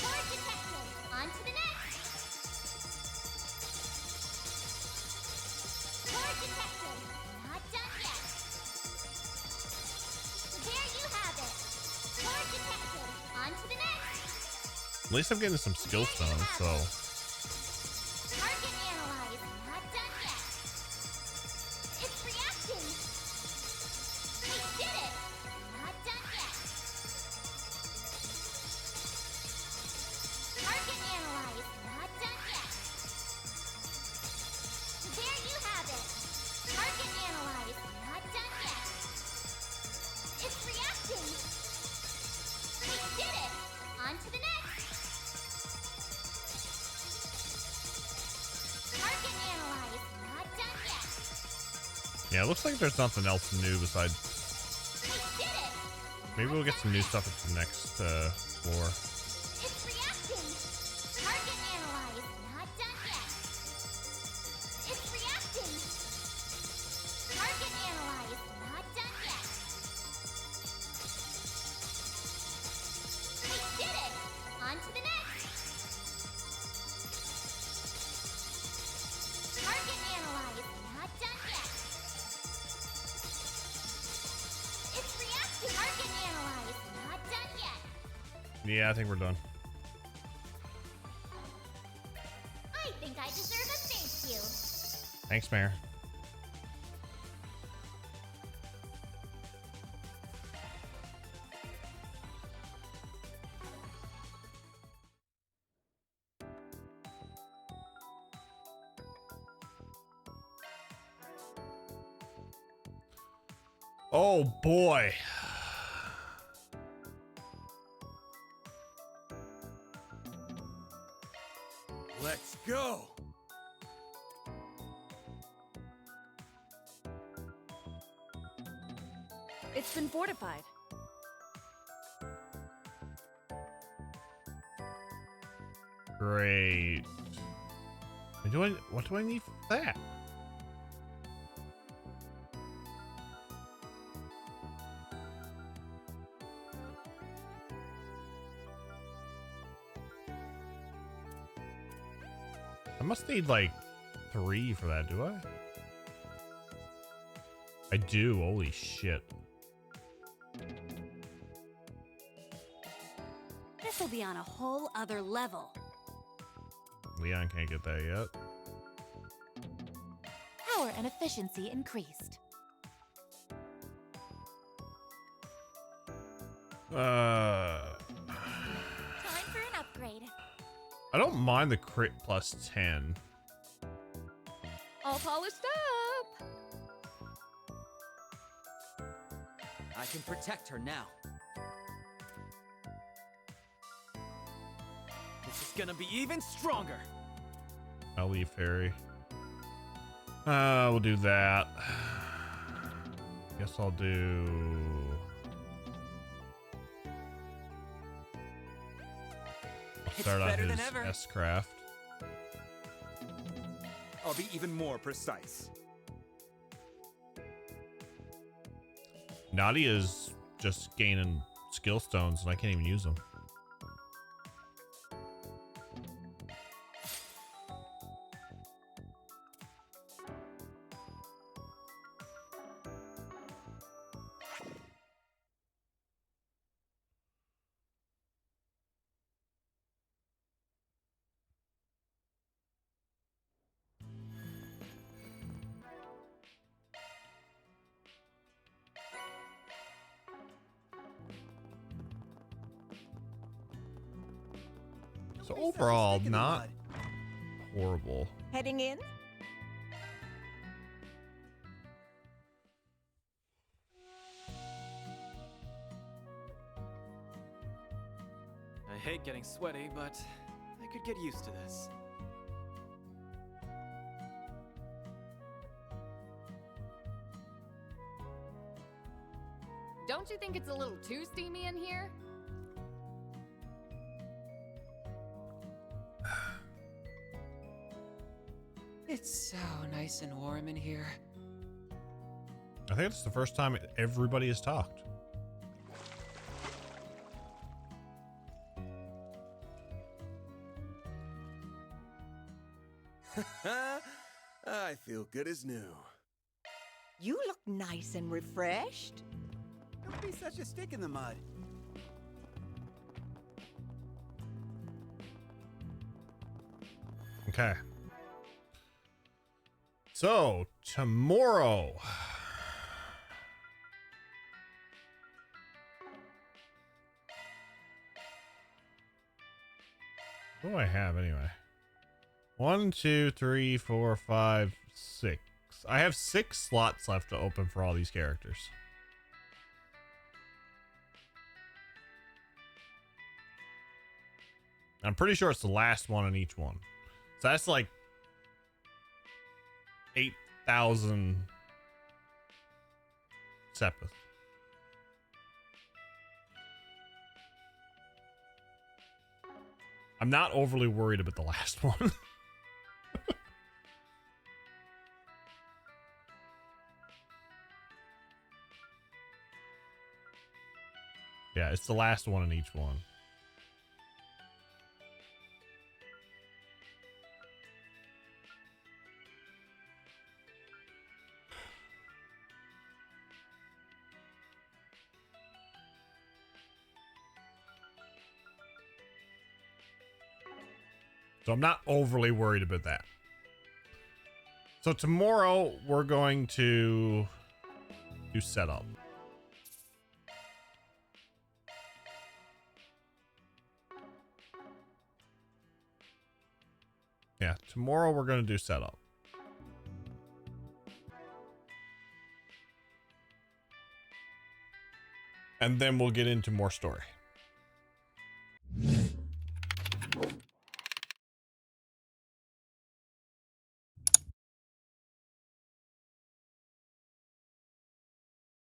Speaker 19: Core detected. On to the next. Core detected. Not done yet. There you have it. Core detected. On to the next.
Speaker 1: At least I'm getting some skill stones, so.
Speaker 19: Target analyzed. Not done yet. It's reacting. We did it. Not done yet. Target analyzed. Not done yet. There you have it. Target analyzed. Not done yet. It's reacting. We did it. On to the next. Target analyzed. Not done yet.
Speaker 1: Yeah, it looks like there's nothing else new besides.
Speaker 19: We did it.
Speaker 1: Maybe we'll get some new stuff at the next floor.
Speaker 19: It's reacting. Target analyzed. Not done yet. It's reacting. Target analyzed. Not done yet. We did it. On to the next. Target analyzed. Not done yet. It's reacting. Target analyzed. Not done yet.
Speaker 1: Yeah, I think we're done.
Speaker 19: I think I deserve a thank you.
Speaker 1: Thanks, Mayor. Oh boy.
Speaker 23: Let's go!
Speaker 5: It's been fortified.
Speaker 1: Great. What do I need for that? I must need like 3 for that, do I? I do, holy shit.
Speaker 6: This'll be on a whole other level.
Speaker 1: Leon can't get that yet.
Speaker 2: Power and efficiency increased.
Speaker 1: Uh,
Speaker 19: Time for an upgrade.
Speaker 1: I don't mind the crit plus 10.
Speaker 5: All polished up.
Speaker 23: I can protect her now. This is gonna be even stronger.
Speaker 1: I'll leave Ferry. We'll do that. Guess I'll do... I'll start on his S-Craft.
Speaker 15: I'll be even more precise.
Speaker 1: Nadia's just gaining skill stones and I can't even use them. So overall, not horrible.
Speaker 12: Heading in?
Speaker 7: I hate getting sweaty, but I could get used to this.
Speaker 16: Don't you think it's a little too steamy in here?
Speaker 17: It's so nice and warm in here.
Speaker 1: I think it's the first time everybody has talked.
Speaker 4: I feel good as new.
Speaker 12: You look nice and refreshed.
Speaker 15: Don't be such a stick in the mud.
Speaker 1: Okay. So, tomorrow. What do I have anyway? 1, 2, 3, 4, 5, 6. I have 6 slots left to open for all these characters. I'm pretty sure it's the last one in each one. So that's like 8,000 Sepith. I'm not overly worried about the last one. Yeah, it's the last one in each one. So I'm not overly worried about that. So tomorrow we're going to do setup. Yeah, tomorrow we're going to do setup. And then we'll get into more story.